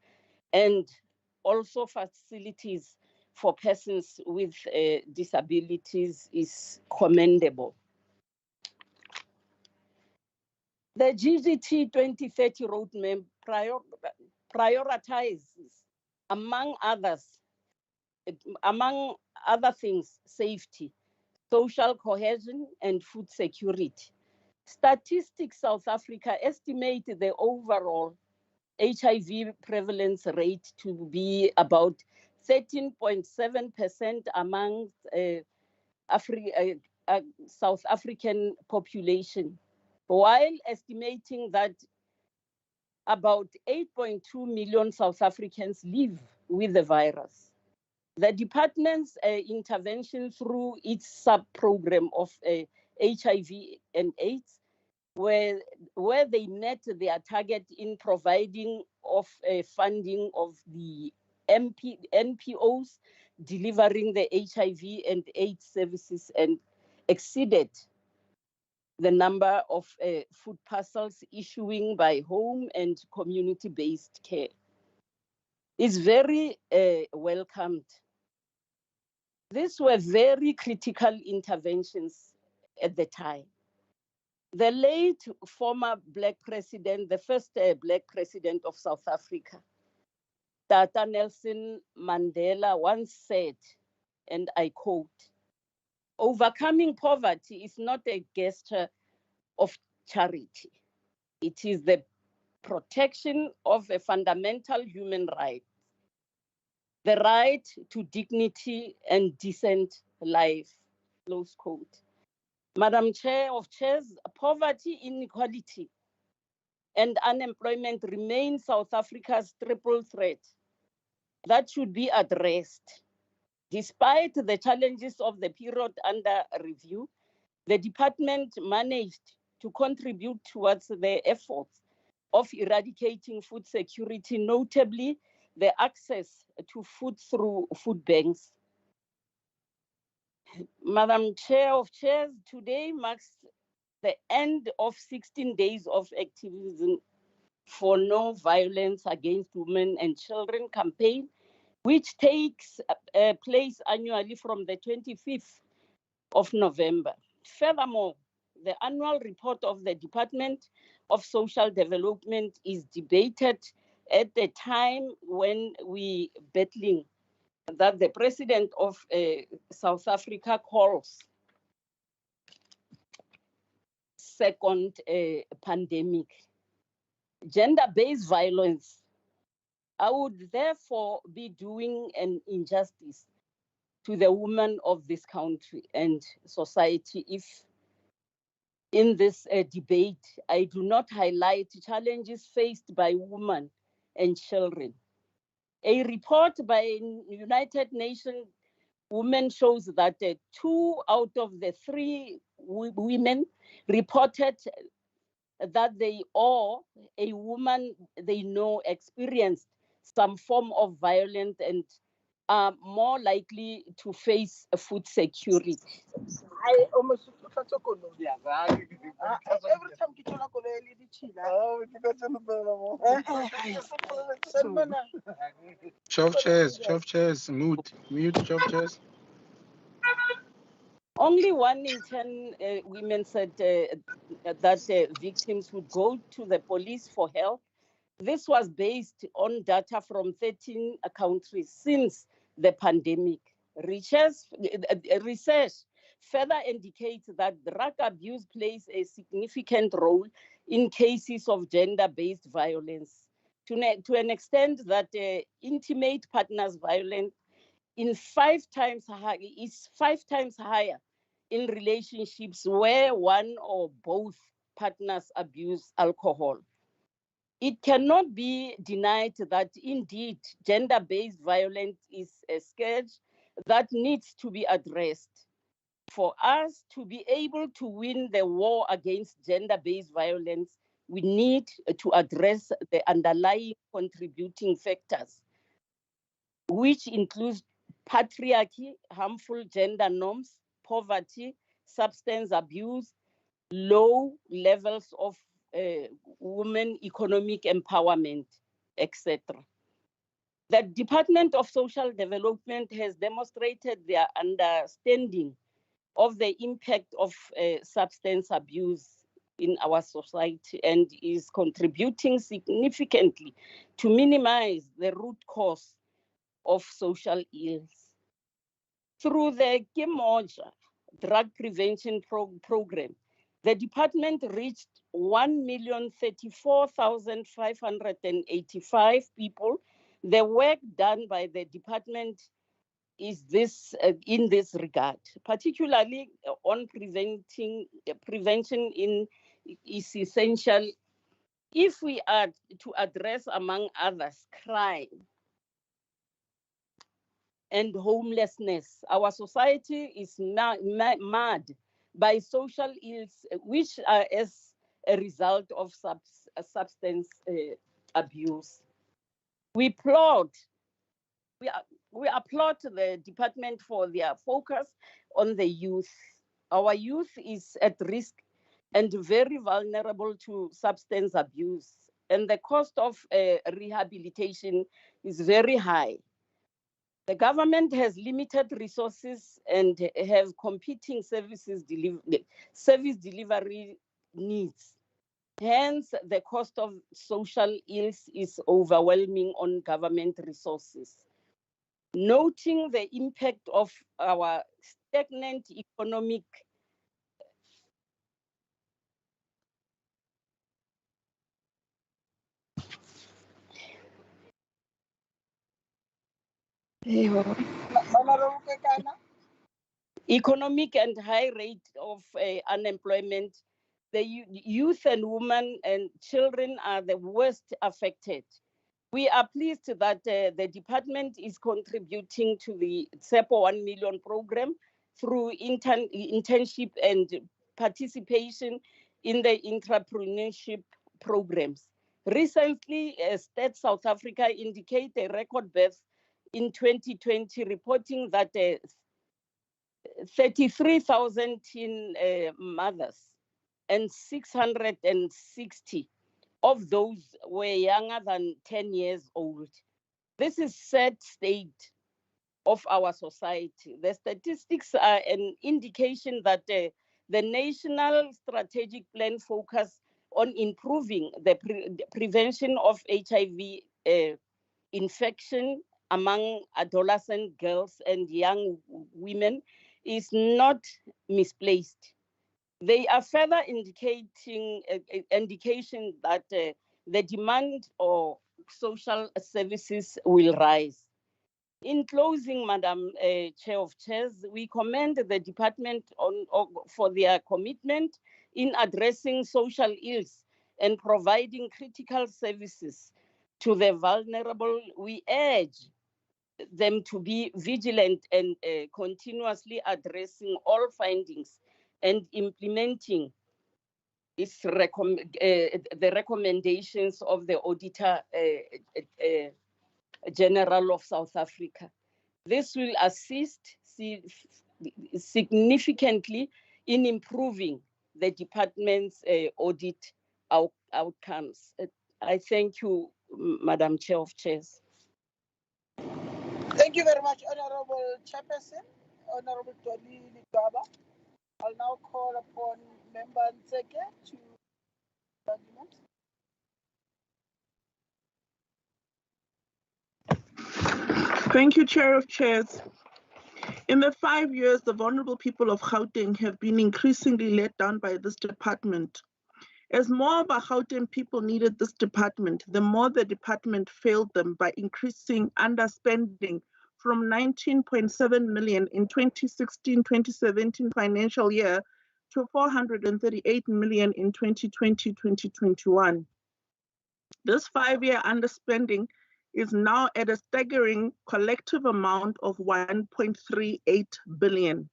Speaker 9: and also facilities for persons with disabilities is commendable. The GGT 2030 roadmap prioritizes, among other things, safety, social cohesion, and food security. Statistics South Africa estimate the overall HIV prevalence rate to be about 13.7% among South African population, while estimating that about 8.2 million South Africans live with the virus. The department's intervention through its sub-program of HIV and AIDS, where they met their target in providing of funding of the NPOs delivering the HIV and AIDS services, and exceeded the number of food parcels issuing by home and community-based care. Is very welcomed. These were very critical interventions at the time. The late former Black president, the first Black president of South Africa, Tata Nelson Mandela, once said, and I quote, "Overcoming poverty is not a gesture of charity. It is the protection of a fundamental human right, the right to dignity and decent life," close quote. Madam Chair of Chairs, poverty, inequality, and unemployment remain South Africa's triple threat that should be addressed. Despite the challenges of the period under review, the department managed to contribute towards the efforts of eradicating food security, notably the access to food through food banks. Madam Chair of Chairs, today marks the end of 16 days of activism for no violence against women and children campaign, which takes place annually from the 25th of November. Furthermore, the annual report of the Department of Social Development is debated at the time when we battling that the President of South Africa calls second pandemic. Gender-based violence, I would therefore be doing an injustice to the women of this country and society if in this debate I do not highlight challenges faced by women and children. A report by United Nations Women shows that 2 out of the 3 women reported that they or a woman they know experienced some form of violence and are more likely to face food security.
Speaker 4: I almost every time you talk
Speaker 11: Chef Chairs, mute, Chef Chairs.
Speaker 9: Only 1 in 10 women said that victims would go to the police for help. This was based on data from 13 countries since the pandemic. Research further indicates that drug abuse plays a significant role in cases of gender-based violence, to an extent that intimate partners violence is 5 times higher in relationships where one or both partners abuse alcohol. It cannot be denied that indeed gender-based violence is a scourge that needs to be addressed. For us to be able to win the war against gender-based violence, we need to address the underlying contributing factors, which includes patriarchy, harmful gender norms, poverty, substance abuse, low levels of women economic empowerment, etc. The Department of Social Development has demonstrated their understanding of the impact of substance abuse in our society and is contributing significantly to minimize the root cause of social ills. Through the Kimoja drug prevention program, the department reached 1,034,585 people. The work done by the department is in this regard, particularly on prevention is essential if we are to address, among others, crime and homelessness. Our society is marred by social ills, which are as a result of substance abuse. We applaud the department for their focus on the youth. Our youth is at risk and very vulnerable to substance abuse, and the cost of rehabilitation is very high. The government has limited resources and have competing service delivery needs. Hence, the cost of social ills is overwhelming on government resources. Noting the impact of our stagnant economic economic and high rate of unemployment, the youth and women and children are the worst affected. We are pleased that the department is contributing to the SEPO 1 million program through internship and participation in the entrepreneurship programs. Recently, Stats South Africa indicate a record birth in 2020, reporting that 33,000 mothers and 660 of those were younger than 10 years old. This is sad state of our society. The statistics are an indication that the national strategic plan focus on improving the prevention of HIV infection among adolescent girls and young women is not misplaced. They are further indication that the demand for social services will rise. In closing, Madam Chair of Chairs, we commend the department for their commitment in addressing social ills and providing critical services to the vulnerable. We urge them to be vigilant and continuously addressing all findings and implementing the recommendations of the Auditor General of South Africa. This will assist significantly in improving the department's audit outcomes. I thank you, Madam Chair of Chairs.
Speaker 2: Thank you very much, Honorable Chairperson, Honorable Tony Ligaba. I'll now call upon Member Ntseke to argument.
Speaker 6: Thank you, Chair of Chairs. In the 5 years, the vulnerable people of Gauteng have been increasingly let down by this department. As more of our Gauteng people needed this department, the more the department failed them by increasing underspending from 19.7 million in 2016-2017 financial year to 438 million in 2020-2021. This 5-year underspending is now at a staggering collective amount of 1.38 billion.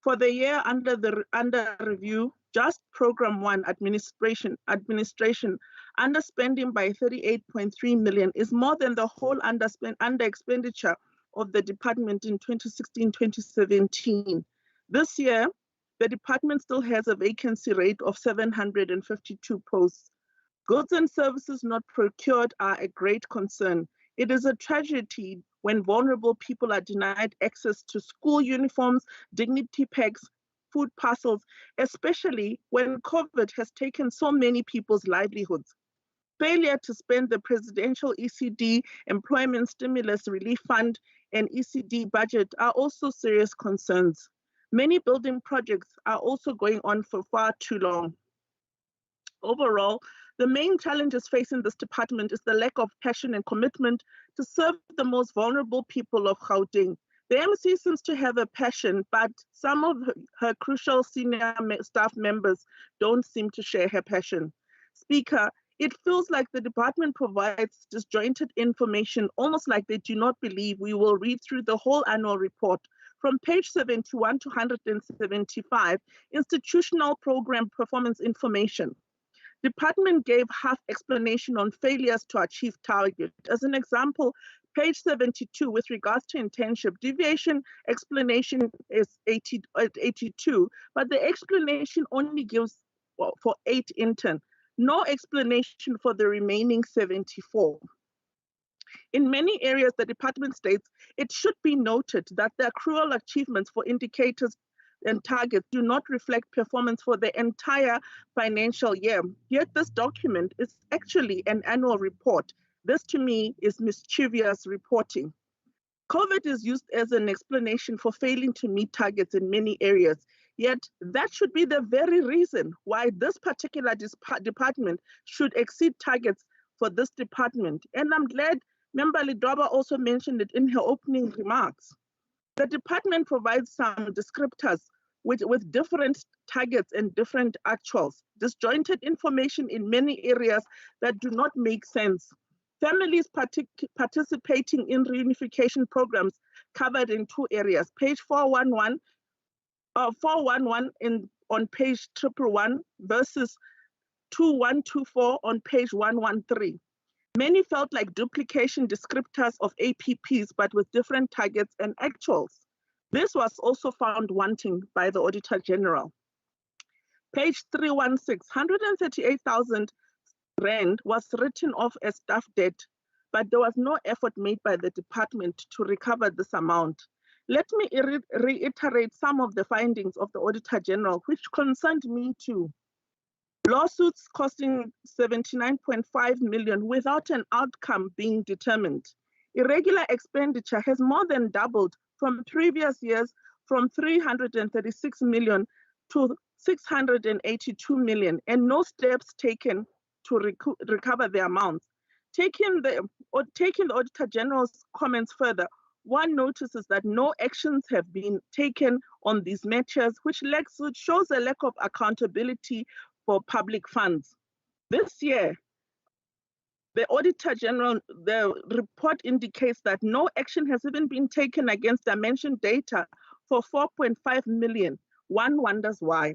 Speaker 6: For the year under review, just Program 1 administration underspending by 38.3 million is more than the whole under expenditure of the department in 2016-2017. This year, the department still has a vacancy rate of 752 posts. Goods and services not procured are a great concern. It is a tragedy when vulnerable people are denied access to school uniforms, dignity packs, food parcels, especially when COVID has taken so many people's livelihoods. Failure to spend the presidential ECD Employment Stimulus Relief Fund and ECD budget are also serious concerns. Many building projects are also going on for far too long. Overall, the main challenges facing this department is the lack of passion and commitment to serve the most vulnerable people of Gauteng. The MC seems to have a passion, but some of her crucial senior staff members don't seem to share her passion. Speaker, it feels like the department provides disjointed information, almost like they do not believe we will read through the whole annual report. From page 71 to 175, institutional program performance information. Department gave half explanation on failures to achieve target. As an example, page 72 with regards to internship, deviation explanation is 82, but the explanation only gives for 8 intern, no explanation for the remaining 74. In many areas, the department states it should be noted that the accrual achievements for indicators and targets do not reflect performance for the entire financial year. Yet this document is actually an annual report. This to me is mischievous reporting. COVID is used as an explanation for failing to meet targets in many areas. Yet that should be the very reason why this particular department should exceed targets for this department. And I'm glad Member Lidwaba also mentioned it in her opening remarks. The department provides some descriptors with different targets and different actuals, disjointed information in many areas that do not make sense. Families participating in reunification programs covered in 2 areas, page 411 on page 111 versus 2124 on page 113. Many felt like duplication descriptors of APPs, but with different targets and actuals. This was also found wanting by the Auditor General. Page 316, 138,000 Rand was written off as staff debt, but there was no effort made by the department to recover this amount. Let me reiterate some of the findings of the Auditor General, which concerned me too. Lawsuits costing 79.5 million without an outcome being determined. Irregular expenditure has more than doubled from previous years, from 336 million to 682 million, and no steps taken to recover the amounts. Taking the Auditor General's comments further, one notices that no actions have been taken on these matters, which shows a lack of accountability for public funds. This year, the Auditor General, the report indicates that no action has even been taken against dimension data for 4.5 million. One wonders why.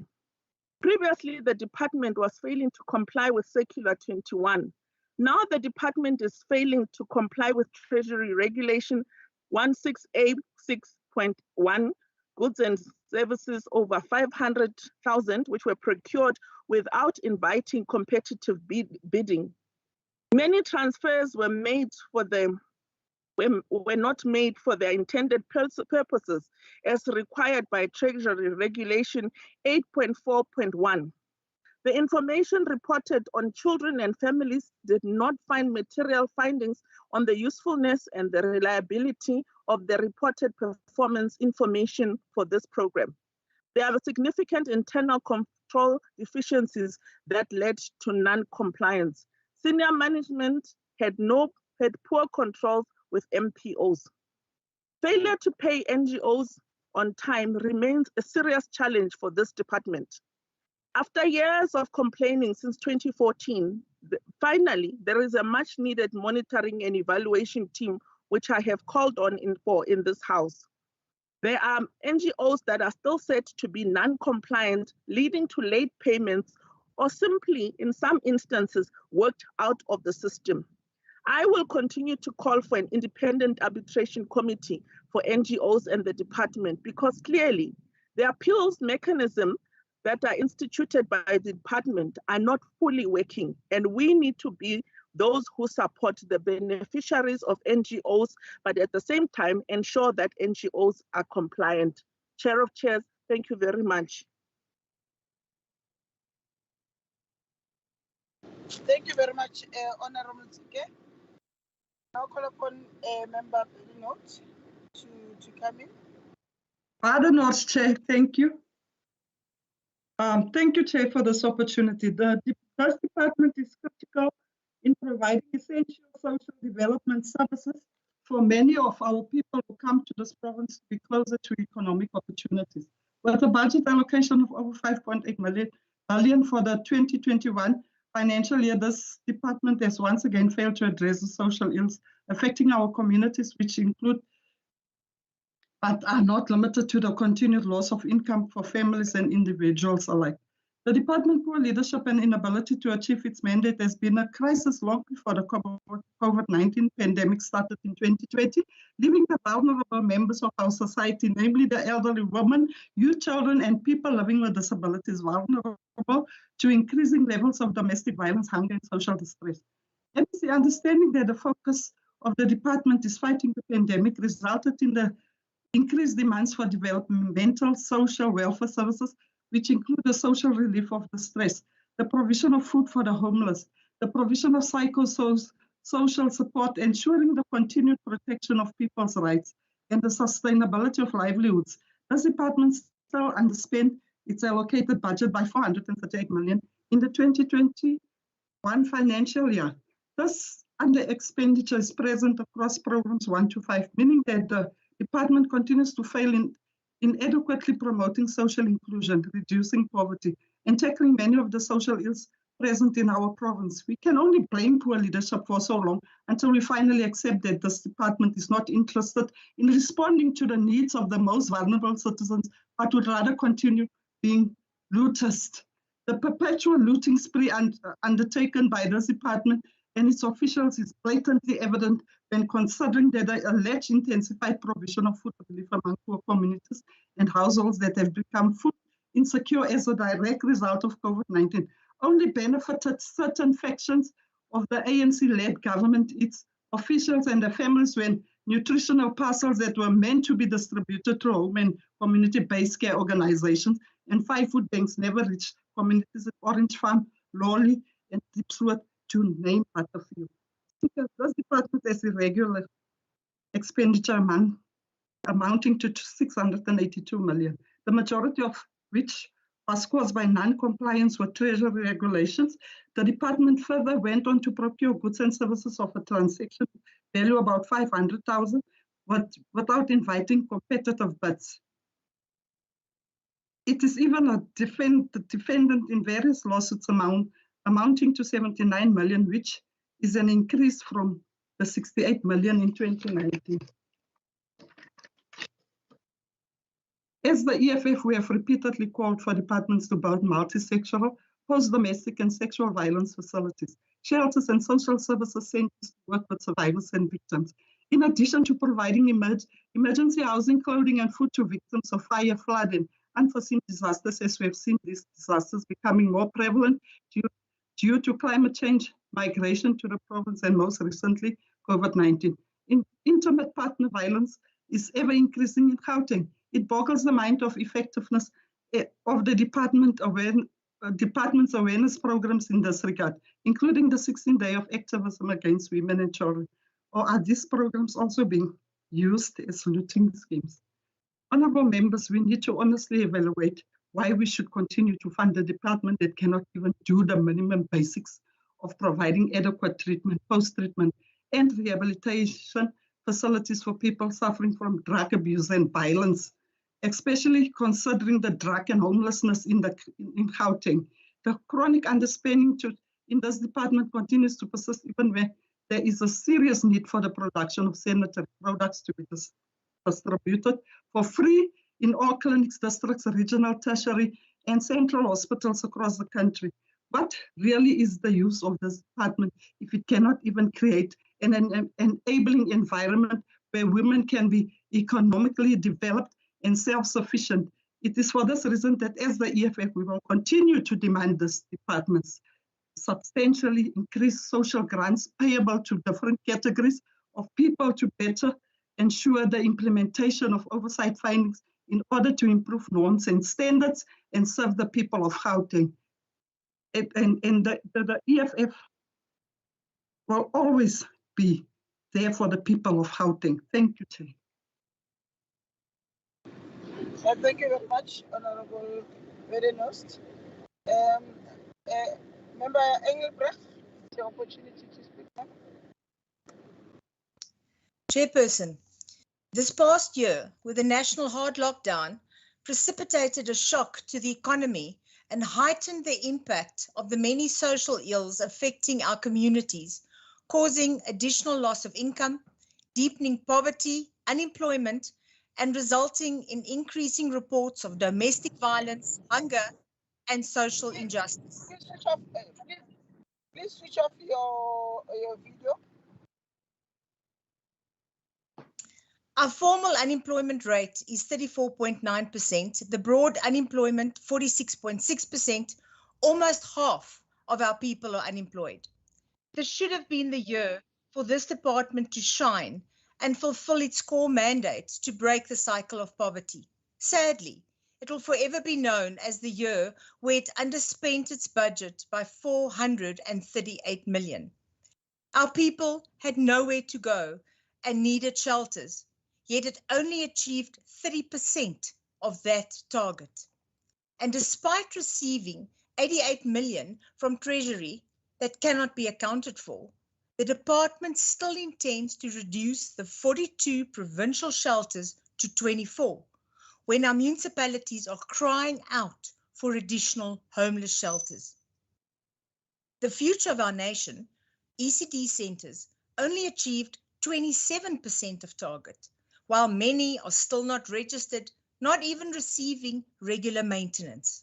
Speaker 6: Previously, the department was failing to comply with Circular 21. Now the department is failing to comply with Treasury Regulation 16A6.1, goods and services over 500,000, which were procured without inviting competitive bidding. Many transfers were not made for their intended purposes, as required by Treasury Regulation 8.4.1. The information reported on children and families did not find material findings on the usefulness and the reliability of the reported performance information for this program. There are significant internal control deficiencies that led to non-compliance. Senior management had poor controls with MPOs. Failure to pay NGOs on time remains a serious challenge for this department. After years of complaining since 2014, finally, there is a much needed monitoring and evaluation team, which I have called on in this house. There are NGOs that are still said to be non-compliant, leading to late payments, or simply, in some instances, worked out of the system. I will continue to call for an independent arbitration committee for NGOs and the department, because clearly the appeals mechanism that are instituted by the department are not fully working, and we need to be those who support the beneficiaries of NGOs, but at the same time ensure that NGOs are compliant. Chair of Chairs, thank you very much.
Speaker 2: Thank you very much, Honorable Tsike. Now call upon Member Note to come in.
Speaker 8: Pardon us, Chair, thank you. Thank you, Chair, for this opportunity. The First Department is critical in providing essential social development services for many of our people who come to this province to be closer to economic opportunities. With a budget allocation of over 5.8 billion for the 2021 financial year, this department has once again failed to address the social ills affecting our communities, which include but are not limited to the continued loss of income for families and individuals alike. The department's poor leadership and inability to achieve its mandate has been a crisis long before the COVID-19 pandemic started in 2020, leaving the vulnerable members of our society, namely the elderly, women, youth, children, and people living with disabilities, vulnerable to increasing levels of domestic violence, hunger, and social distress. MEC, understanding that the focus of the department is fighting the pandemic resulted in the increased demands for developmental social welfare services, which include the social relief of distress, the provision of food for the homeless, the provision of psychosocial support, ensuring the continued protection of people's rights, and the sustainability of livelihoods. This department still underspent its allocated budget by 438 million in the 2021 financial year. This under expenditure is present across programs 1 to 5, meaning that the department continues to fail in inadequately promoting social inclusion, reducing poverty, and tackling many of the social ills present in our province. We can only blame poor leadership for so long until we finally accept that this department is not interested in responding to the needs of the most vulnerable citizens, but would rather continue being lootist. The perpetual looting spree undertaken by this department and its officials is blatantly evident when considering that the alleged intensified provision of food relief among poor communities and households that have become food insecure as a direct result of COVID-19 only benefited certain factions of the ANC-led government, its officials and their families, when nutritional parcels that were meant to be distributed to home and community-based care organizations and 5 food banks never reached communities at Orange Farm, Lawley, and Diepsloot, to name but a few. This department has irregular expenditure amounting to 682 million, the majority of which was caused by non-compliance with Treasury regulations. The department further went on to procure goods and services of a transaction value about 500,000, without inviting competitive bids. It is even a defendant in various lawsuits amounting to 79 million, which is an increase from the 68 million in 2019. As the EFF, we have repeatedly called for departments to build multi-sectoral, post-domestic and sexual violence facilities, shelters and social services centers to work with survivors and victims. In addition to providing emergency housing, clothing and food to victims of fire, flood and unforeseen disasters, as we have seen these disasters becoming more prevalent due to climate change, migration to the province, and most recently, COVID-19. Intimate partner violence is ever increasing in Gauteng. It boggles the mind of effectiveness of the department's awareness programs in this regard, including the 16 Day of Activism Against Women and Children. Or are these programs also being used as looting schemes? Honorable members, we need to honestly evaluate why we should continue to fund a department that cannot even do the minimum basics of providing adequate treatment, post-treatment, and rehabilitation facilities for people suffering from drug abuse and violence, especially considering the drug and homelessness in Gauteng. The chronic underspending in this department continues to persist even when there is a serious need for the production of sanitary products to be distributed for free in all clinics, districts, regional, tertiary, and central hospitals across the country. What really is the use of this department if it cannot even create an enabling environment where women can be economically developed and self-sufficient? It is for this reason that as the EFF, we will continue to demand this department's substantially increase social grants payable to different categories of people to better ensure the implementation of oversight findings in order to improve norms and standards and serve the people of Gauteng. And the EFF will always be there for the people of Gauteng. Thank you, Chair.
Speaker 2: Thank you very much, Honorable Verenost. Member Engelbrecht, the opportunity to speak now.
Speaker 12: Chairperson, this past year, with the national hard lockdown, precipitated a shock to the economy and heightened the impact of the many social ills affecting our communities, causing additional loss of income, deepening poverty, unemployment, and resulting in increasing reports of domestic violence, hunger, and social injustice.
Speaker 2: Please switch off your video.
Speaker 12: Our formal unemployment rate is 34.9%, the broad unemployment 46.6%, almost half of our people are unemployed. This should have been the year for this department to shine and fulfill its core mandate to break the cycle of poverty. Sadly, it will forever be known as the year where it underspent its budget by 438 million. Our people had nowhere to go and needed shelters, yet it only achieved 30% of that target. And despite receiving 88 million from Treasury that cannot be accounted for, the department still intends to reduce the 42 provincial shelters to 24, when our municipalities are crying out for additional homeless shelters. The future of our nation, ECD centres, only achieved 27% of target, while many are still not registered, not even receiving regular maintenance.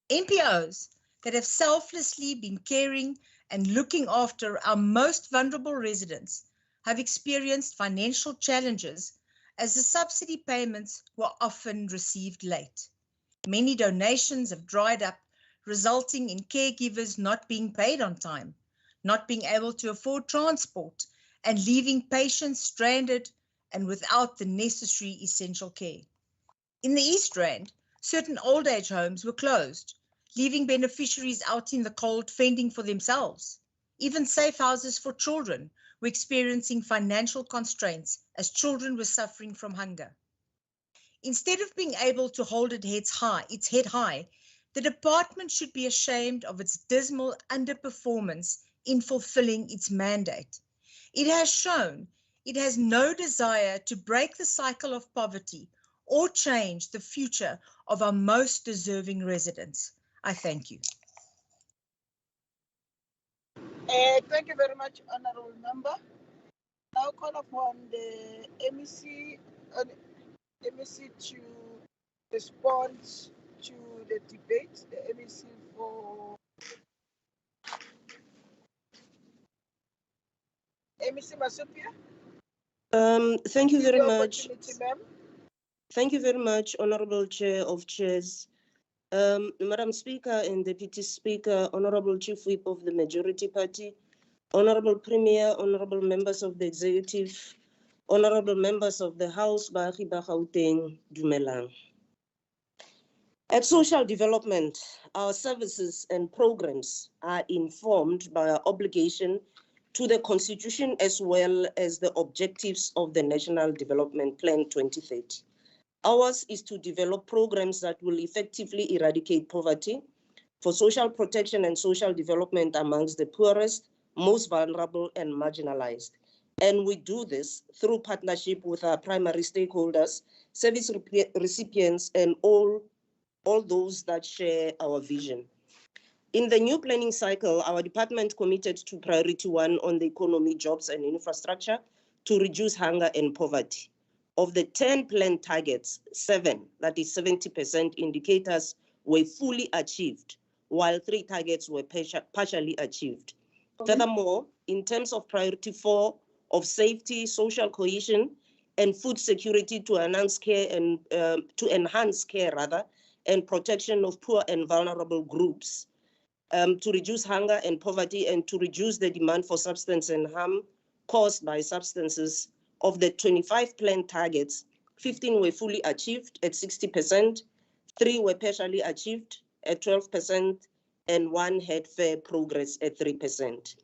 Speaker 12: NPOs that have selflessly been caring and looking after our most vulnerable residents have experienced financial challenges as the subsidy payments were often received late. Many donations have dried up, resulting in caregivers not being paid on time, not being able to afford transport, and leaving patients stranded and without the necessary essential care. In the East Rand, certain old age homes were closed, leaving beneficiaries out in the cold fending for themselves. Even safe houses for children were experiencing financial constraints as children were suffering from hunger. Instead of being able to hold its head high, the department should be ashamed of its dismal underperformance in fulfilling its mandate. It has shown it has no desire to break the cycle of poverty or change the future of our most deserving residents. I thank you.
Speaker 2: Thank you very much, Honourable Member. Now call upon the MEC to respond to the debate. The MEC for MEC Masupia.
Speaker 16: Thank you very much.
Speaker 2: Ma'am.
Speaker 16: Thank you very much, Honorable Chair of Chairs. Madam Speaker and Deputy Speaker, Honorable Chief Whip of the Majority Party, Honorable Premier, Honorable Members of the Executive, Honorable Members of the House, Baagi ba Gauteng, Dumelang. At social development, our services and programs are informed by our obligation to the Constitution as well as the objectives of the National Development Plan 2030. Ours is to develop programs that will effectively eradicate poverty for social protection and social development amongst the poorest, most vulnerable and marginalized. And we do this through partnership with our primary stakeholders, service recipients, and all those that share our vision. In the new planning cycle, our department committed to priority 1 on the economy, jobs and infrastructure to reduce hunger and poverty. Of the 10 planned targets, 7, that is 70% indicators, were fully achieved, while 3 targets were partially achieved. Furthermore, in terms of priority 4 of safety, social cohesion, and food security to enhance care and and protection of poor and vulnerable groups, to reduce hunger and poverty, and to reduce the demand for substance and harm caused by substances. Of the 25 planned targets, 15 were fully achieved at 60%, 3 were partially achieved at 12%, and 1 had fair progress at 3%.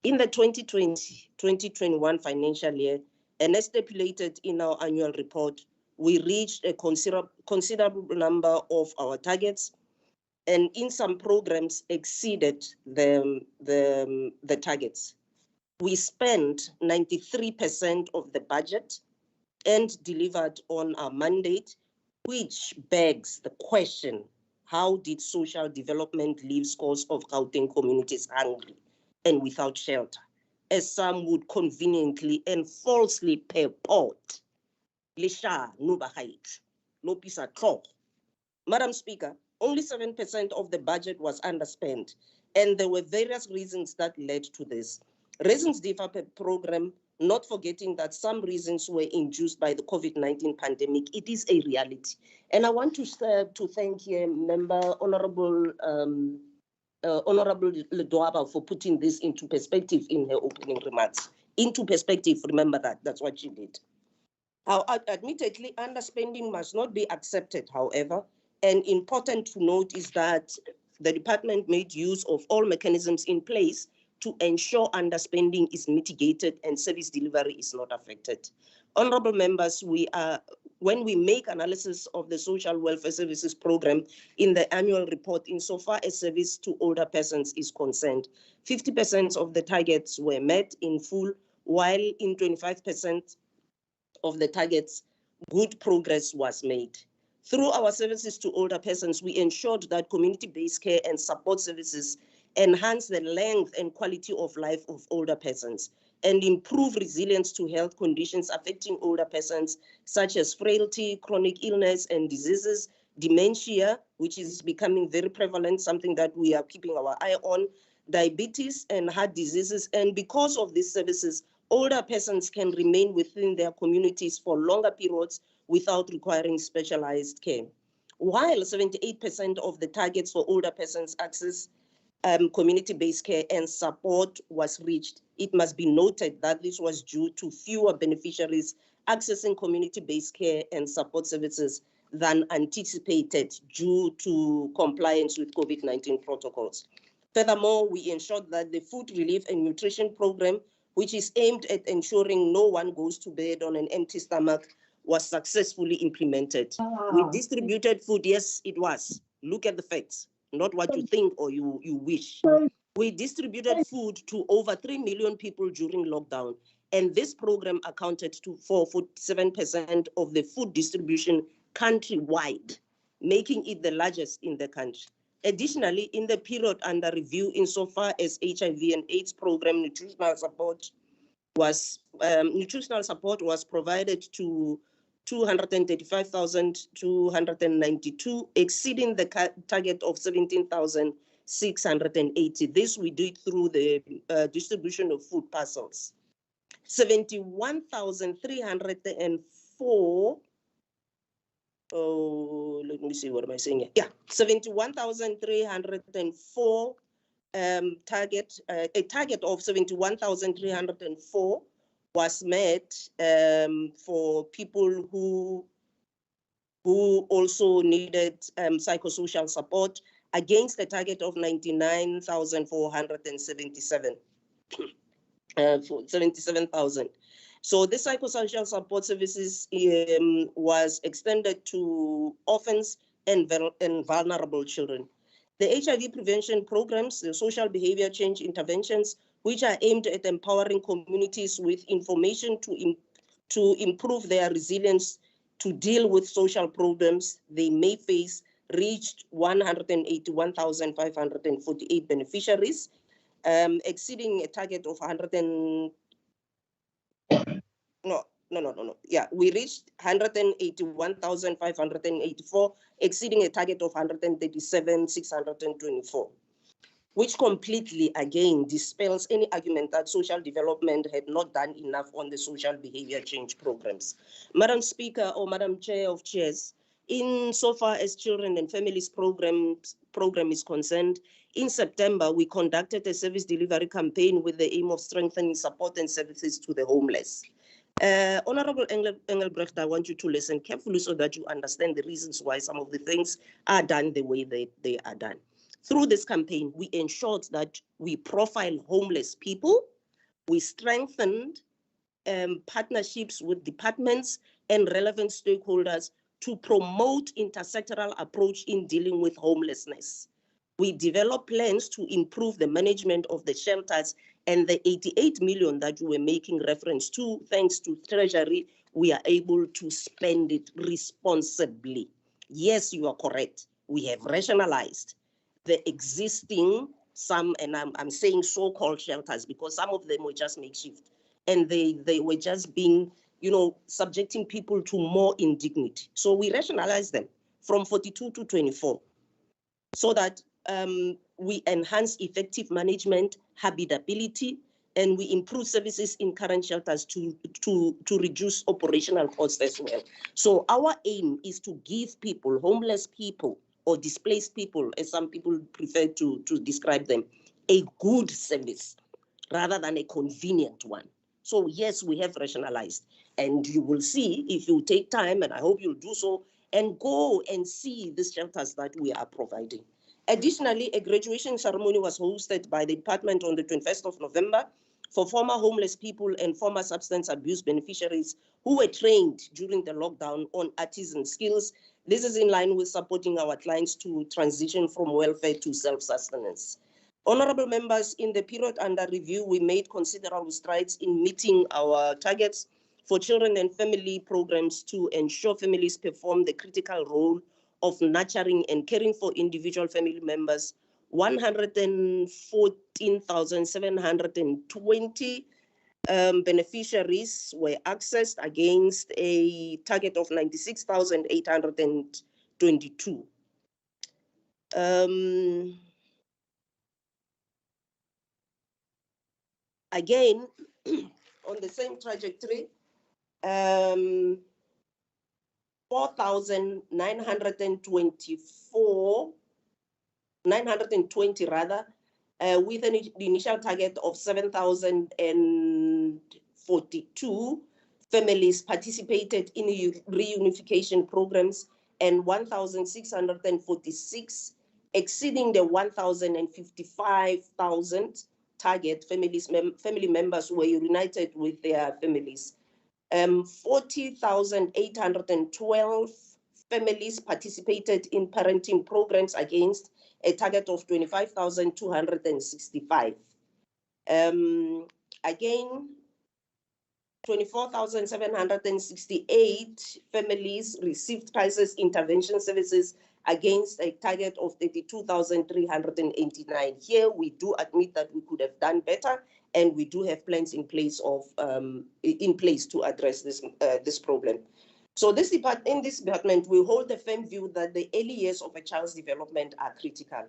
Speaker 16: In the 2020-2021 financial year, and as stipulated in our annual report, we reached a considerable number of our targets, and in some programs exceeded the targets. We spent 93% of the budget and delivered on our mandate, which begs the question, how did social development leave scores of Gauteng communities hungry and without shelter, as some would conveniently and falsely purport? Madam Speaker, only 7% of the budget was underspent, and there were various reasons that led to this. Reasons differ per program, not forgetting that some reasons were induced by the COVID-19 pandemic. It is a reality. And I want to thank Member Honorable Ledwaba for putting this into perspective in her opening remarks. Into perspective, remember that's what she did. Admittedly, underspending must not be accepted, however, and important to note is that the department made use of all mechanisms in place to ensure underspending is mitigated and service delivery is not affected. Honorable members, when we make analysis of the social welfare services program in the annual report, insofar as service to older persons is concerned, 50% of the targets were met in full, while in 25% of the targets, good progress was made. Through our services to older persons, we ensured that community-based care and support services enhance the length and quality of life of older persons and improve resilience to health conditions affecting older persons, such as frailty, chronic illness and diseases, dementia, which is becoming very prevalent, something that we are keeping our eye on, diabetes and heart diseases. And because of these services, older persons can remain within their communities for longer periods without requiring specialized care. While 78% of the targets for older persons access community-based care and support was reached, it must be noted that this was due to fewer beneficiaries accessing community-based care and support services than anticipated due to compliance with COVID-19 protocols. Furthermore, we ensured that the food relief and nutrition program, which is aimed at ensuring no one goes to bed on an empty stomach, was successfully implemented. We distributed food, yes, it was. Look at the facts, not what you think or you wish. We distributed food to over 3 million people during lockdown, and this program accounted for 47% of the food distribution countrywide, making it the largest in the country. Additionally, in the period under review, insofar as HIV and AIDS program nutritional support was provided to 235,292, exceeding the target of 17,680. This we did through the distribution of food parcels. 71,304. Oh, let me see, what am I saying here? Yeah, 71,304 a target of 71,304 was met for people who also needed psychosocial support against a target of 99,477. 77,000. So the psychosocial support services was extended to orphans and vulnerable children. The HIV prevention programs, the social behavior change interventions, which are aimed at empowering communities with information to improve their resilience to deal with social problems they may face, reached 181,548 beneficiaries, exceeding a target of we reached 181,584, exceeding a target of 137,624, which completely, again, dispels any argument that social development had not done enough on the social behavior change programs. Madam Speaker or Madam Chair of Chairs, insofar as Children and Families program is concerned, in September, we conducted a service delivery campaign with the aim of strengthening support and services to the homeless. Honorable Engelbrecht, I want you to listen carefully so that you understand the reasons why some of the things are done the way they are done. Through this campaign, we ensured that we profile homeless people. We strengthened partnerships with departments and relevant stakeholders to promote intersectoral approach in dealing with homelessness. We developed plans to improve the management of the shelters, and the 88 million that you were making reference to, thanks to Treasury, we are able to spend it responsibly. Yes, you are correct. We have rationalized the existing, and I'm saying so-called shelters because some of them were just makeshift, and they were just being, subjecting people to more indignity. So we rationalized them from 42 to 24 so that we enhance effective management, habitability, and we improve services in current shelters to reduce operational costs as well. So our aim is to give people, homeless people or displaced people, as some people prefer to describe them, a good service rather than a convenient one. So yes, we have rationalized, and you will see if you take time, and I hope you'll do so, and go and see the shelters that we are providing. Additionally, a graduation ceremony was hosted by the department on the 21st of November for former homeless people and former substance abuse beneficiaries who were trained during the lockdown on artisan skills. This is in line with supporting our clients to transition from welfare to self-sustenance. Honorable members, in the period under review, we made considerable strides in meeting our targets. for children and family programs to ensure families perform the critical role of nurturing and caring for individual family members. 114,720 beneficiaries were accessed against a target of 96,822. Again, on the same trajectory, 920 rather, with an initial target of 7,042 families participated in reunification programs, and 1,646, exceeding the 1,055,000 target family members who were reunited with their families. 40,812 families participated in parenting programs against a target of 25,265. Again, 24,768 families received crisis intervention services against a target of 32,389. Here, we do admit that we could have done better, and we do have plans in place to address this problem. So in this department, we hold the firm view that the early years of a child's development are critical.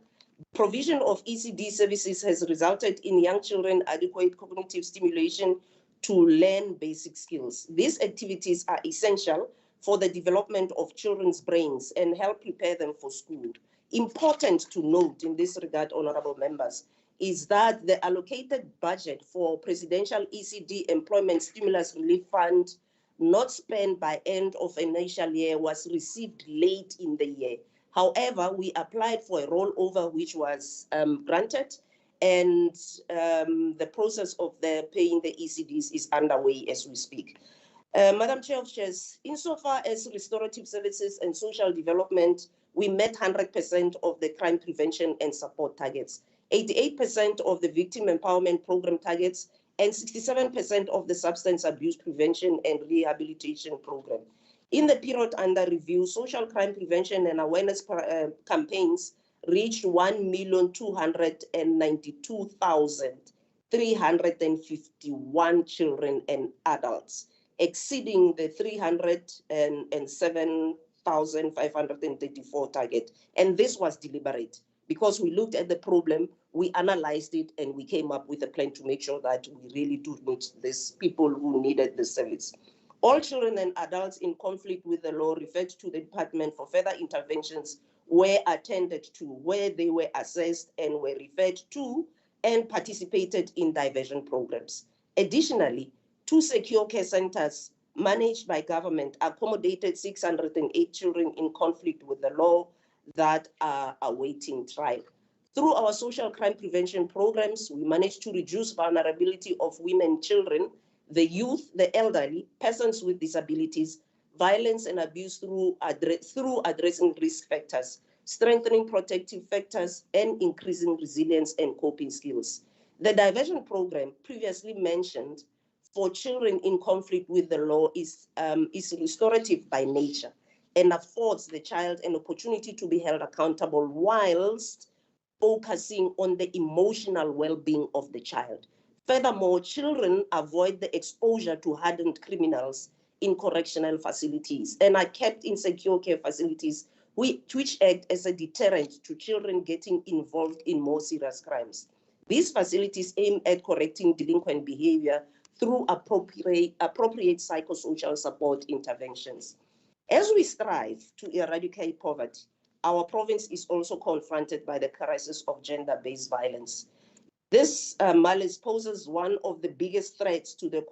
Speaker 16: Provision of ECD services has resulted in young children adequate cognitive stimulation to learn basic skills. These activities are essential for the development of children's brains and help prepare them for school. Important to note in this regard, honorable members, is that the allocated budget for Presidential ECD Employment Stimulus Relief Fund not spent by end of financial year was received late in the year. However, we applied for a rollover which was granted, and the process of paying the ECDs is underway as we speak. Madam Chair of Chairs, insofar as restorative services and social development, we met 100% of the crime prevention and support targets, 88% of the victim empowerment program targets, and 67% of the substance abuse prevention and rehabilitation program. In the period under review, social crime prevention and awareness campaigns reached 1,292,351 children and adults, exceeding the 307,534 target. And this was deliberate because we looked at the problem, we analyzed it, and we came up with a plan to make sure that we really do meet these people who needed the service. All children and adults in conflict with the law referred to the department for further interventions were attended to, where they were assessed and were referred to and participated in diversion programs. Additionally, 2 secure care centers managed by government accommodated 608 children in conflict with the law that are awaiting trial. Through our social crime prevention programs, we managed to reduce vulnerability of women, children, the youth, the elderly, persons with disabilities, violence and abuse through addressing risk factors, strengthening protective factors, and increasing resilience and coping skills. The diversion program previously mentioned for children in conflict with the law is restorative by nature and affords the child an opportunity to be held accountable whilst focusing on the emotional well-being of the child. Furthermore, children avoid the exposure to hardened criminals in correctional facilities and are kept in secure care facilities which act as a deterrent to children getting involved in more serious crimes. These facilities aim at correcting delinquent behavior through appropriate psychosocial support interventions. As we strive to eradicate poverty, our province is also confronted by the crisis of gender-based violence. This malice poses one of the biggest threats to the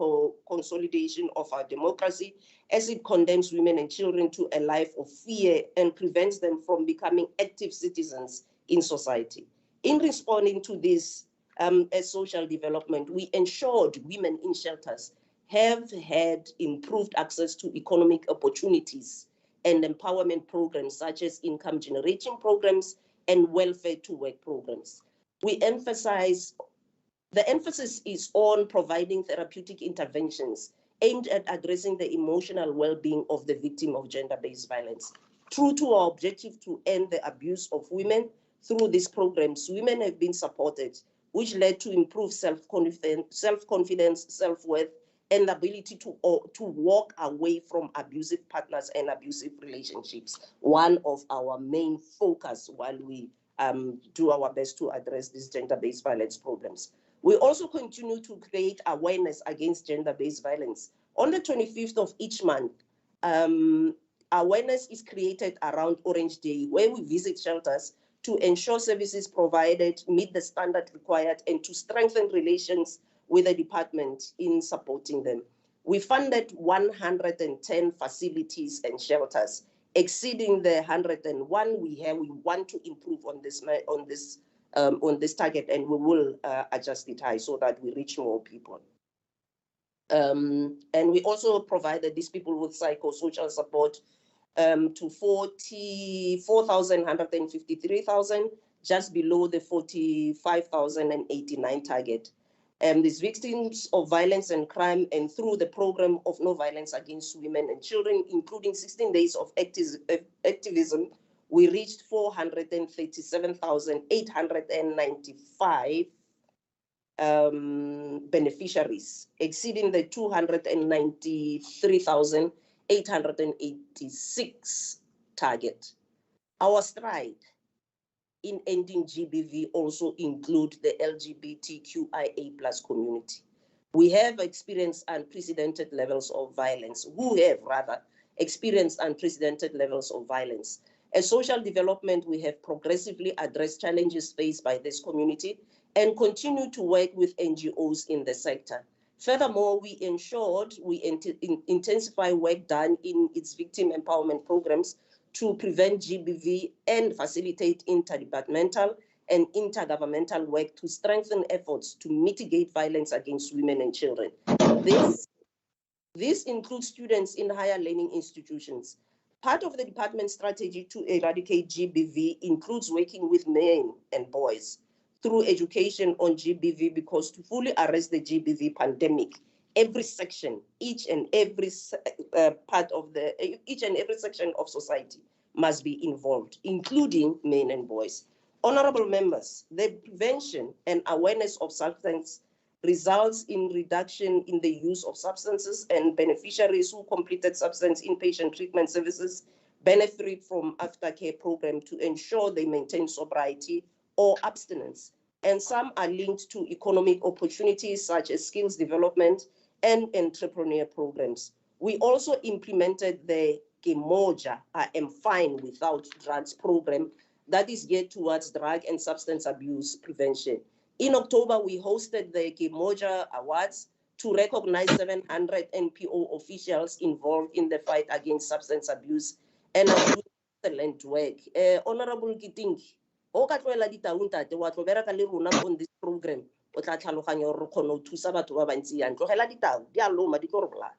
Speaker 16: consolidation of our democracy, as it condemns women and children to a life of fear and prevents them from becoming active citizens in society. In responding to this as social development, we ensured women in shelters have had improved access to economic opportunities and empowerment programs such as income generation programs and welfare to work programs. The emphasis is on providing therapeutic interventions aimed at addressing the emotional well-being of the victim of gender-based violence. True to our objective to end the abuse of women through these programs, women have been supported, which led to improved self-confidence, self-worth, and the ability to walk away from abusive partners and abusive relationships. One of our main focus while we do our best to address these gender-based violence problems. We also continue to create awareness against gender-based violence. On the 25th of each month, awareness is created around Orange Day, where we visit shelters to ensure services provided meet the standard required and to strengthen relations with the department in supporting them. We funded 110 facilities and shelters, exceeding the 101 we have. We want to improve on this target, and we will adjust it high so that we reach more people. And we also provided these people with psychosocial support to 44,153,000, just below the 45,089 target. These victims of violence and crime, and through the program of no violence against women and children, including 16 days of activism, we reached 437,895 beneficiaries, exceeding the 293,886 target. Our stride in ending GBV also include the LGBTQIA+ community. We have experienced unprecedented levels of violence, experienced unprecedented levels of violence. As social development, we have progressively addressed challenges faced by this community and continue to work with NGOs in the sector. Furthermore, we ensured we intensify work done in its victim empowerment programs to prevent GBV and facilitate interdepartmental and intergovernmental work to strengthen efforts to mitigate violence against women and children. This includes students in higher learning institutions. Part of the department's strategy to eradicate GBV includes working with men and boys through education on GBV, because to fully arrest the GBV pandemic, every section, each and every section of society must be involved, including men and boys. Honorable members, the prevention and awareness of substance results in reduction in the use of substances, and beneficiaries who completed substance inpatient treatment services benefit from aftercare program to ensure they maintain sobriety or abstinence. And some are linked to economic opportunities such as skills development and entrepreneur programs. We also implemented the Kemoja, I Am Fine Without Drugs program that is geared towards drug and substance abuse prevention. In October, we hosted the Kemoja Awards to recognize 700 NPO officials involved in the fight against substance abuse and excellent work. Honorable Gitingi, o ka tloela ditaung tate wa tlo bereka le rona on this program o tla tlhaloganya gore re kgone go thusa batho ba bantsi yang tlogela ditau di a loma di tlo re bolaya.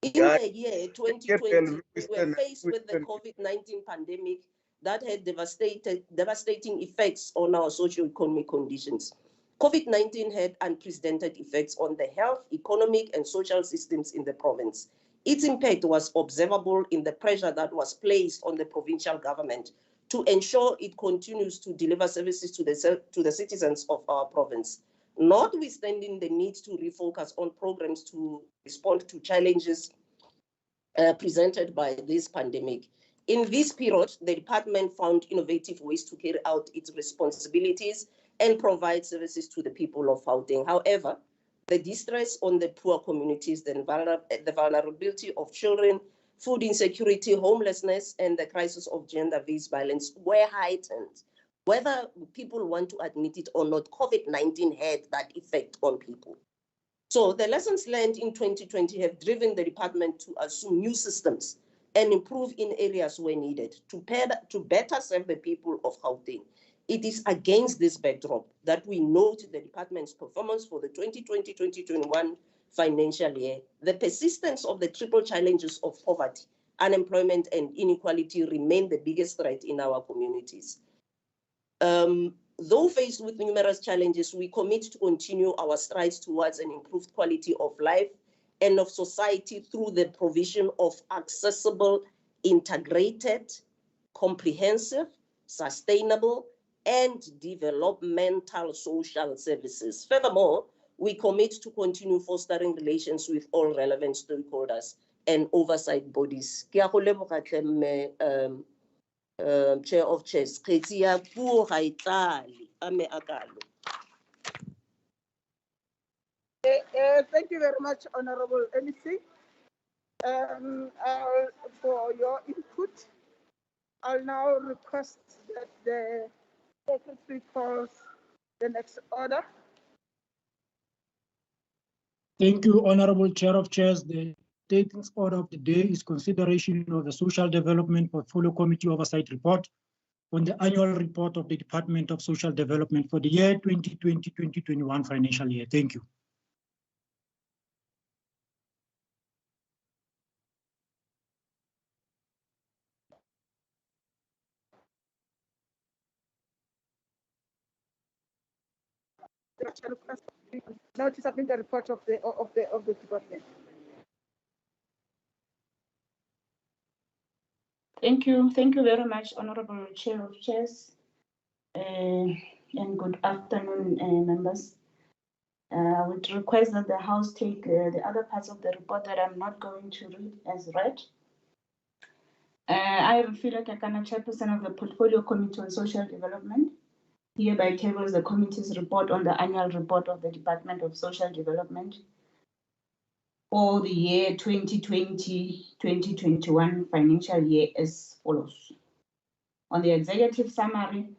Speaker 16: In the year 2020, we were faced with the COVID-19 pandemic that had devastating effects on our socio-economic conditions. COVID-19 had unprecedented effects on the health, economic, and social systems in the province. Its impact was observable in the pressure that was placed on the provincial government to ensure it continues to deliver services to the citizens of our province, notwithstanding the need to refocus on programs to respond to challenges presented by this pandemic. In this period, the department found innovative ways to carry out its responsibilities and provide services to the people of Gauteng. However, the distress on the poor communities, the vulnerability of children, food insecurity, homelessness, and the crisis of gender-based violence were heightened. Whether people want to admit it or not, COVID-19 had that effect on people. So the lessons learned in 2020 have driven the department to assume new systems and improve in areas where needed to better serve the people of Gauteng. It is against this backdrop that we note the department's performance for the 2020-2021 financial year. The persistence of the triple challenges of poverty, unemployment, and inequality remain the biggest threat in our communities. Though faced with numerous challenges, we commit to continue our strides towards an improved quality of life and of society through the provision of accessible, integrated, comprehensive, sustainable, and developmental social services. Furthermore, we commit to continue fostering relations with all relevant stakeholders and oversight bodies. Ke a go leboga hle mme, Chair of Chairs. Kgetsi ya puo ga e tlale, a me a kalo.
Speaker 2: Thank you very much, Honorable MEC, for your input. I'll now request that the Secretary calls the next order.
Speaker 23: Thank you, Honorable Chair of Chairs. The takings order of the day is consideration of the Social Development Portfolio Committee Oversight Report on the annual report of the Department of Social Development for the year 2020-2021 financial year. Thank you.
Speaker 2: Now to submit the report of the department.
Speaker 19: Thank you very much, Honorable Chair of Chairs, and good afternoon, members. I would request that the House take the other parts of the report that I'm not going to read as read. I, Refila Kakana, Chairperson of the Portfolio Committee on Social Development, hereby tables the committee's report on the annual report of the Department of Social Development for the year 2020-2021 financial year as follows. On the executive summary,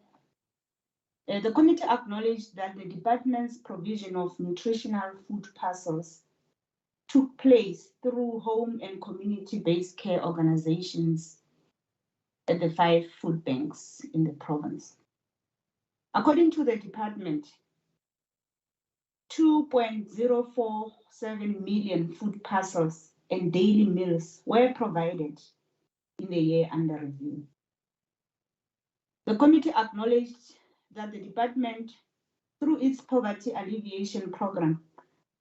Speaker 19: the committee acknowledged that the department's provision of nutritional food parcels took place through home and community-based care organizations at the 5 food banks in the province. According to the department, 2.047 million food parcels and daily meals were provided in the year under review. The committee acknowledged that the department, through its poverty alleviation program,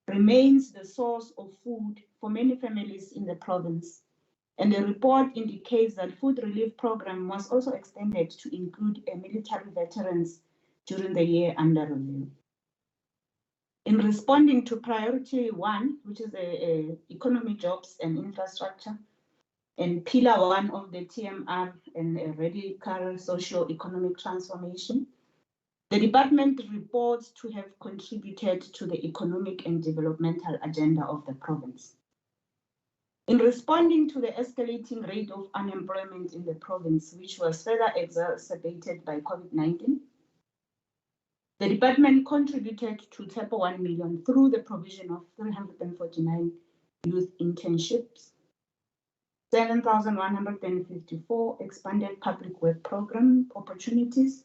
Speaker 19: remains the source of food for many families in the province, and the report indicates that food relief program was also extended to include military veterans during the year under review. In responding to priority 1, which is economy, jobs and infrastructure, and pillar 1 of the TMR and radical socio-economic transformation, the department reports to have contributed to the economic and developmental agenda of the province. In responding to the escalating rate of unemployment in the province, which was further exacerbated by COVID-19, the department contributed to TEPO 1 million through the provision of 349 youth internships, 7,154 expanded public work program opportunities,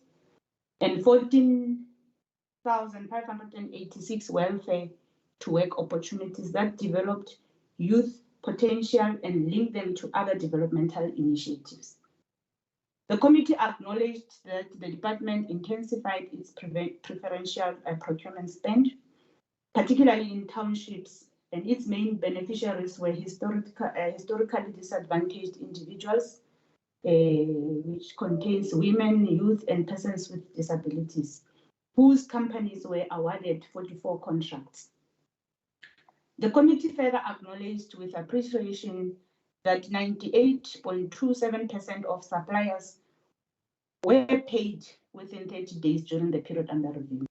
Speaker 19: and 14,586 welfare to work opportunities that developed youth potential and linked them to other developmental initiatives. The committee acknowledged that the department intensified its preferential procurement spend, particularly in townships, and its main beneficiaries were historically disadvantaged individuals, which contains women, youth, and persons with disabilities, whose companies were awarded 44 contracts. The committee further acknowledged with appreciation that 98.27% of suppliers were paid within 30 days during the period under review.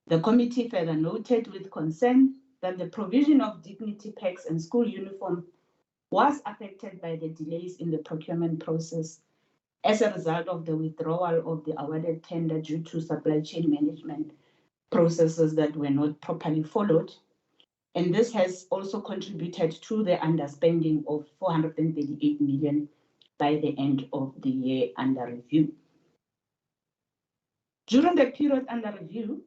Speaker 19: The committee further noted with concern that the provision of dignity packs and school uniform was affected by the delays in the procurement process as a result of the withdrawal of the awarded tender due to supply chain management processes that were not properly followed. And this has also contributed to the underspending of 438 million by the end of the year under review. During the period under review,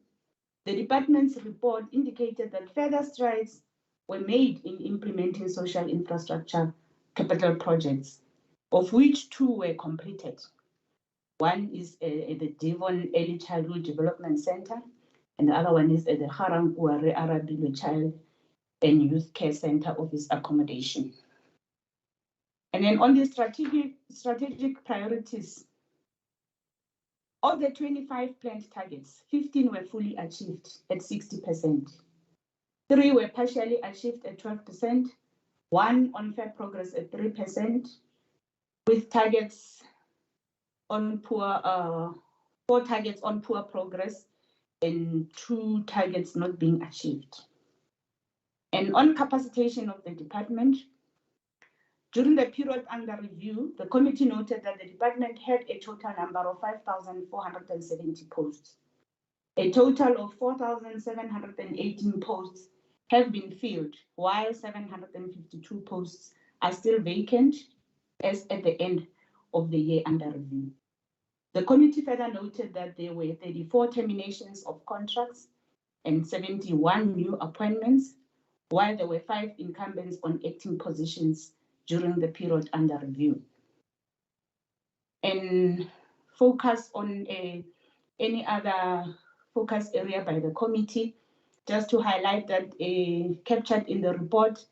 Speaker 19: the department's report indicated that further strides were made in implementing social infrastructure capital projects, of which 2 were completed. One is the Devon Early Childhood Development Center, and the other one is the Harang Uare Arabile Child and youth care center office accommodation. And then on the strategic priorities, of the 25 planned targets, 15 were fully achieved at 60%. 3 were partially achieved at 12%, 1 on fair progress at 3%, with targets on poor, 4 targets on poor progress and 2 targets not being achieved. And on capacitation of the department, during the period under review, the committee noted that the department had a total number of 5,470 posts. A total of 4,718 posts have been filled, while 752 posts are still vacant as at the end of the year under review. The committee further noted that there were 34 terminations of contracts and 71 new appointments, while there were 5 incumbents on acting positions during the period under review. And focus on any other focus area by the committee, just to highlight that captured in the report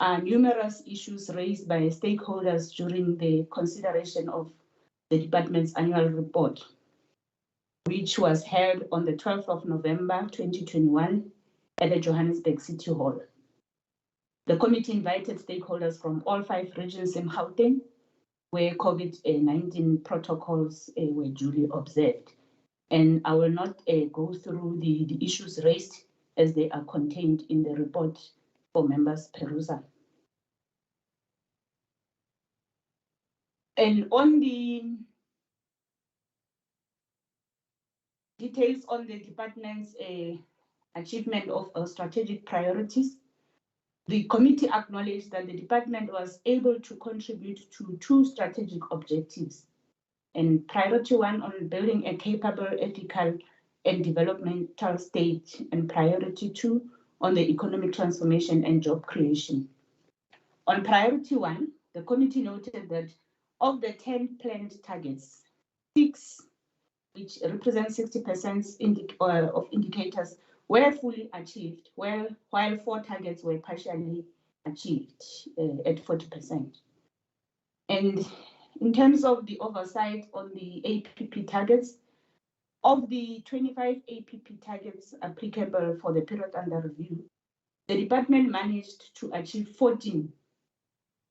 Speaker 19: are numerous issues raised by stakeholders during the consideration of the department's annual report, which was held on the 12th of November 2021 at the Johannesburg City Hall. The committee invited stakeholders from all 5 regions in Gauteng, where COVID-19 protocols were duly observed. And I will not go through the issues raised as they are contained in the report for members' perusal. And on the details on the department's achievement of strategic priorities, the committee acknowledged that the department was able to contribute to 2 strategic objectives. And priority 1 on building a capable, ethical, and developmental state, and priority 2 on the economic transformation and job creation. On priority 1, the committee noted that of the 10 planned targets, 6, which represents 60% of indicators, were fully achieved, while 4 targets were partially achieved at 40%. And in terms of the oversight on the APP targets, of the 25 APP targets applicable for the period under review, the department managed to achieve 14,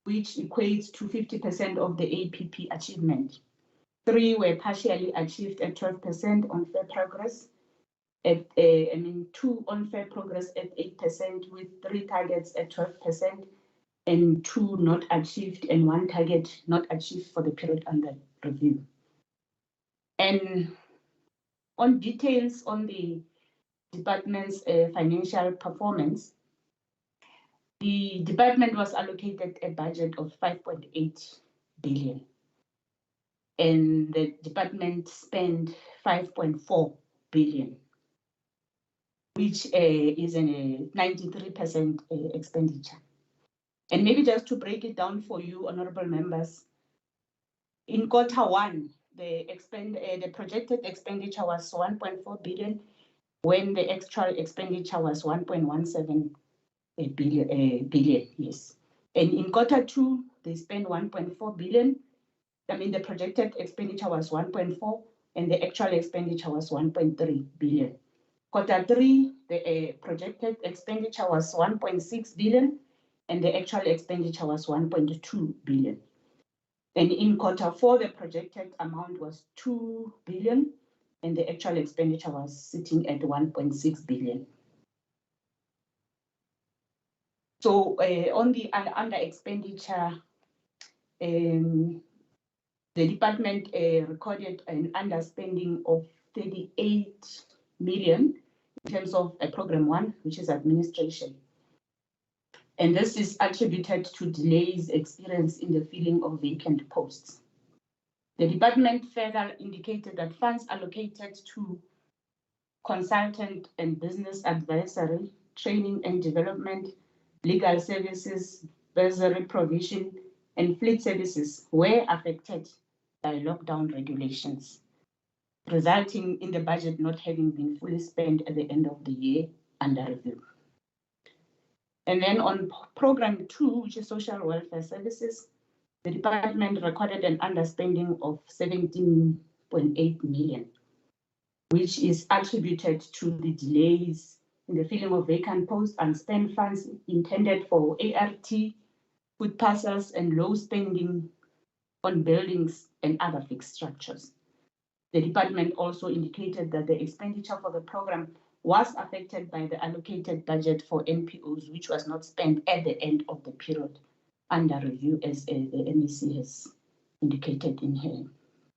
Speaker 19: which equates to 50% of the APP achievement. 3 were partially achieved at 12% on fair progress, 2 on fair progress at 8%, with 3 targets at 12%, and 2 not achieved, and 1 target not achieved for the period under review. And on details on the department's financial performance, the department was allocated a budget of 5.8 billion. And the department spent 5.4 billion, which is a 93% expenditure. And maybe just to break it down for you, honorable members, in Q1, the projected expenditure was 1.4 billion, when the actual expenditure was 1.17 billion, yes. And in Q2, they spent 1.4 billion. The projected expenditure was 1.4, and the actual expenditure was 1.3 billion. Q3, the projected expenditure was 1.6 billion, and the actual expenditure was 1.2 billion. And in Q4, the projected amount was 2 billion, and the actual expenditure was sitting at 1.6 billion. So on the under expenditure, the department recorded an underspending of 38 million in terms of program 1, which is administration. And this is attributed to delays experienced in the filling of vacant posts. The department further indicated that funds allocated to consultant and business advisory, training and development, legal services, bursary provision, and fleet services were affected by lockdown regulations, resulting in the budget not having been fully spent at the end of the year under review. And then on program 2, which is social welfare services, the department recorded an underspending of 17.8 million, which is attributed to the delays in the filling of vacant posts and spend funds intended for ART, food parcels, and low spending on buildings and other fixed structures. The department also indicated that the expenditure for the program was affected by the allocated budget for NPOs, which was not spent at the end of the period under review, as the MEC has indicated in her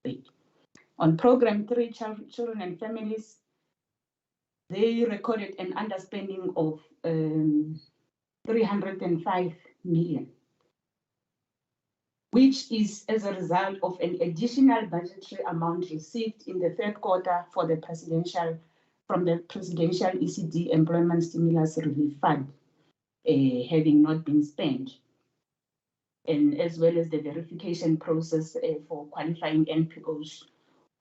Speaker 19: bid. On program 3, children and families, they recorded an underspending of 305 million, which is as a result of an additional budgetary amount received in the third quarter from the presidential ECD Employment Stimulus Relief Fund, having not been spent, and as well as the verification process for qualifying NPOs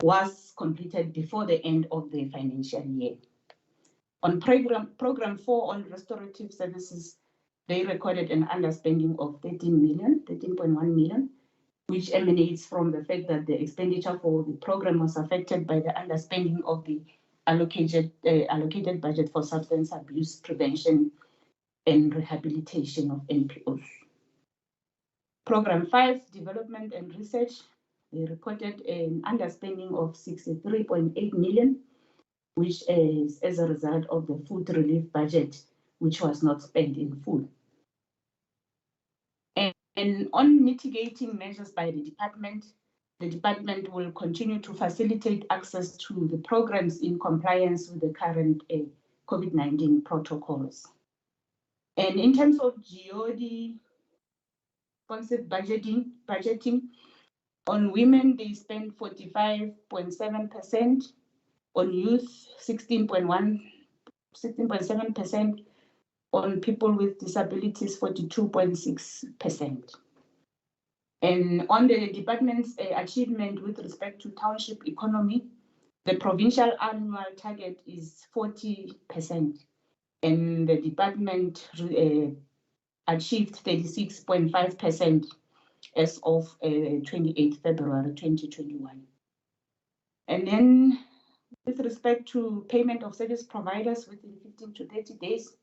Speaker 19: was completed before the end of the financial year. On program 4 on restorative services, they recorded an underspending of 13.1 million, which emanates from the fact that the expenditure for the program was affected by the underspending of the allocated budget for substance abuse prevention and rehabilitation of NPOs. Program 5, development and research, they recorded an underspending of 63.8 million, which is as a result of the food relief budget, which was not spent in full. And on mitigating measures by the department will continue to facilitate access to the programs in compliance with the current COVID-19 protocols. And in terms of GOD concept budgeting, on women, they spend 45.7%, on youth, 16.7%, on people with disabilities, 42.6%. And on the department's achievement with respect to township economy, the provincial annual target is 40%, and the department achieved 36.5% as of 28 February 2021. And then with respect to payment of service providers within 15 to 30 days,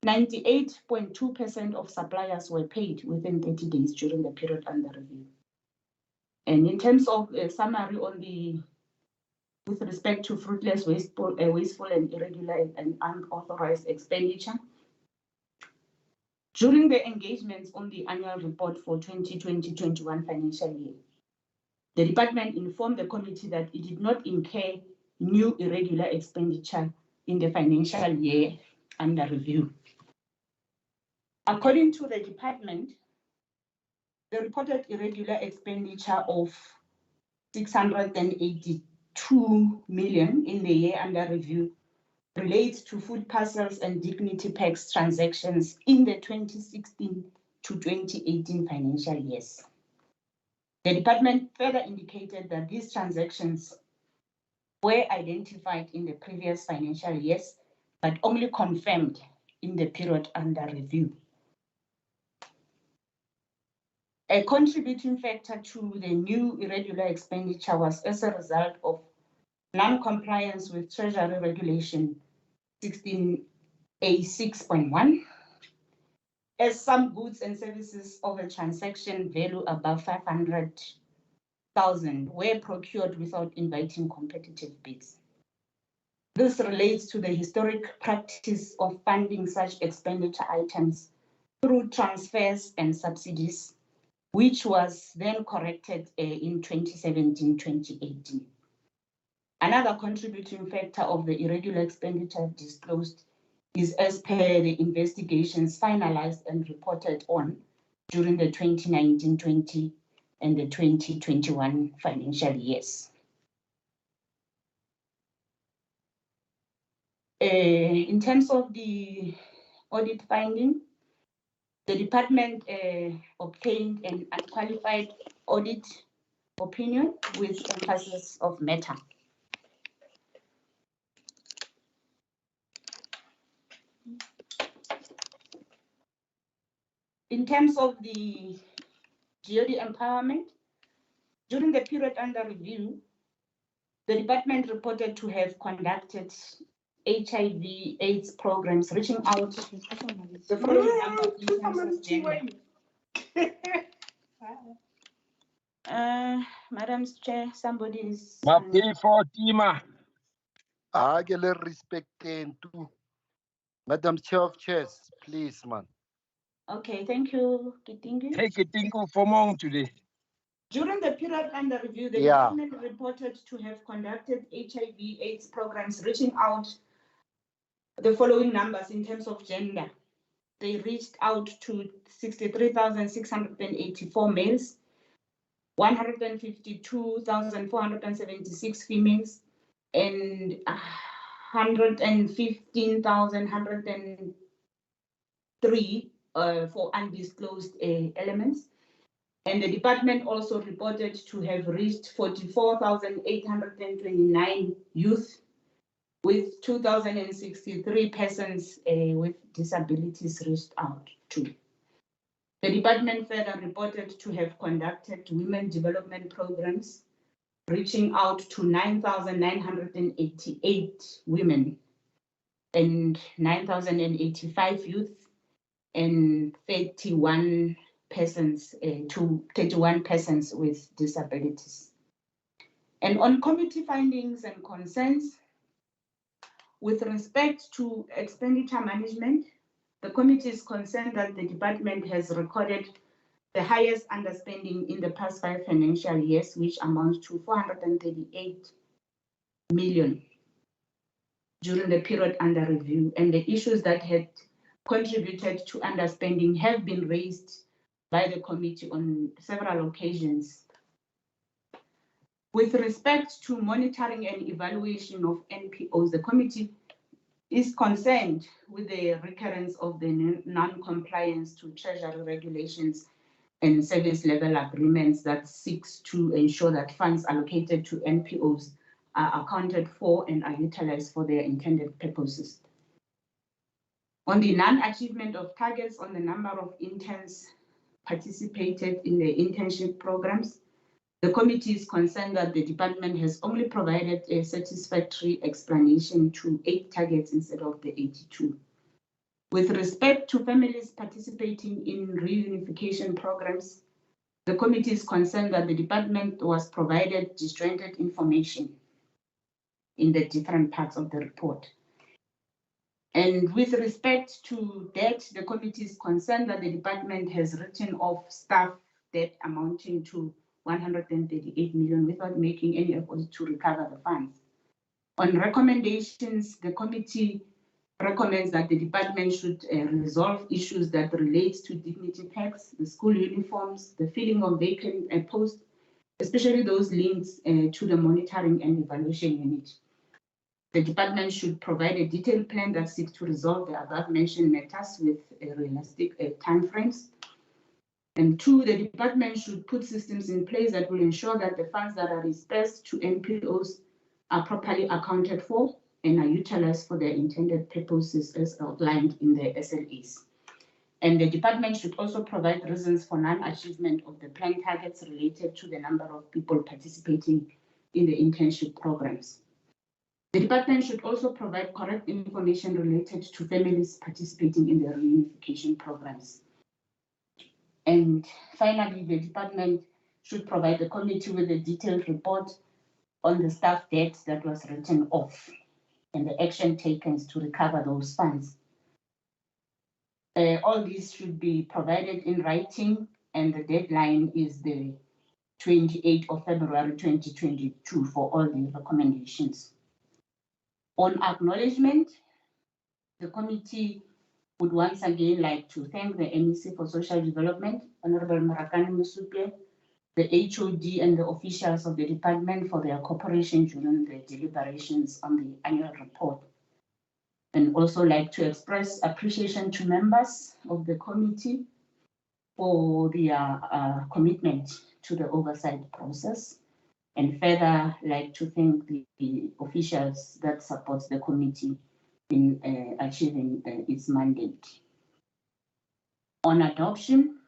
Speaker 19: 98.2% of suppliers were paid within 30 days during the period under review. And in terms of a summary on with respect to fruitless, wasteful and irregular and unauthorized expenditure, during the engagements on the annual report for 2020-21 financial year, the department informed the committee that it did not incur new irregular expenditure in the financial year under review. According to the department, the reported irregular expenditure of 682 million in the year under review relates to food parcels and dignity packs transactions in the 2016 to 2018 financial years. The department further indicated that these transactions were identified in the previous financial years, but only confirmed in the period under review. A contributing factor to the new irregular expenditure was as a result of non-compliance with Treasury Regulation 16A6.1, as some goods and services of a transaction value above 500,000 were procured without inviting competitive bids. This relates to the historic practice of funding such expenditure items through transfers and subsidies, which was then corrected in 2017-2018. Another contributing factor of the irregular expenditure disclosed is as per the investigations finalized and reported on during the 2019-20 and the 2021 financial years. In terms of the audit finding, the department obtained an unqualified audit opinion with emphasis of matter. In terms of the GOD empowerment, during the period under review, the department reported to have conducted HIV/AIDS programs reaching out the following number in terms of gender. Madam Chair, somebody is.
Speaker 17: Fatima. I get a respect to Madam Chair of Chairs, please, man.
Speaker 19: Okay, thank you, Kitingu.
Speaker 17: Take a tingle for mom today.
Speaker 19: During the period under review, the department reported to have conducted HIV/AIDS programs reaching out the following numbers in terms of gender. They reached out to 63,684 males, 152,476 females, and 115,103 for undisclosed elements. And the department also reported to have reached 44,829 youth, with 2,063 persons with disabilities reached out to. The department further reported to have conducted women development programs, reaching out to 9,988 women and 9,085 youth and 31 persons with disabilities. And on committee findings and concerns, with respect to expenditure management, the committee is concerned that the department has recorded the highest underspending in the past 5 financial years, which amounts to 438 million during the period under review. And the issues that had contributed to underspending have been raised by the committee on several occasions. With respect to monitoring and evaluation of NPOs, the committee is concerned with the recurrence of the non-compliance to Treasury regulations and service level agreements that seeks to ensure that funds allocated to NPOs are accounted for and are utilized for their intended purposes. On the non-achievement of targets on the number of interns participated in the internship programs, the committee is concerned that the department has only provided a satisfactory explanation to 8 targets instead of the 82. With respect to families participating in reunification programs, the committee is concerned that the department was provided disjointed information in the different parts of the report. And with respect to debt, the committee is concerned that the department has written off staff debt amounting to 138 million without making any effort to recover the funds. On recommendations, the committee recommends that the department should resolve issues that relate to dignity packs, the school uniforms, the filling of vacant posts, especially those linked to the monitoring and evaluation unit. The department should provide a detailed plan that seeks to resolve the above-mentioned matters with realistic timeframes. And 2, the department should put systems in place that will ensure that the funds that are dispersed to NPOs are properly accounted for and are utilized for their intended purposes as outlined in the SLAs. And the department should also provide reasons for non-achievement of the planned targets related to the number of people participating in the internship programs. The department should also provide correct information related to families participating in the reunification programs. And finally, the department should provide the committee with a detailed report on the staff debt that was written off and the action taken to recover those funds. All these should be provided in writing, and the deadline is the 28th of February 2022 for all the recommendations. On acknowledgement, the committee would once again like to thank the MEC for Social Development, Honorable Marakani Musupe, the HOD and the officials of the department for their cooperation during the deliberations on the annual report. And also like to express appreciation to members of the committee for their commitment to the oversight process, and further like to thank the officials that support the committee in achieving its mandate. On adoption,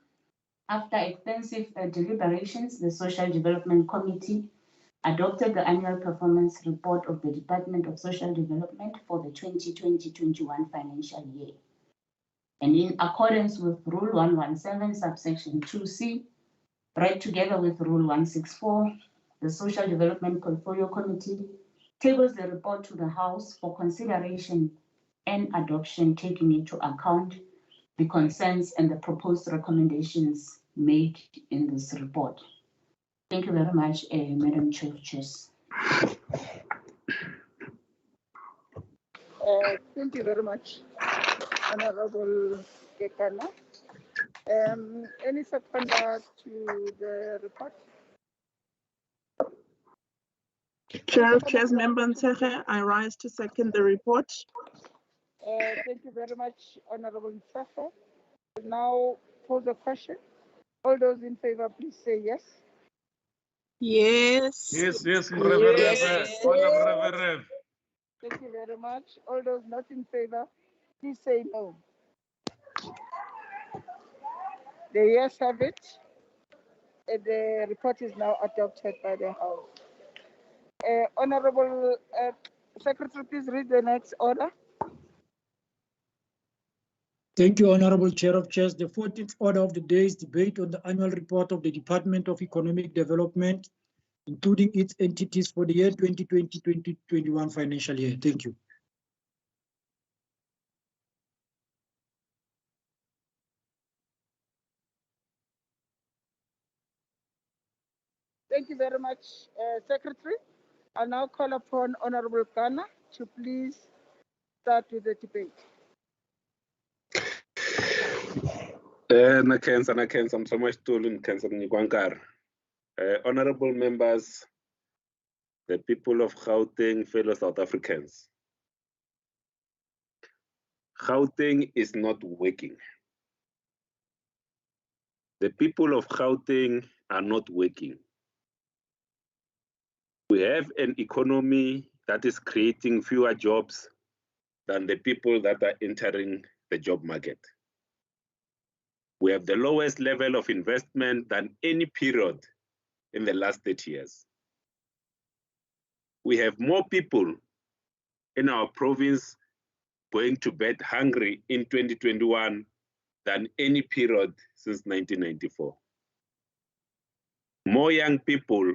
Speaker 19: after extensive deliberations, the Social Development Committee adopted the annual performance report of the Department of Social Development for the 2020-21 financial year. And in accordance with Rule 117, subsection 2C, read together with Rule 164, the Social Development Portfolio Committee tables the report to the House for consideration and adoption, taking into account the concerns and the proposed recommendations made in this report. Thank you very much, Madam Chair of Chairs.
Speaker 2: Thank you very much, Honorable Kekana. Any seconder to the report?
Speaker 6: Chairs Member Ntsege, I rise to second the report.
Speaker 2: Thank you very much, Honorable Ntsege. Now pose the question. All those in favor, please say yes.
Speaker 6: Yes.
Speaker 20: Yes,
Speaker 2: Yes.
Speaker 20: Honorable Reverend.
Speaker 2: Thank you very much. All those not in favor, please say no. The yes have it. The report is now adopted by the House. Honorable Secretary, please read the next order.
Speaker 23: Thank you, Honorable Chair of Chairs. The 14th order of the day is debate on the annual report of the Department of Economic Development, including its entities for the year 2020-2021 financial year. Thank you.
Speaker 2: Thank you very much, Secretary. I now call upon Honorable Ghana to please start with the debate.
Speaker 18: Honorable members, the people of Gauteng, fellow South Africans. Gauteng is not working. The people of Gauteng are not working. We have an economy that is creating fewer jobs than the people that are entering the job market. We have the lowest level of investment than any period in the last 30 years. We have more people in our province going to bed hungry in 2021 than any period since 1994. More young people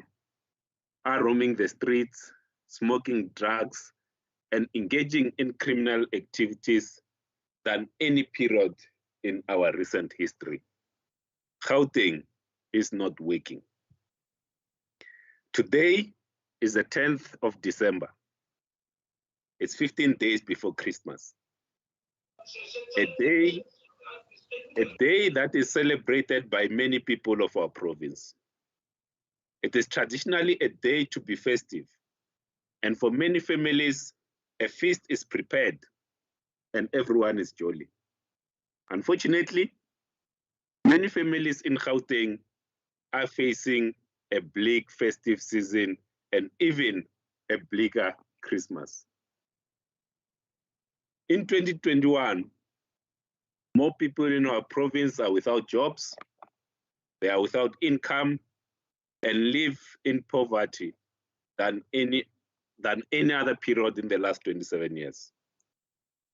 Speaker 18: are roaming the streets, smoking drugs, and engaging in criminal activities than any period in our recent history. Gauteng is not working. Today is the 10th of December. It's 15 days before Christmas. A day that is celebrated by many people of our province. It is traditionally a day to be festive, and for many families, a feast is prepared and everyone is jolly. Unfortunately, many families in Gauteng are facing a bleak festive season and even a bleaker Christmas. In 2021, more people in our province are without jobs, they are without income, and live in poverty than any other period in the last 27 years.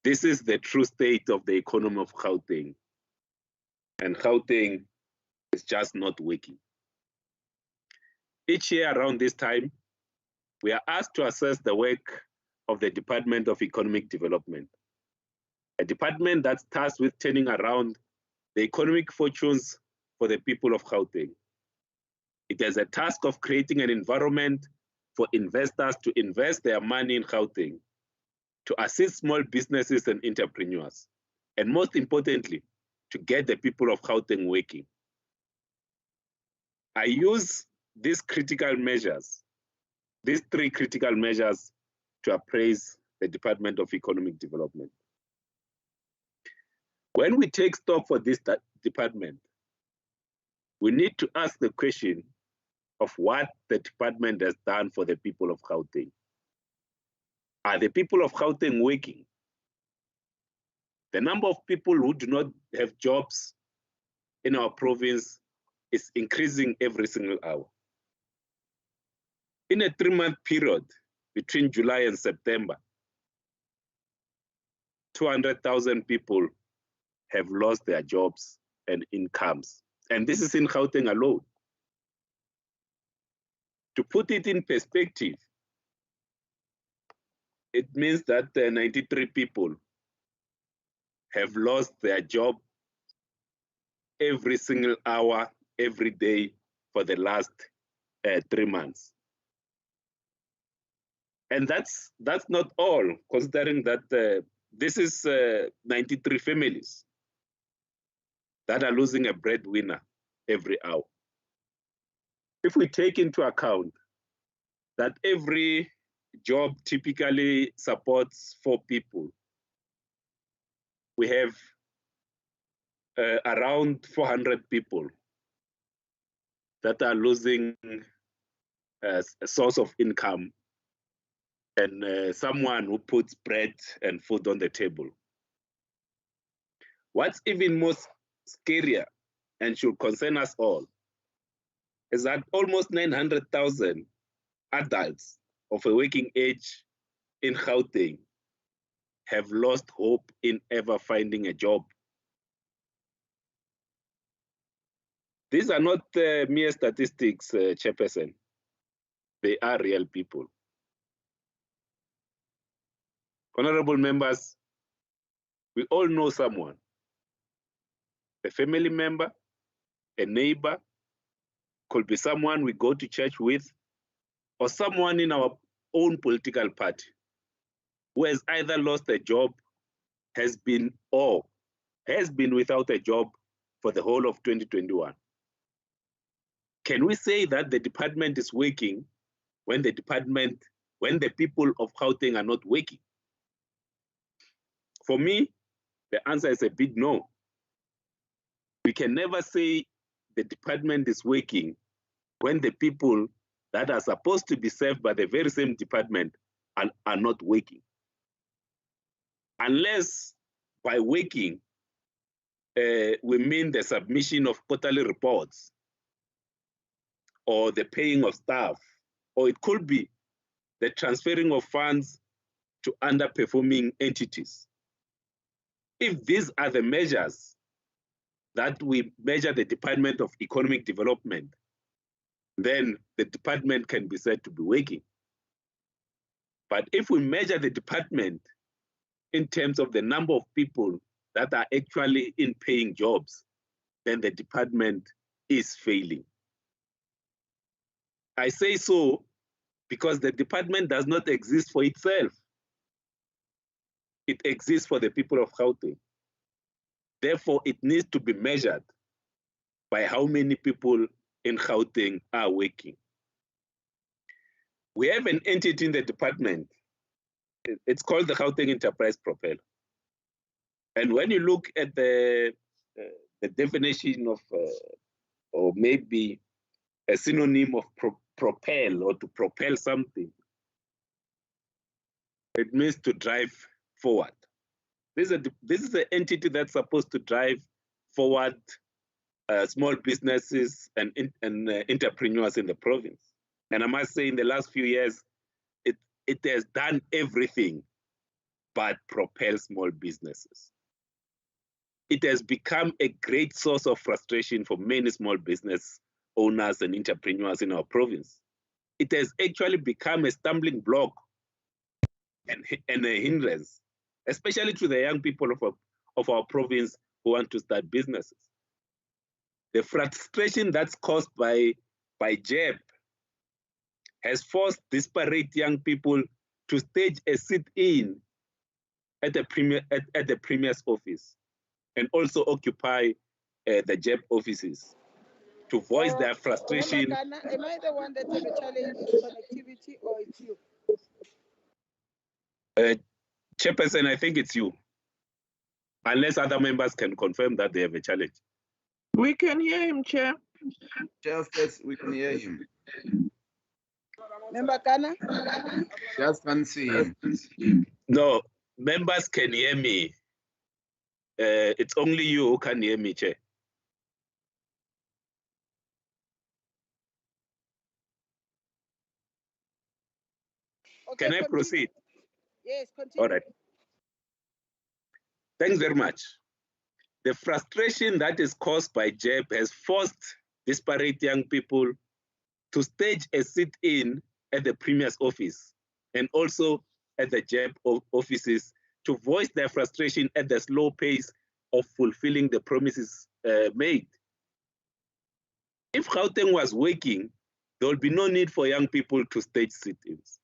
Speaker 18: This is the true state of the economy of Gauteng, and Gauteng is just not working. Each year around this time, we are asked to assess the work of the Department of Economic Development, a department that's tasked with turning around the economic fortunes for the people of Gauteng. It has a task of creating an environment for investors to invest their money in Gauteng, to assist small businesses and entrepreneurs, and most importantly, to get the people of Gauteng working. I use these critical measures, these three critical measures, to appraise the Department of Economic Development. When we take stock for this department, we need to ask the question of what the department has done for the people of Gauteng. Are the people of Gauteng working? The number of people who do not have jobs in our province is increasing every single hour. In a 3-month period between July and September, 200,000 people have lost their jobs and incomes. And this is in Gauteng alone. To put it in perspective, it means that 93 people have lost their job every single hour, every day for the last 3 months. And that's not all, considering that this is 93 families that are losing a breadwinner every hour. If we take into account that every job typically supports 4 people, we have around 400 people that are losing a source of income and someone who puts bread and food on the table. What's even more scarier and should concern us all is that almost 900,000 adults of a working age in Gauteng have lost hope in ever finding a job. These are not mere statistics, Chairperson. They are real people. Honorable members, we all know someone, a family member, a neighbor, could be someone we go to church with, or someone in our own political party who has either lost a job, has been without a job for the whole of 2021. Can we say that the department is working when the people of Gauteng are not working? For me, the answer is a big no. We can never say the department is working when the people that are supposed to be served by the very same department are not working. Unless by working, we mean the submission of quarterly reports or the paying of staff, or it could be the transferring of funds to underperforming entities. If these are the measures that we measure the Department of Economic Development, then the department can be said to be working. But if we measure the department in terms of the number of people that are actually in paying jobs, then the department is failing. I say so because the department does not exist for itself. It exists for the people of Gauteng. Therefore, it needs to be measured by how many people in Gauteng are working. We have an entity in the department. It's called the Gauteng Enterprise Propeller. And when you look at the definition of, or maybe a synonym of propel, or to propel something, it means to drive forward. This is the entity that's supposed to drive forward small businesses and entrepreneurs in the province. And I must say, in the last few years, it has done everything but propel small businesses. It has become a great source of frustration for many small business owners and entrepreneurs in our province. It has actually become a stumbling block and a hindrance, especially to the young people of our province who want to start businesses. The frustration that's caused by JEP has forced disparate young people to stage a sit-in at the Premier's office and also occupy the JEP offices to voice their frustration.
Speaker 2: Am I the one that have a challenge with connectivity, or it's you?
Speaker 18: Chairperson, I think it's you. Unless other members can confirm that they have a challenge.
Speaker 6: We can hear him, Chair.
Speaker 10: Chair, yes, we can hear him.
Speaker 2: Member Kana?
Speaker 10: Just can't see him.
Speaker 18: No, members can hear me. It's only you who can hear me, Chair.
Speaker 2: Okay,
Speaker 18: Can I
Speaker 2: continue.
Speaker 18: proceed?
Speaker 2: Yes, continue.
Speaker 18: All right. Thanks very much. The frustration that is caused by JEP has forced disparate young people to stage a sit-in at the Premier's office and also at the JEP offices to voice their frustration at the slow pace of fulfilling the promises made. If Gauteng was working, there would be no need for young people to stage sit-ins.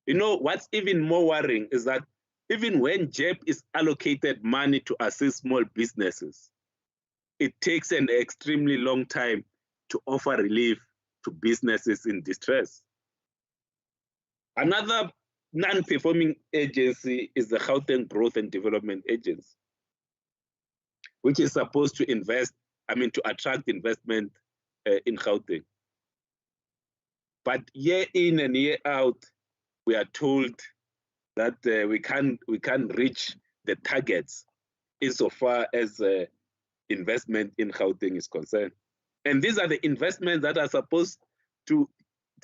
Speaker 18: You know, what's even more worrying is that even when JEP is allocated money to assist small businesses, it takes an extremely long time to offer relief to businesses in distress. Another non-performing agency is the Gauteng Growth and Development Agency, which is supposed to to attract investment in Gauteng. But year in and year out, we are told that we can't reach the targets insofar as investment in Gauteng is concerned. And these are the investments that are supposed to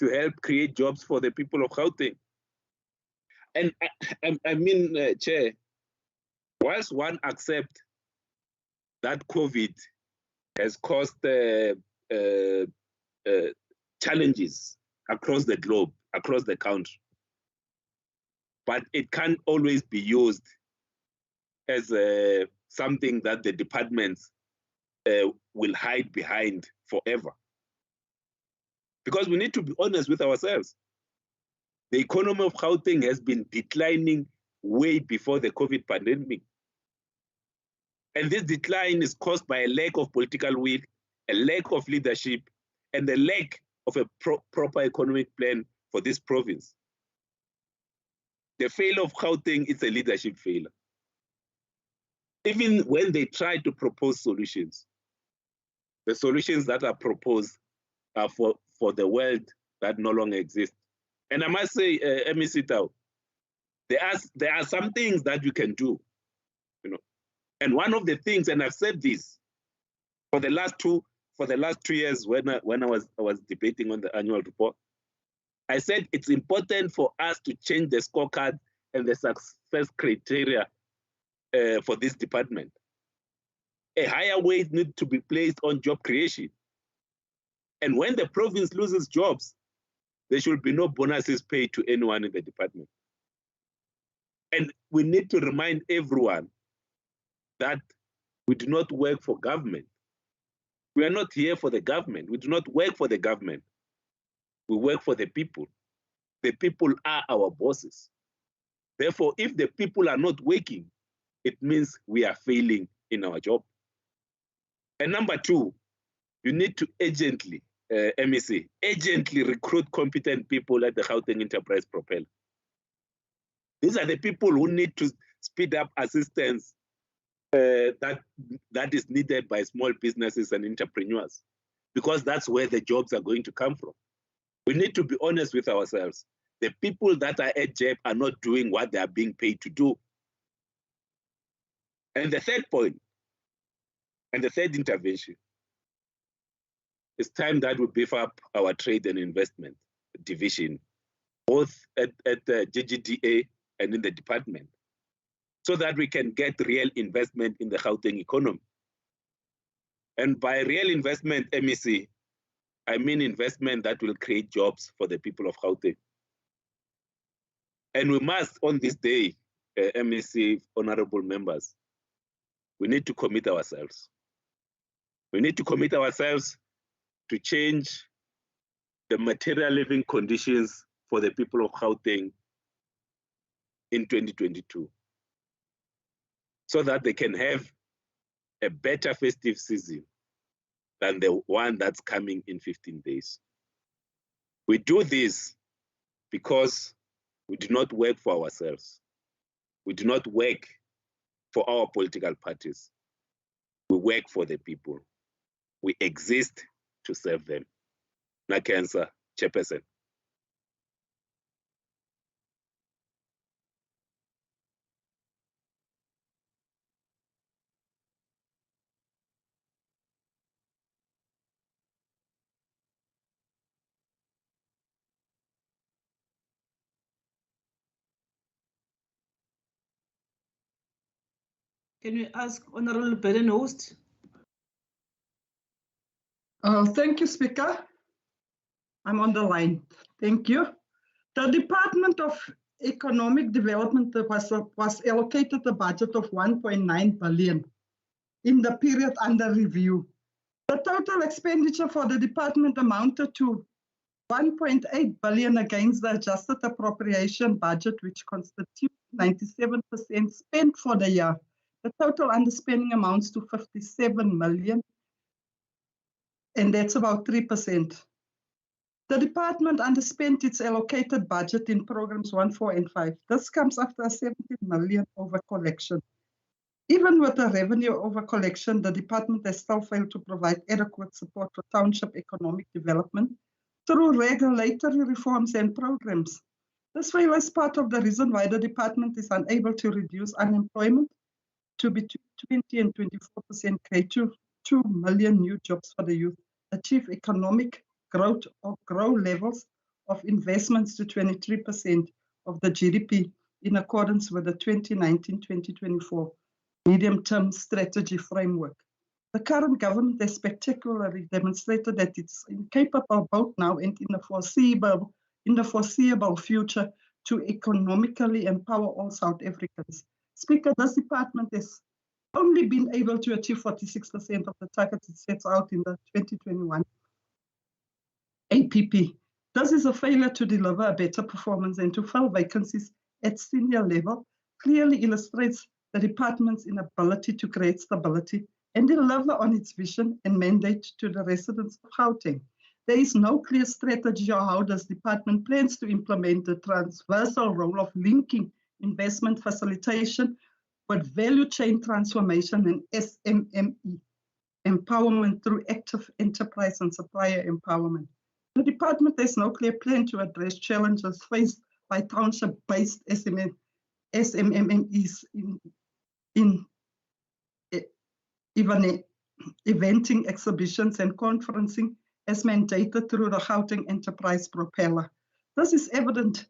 Speaker 18: help create jobs for the people of Gauteng. And Chair, whilst one accepts that COVID has caused challenges across the globe, across the country, but it can't always be used as something that the departments will hide behind forever. Because we need to be honest with ourselves. The economy of Gauteng has been declining way before the COVID pandemic. And this decline is caused by a lack of political will, a lack of leadership, and the lack of a proper economic plan for this province. The failure of Gauteng is a leadership failure. Even when they try to propose solutions, the solutions that are proposed are for the world that no longer exists. And I must say, MEC Tau, there are some things that you can do, you know. And one of the things, and I've said this for the last 2 years when I was debating on the annual report, I said it's important for us to change the scorecard and the success criteria for this department. A higher weight needs to be placed on job creation. And when the province loses jobs, there should be no bonuses paid to anyone in the department. And we need to remind everyone that we do not work for government. We are not here for the government. We do not work for the government. We work for the people. The people are our bosses. Therefore, if the people are not working, it means we are failing in our job. And number 2, you need to urgently recruit competent people at the Gauteng Enterprise Propeller. These are the people who need to speed up assistance that is needed by small businesses and entrepreneurs, because that's where the jobs are going to come from. We need to be honest with ourselves. The people that are at JEP are not doing what they are being paid to do. And the third point, and the third intervention, it's time that we beef up our trade and investment division, both at the GGDA and in the department, so that we can get real investment in the Gauteng economy. And by real investment, MEC, I mean investment that will create jobs for the people of Gauteng. And we must, on this day, MEC, honorable members, we need to commit ourselves. We need to commit ourselves to change the material living conditions for the people of Gauteng in 2022, so that they can have a better festive season than the one that's coming in 15 days. We do this because we do not work for ourselves. We do not work for our political parties. We work for the people. We exist to serve them. Nakensa, Chairperson.
Speaker 8: Can we ask Honorable Belen Host? Thank you, Speaker. I'm on the line. Thank you. The Department of Economic Development was allocated a budget of 1.9 billion in the period under review. The total expenditure for the department amounted to 1.8 billion against the adjusted appropriation budget, which constitutes 97% spent for the year. The total underspending amounts to 57 million, and that's about 3%. The department underspent its allocated budget in programs 1, 4, and 5. This comes after a 17 million over collection. Even with the revenue over collection, the department has still failed to provide adequate support for township economic development through regulatory reforms and programs. This failure is part of the reason why the department is unable to reduce unemployment to between 20 and 24%, create 2 million new jobs for the youth, achieve economic growth or grow levels of investments to 23% of the GDP in accordance with the 2019-2024 medium-term strategy framework. The current government has spectacularly demonstrated that it's incapable both now and in the foreseeable future to economically empower all South Africans. Speaker, this department has only been able to achieve 46% of the targets it sets out in the 2021 APP. This is a failure to deliver a better performance and to fill vacancies at senior level, clearly illustrates the department's inability to create stability and deliver on its vision and mandate to the residents of Gauteng. There is no clear strategy on how this department plans to implement the transversal role of linking investment facilitation with value chain transformation and SMME empowerment through active enterprise and supplier empowerment. The department has no clear plan to address challenges faced by township-based SMMEs in eventing, exhibitions, and conferencing as mandated through the Gauteng Enterprise Propeller. This is evident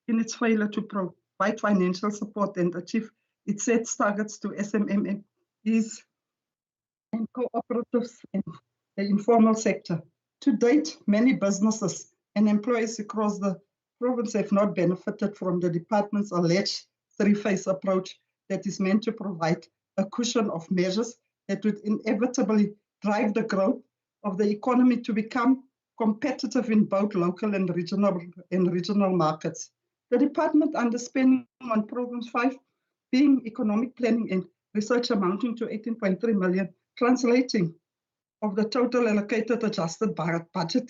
Speaker 8: in its failure to provide financial support and achieve its set targets to SMMEs and cooperatives in the informal sector. To date, many businesses and employees across the province have not benefited from the department's alleged three-phase approach that is meant to provide a cushion of measures that would inevitably drive the growth of the economy to become competitive in both local and regional markets. The department underspending on programs 5 being economic planning and research amounting to 18.3 million, translating of the total allocated adjusted budget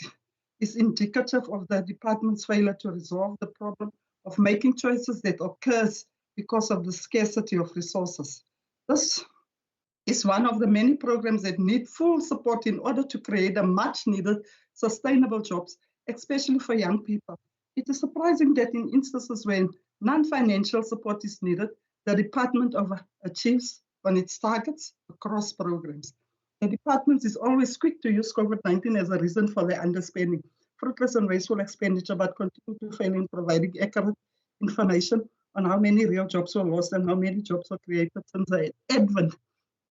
Speaker 8: is indicative of the department's failure to resolve the problem of making choices that occurs because of the scarcity of resources. This is one of the many programs that need full support in order to create a much needed sustainable jobs, especially for young people. It is surprising that in instances when non-financial support is needed, the department overachieves on its targets across programs. The department is always quick to use COVID-19 as a reason for the underspending, fruitless and wasteful expenditure, but continue to fail in providing accurate information on how many real jobs were lost and how many jobs were created since the advent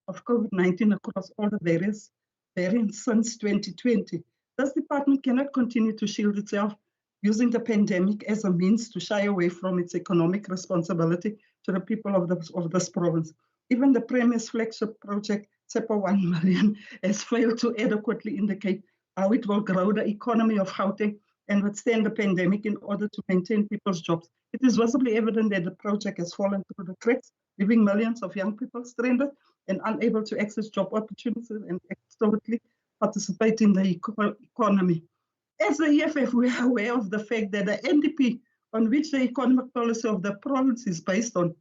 Speaker 8: of COVID-19 across all the various variants since 2020. This department cannot continue to shield itself using the pandemic as a means to shy away from its economic responsibility to the people of this province. Even the Premier's flagship project, SEPA 1 million, has failed to adequately indicate how it will grow the economy of Gauteng and withstand the pandemic in order to maintain people's jobs. It is visibly evident that the project has fallen through the cracks, leaving millions of young people stranded and unable to access job opportunities and actively participate in the economy. As the EFF, we are aware of the fact that the NDP, on which the economic policy of the province is based on,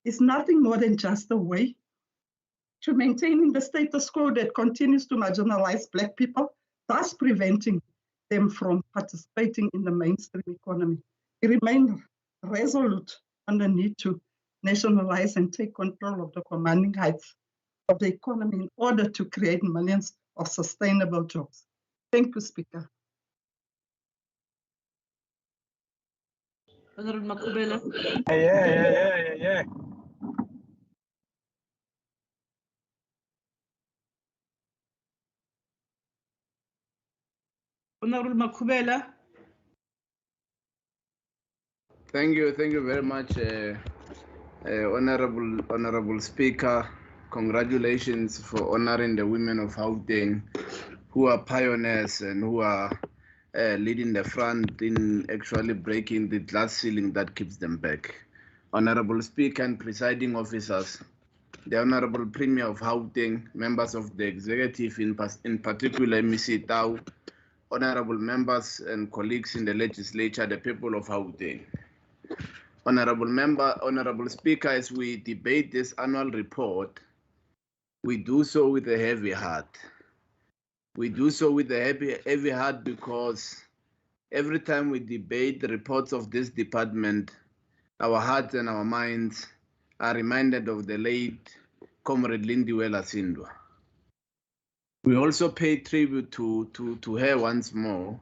Speaker 8: is nothing more than just a way to maintaining the status quo that continues to marginalize Black people, thus preventing them from participating in the mainstream economy. We remain resolute on the need to nationalize and take control of the commanding heights of the economy in order to create millions of sustainable jobs. Thank you, Speaker. Honorable Makubela.
Speaker 7: Yeah.
Speaker 8: Honorable Makubela.
Speaker 10: Thank you very much, Honorable Speaker. Congratulations for honoring the women of Gauteng, who are pioneers and who are leading the front in actually breaking the glass ceiling that keeps them back. Honorable Speaker and presiding officers, the Honorable Premier of Gauteng, members of the executive, in particular MEC Tau, honorable members and colleagues in the legislature, the people of Gauteng. Honorable Speaker, as we debate this annual report, we do so with a heavy heart. We do so with a heavy heart because every time we debate the reports of this department, our hearts and our minds are reminded of the late Comrade Lindiwela Sindwa. We also pay tribute to her once more,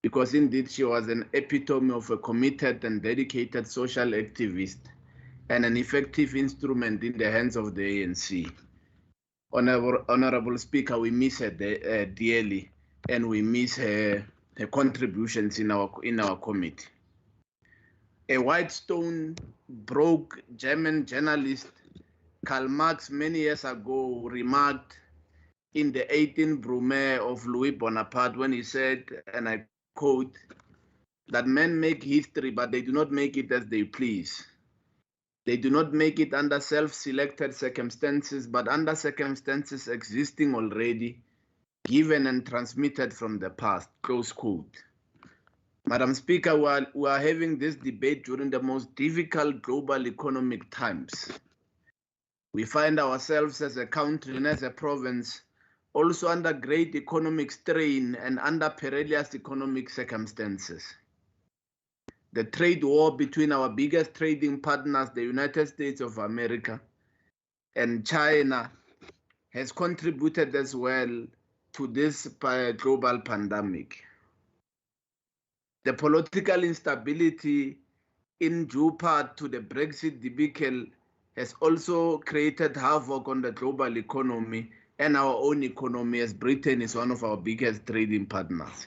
Speaker 10: because indeed she was an epitome of a committed and dedicated social activist and an effective instrument in the hands of the ANC. Honorable Speaker, we miss her dearly, and we miss her contributions in our committee. A White Stone broke German journalist Karl Marx many years ago remarked in the 18 Brumaire of Louis Bonaparte when he said, and I quote, that men make history, but they do not make it as they please. They do not make it under self-selected circumstances, but under circumstances existing already, given and transmitted from the past, close quote. Madam Speaker, we are having this debate during the most difficult global economic times. We find ourselves as a country and as a province also under great economic strain and under perilous economic circumstances. The trade war between our biggest trading partners, the United States of America and China, has contributed as well to this global pandemic. The political instability in due part to the Brexit debacle has also created havoc on the global economy and our own economy, as Britain is one of our biggest trading partners.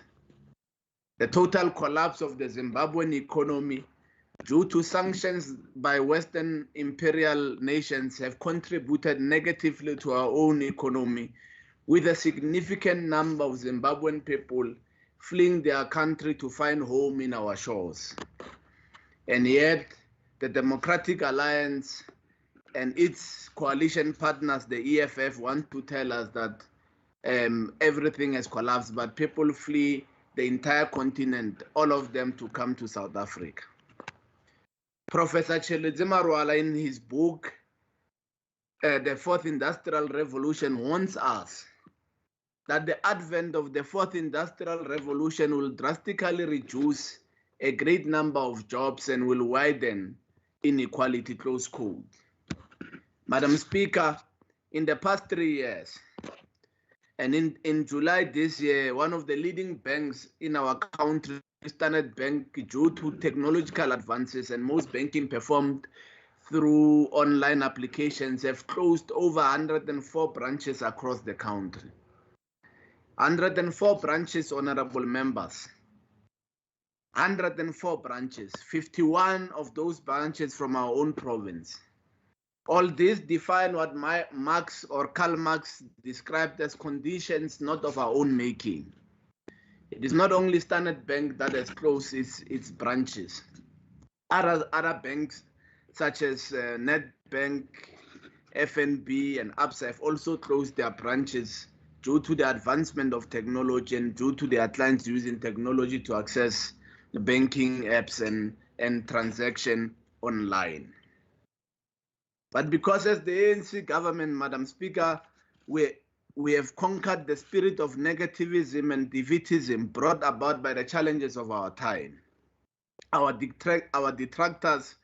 Speaker 10: The total collapse of the Zimbabwean economy due to sanctions by Western imperial nations have contributed negatively to our own economy, with a significant number of Zimbabwean people fleeing their country to find home in our shores. And yet, the Democratic Alliance and its coalition partners, the EFF, want to tell us that everything has collapsed, but people flee the entire continent, all of them to come to South Africa. Professor Tshilidzi Marwala, in his book, The Fourth Industrial Revolution, warns us that the advent of the Fourth Industrial Revolution will drastically reduce a great number of jobs and will widen inequality, close quote. Madam Speaker, in the past 3 years, and in July this year, one of the leading banks in our country, Standard Bank, due to technological advances and most banking performed through online applications, have closed over 104 branches across the country. 104 branches, honorable members. 104 branches, 51 of those branches from our own province. All this define what Marx or Karl Marx described as conditions not of our own making. It is not only Standard Bank that has closed its branches. Other banks such as Nedbank, FNB and ABSA have also closed their branches due to the advancement of technology and due to their clients using technology to access the banking apps and transaction online. But because as the ANC government, Madam Speaker, we have conquered the spirit of negativism and defeatism brought about by the challenges of our time. Our detractors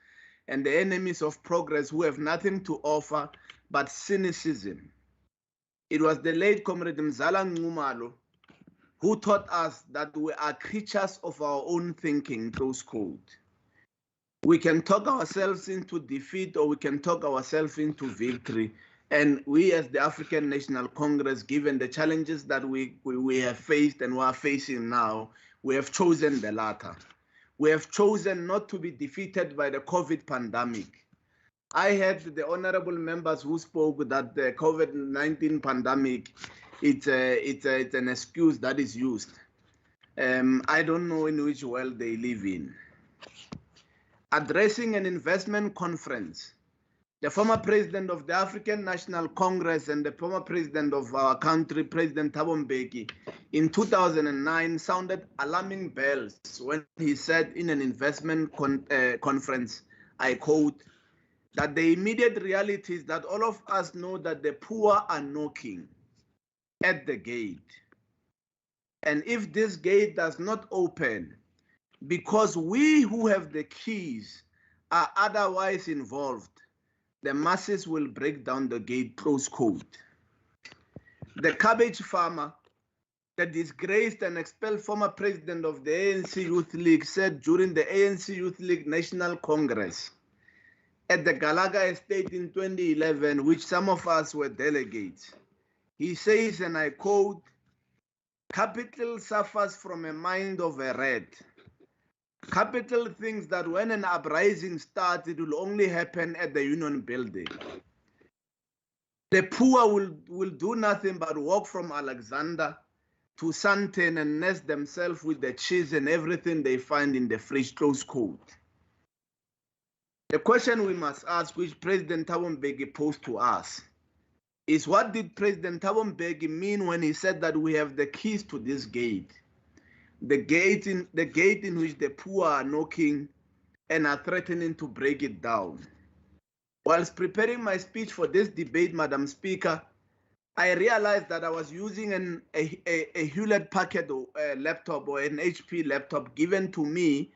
Speaker 10: and the enemies of progress who have nothing to offer but cynicism. It was the late Comrade Mzala Ngumalo who taught us that we are creatures of our own thinking, close quote. We can talk ourselves into defeat or we can talk ourselves into victory. And we as the African National Congress, given the challenges that we have faced and we are facing now, we have chosen the latter. We have chosen not to be defeated by the COVID pandemic. I heard the honorable members who spoke that the COVID-19 pandemic, it's an excuse that is used. I don't know in which world they live in. Addressing an investment conference, the former president of the African National Congress and the former president of our country, President Thabo Mbeki, in 2009 sounded alarming bells when he said in an investment conference, I quote, that the immediate reality is that all of us know that the poor are knocking at the gate. And if this gate does not open, because we who have the keys are otherwise involved, the masses will break down the gate, close quote. The cabbage farmer, the disgraced and expelled former president of the ANC Youth League, said during the ANC Youth League National Congress at the Galaga Estate in 2011, which some of us were delegates, he says, and I quote, capital suffers from a mind of a rat. Capital thinks that when an uprising starts, it will only happen at the Union Building. The poor will do nothing but walk from Alexander to Sandton and nest themselves with the cheese and everything they find in the fridge, close quote. The question we must ask, which President Thabo Mbeki posed to us, is what did President Thabo Mbeki mean when he said that we have the keys to this gate? The gate in which the poor are knocking and are threatening to break it down. Whilst preparing my speech for this debate, Madam Speaker, I realized that I was using a Hewlett-Packard laptop or an HP laptop given to me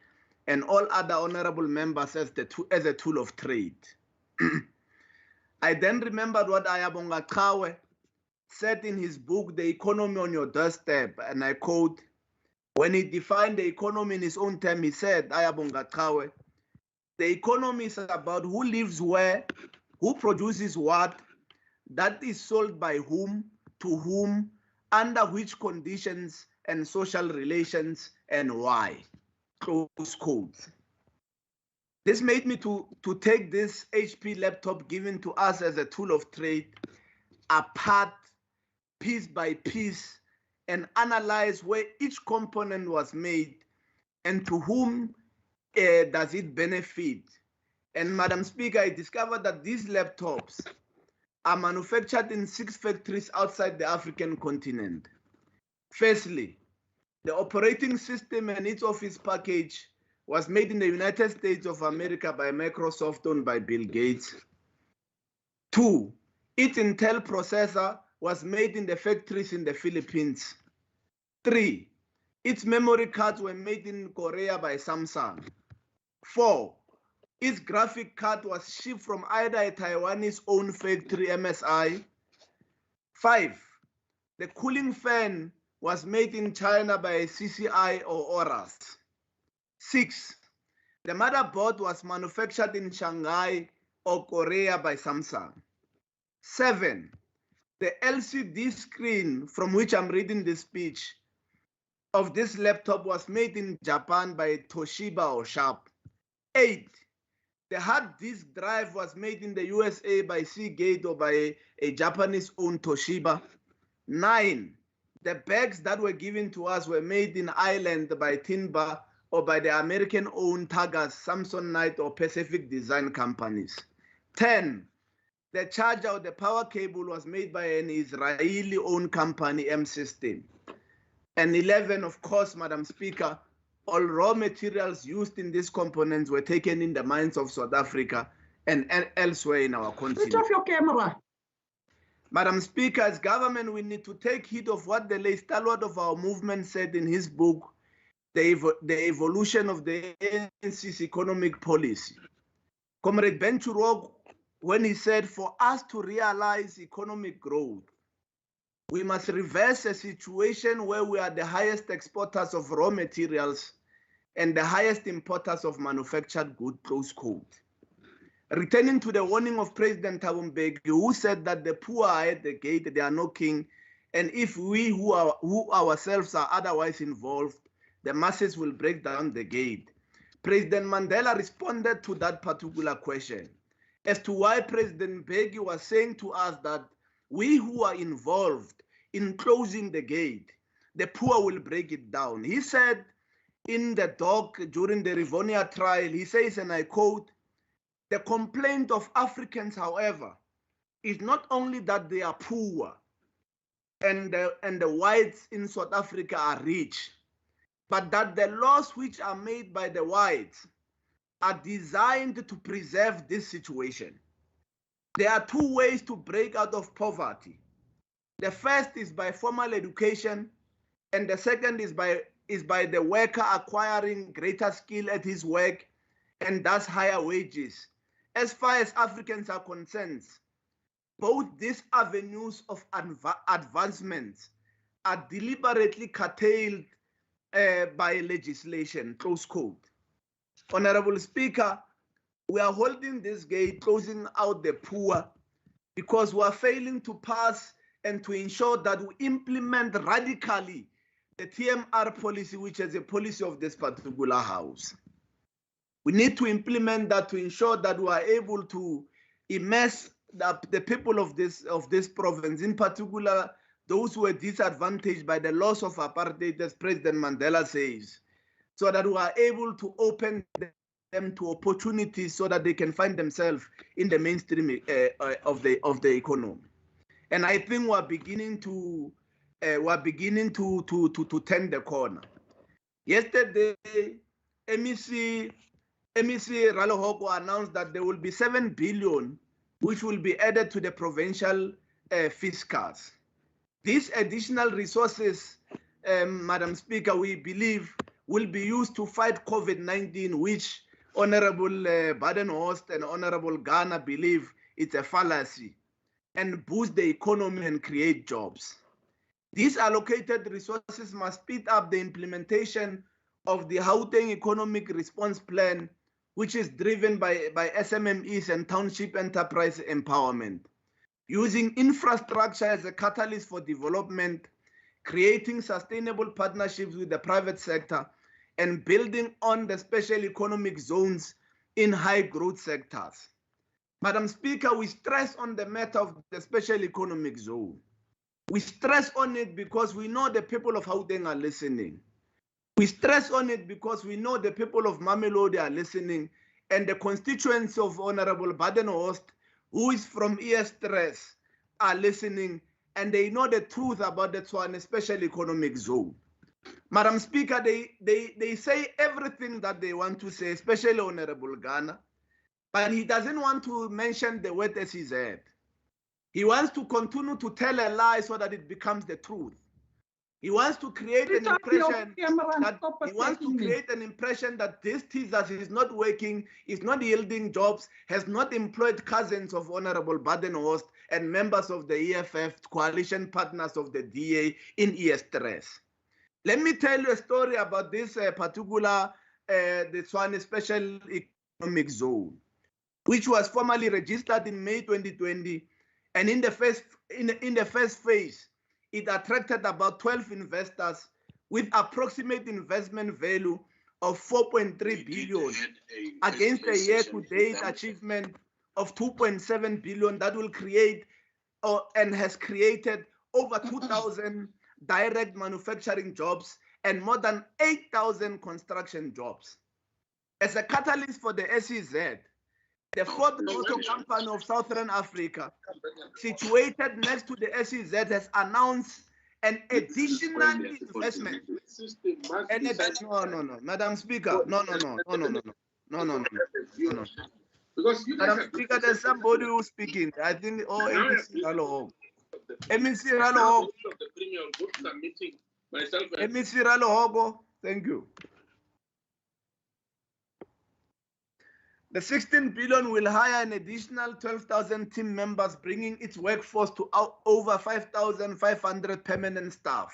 Speaker 10: and all other honorable members as a tool of trade. I then remembered what Ayabonga Kawe said in his book, The Economy on Your Doorstep, and I quote, when he defined the economy in his own term, he said, Ayabonga Kawe, the economy is about who lives where, who produces what, that is sold by whom, to whom, under which conditions and social relations, and why, close quote. This made me to take this HP laptop given to us as a tool of trade apart, piece by piece, and analyze where each component was made and to whom does it benefit. And Madam Speaker, I discovered that these laptops are manufactured in 6 factories outside the African continent. Firstly, the operating system and its office package was made in the United States of America by Microsoft, owned by Bill Gates. 2, its Intel processor was made in the factories in the Philippines. 3, its memory cards were made in Korea by Samsung. 4, its graphic card was shipped from either a Taiwanese own factory, MSI. 5, the cooling fan was made in China by CCI or Oras. 6, the motherboard was manufactured in Shanghai or Korea by Samsung. 7, the LCD screen from which I'm reading this speech of this laptop was made in Japan by Toshiba or Sharp. 8, the hard disk drive was made in the USA by Seagate or by a Japanese-owned Toshiba. 9, the bags that were given to us were made in Ireland by Tinba or by the American-owned Tagas, Samsonite, or Pacific Design companies. 10, the charger or the power cable was made by an Israeli-owned company, M-System. And 11, of course, Madam Speaker, all raw materials used in these components were taken in the mines of South Africa and elsewhere in our continent.
Speaker 8: Switch off your camera.
Speaker 10: Madam Speaker, as government, we need to take heed of what the late stalwart of our movement said in his book, The Evolution of the ANC's Economic Policy. Comrade Ben Chirog, when he said, for us to realize economic growth, we must reverse a situation where we are the highest exporters of raw materials and the highest importers of manufactured goods, close quote. returning to the warning of President Thabo Mbeki, who said that the poor are at the gate, they are knocking, and if we who ourselves are otherwise involved, the masses will break down the gate. President Mandela responded to that particular question as to why President Mbeki was saying to us that we who are involved in closing the gate, the poor will break it down. He said in the doc during the Rivonia trial, he says, and I quote, "The complaint of Africans, however, is not only that they are poor and the whites in South Africa are rich, but that the laws which are made by the whites are designed to preserve this situation. There are two ways to break out of poverty. The first is by formal education, and the second is by the worker acquiring greater skill at his work and thus higher wages. As far as Africans are concerned, both these avenues of advancement are deliberately curtailed by legislation," close quote. Honorable Speaker, we are holding this gate, closing out the poor, because we are failing to pass and to ensure that we implement radically the TMR policy, which is a policy of this particular house. We need to implement that to ensure that we are able to immerse the people of this province, in particular those who were disadvantaged by the loss of apartheid, as President Mandela says, so that we are able to open them to opportunities so that they can find themselves in the mainstream of the economy. And I think we're beginning to turn the corner. Yesterday, MEC Ralohogo announced that there will be 7 billion which will be added to the provincial fiscals. These additional resources, Madam Speaker, we believe will be used to fight COVID-19, which Honorable Badenhorst and Honorable Ghana believe it's a fallacy, and boost the economy and create jobs. These allocated resources must speed up the implementation of the Gauteng Economic Response Plan, which is driven by SMMEs and township enterprise empowerment, using infrastructure as a catalyst for development, creating sustainable partnerships with the private sector, and building on the special economic zones in high growth sectors. Madam Speaker, we stress on the matter of the special economic zone. We stress on it because we know the people of Gauteng are listening. We stress on it because we know the people of Mamelodi are listening, and the constituents of Honorable Badenhorst, who is from Stress, are listening, and they know the truth about the Tshwane Special Economic Zone. Madam Speaker, they say everything that they want to say, especially Honorable Ghana, but he doesn't want to mention the word SEZ. He wants to continue to tell a lie so that it becomes the truth. He wants to create an impression that this thesis is not working, is not yielding jobs, has not employed cousins of Honorable Badenhorst and members of the EFF, coalition partners of the DA in Stress. Let me tell you a story about this particular the Tshwane Special Economic Zone, which was formally registered in May 2020, and in the first phase, it attracted about 12 investors with approximate investment value of 4.3 billion against a year-to-date achievement of 2.7 billion that will create and has created over 2,000 direct manufacturing jobs and more than 8,000 construction jobs. As a catalyst for the SEZ, the fourth auto company of Southern Africa, situated next to the SEZ, has announced an additional investment. No, Madam Speaker, no. Madam Speaker, there's somebody who's speaking. I think, MEC Ralohogo. MEC Ralohogo. MEC Ralohogo, thank you. The 16 billion will hire an additional 12,000 team members, bringing its workforce to over 5,500 permanent staff.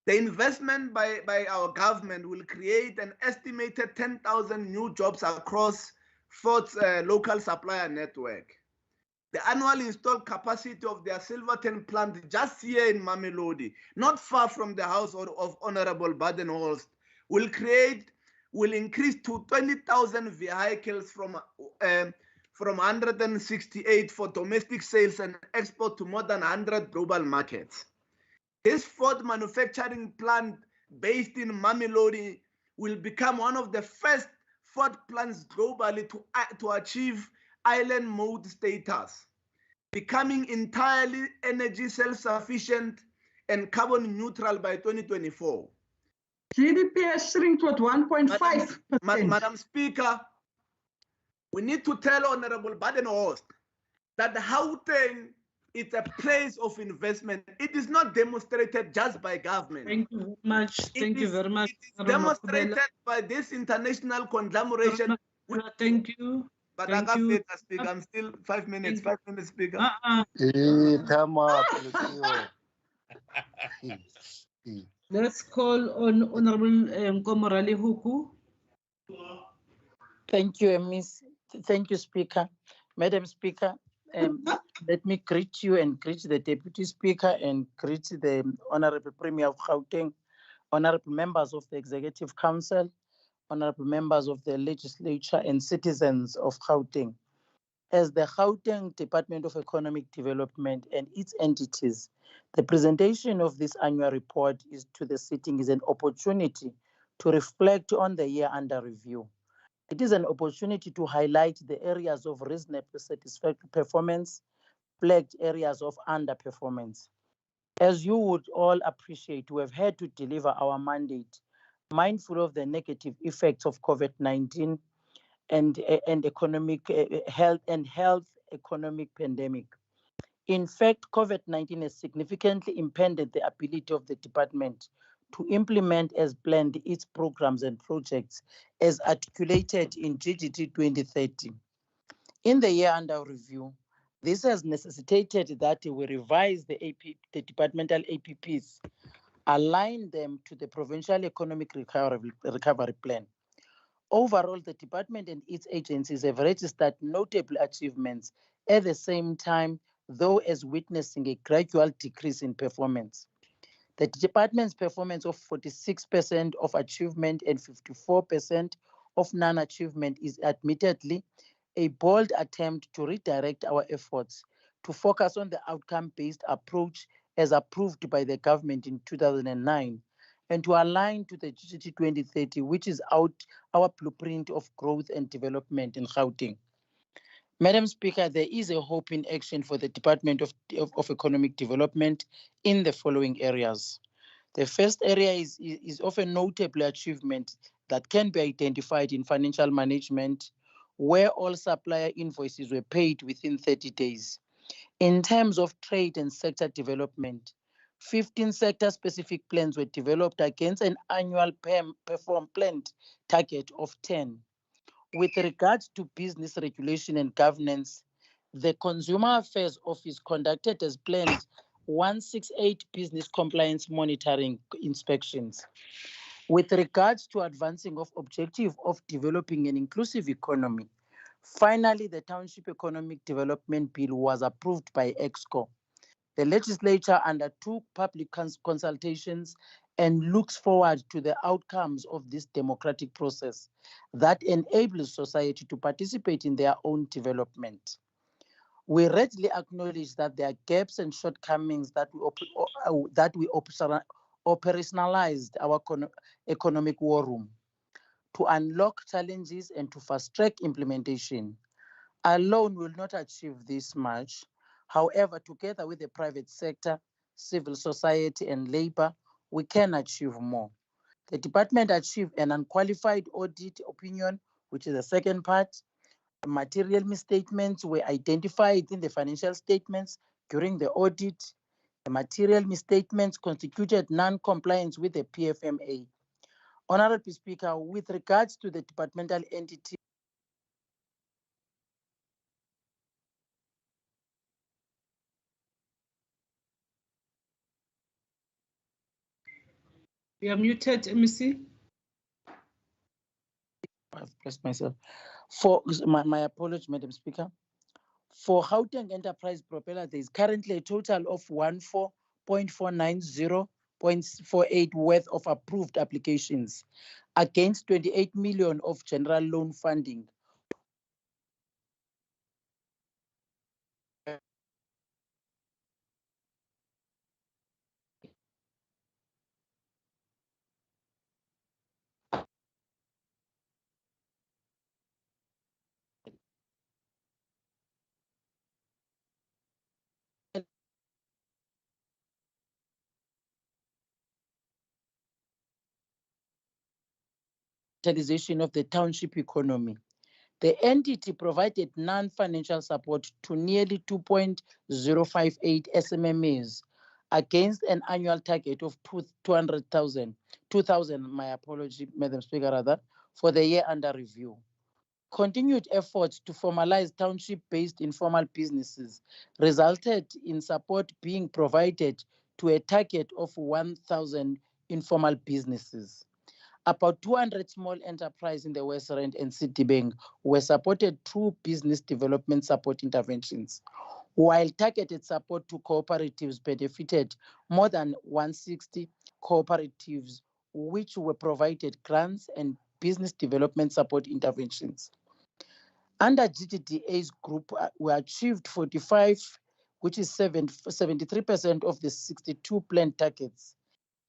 Speaker 10: The investment by our government will create an estimated 10,000 new jobs across Fort's local supplier network. The annual installed capacity of their Silverton plant just here in Mamelodi, not far from the house of Honorable Badenhorst, will increase to 20,000 vehicles from 168 for domestic sales and export to more than 100 global markets. This Ford manufacturing plant based in Mamelodi will become one of the first Ford plants globally to achieve island mode status, becoming entirely energy self-sufficient and carbon neutral by 2024.
Speaker 8: GDP has shrunk to 1.5%.
Speaker 10: Madam Speaker, we need to tell Honorable Badenhorst that Gauteng is a place of investment. It is not demonstrated just by government.
Speaker 7: Thank you very much. Thank you very much.
Speaker 10: It is demonstrated by this international conglomeration.
Speaker 7: Thank you.
Speaker 10: But
Speaker 7: Thank
Speaker 10: I can't
Speaker 7: you.
Speaker 10: speak. I'm still 5 minutes. 5 minutes, Speaker.
Speaker 17: Come up.
Speaker 7: Let's call on Honorable Komorale Huku.
Speaker 21: Thank you, Miss. Thank you, Speaker. Madam Speaker, let me greet you and greet the Deputy Speaker and greet the Honorable Premier of Gauteng, honorable members of the Executive Council, honorable members of the Legislature and citizens of Gauteng. As the Gauteng Department of Economic Development and its entities, the presentation of this annual report to the sitting is an opportunity to reflect on the year under review. It is an opportunity to highlight the areas of reasonably satisfactory performance, flagged areas of underperformance. As you would all appreciate, we have had to deliver our mandate, mindful of the negative effects of COVID-19 and economic health economic pandemic. In fact, COVID-19 has significantly impeded the ability of the department to implement as planned its programs and projects as articulated in GGT 2030. In the year under review, this has necessitated that we revise the departmental APPs, align them to the Provincial Economic Recovery Plan. Overall, the department and its agencies have registered notable achievements at the same time, though as witnessing a gradual decrease in performance. The department's performance of 46% of achievement and 54% of non-achievement is admittedly a bold attempt to redirect our efforts to focus on the outcome-based approach as approved by the government in 2009 and to align to the GGT 2030, which is our blueprint of growth and development in Gauteng. Madam Speaker, there is a hope in action for the Department of Economic Development in the following areas. The first area is of a notable achievement that can be identified in financial management, where all supplier invoices were paid within 30 days. In terms of trade and sector development, 15 sector-specific plans were developed against an annual planned target of 10. With regards to business regulation and governance, the Consumer Affairs Office conducted as planned 168 business compliance monitoring inspections. With regards to advancing of objective of developing an inclusive economy, finally, the Township Economic Development Bill was approved by EXCO. The legislature undertook public consultations and looks forward to the outcomes of this democratic process that enables society to participate in their own development. We readily acknowledge that there are gaps and shortcomings that we operationalized our economic war room to unlock challenges and to fast-track implementation. Alone will not achieve this much. However, together with the private sector, civil society, and labor, we can achieve more. The department achieved an unqualified audit opinion, which is the second part. Material misstatements were identified in the financial statements during the audit. The material misstatements constituted non-compliance with the PFMA. Honorable Speaker, with regards to the departmental entity,
Speaker 7: You are muted, MEC.
Speaker 21: I've pressed myself. For my apology, Madam Speaker. For Gauteng Enterprise Propeller, there is currently a total of 14.490.48 worth of approved applications against 28 million of general loan funding. Of the township economy. The entity provided non-financial support to nearly 2.058 SMMEs against an annual target of 200,000, my apology, Madam Speaker, rather, for the year under review. Continued efforts to formalize township-based informal businesses resulted in support being provided to a target of 1,000 informal businesses. About 200 small enterprises in the West Rand and Citibank were supported through business development support interventions, while targeted support to cooperatives benefited more than 160 cooperatives, which were provided grants and business development support interventions. Under GTDA's group, we achieved 45, which is 73% of the 62 planned targets,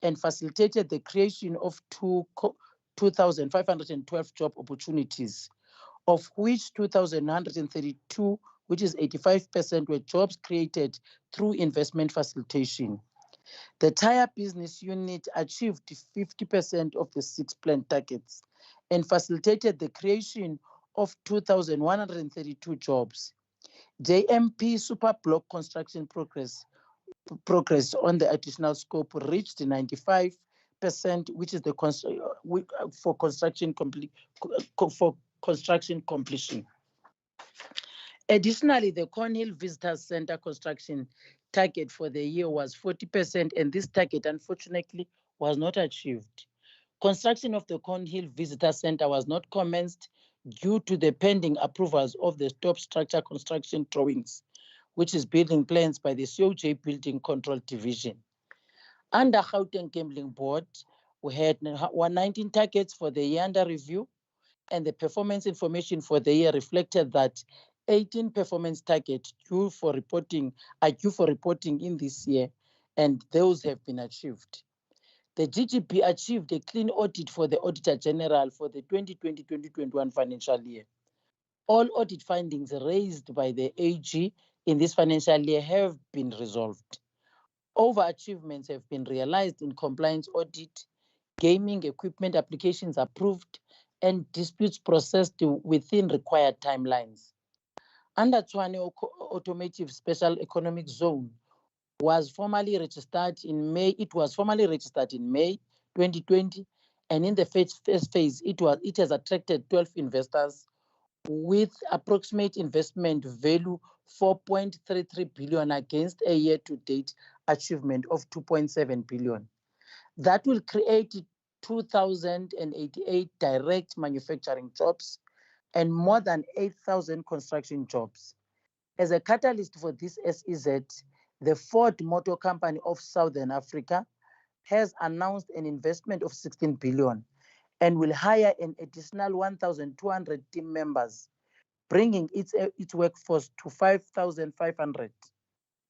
Speaker 21: and facilitated the creation of 2,512 job opportunities, of which 2,132, which is 85%, were jobs created through investment facilitation. The tire business unit achieved 50% of the 6 planned targets and facilitated the creation of 2,132 jobs. JMP Super Block construction progress on the additional scope reached 95%, which is the for construction completion. Additionally, the Cornhill Visitor Center construction target for the year was 40%, and this target unfortunately was not achieved. Construction of the Cornhill Visitor Center was not commenced due to the pending approvals of the stop structure construction drawings, which is building plans by the COJ Building Control Division. Under Gauteng Gambling Board, we had 119 targets for the year under review, and the performance information for the year reflected that 18 performance targets are due for reporting in this year, and those have been achieved. The GGB achieved a clean audit for the Auditor General for the 2020-2021 financial year. All audit findings raised by the AG in this financial year have been resolved. Overachievements have been realized in compliance audit, gaming equipment applications approved, and disputes processed within required timelines. Under Tshwane Automotive Special Economic Zone was formally registered in May. It was formally registered in May 2020, and in the first phase, it has attracted 12 investors with approximate investment value 4.33 billion against a year-to-date achievement of 2.7 billion. That will create 2,088 direct manufacturing jobs and more than 8,000 construction jobs. As a catalyst for this SEZ, the Ford Motor Company of Southern Africa has announced an investment of 16 billion and will hire an additional 1,200 team members, bringing its workforce to 5,500.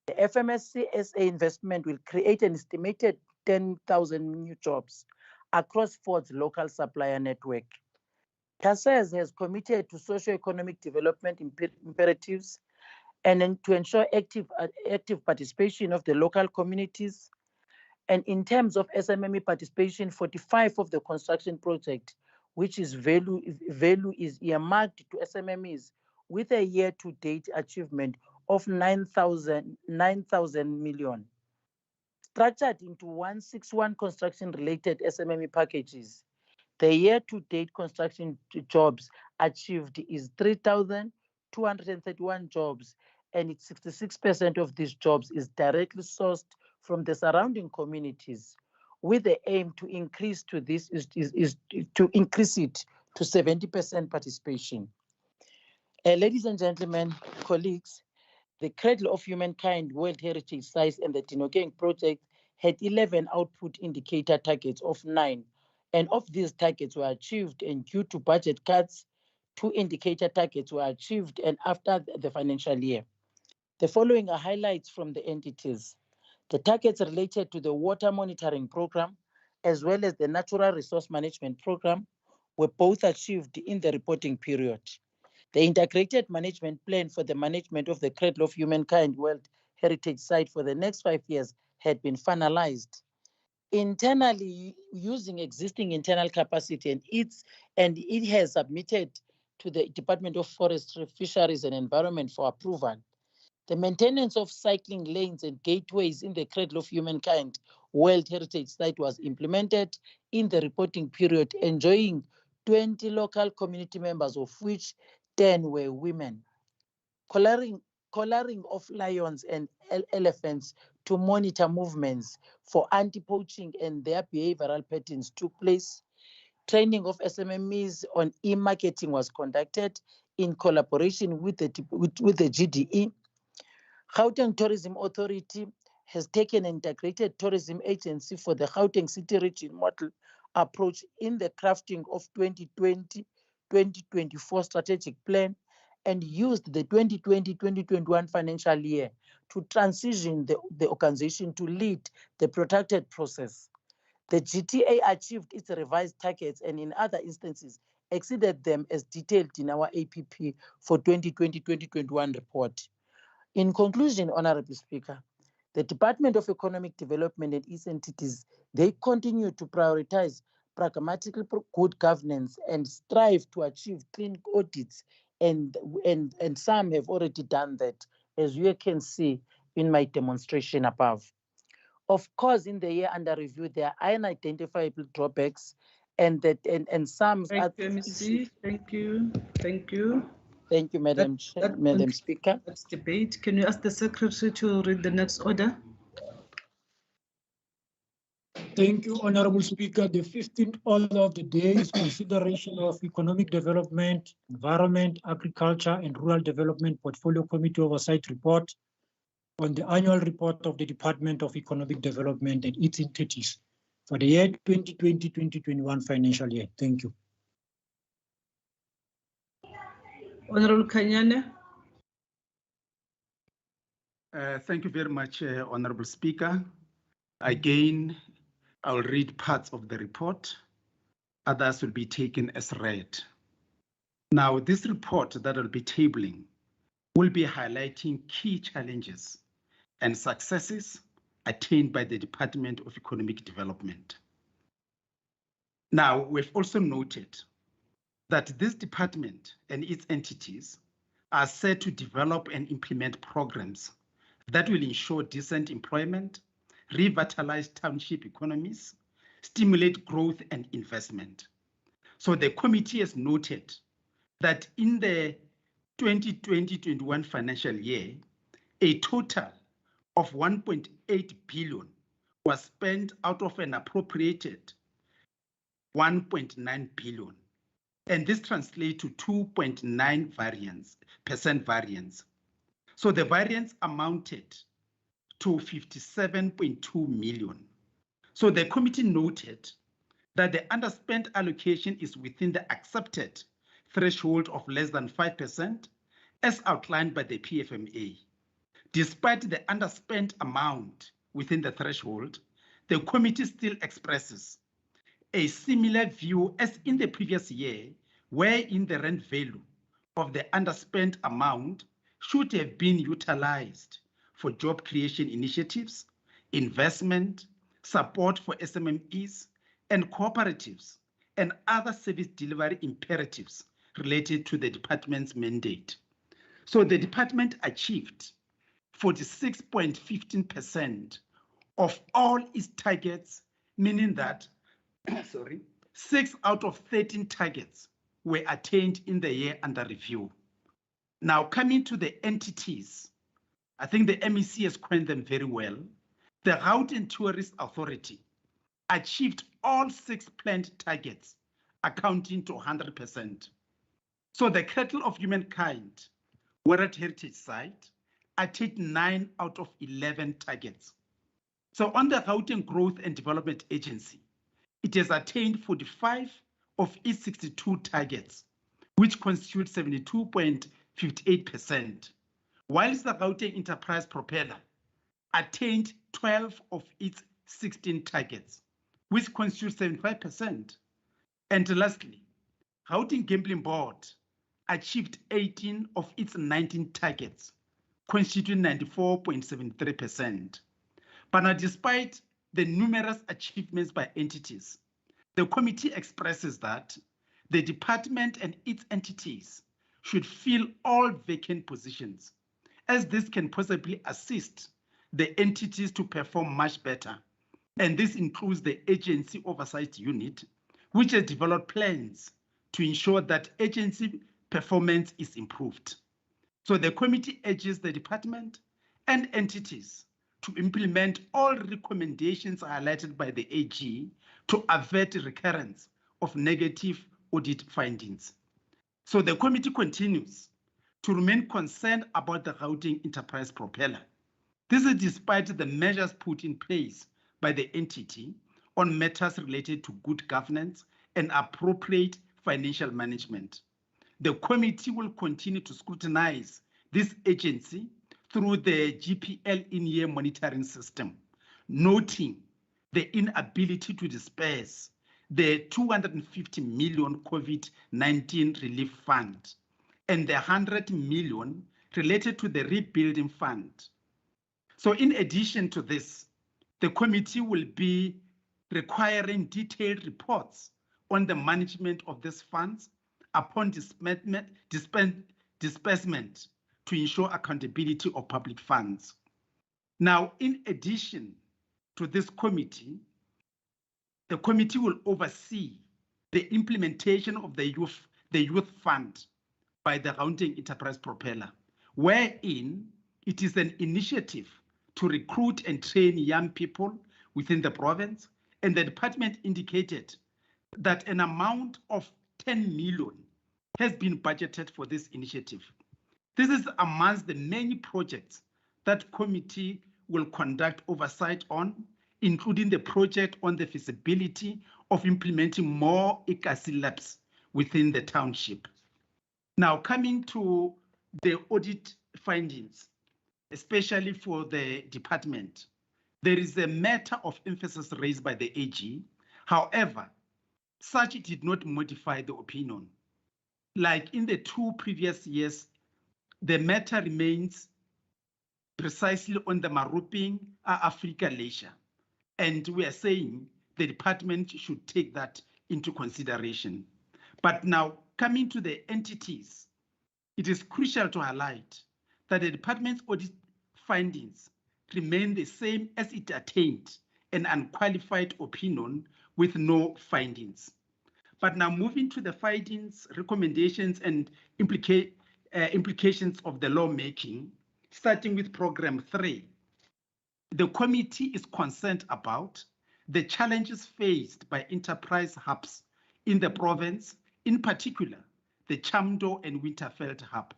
Speaker 21: The FMSC SA investment will create an estimated 10,000 new jobs across Ford's local supplier network. TASES has committed to socio-economic development imperatives and to ensure active participation of the local communities. And in terms of SMME participation, 45 of the construction project, which is value is earmarked to SMMEs with a year-to-date achievement of 9,000 million. Structured into 161 construction-related SMME packages, the year-to-date construction jobs achieved is 3,231 jobs, and 66% of these jobs is directly sourced from the surrounding communities, with the aim to increase to this to increase it to 70% participation. Ladies and gentlemen, colleagues, the Cradle of Humankind World Heritage Sites and the Gauteng project had 11 output indicator targets of 9, and of these targets were achieved, and due to budget cuts, 2 indicator targets were achieved and after the financial year. The following are highlights from the entities. The targets related to the water monitoring program as well as the natural resource management program were both achieved in the reporting period. The integrated management plan for the management of the Cradle of Humankind World Heritage Site for the next 5 years had been finalized. Internally, using existing internal capacity, and it has submitted to the Department of Forestry, Fisheries and Environment for approval. The maintenance of cycling lanes and gateways in the Cradle of Humankind World Heritage Site was implemented in the reporting period, enjoying 20 local community members, of which 10 were women. Collaring of lions and elephants to monitor movements for anti-poaching and their behavioral patterns took place. Training of SMMEs on e-marketing was conducted in collaboration with the GDE. Gauteng Tourism Authority has taken an integrated tourism agency for the Gauteng City Region model approach in the crafting of 2020-2024 strategic plan and used the 2020-2021 financial year to transition the organization to lead the protracted process. The GTA achieved its revised targets and in other instances exceeded them as detailed in our APP for 2020-2021 report. In conclusion, Honorable Speaker, the Department of Economic Development and its entities, they continue to prioritize pragmatic good governance and strive to achieve clean audits, and some have already done that, as you can see in my demonstration above. Of course, in the year under review, there are unidentifiable drawbacks, and some.
Speaker 7: Thank you, MEC. Thank you. Thank you.
Speaker 21: Thank you, Madam Speaker.
Speaker 7: Let's debate. Can you ask the Secretary to read the next order?
Speaker 23: Thank you, Honorable Speaker. The 15th order of the day is consideration of Economic Development, Environment, Agriculture and Rural Development Portfolio Committee Oversight Report on the annual report of the Department of Economic Development and its entities for the year 2020-2021 financial year. Thank you.
Speaker 7: Honorable Kanyane.
Speaker 14: Thank you very much, Honorable Speaker. Again, I will read parts of the report. Others will be taken as read. Now, this report that I'll be tabling will be highlighting key challenges and successes attained by the Department of Economic Development. Now, we've also noted that this department and its entities are set to develop and implement programs that will ensure decent employment, revitalize township economies, stimulate growth and investment. So the committee has noted that in the 2020-21 financial year, a total of 1.8 billion was spent out of an appropriated 1.9 billion. And this translates to 2.9% variance. So the variance amounted to 57.2 million. So the committee noted that the underspent allocation is within the accepted threshold of less than 5% as outlined by the PFMA. Despite the underspent amount within the threshold, the committee still expresses a similar view as in the previous year, wherein the rent value of the underspent amount should have been utilized for job creation initiatives, investment, support for SMMEs and cooperatives, and other service delivery imperatives related to the department's mandate. So the department achieved 46.15% of all its targets, meaning that 6 out of 13 targets were attained in the year under review. Now, coming to the entities, I think the MEC has coined them very well. The Gauteng Tourist Authority achieved all 6 planned targets accounting to 100%. So the cattle of humankind were at heritage site, achieved 9 out of 11 targets. So on the Gauteng Growth and Development Agency, it has attained 45 of its 62 targets, which constitute 72.58%, whilst the Gauteng Enterprise Propeller attained 12 of its 16 targets, which constitute 75%. And lastly, Gauteng Gambling Board achieved 18 of its 19 targets, constituting 94.73%. But now, despite the numerous achievements by entities, the committee expresses that the department and its entities should fill all vacant positions, as this can possibly assist the entities to perform much better. And this includes the Agency Oversight Unit, which has developed plans to ensure that agency performance is improved. So the committee urges the department and entities to implement all recommendations highlighted by the AG to avert recurrence of negative audit findings. So the committee continues to remain concerned about the Gauteng Enterprise Propeller. This is despite the measures put in place by the entity on matters related to good governance and appropriate financial management. The committee will continue to scrutinize this agency through the GPL in-year monitoring system, noting the inability to disperse the 250 million COVID-19 relief fund and the 100 million related to the rebuilding fund. So in addition to this, the committee will be requiring detailed reports on the management of these funds upon disbursement to ensure accountability of public funds. Now, in addition to this committee, the committee will oversee the implementation of the youth fund by the Gauteng Enterprise Propeller, wherein it is an initiative to recruit and train young people within the province, and the department indicated that an amount of 10 million has been budgeted for this initiative. This is amongst the many projects that committee will conduct oversight on, including the project on the feasibility of implementing more ICASI labs within the township. Now, coming to the audit findings, especially for the department, there is a matter of emphasis raised by the AG. However, such did not modify the opinion. Like in the 2 previous years, the matter remains precisely on the Maruping Africa leisure. And we are saying the department should take that into consideration. But now, coming to the entities, it is crucial to highlight that the department's audit findings remain the same as it attained an unqualified opinion with no findings. But now moving to the findings, recommendations, and implications of the lawmaking, starting with Program 3, the committee is concerned about the challenges faced by enterprise hubs in the province, in particular, the Chamdo and Winterveld hub,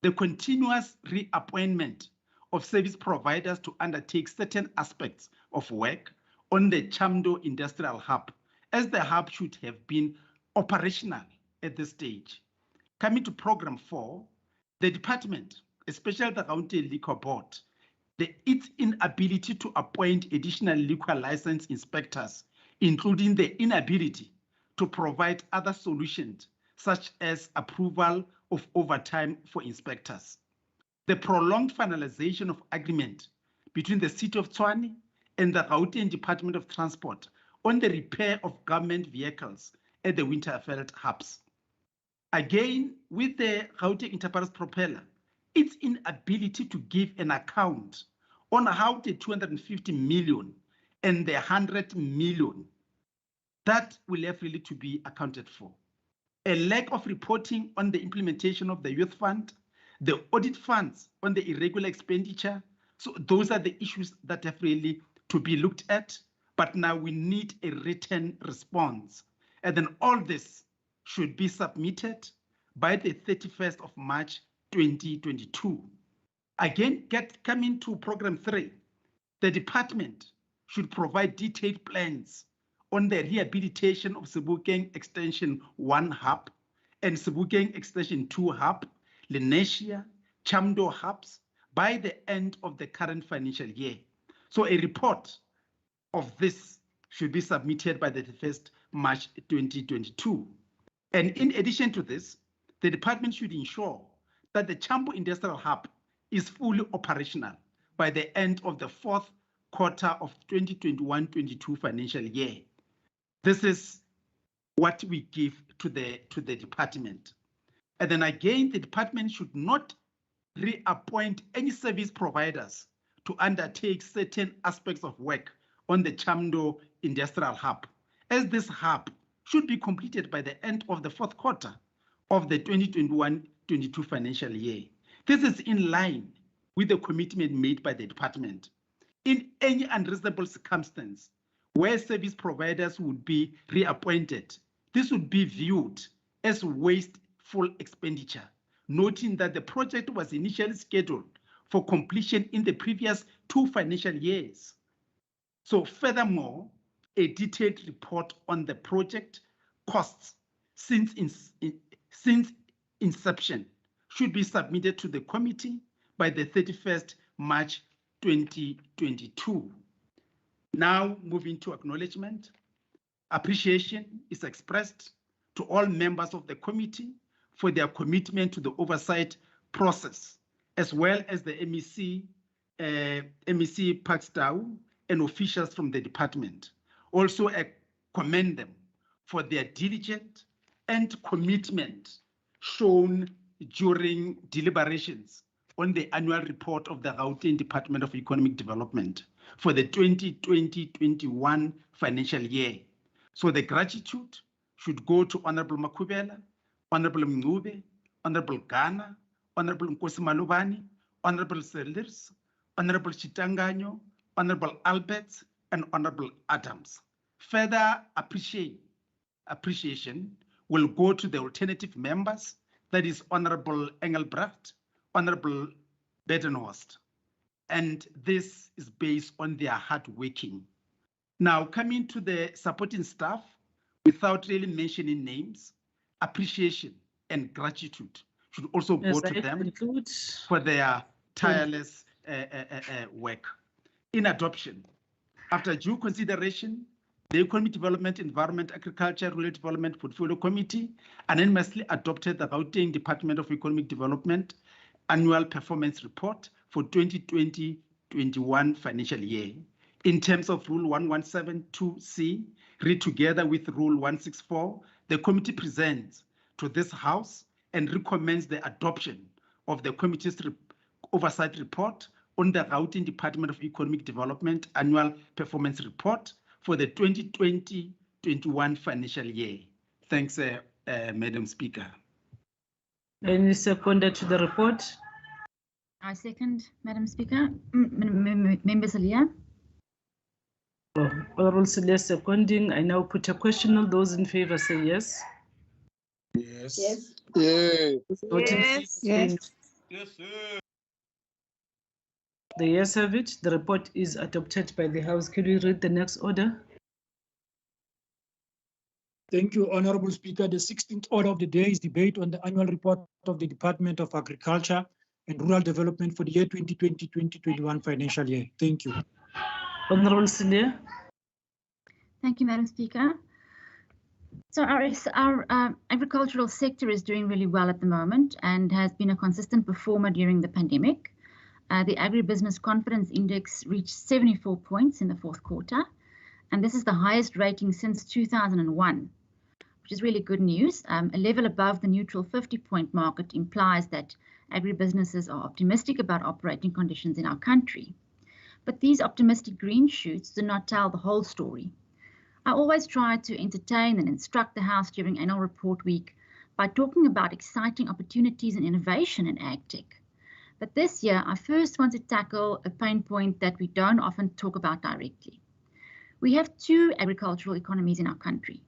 Speaker 14: the continuous reappointment of service providers to undertake certain aspects of work on the Chamdo Industrial Hub, as the hub should have been operational at this stage. Coming to Program 4, the department, especially the Gauteng Liquor Board, its inability to appoint additional liquor license inspectors, including the inability to provide other solutions, such as approval of overtime for inspectors. The prolonged finalization of agreement between the City of Tshwane and the Gauteng Department of Transport on the repair of government vehicles at the Winterveld hubs. Again, with the Gauteng Enterprise Propeller, its inability to give an account on how the 250 million and the 100 million that will have really to be accounted for. A lack of reporting on the implementation of the youth fund, the audit funds on the irregular expenditure. So those are the issues that have really to be looked at. But now we need a written response And then all this should be submitted by the 31st of March 2022. Again, coming to program 3, the department should provide detailed plans on the rehabilitation of Sebokeng Extension 1 hub and Sebokeng Extension 2 hub, Lenasia, Chamdo hubs by the end of the current financial year. So a report of this should be submitted by the 1st March 2022. And in addition to this, the department should ensure that the Chambo Industrial Hub is fully operational by the end of the 4th quarter of 2021-22 financial year. This is what we give to the department. And then again, the department should not reappoint any service providers to undertake certain aspects of work on the Chamdo Industrial Hub, as this hub should be completed by the end of the 4th quarter of the 2021-22 financial year. This is in line with the commitment made by the department. In any unreasonable circumstance where service providers would be reappointed, this would be viewed as wasteful expenditure, noting that the project was initially scheduled for completion in the previous 2 financial years. So furthermore, a detailed report on the project costs since inception should be submitted to the committee by the 31st March 2022. Now moving to acknowledgement. Appreciation is expressed to all members of the committee for their commitment to the oversight process, as well as the MEC Pakstau and officials from the department. Also, I commend them for their diligence and commitment shown during deliberations on the annual report of the Gauteng Department of Economic Development for the 2020-21 financial year. So the gratitude should go to Honorable Makubela, Honorable Mngube, Honorable Ghana, Honorable Nkosi Malubani, Honorable Sellers, Honorable Chitanganyo, Honorable Albert, and Honorable Adams. Further appreciation will go to the alternative members, that is Honorable Engelbrecht, Honorable Bedenhorst. And this is based on their hard working. Now, coming to the supporting staff, without really mentioning names, appreciation and gratitude should also go to them for their tireless work. In adoption, after due consideration, the Economic Development, Environment, Agriculture, Rural Development Portfolio Committee unanimously adopted the Gauteng Department of Economic Development Annual Performance Report for 2020-21 financial year. In terms of Rule 1172C, read together with Rule 164, the committee presents to this House and recommends the adoption of the committee's oversight report on the Gauteng Department of Economic Development Annual Performance Report for the 2020-21 financial year. Thanks, Madam Speaker.
Speaker 7: Any seconder to the report?
Speaker 1: I second, Madam Speaker. Member Salia.
Speaker 7: Honorable Salia seconding. I now put a question. All those in favor say yes.
Speaker 23: Yes.
Speaker 7: Yes.
Speaker 23: Yes.
Speaker 7: Yes. Yes. The yes have it. The report is adopted by the House. Can we read the next order?
Speaker 23: Thank you, Honorable Speaker. The 16th order of the day is debate on the annual report of the Department of Agriculture and Rural Development for the year 2020-2021 financial year. Thank you.
Speaker 7: Honorable Salia.
Speaker 1: Thank you, Madam Speaker. So our agricultural sector is doing really well at the moment and has been a consistent performer during the pandemic. The Agribusiness Confidence Index reached 74 points in the 4th quarter, and this is the highest rating since 2001, which is really good news. A level above the neutral 50-point market implies that agribusinesses are optimistic about operating conditions in our country. But these optimistic green shoots do not tell the whole story. I always try to entertain and instruct the House during annual report week by talking about exciting opportunities and innovation in AgTech. But this year, I first want to tackle a pain point that we don't often talk about directly. We have 2 agricultural economies in our country.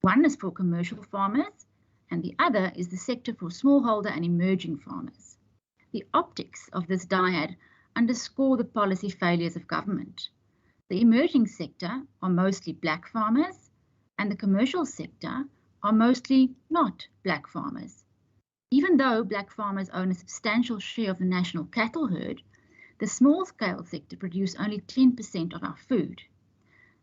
Speaker 1: One is for commercial farmers, and the other is the sector for smallholder and emerging farmers. The optics of this dyad underscore the policy failures of government. The emerging sector are mostly black farmers, and the commercial sector are mostly not black farmers. Even though black farmers own a substantial share of the national cattle herd, the small-scale sector produce only 10% of our food.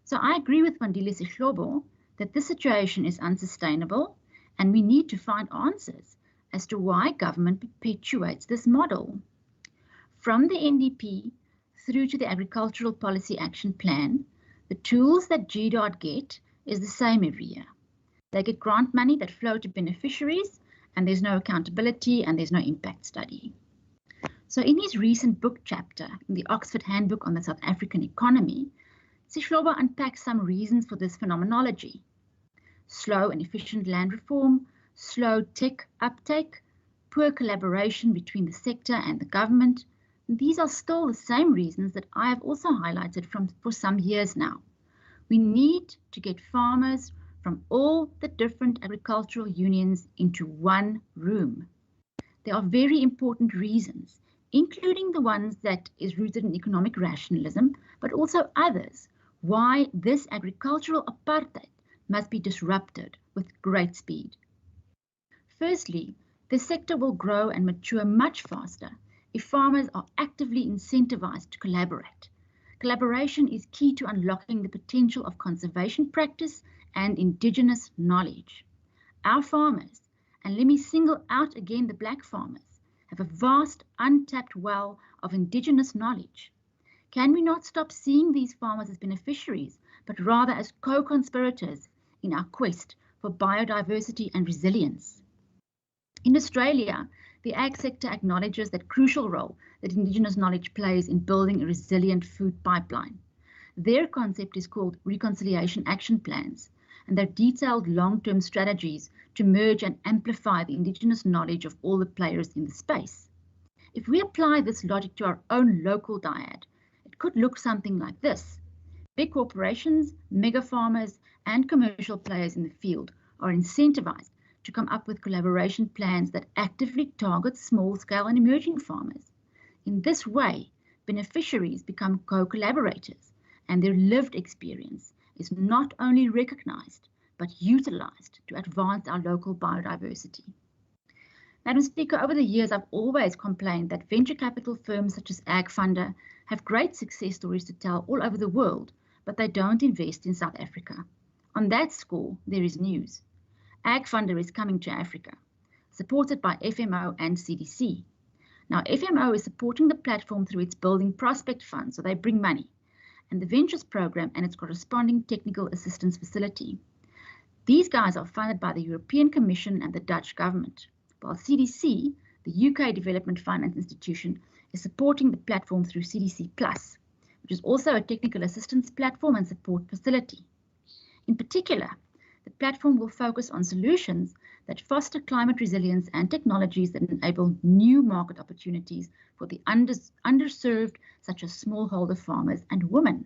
Speaker 1: So I agree with Mandile Sihlobo that this situation is unsustainable, and we need to find answers as to why government perpetuates this model. From the NDP through to the Agricultural Policy Action Plan, the tools that GDOT get is the same every year. They get grant money that flow to beneficiaries, and there's no accountability and there's no impact study. So in his recent book chapter in the Oxford Handbook on the South African Economy, Sihlobo unpacks some reasons for this phenomenology. Slow and efficient land reform, slow tech uptake, poor collaboration between the sector and the government. These are still the same reasons that I have also highlighted for some years now. We need to get farmers from all the different agricultural unions into one room. There are very important reasons, including the ones that is rooted in economic rationalism, but also others, why this agricultural apartheid must be disrupted with great speed. Firstly, the sector will grow and mature much faster if farmers are actively incentivized to collaborate. Collaboration is key to unlocking the potential of conservation practice and indigenous knowledge. Our farmers, and let me single out again the black farmers, have a vast untapped well of indigenous knowledge. Can we not stop seeing these farmers as beneficiaries, but rather as co-conspirators in our quest for biodiversity and resilience? In Australia, the ag sector acknowledges that crucial role that indigenous knowledge plays in building a resilient food pipeline. Their concept is called reconciliation action plans, and they're detailed long-term strategies to merge and amplify the indigenous knowledge of all the players in the space. If we apply this logic to our own local dyad, it could look something like this. Big corporations, mega farmers, and commercial players in the field are incentivized to come up with collaboration plans that actively target small-scale and emerging farmers. In this way, beneficiaries become co-collaborators, and their lived experience is not only recognized, but utilized to advance our local biodiversity. Madam Speaker, over the years, I've always complained that venture capital firms such as AgFunder have great success stories to tell all over the world, but they don't invest in South Africa. On that score, there is news. AgFunder is coming to Africa, supported by FMO and CDC. Now, FMO is supporting the platform through its Building Prospect Fund, so they bring money, and the Ventures Program and its corresponding technical assistance facility. These guys are funded by the European Commission and the Dutch government, while CDC, the UK Development Finance Institution, is supporting the platform through CDC Plus, which is also a technical assistance platform and support facility. In particular, the platform will focus on solutions that foster climate resilience and technologies that enable new market opportunities for the underserved, such as smallholder farmers and women.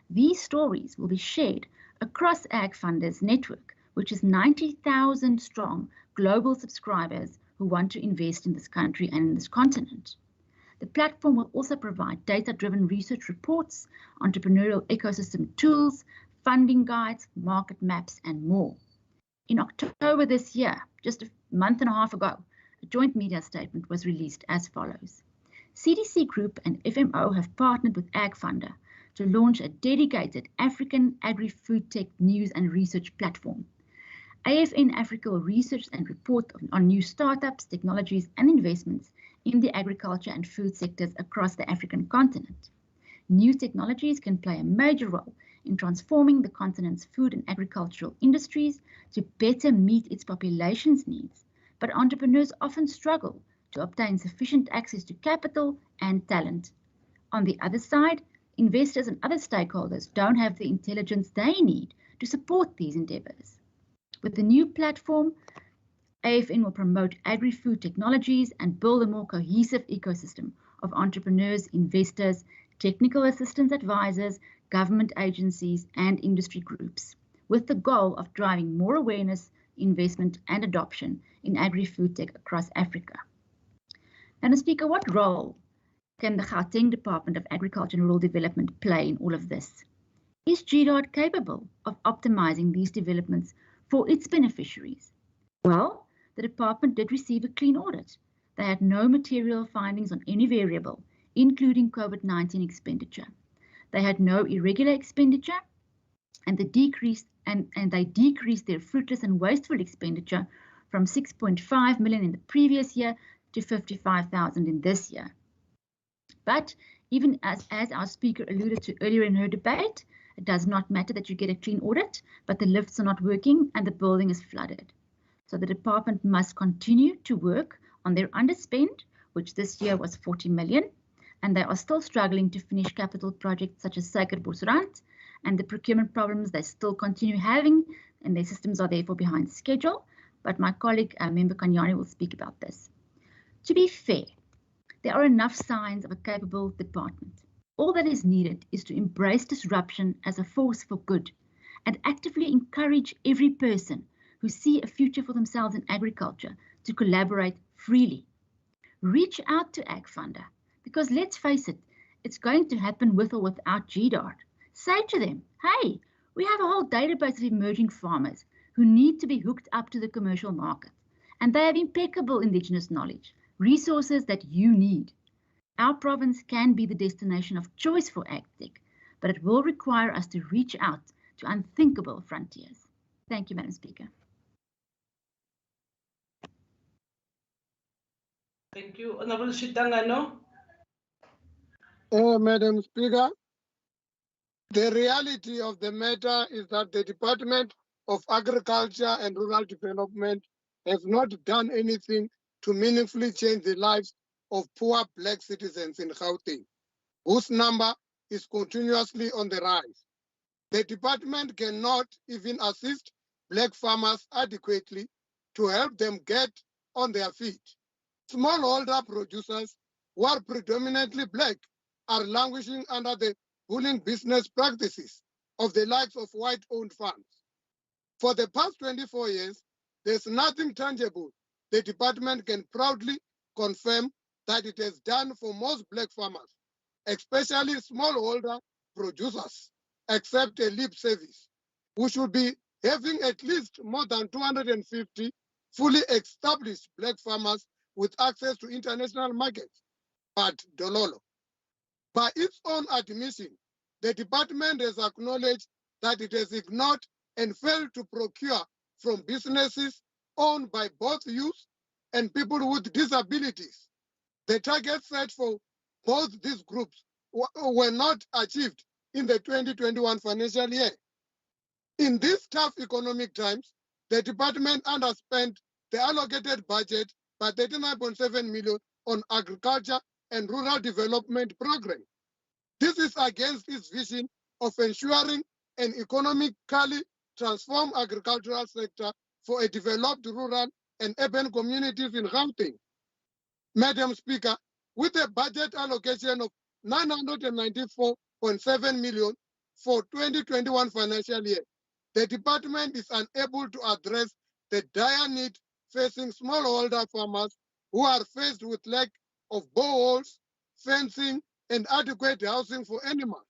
Speaker 1: These stories will be shared across AgFunder's network, which is 90,000 strong global subscribers who want to invest in this country and in this continent. The platform will also provide data-driven research reports, entrepreneurial ecosystem tools, funding guides, market maps, and more. In October this year, just a month and a half ago, a joint media statement was released as follows. CDC Group and FMO have partnered with AgFunder to launch a dedicated African agri-food tech news and research platform. AFN Africa will research and report on new startups, technologies, and investments in the agriculture and food sectors across the African continent. New technologies can play a major role in transforming the continent's food and agricultural industries to better meet its population's needs, but entrepreneurs often struggle to obtain sufficient access to capital and talent. On the other side, investors and other stakeholders don't have the intelligence they need to support these endeavors. With the new platform, AFN will promote agri-food technologies and build a more cohesive ecosystem of entrepreneurs, investors, technical assistance advisors, government agencies, and industry groups, with the goal of driving more awareness, investment and adoption in agri-food tech across Africa. Madam Speaker, what role can the Gauteng Department of Agriculture and Rural Development play in all of this? Is GDARD capable of optimizing these developments for its beneficiaries? Well, the department did receive a clean audit. They had no material findings on any variable, including COVID-19 expenditure. They had no irregular expenditure, and they decreased their fruitless and wasteful expenditure from 6.5 million in the previous year to 55,000 in this year. But even as our speaker alluded to earlier in her debate, it does not matter that you get a clean audit, but the lifts are not working and the building is flooded. So the department must continue to work on their underspend, which this year was 40 million, and they are still struggling to finish capital projects such as Suikerbosrand, and the procurement problems they still continue having, and their systems are therefore behind schedule. But my colleague, Member Kanyani, will speak about this. To be fair, there are enough signs of a capable department. All that is needed is to embrace disruption as a force for good and actively encourage every person who see a future for themselves in agriculture to collaborate freely. Reach out to AgFunder, because let's face it, it's going to happen with or without GDARD. Say to them, hey, we have a whole database of emerging farmers who need to be hooked up to the commercial market, and they have impeccable indigenous knowledge, resources that you need. Our province can be the destination of choice for AgTech, but it will require us to reach out to unthinkable frontiers. Thank you, Madam Speaker.
Speaker 7: Thank you. Honorable Shitangano.
Speaker 23: Madam Speaker, the reality of the matter is that the Department of Agriculture and Rural Development has not done anything to meaningfully change the lives of poor Black citizens in Gauteng, whose number is continuously on the rise. The department cannot even assist Black farmers adequately to help them get on their feet. Smallholder producers, who are predominantly Black, are languishing under the bullying business practices of the likes of white-owned farms. For the past 24 years, there's nothing tangible the department can proudly confirm that it has done for most Black farmers, especially smallholder producers, except a lip service. We should be having at least more than 250 fully established Black farmers with access to international markets. But Dololo, by its own admission, the department has acknowledged that it has ignored and failed to procure from businesses owned by both youth and people with disabilities. The targets set for both these groups were not achieved in the 2021 financial year. In these tough economic times, the department underspent the allocated budget by 39.7 million on agriculture and rural development program. This is against its vision of ensuring an economically transformed agricultural sector for a developed rural and urban communities in Gauteng. Madam Speaker, with a budget allocation of 994.7 million for 2021 financial year, the department is unable to address the dire need facing smallholder farmers who are faced with lack of boreholes, fencing, and adequate housing for animals.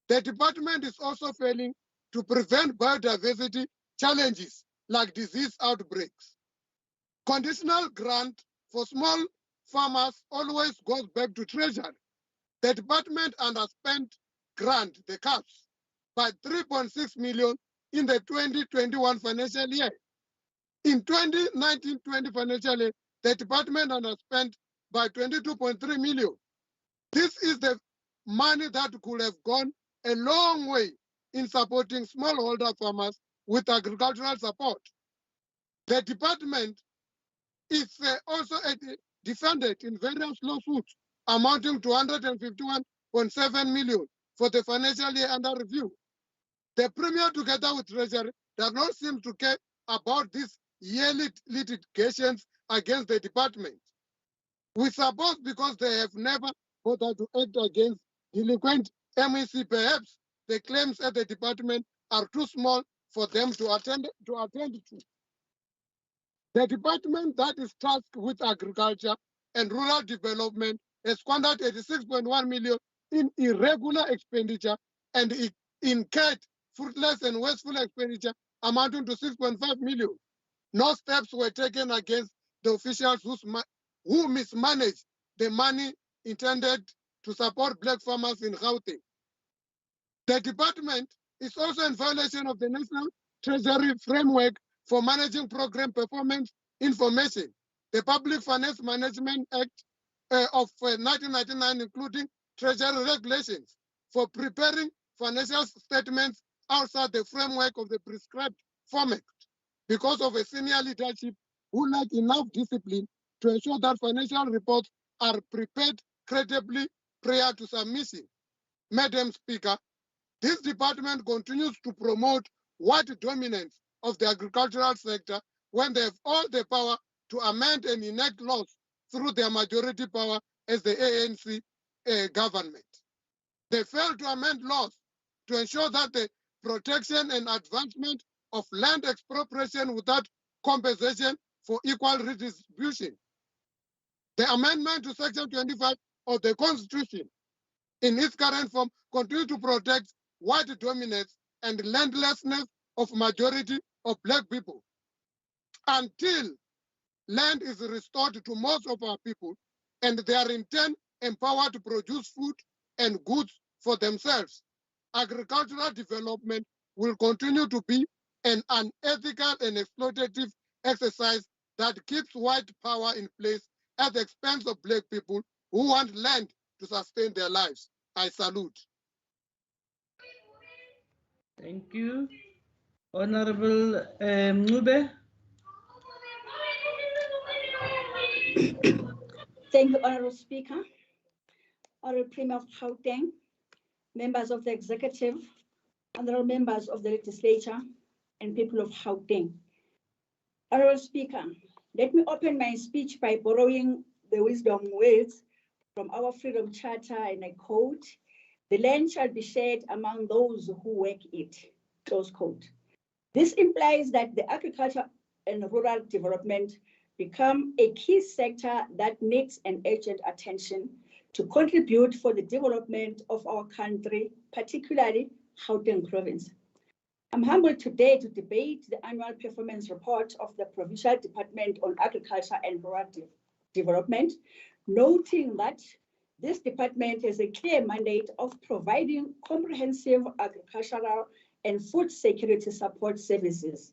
Speaker 23: The department is also failing to prevent biodiversity challenges like disease outbreaks. Conditional grant for small farmers always goes back to Treasury. The department underspent grant, the caps, by 3.6 million in the 2021 financial year. In 2019-20 financial year, the department underspent by 22.3 million. This is the money that could have gone a long way in supporting smallholder farmers with agricultural support. The department is also defended in various lawsuits amounting to 151.7 million for the financial year under review. The Premier, together with Treasury, does not seem to care about these yearly litigations against the department. We suppose because they have never bothered to act against delinquent MEC, perhaps the claims at the department are too small
Speaker 13: for them to attend to. The department that is tasked with agriculture and rural development has squandered 86.1 million in irregular expenditure and incurred fruitless and wasteful expenditure amounting to 6.5 million. No steps were taken against the officials who mismanaged the money intended to support black farmers in Gauteng. The department is also in violation of the National Treasury Framework for Managing Program Performance Information, the Public Finance Management Act of 1999, including Treasury regulations for preparing financial statements outside the framework of the prescribed format because of a senior leadership who lack enough discipline to ensure that financial reports are prepared credibly prior to submission. Madam Speaker, this department continues to promote white dominance of the agricultural sector when they have all the power to amend and enact laws through their majority power as the ANC government. They fail to amend laws to ensure that the protection and advancement of land expropriation without compensation for equal redistribution. The amendment to Section 25 of the Constitution in its current form continues to protect white dominance and landlessness of majority of black people. Until land is restored to most of our people and they are in turn empowered to produce food and goods for themselves, agricultural development will continue to be an unethical and exploitative exercise that keeps white power in place at the expense of black people who want land to sustain their lives. I salute.
Speaker 7: Thank you. Honorable Ncube.
Speaker 15: Thank you, Honorable Speaker, Honorable Premier of Gauteng, members of the executive, honorable members of the legislature, and people of Gauteng. Honorable Speaker, let me open my speech by borrowing the wisdom words from our Freedom Charter, and I quote, "The land shall be shared among those who work it," close quote. This implies that the agriculture and rural development become a key sector that needs an urgent attention to contribute for the development of our country, particularly Gauteng province. I'm humbled today to debate the annual performance report of the Provincial Department on Agriculture and Rural Development, noting that this department has a clear mandate of providing comprehensive agricultural and food security support services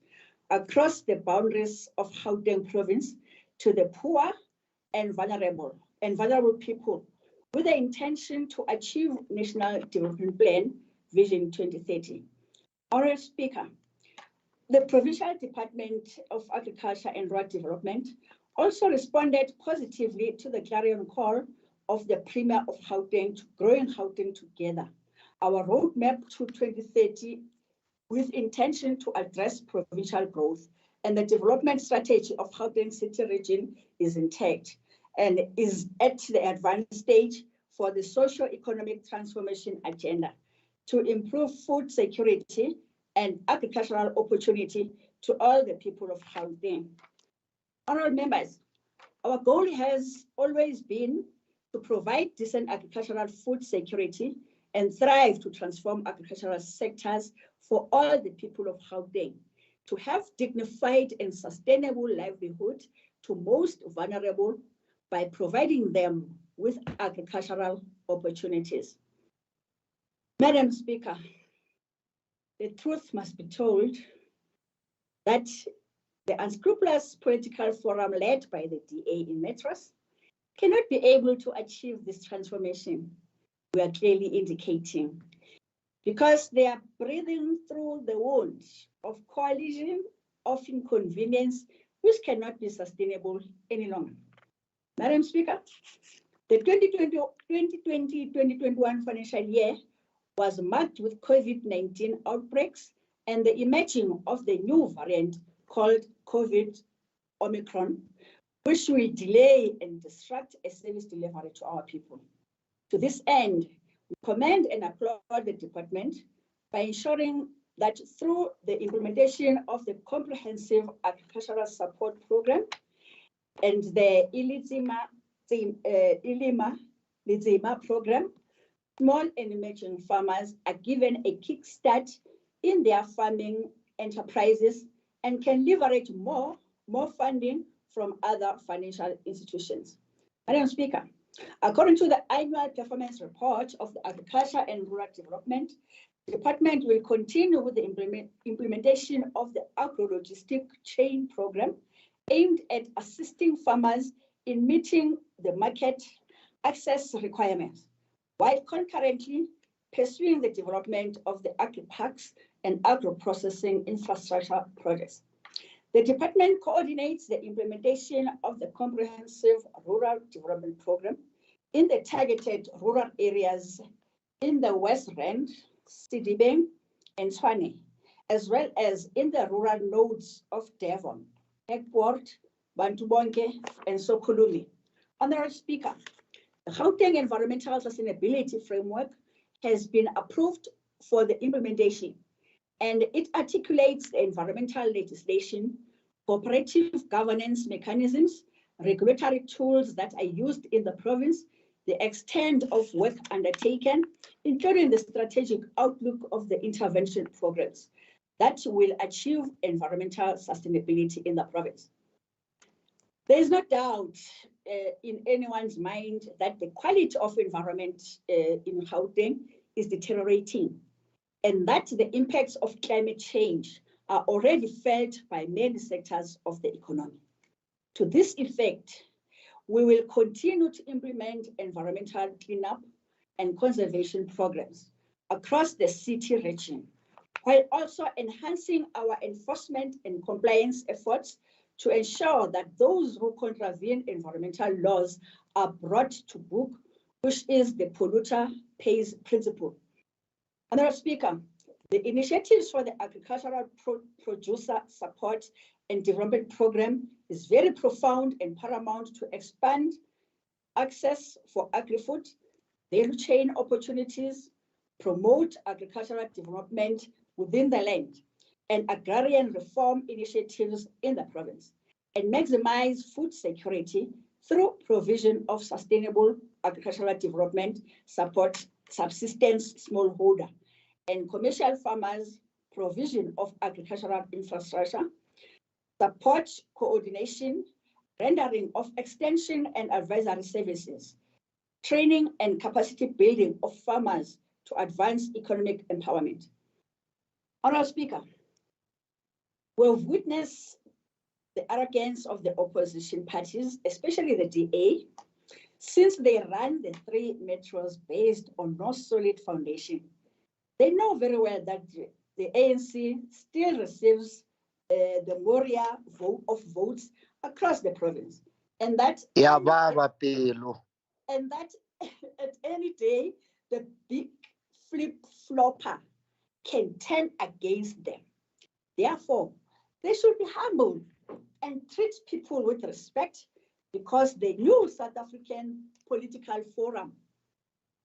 Speaker 15: across the boundaries of Gauteng province to the poor and vulnerable people, with the intention to achieve National Development Plan Vision 2030. Honorable Speaker, the Provincial Department of Agriculture and Rural Development also responded positively to the clarion call of the Premier of Gauteng to growing Gauteng together, our roadmap to 2030 with intention to address provincial growth, and the development strategy of Gauteng City region is intact and is at the advanced stage for the socio-economic transformation agenda to improve food security and agricultural opportunity to all the people of Gauteng. Honorable members, our goal has always been to provide decent agricultural food security and thrive to transform agricultural sectors for all the people of Gauteng, to have dignified and sustainable livelihood to most vulnerable by providing them with agricultural opportunities. Madam Speaker, the truth must be told that the unscrupulous political forum led by the DA in Metros cannot be able to achieve this transformation we are clearly indicating, because they are breathing through the wound of coalition of inconvenience, which cannot be sustainable any longer. Madam Speaker, the 2020-2021 financial year was marked with COVID-19 outbreaks and the emerging of the new variant called COVID Omicron, which will delay and disrupt a service delivery to our people. To this end, we commend and applaud the department by ensuring that through the implementation of the Comprehensive Agricultural Support Program and the Ilima program, small and emerging farmers are given a kickstart in their farming enterprises and can leverage more funding from other financial institutions. Madam Speaker, according to the annual performance report of the Agriculture and Rural Development, the department will continue with the implementation of the agro-logistic chain program aimed at assisting farmers in meeting the market access requirements, while concurrently pursuing the development of the agri-parks and agro-processing infrastructure projects. The department coordinates the implementation of the Comprehensive Rural Development Program in the targeted rural areas in the West Rand, Sidibeng, and Tshwane, as well as in the rural nodes of Devon, Ekport, Bantubonke, and Sokoluli. Honorable Speaker, the Gauteng Environmental Sustainability Framework has been approved for the implementation, and it articulates the environmental legislation, cooperative governance mechanisms, regulatory tools that are used in the province, the extent of work undertaken, including the strategic outlook of the intervention programs that will achieve environmental sustainability in the province. There is no doubt in anyone's mind that the quality of environment in Gauteng is deteriorating, and that the impacts of climate change are already felt by many sectors of the economy. To this effect, we will continue to implement environmental cleanup and conservation programs across the city region, while also enhancing our enforcement and compliance efforts to ensure that those who contravene environmental laws are brought to book, which is the polluter pays principle. Honorable Speaker, the initiatives for the Agricultural Producer Support and Development Program is very profound and paramount to expand access for agri-food, value chain opportunities, promote agricultural development within the land, and agrarian reform initiatives in the province, and maximize food security through provision of sustainable agricultural development support, subsistence smallholder, and commercial farmers, provision of agricultural infrastructure, support coordination, rendering of extension and advisory services, training and capacity building of farmers to advance economic empowerment. Honorable Speaker, we've witnessed the arrogance of the opposition parties, especially the DA, since they ran the 3 metros based on no solid foundation. They know very well that the ANC still receives the Moria of votes across the province, and that at any day the big flip-flopper can turn against them. Therefore, they should be humble and treat people with respect, because the new South African political forum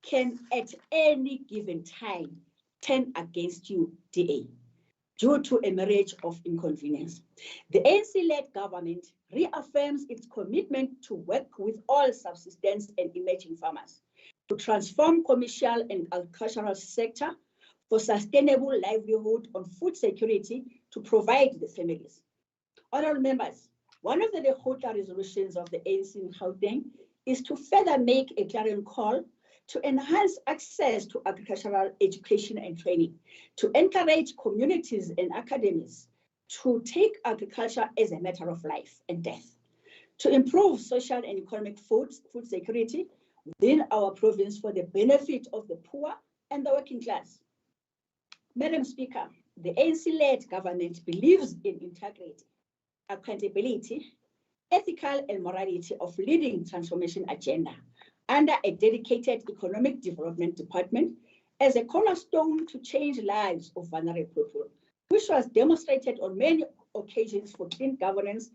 Speaker 15: can at any given time turn against you, DA, due to a marriage of inconvenience. The ANC-led government reaffirms its commitment to work with all subsistence and emerging farmers to transform commercial and agricultural sector for sustainable livelihood on food security to provide the families. Honorable members, one of the Lekgotla resolutions of the ANC in Gauteng is to further make a clarion call to enhance access to agricultural education and training, to encourage communities and academies to take agriculture as a matter of life and death, to improve social and economic food security within our province for the benefit of the poor and the working class. Madam Speaker, the ANC-led government believes in integrity, accountability, ethical and morality of leading transformation agenda under a dedicated economic development department as a cornerstone to change lives of vulnerable people, which was demonstrated on many occasions for clean governance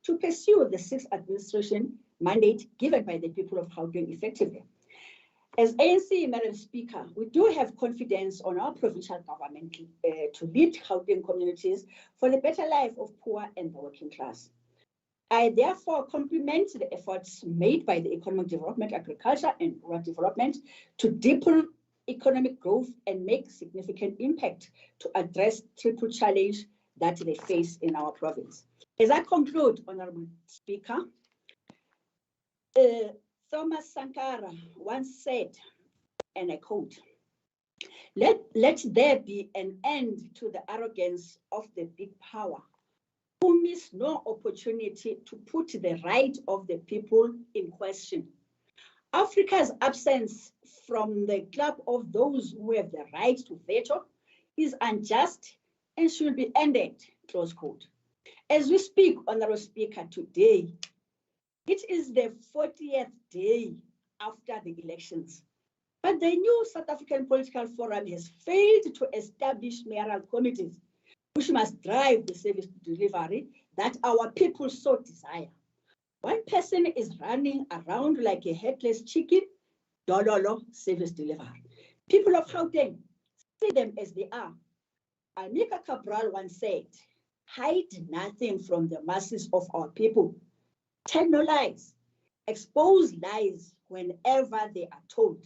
Speaker 15: to pursue the 6th administration mandate given by the people of Gauteng effectively. As ANC, Madam Speaker, we do have confidence on our provincial government to lead Gauteng communities for the better life of poor and the working class. I therefore compliment the efforts made by the Economic Development, Agriculture and Rural Development to deepen economic growth and make significant impact to address triple challenge that they face in our province. As I conclude, Honorable Speaker, Thomas Sankara once said, and I quote, let there be an end to the arrogance of the big power, who miss no opportunity to put the right of the people in question. Africa's absence from the club of those who have the right to veto is unjust and should be ended, close quote. As we speak, Honorable Speaker, today, it is the 40th day after the elections, but the new South African Political Forum has failed to establish mayoral committees which must drive the service delivery that our people so desire. One person is running around like a headless chicken, dololo service delivery. People of Gauteng, see them as they are. Amika Cabral once said, hide nothing from the masses of our people. Tell no lies. Expose lies whenever they are told.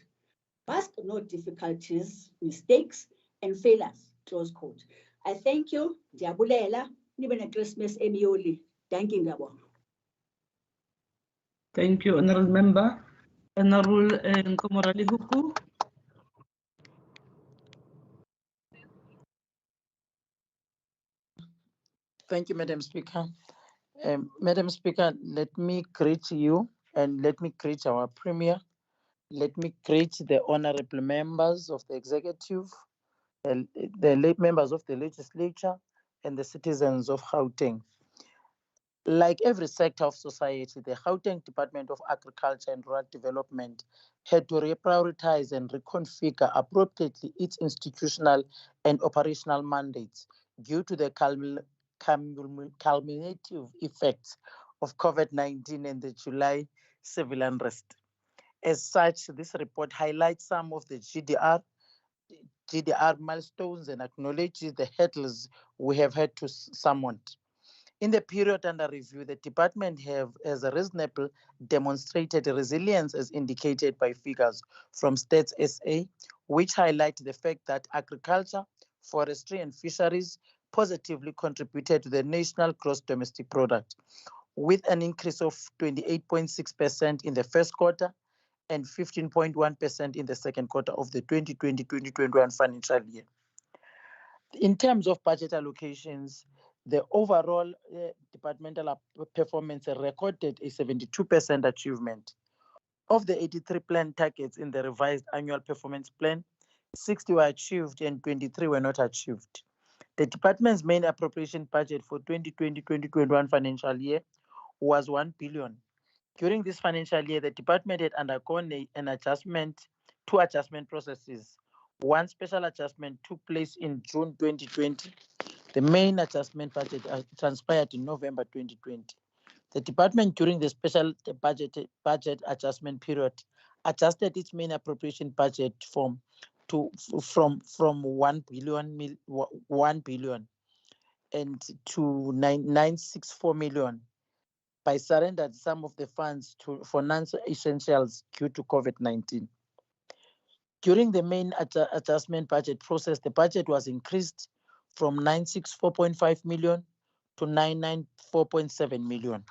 Speaker 15: Mask no difficulties, mistakes, and failures, close quote. I thank you. Diabulela, nibene Christmas emioli. Thank you, Gabon.
Speaker 7: Thank you, Honorable Member. Honorable Nkomorale Huku.
Speaker 21: Thank you, Madam Speaker. Madam Speaker, let me greet you and let me greet our Premier. Let me greet the honorable members of the executive, the members of the legislature, and the citizens of Gauteng. Like every sector of society, the Gauteng Department of Agriculture and Rural Development had to reprioritize and reconfigure appropriately its institutional and operational mandates due to the cumulative effects of COVID-19 and the July civil unrest. As such, this report highlights some of the GDR milestones and acknowledges the hurdles we have had to surmount. In the period under review, the department has reasonably demonstrated resilience as indicated by figures from Stats SA, which highlight the fact that agriculture, forestry and fisheries positively contributed to the national gross domestic product, with an increase of 28.6% in the first quarter and 15.1% in the second quarter of the 2020-2021 financial year. In terms of budget allocations, the overall departmental performance recorded a 72% achievement. Of the 83 planned targets in the revised annual performance plan, 60 were achieved and 23 were not achieved. The department's main appropriation budget for 2020-2021 financial year was 1 billion. During this financial year, the department had undergone two adjustment processes. One special adjustment took place in June 2020. The main adjustment budget transpired in November 2020. The department during the special budget adjustment period adjusted its main appropriation budget from 1 billion and to 964 million by surrendering some of the funds for non-essentials due to COVID-19. During the main adjustment budget process, the budget was increased from 964.5 million to 994.7 million.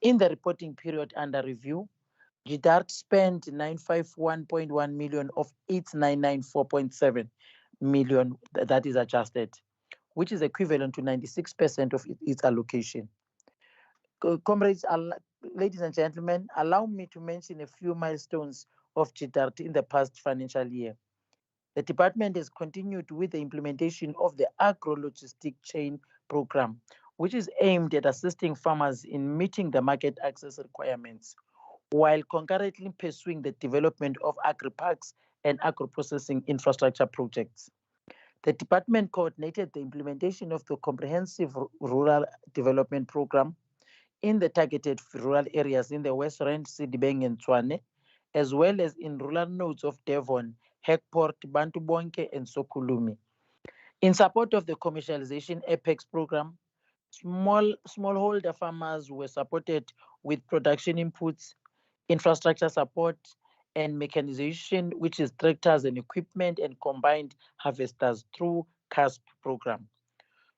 Speaker 21: In the reporting period under review, GDART spent 951.1 million of its 994.7 million that is adjusted, which is equivalent to 96% of its allocation. Comrades, ladies and gentlemen, allow me to mention a few milestones of GDART in the past financial year. The department has continued with the implementation of the agro-logistic chain program, which is aimed at assisting farmers in meeting the market access requirements, while concurrently pursuing the development of agri-parks and agro-processing infrastructure projects. The department coordinated the implementation of the comprehensive rural development program in the targeted rural areas in the West Rand, Sidibeng and Tshwane, as well as in rural nodes of Devon, Hekport, Bantu Bonke, and Sokulumi. In support of the commercialization Apex program, smallholder farmers were supported with production inputs, infrastructure support, and mechanization, which is tractors and equipment and combined harvesters through CASP program.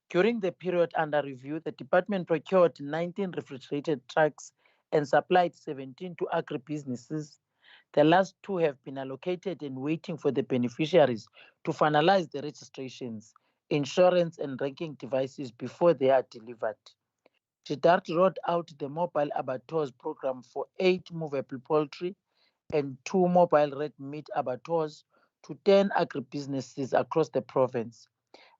Speaker 21: During the period under review, the department procured 19 refrigerated trucks and supplied 17 to agribusinesses. The last 2 have been allocated and waiting for the beneficiaries to finalize the registrations, insurance, and ranking devices before they are delivered. GDART rolled out the mobile abattoirs program for 8 movable poultry and 2 mobile red meat abattoirs to 10 agribusinesses across the province.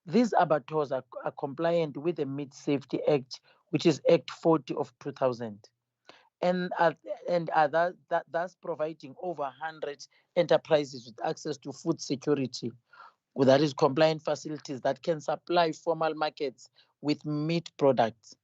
Speaker 21: These abattoirs are compliant with the Meat Safety Act, which is Act 40 of 2000, and are thus providing over 100 enterprises with access to food security, that is compliant facilities that can supply formal markets with meat products.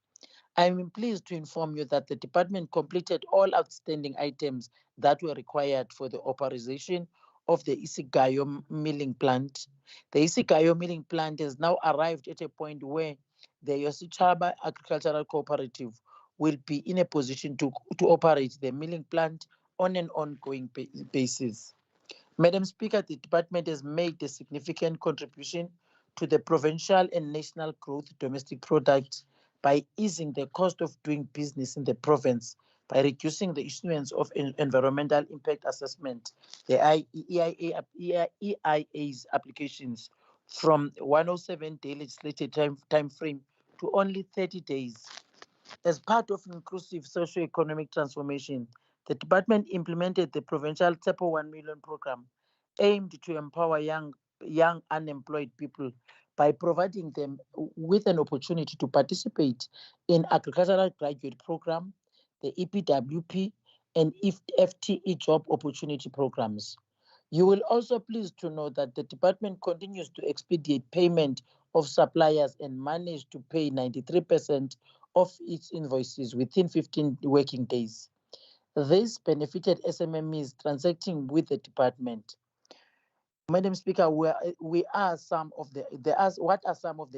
Speaker 21: I am pleased to inform you that the department completed all outstanding items that were required for the authorization of the Isigayo milling plant. The Isigayo milling plant has now arrived at a point where the Yosichaba Agricultural Cooperative will be in a position to operate the milling plant on an ongoing basis. Madam Speaker, the department has made a significant contribution to the provincial and national growth domestic product by easing the cost of doing business in the province, by reducing the issuance of environmental impact assessment, the EIA's applications, from 107-day legislative time frame to only 30 days. As part of inclusive socio-economic transformation, the department implemented the provincial TEPO 1 million program aimed to empower young unemployed people by providing them with an opportunity to participate in agricultural graduate program, the EPWP, and FTE job opportunity programs. You will also please to know that the department continues to expedite payment of suppliers and managed to pay 93% of its invoices within 15 working days. This benefited SMMEs transacting with the department. Madam Speaker, what are some of the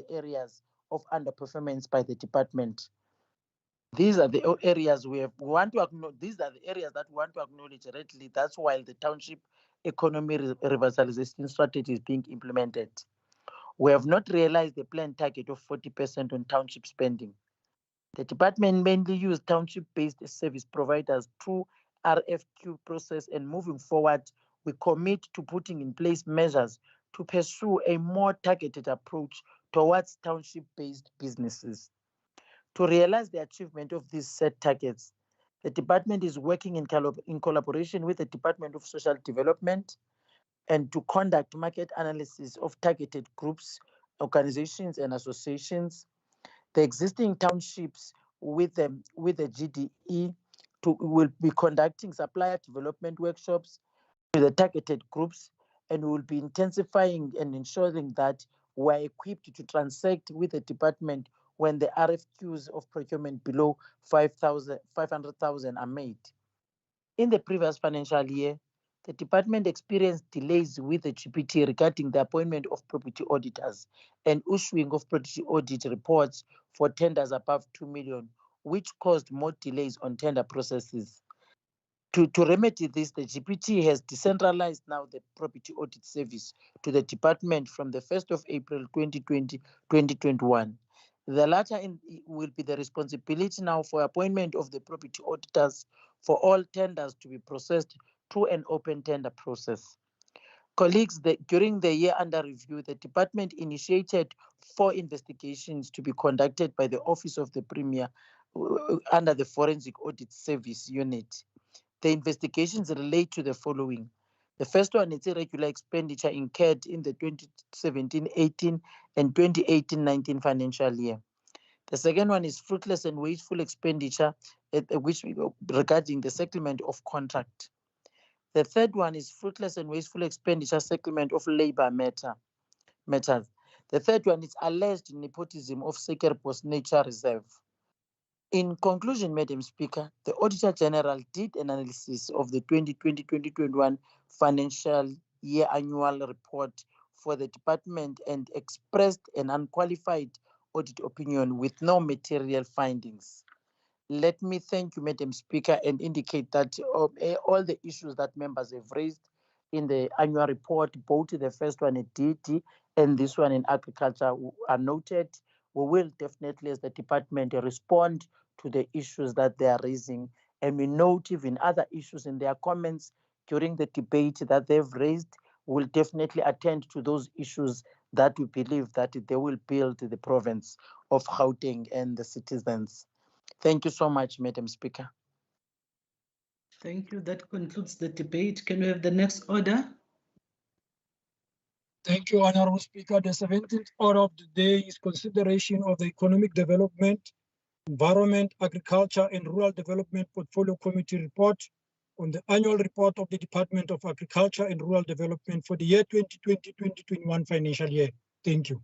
Speaker 21: areas of underperformance by the department? These are the areas we want to acknowledge. These are the areas that we want to acknowledge readily. That's why the township economy revitalization strategy is being implemented. We have not realized the planned target of 40% on township spending. The department mainly used township-based service providers through RFQ process, and moving forward, we commit to putting in place measures to pursue a more targeted approach towards township-based businesses. To realize the achievement of these set targets, the department is working in collaboration with the Department of Social Development and to conduct market analysis of targeted groups, organizations, and associations. The existing townships with the GDE will be conducting supplier development workshops with the targeted groups, and we will be intensifying and ensuring that we are equipped to transact with the department when the RFQs of procurement below 500,000 are made. In the previous financial year, the department experienced delays with the GPT regarding the appointment of property auditors and issuing of property audit reports for tenders above 2 million, which caused more delays on tender processes. To remedy this, the GPT has decentralized now the property audit service to the department from the 1st of April 2021. The latter will be the responsibility now for appointment of the property auditors for all tenders to be processed through an open tender process. Colleagues, during the year under review, the department initiated 4 investigations to be conducted by the Office of the Premier under the Forensic Audit Service Unit. The investigations relate to the following. The first one is irregular expenditure incurred in the 2017-18 and 2018-19 financial year. The second one is fruitless and wasteful expenditure regarding the settlement of contract. The third one is fruitless and wasteful expenditure settlement of labor matters. The third one is alleged nepotism of Sekerbos Nature Reserve. In conclusion, Madam Speaker, the Auditor General did an analysis of the 2020-2021 financial year annual report for the department and expressed an unqualified audit opinion with no material findings. Let me thank you, Madam Speaker, and indicate that all the issues that members have raised in the annual report, both the first one in DT and this one in agriculture, are noted. We will definitely, as the department, respond to the issues that they are raising. And we note even other issues in their comments during the debate that they've raised. We'll definitely attend to those issues that we believe that they will build the province of Gauteng and the citizens. Thank you so much, Madam Speaker.
Speaker 7: Thank you. That concludes the debate. Can we have the next order?
Speaker 23: Thank you, Honorable Speaker. The 17th order of the day is consideration of the Economic Development, Environment, Agriculture and Rural Development Portfolio Committee report on the annual report of the Department of Agriculture and Rural Development for the year 2020-2021 financial year. Thank you.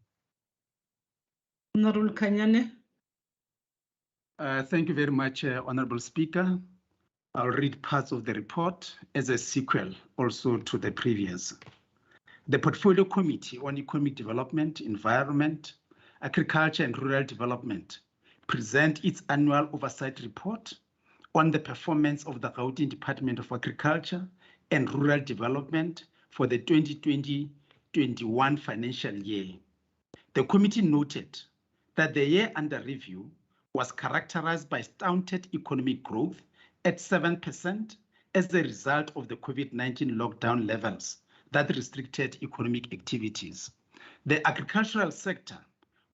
Speaker 7: Honorable Kanyane.
Speaker 14: Thank you very much, Honorable Speaker. I'll read parts of the report as a sequel also to the previous. The Portfolio Committee on Economic Development, Environment, Agriculture and Rural Development present its annual oversight report on the performance of the Gauteng Department of Agriculture and Rural Development for the 2020-21 financial year. The committee noted that the year under review was characterized by stunted economic growth at 7% as a result of the COVID-19 lockdown levels that restricted economic activities. The agricultural sector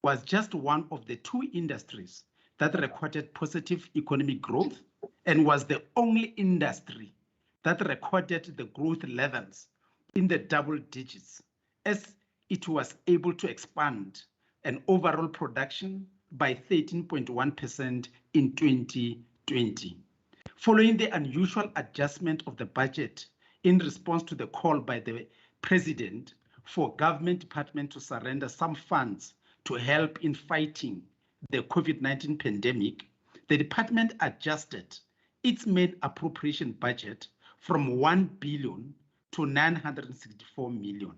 Speaker 14: was just one of the two industries that recorded positive economic growth and was the only industry that recorded the growth levels in the double digits, as it was able to expand an overall production by 13.1% in 2020. Following the unusual adjustment of the budget in response to the call by the President for government department to surrender some funds to help in fighting the COVID-19 pandemic, the department adjusted its main appropriation budget from 1 billion to 964 million.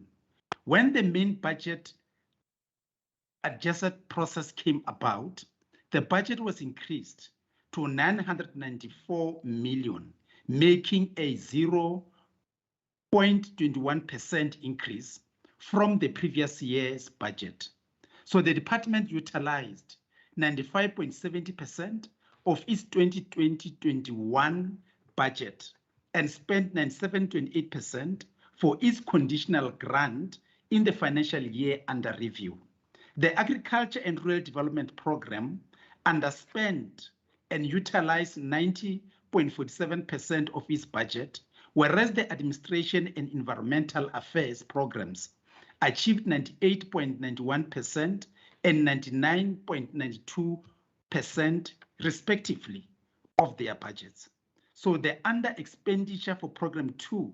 Speaker 14: When the main budget adjusted process came about, the budget was increased to 994 million, making a 0.21% increase from the previous year's budget. So the department utilized 95.70% of its 2020-21 budget and spent 97.8% for its conditional grant in the financial year under review. The Agriculture and Rural Development Program underspent and utilized 90.47% of its budget, whereas the Administration and Environmental Affairs programs achieved 98.91% and 99.92% respectively of their budgets. So the under expenditure for Program 2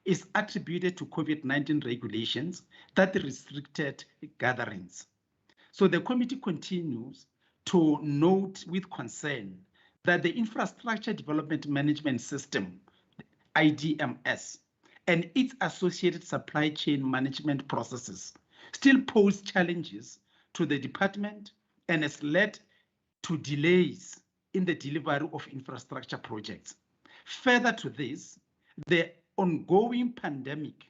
Speaker 14: is attributed to COVID-19 regulations that restricted gatherings. So the committee continues to note with concern that the Infrastructure Development Management System, IDMS, and its associated supply chain management processes still pose challenges to the department and has led to delays in the delivery of infrastructure projects. Further to this, the ongoing pandemic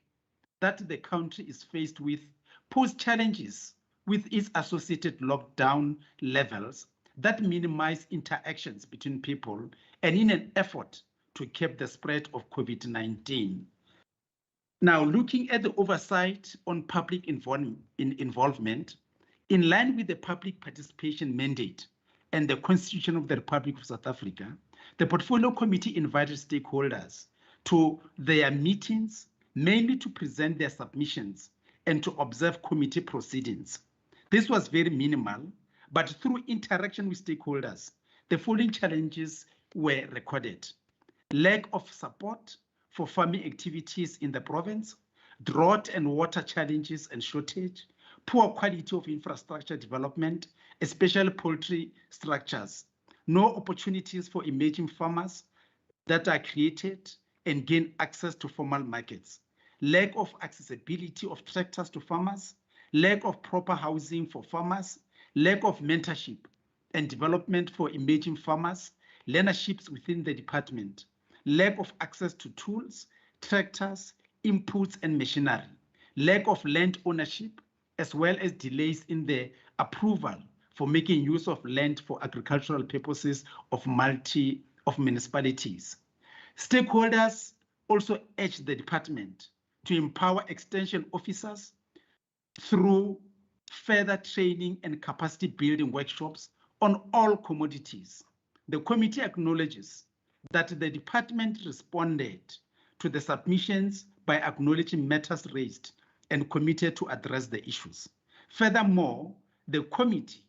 Speaker 14: that the country is faced with pose challenges with its associated lockdown levels that minimize interactions between people and in an effort to curb the spread of COVID-19. Now, looking at the oversight on public involvement, in line with the public participation mandate and the Constitution of the Republic of South Africa, the Portfolio Committee invited stakeholders to their meetings, mainly to present their submissions and to observe committee proceedings. This was very minimal, but through interaction with stakeholders, the following challenges were recorded: lack of support for farming activities in the province, drought and water challenges and shortage, poor quality of infrastructure development, especially poultry structures, no opportunities for emerging farmers that are created and gain access to formal markets, lack of accessibility of tractors to farmers, lack of proper housing for farmers, lack of mentorship and development for emerging farmers, learnerships within the department, lack of access to tools, tractors, inputs and machinery, lack of land ownership, as well as delays in the approval for making use of land for agricultural purposes of municipalities. Stakeholders also urge the department to empower extension officers through further training and capacity building workshops on all commodities. The committee acknowledges that the department responded to the submissions by acknowledging matters raised and committed to address the issues. Furthermore, the committee,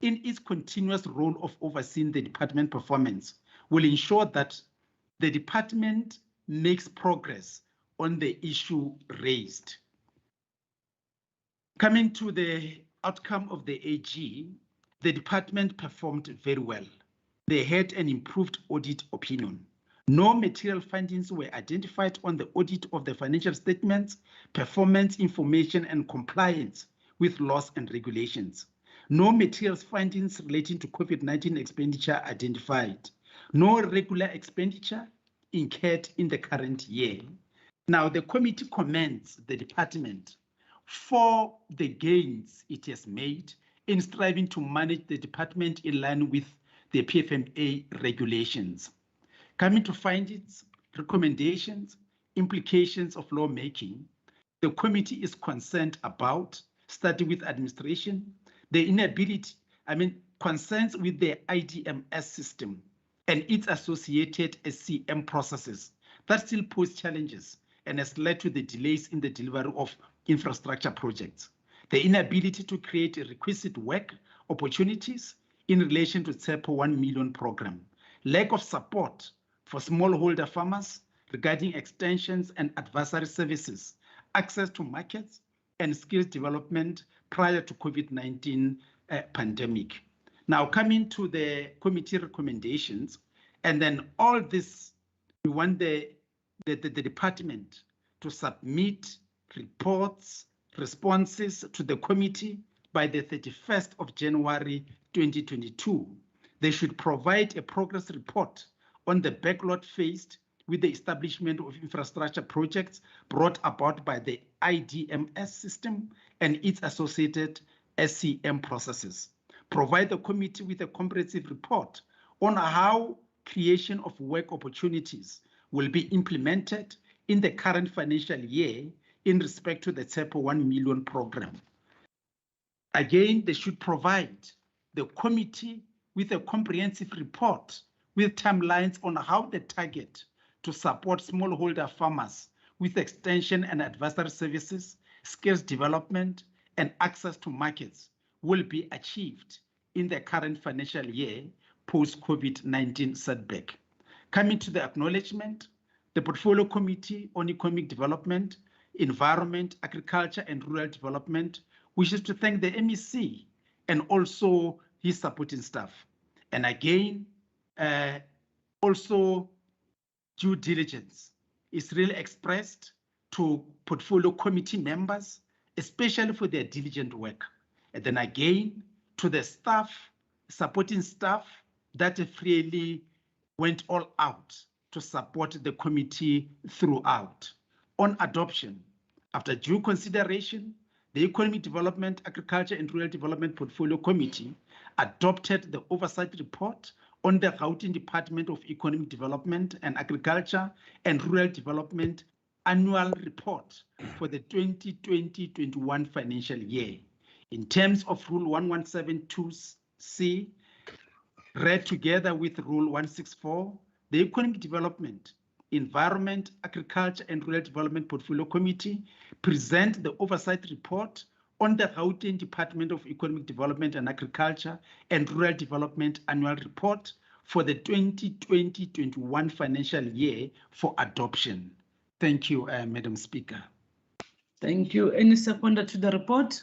Speaker 14: in its continuous role of overseeing the department performance, will ensure that the department makes progress on the issue raised. Coming to the outcome of the AG, the department performed very well. They had an improved audit opinion. No material findings were identified on the audit of the financial statements, performance information, and compliance with laws and regulations. No material findings relating to COVID-19 expenditure identified. No regular expenditure incurred in the current year. Now, the committee commends the department for the gains it has made in striving to manage the department in line with the PFMA regulations. Coming to findings, recommendations, implications of lawmaking, the committee is concerned about starting with administration, the inability, concerns with the IDMS system and its associated SCM processes that still pose challenges and has led to the delays in the delivery of infrastructure projects. The inability to create requisite work opportunities in relation to the TSEPO 1 million program. Lack of support for smallholder farmers regarding extensions and advisory services, access to markets and skills development prior to COVID-19 pandemic. Now coming to the committee recommendations, and then all this, we want the department to submit reports, responses to the committee by the 31st of January 2022. They should provide a progress report on the backlog faced with the establishment of infrastructure projects brought about by the IDMS system and its associated SCM processes. Provide the committee with a comprehensive report on how creation of work opportunities will be implemented in the current financial year in respect to the TSEPO 1 million program. Again, they should provide the committee with a comprehensive report with timelines on how the target to support smallholder farmers with extension and advisory services, skills development, and access to markets will be achieved in the current financial year post-COVID-19 setback. Coming to the acknowledgement, the Portfolio Committee on Economic Development, Environment, Agriculture and Rural Development wishes to thank the MEC and also his supporting staff. And again, also due diligence is really expressed to Portfolio Committee members, especially for their diligent work. And then again, to the staff, supporting staff that freely went all out to support the committee throughout. On adoption, after due consideration, the Economic Development, Agriculture and Rural Development Portfolio Committee adopted the oversight report on the Gauteng Department of Economic Development and Agriculture and Rural Development annual report for the 2020-21 financial year. In terms of Rule 1172C, read together with Rule 164, the Economic Development, Environment, Agriculture and Rural Development Portfolio Committee present the oversight report on the Gauteng Department of Economic Development and Agriculture and Rural Development Annual Report for the 2020-21 financial year for adoption. Thank you, Madam Speaker.
Speaker 7: Thank you. Any seconder to the report?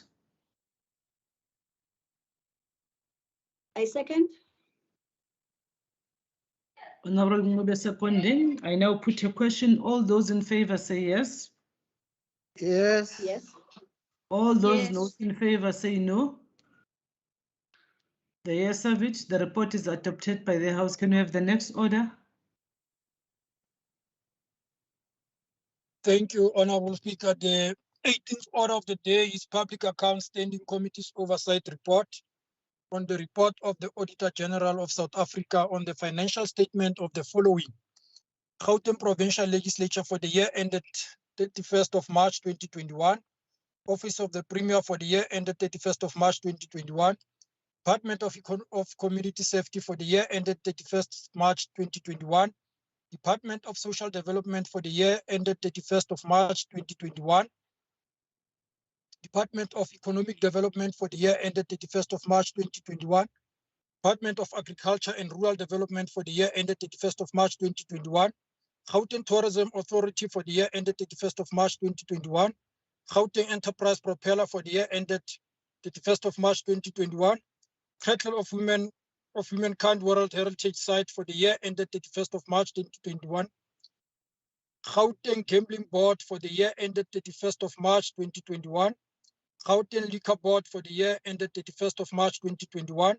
Speaker 15: I second.
Speaker 7: Honorable Mube seconding. I now put a question. All those in favor say yes.
Speaker 23: Yes.
Speaker 15: Yes.
Speaker 7: All those
Speaker 15: Yes.
Speaker 7: not in favor say no. The yes have it. The report is adopted by the House. Can we have the next order?
Speaker 23: Thank you, Honorable Speaker. The 18th order of the day is Public Accounts Standing Committee's Oversight Report on the report of the Auditor General of South Africa on the financial statement of the following. Gauteng Provincial Legislature for the year ended 31st of March 2021. Office of the Premier for the year ended 31st of March 2021. Department of Community Safety for the year ended 31st March 2021. Department of Social Development for the year ended 31st of March 2021. Department of Economic Development for the year ended 31st of March 2021. Department of Agriculture and Rural Development for the year ended 31st of March 2021. Gauteng Tourism Authority for the year ended 31st of March 2021. Gauteng Enterprise Propeller for the year ended 31st of March 2021. Cradle of Humankind World Heritage Site for the year ended 31st of March 2021. Gauteng Gambling Board for the year ended 31st of March 2021. Gauteng Liquor Board for the year ended 31st of March 2021.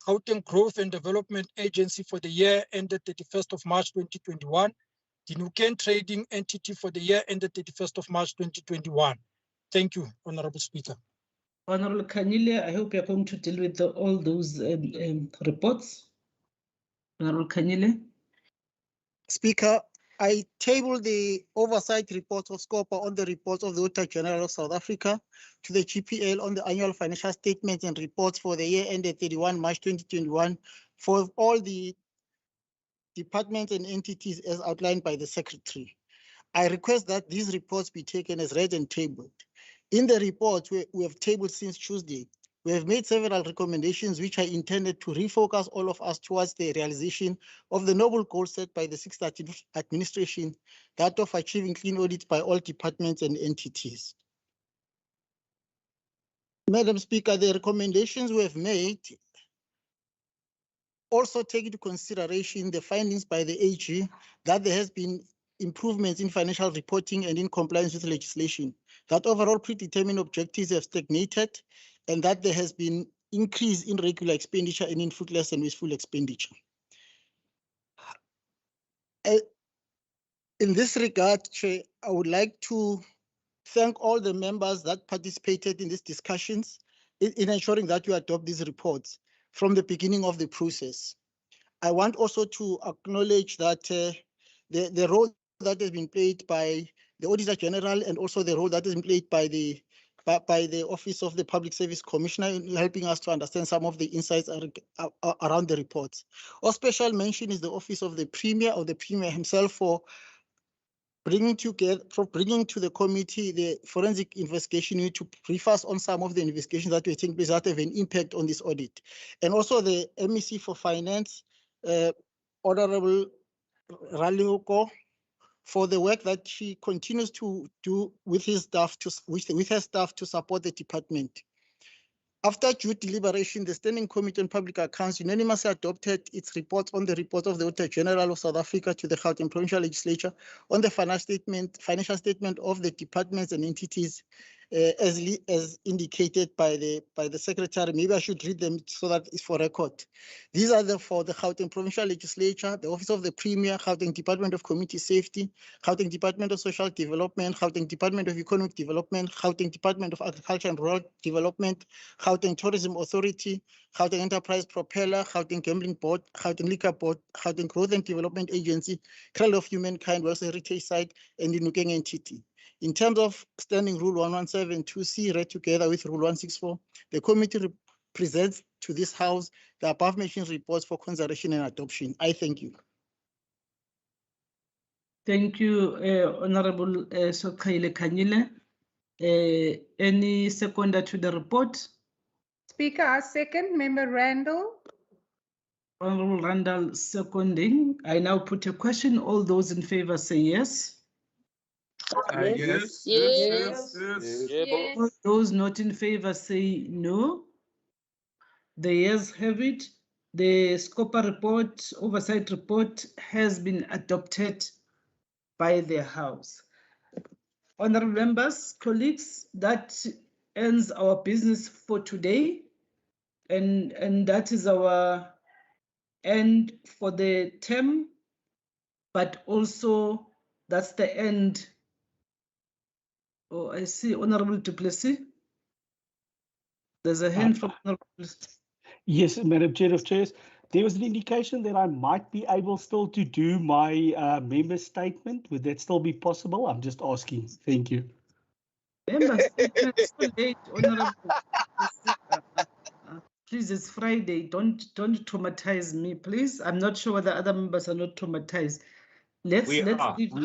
Speaker 23: Gauteng Growth and Development Agency for the year ended 31st of March 2021. Dinukeng Trading Entity for the year ended 31st of March 2021. Thank you, Honorable Speaker.
Speaker 7: Honorable Kanyile, I hope you're going to deal with all those reports. Honorable Kanyile.
Speaker 3: Speaker, I table the oversight report of SCOPA on the reports of the Auditor General of South Africa to the GPL on the annual financial statements and reports for the year ended 31 March 2021 for all the departments and entities as outlined by the Secretary. I request that these reports be taken as read and tabled. In the report we have tabled since Tuesday, we have made several recommendations which are intended to refocus all of us towards the realization of the noble goal set by the Sixth Administration, that of achieving clean audits by all departments and entities. Madam Speaker, the recommendations we have made also take into consideration the findings by the AG that there has been improvements in financial reporting and in compliance with legislation, that overall predetermined objectives have stagnated, and that there has been increase in regular expenditure and in fruitless and wasteful expenditure. In this regard, Chair, I would like to thank all the members that participated in these discussions in ensuring that you adopt these reports from the beginning of the process. I want also to acknowledge that the role that has been played by the Auditor General and also the role that has been played by the Office of the Public Service Commissioner in helping us to understand some of the insights around the reports. Of special mention is the Office of the Premier himself for bringing to the committee the forensic investigation unit to brief us on some of the investigations that were taking place that have an impact on this audit. And also the MEC for Finance, Honorable Ralioko, for the work that she continues to do with his staff with her staff to support the department. After due deliberation, the Standing Committee on Public Accounts unanimously adopted its report on the report of the Auditor General of South Africa to the Gauteng Provincial Legislature on the financial statement of the departments and entities as indicated by the Secretary. Maybe I should read them so that it's for record. These are for the Gauteng Provincial Legislature, the Office of the Premier, Gauteng Department of Community Safety, Gauteng Department of Social Development, Gauteng Department of Economic Development, Gauteng Department of Agriculture and Rural Development, Gauteng Tourism Authority, Gauteng Enterprise Propeller, Gauteng Gambling Board, Gauteng Liquor Board, Gauteng Growth and Development Agency, Cradle of Humankind World Heritage Site, and the Dinukeng Entity. In terms of Standing Rule 1172C, read together with Rule 164, the committee presents to this House the above-mentioned reports for consideration and adoption. I thank you.
Speaker 7: Thank you, Honorable Sokaile Kanyile. Any seconder to the report?
Speaker 5: Speaker, I second. Member Randall.
Speaker 7: Honorable Randall seconding. I now put a question. All those in favor say yes.
Speaker 16: Yes.
Speaker 15: Yes.
Speaker 7: All those not in favor say no. The yes have it. The SCOPA report, oversight report, has been adopted by the House. Honorable members, colleagues, that ends our business for today, and that is our end for the term, but also that's the end. Oh, I see Honorable Du Plessis. There's a hand from Honorable Du Plessis.
Speaker 4: Yes, Madam Chair of Chairs, there was an indication that I might be able still to do my member statement. Would that still be possible? I'm just asking. Thank you.
Speaker 7: Member statement, so late, Honorable. Please, it's Friday. Don't traumatize me, please. I'm not sure whether other members are not traumatized. Let's leave
Speaker 17: We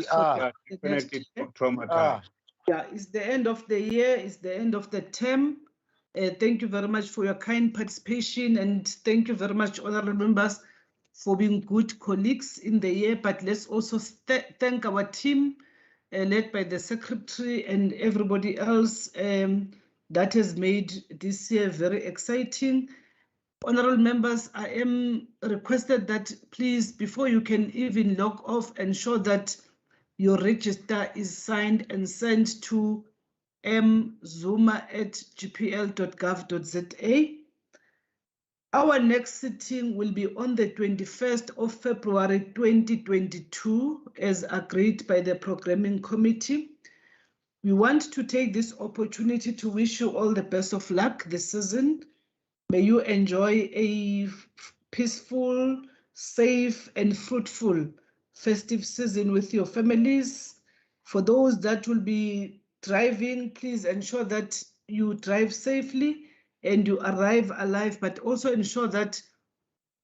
Speaker 17: are
Speaker 18: definitely traumatized.
Speaker 7: Yeah, it's the end of the year, it's the end of the term. Thank you very much for your kind participation, and thank you very much, honorable members, for being good colleagues in the year. But let's also thank our team, led by the secretary and everybody else that has made this year very exciting. Honorable members, I am requested that please, before you can even log off, ensure that your register is signed and sent to mzuma@gpl.gov.za. Our next sitting will be on the 21st of February 2022, as agreed by the Programming Committee. We want to take this opportunity to wish you all the best of luck this season. May you enjoy a peaceful, safe, and fruitful festive season with your families. For those that will be driving, please ensure that you drive safely and you arrive alive, but also ensure that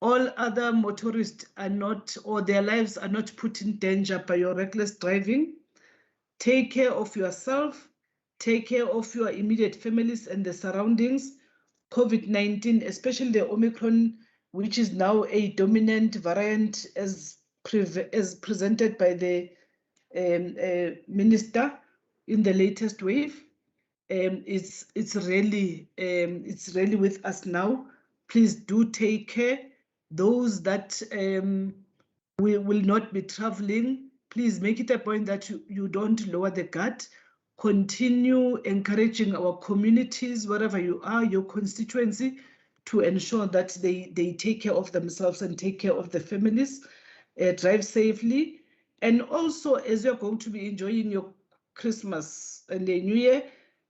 Speaker 7: all other motorists are not, or their lives are not put in danger by your reckless driving. Take care of yourself, take care of your immediate families and the surroundings. COVID-19, especially the Omicron, which is now a dominant variant as presented by the minister in the latest wave. It's really with us now. Please do take care. Those that will not be traveling, please make it a point that you don't lower the guard. Continue encouraging our communities, wherever you are, your constituency, to ensure that they take care of themselves and take care of the families. Drive safely. And also, as you're going to be enjoying your Christmas and the New Year,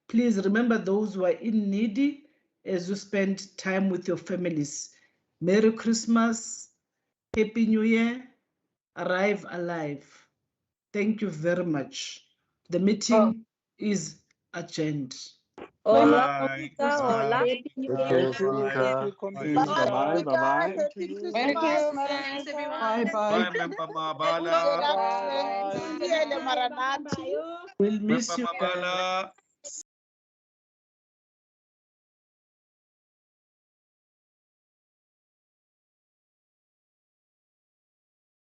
Speaker 7: please remember those who are in need as you spend time with your families. Merry Christmas, Happy New Year, arrive alive. Thank you very much. The meeting is adjourned.
Speaker 9: Hola,
Speaker 20: Bye.
Speaker 9: hola.
Speaker 20: Bye.
Speaker 17: Speaker.
Speaker 20: Bye.
Speaker 2: Bye.
Speaker 20: Bye.
Speaker 2: Happy
Speaker 5: Merry
Speaker 2: Christmas.
Speaker 5: Christmas.
Speaker 2: everyone.
Speaker 20: Bye,
Speaker 5: Bye-bye.
Speaker 20: Member
Speaker 2: Good
Speaker 20: Mabala.
Speaker 2: afternoon. Maranati.
Speaker 7: We'll miss
Speaker 20: Member
Speaker 7: you.
Speaker 20: Mabala.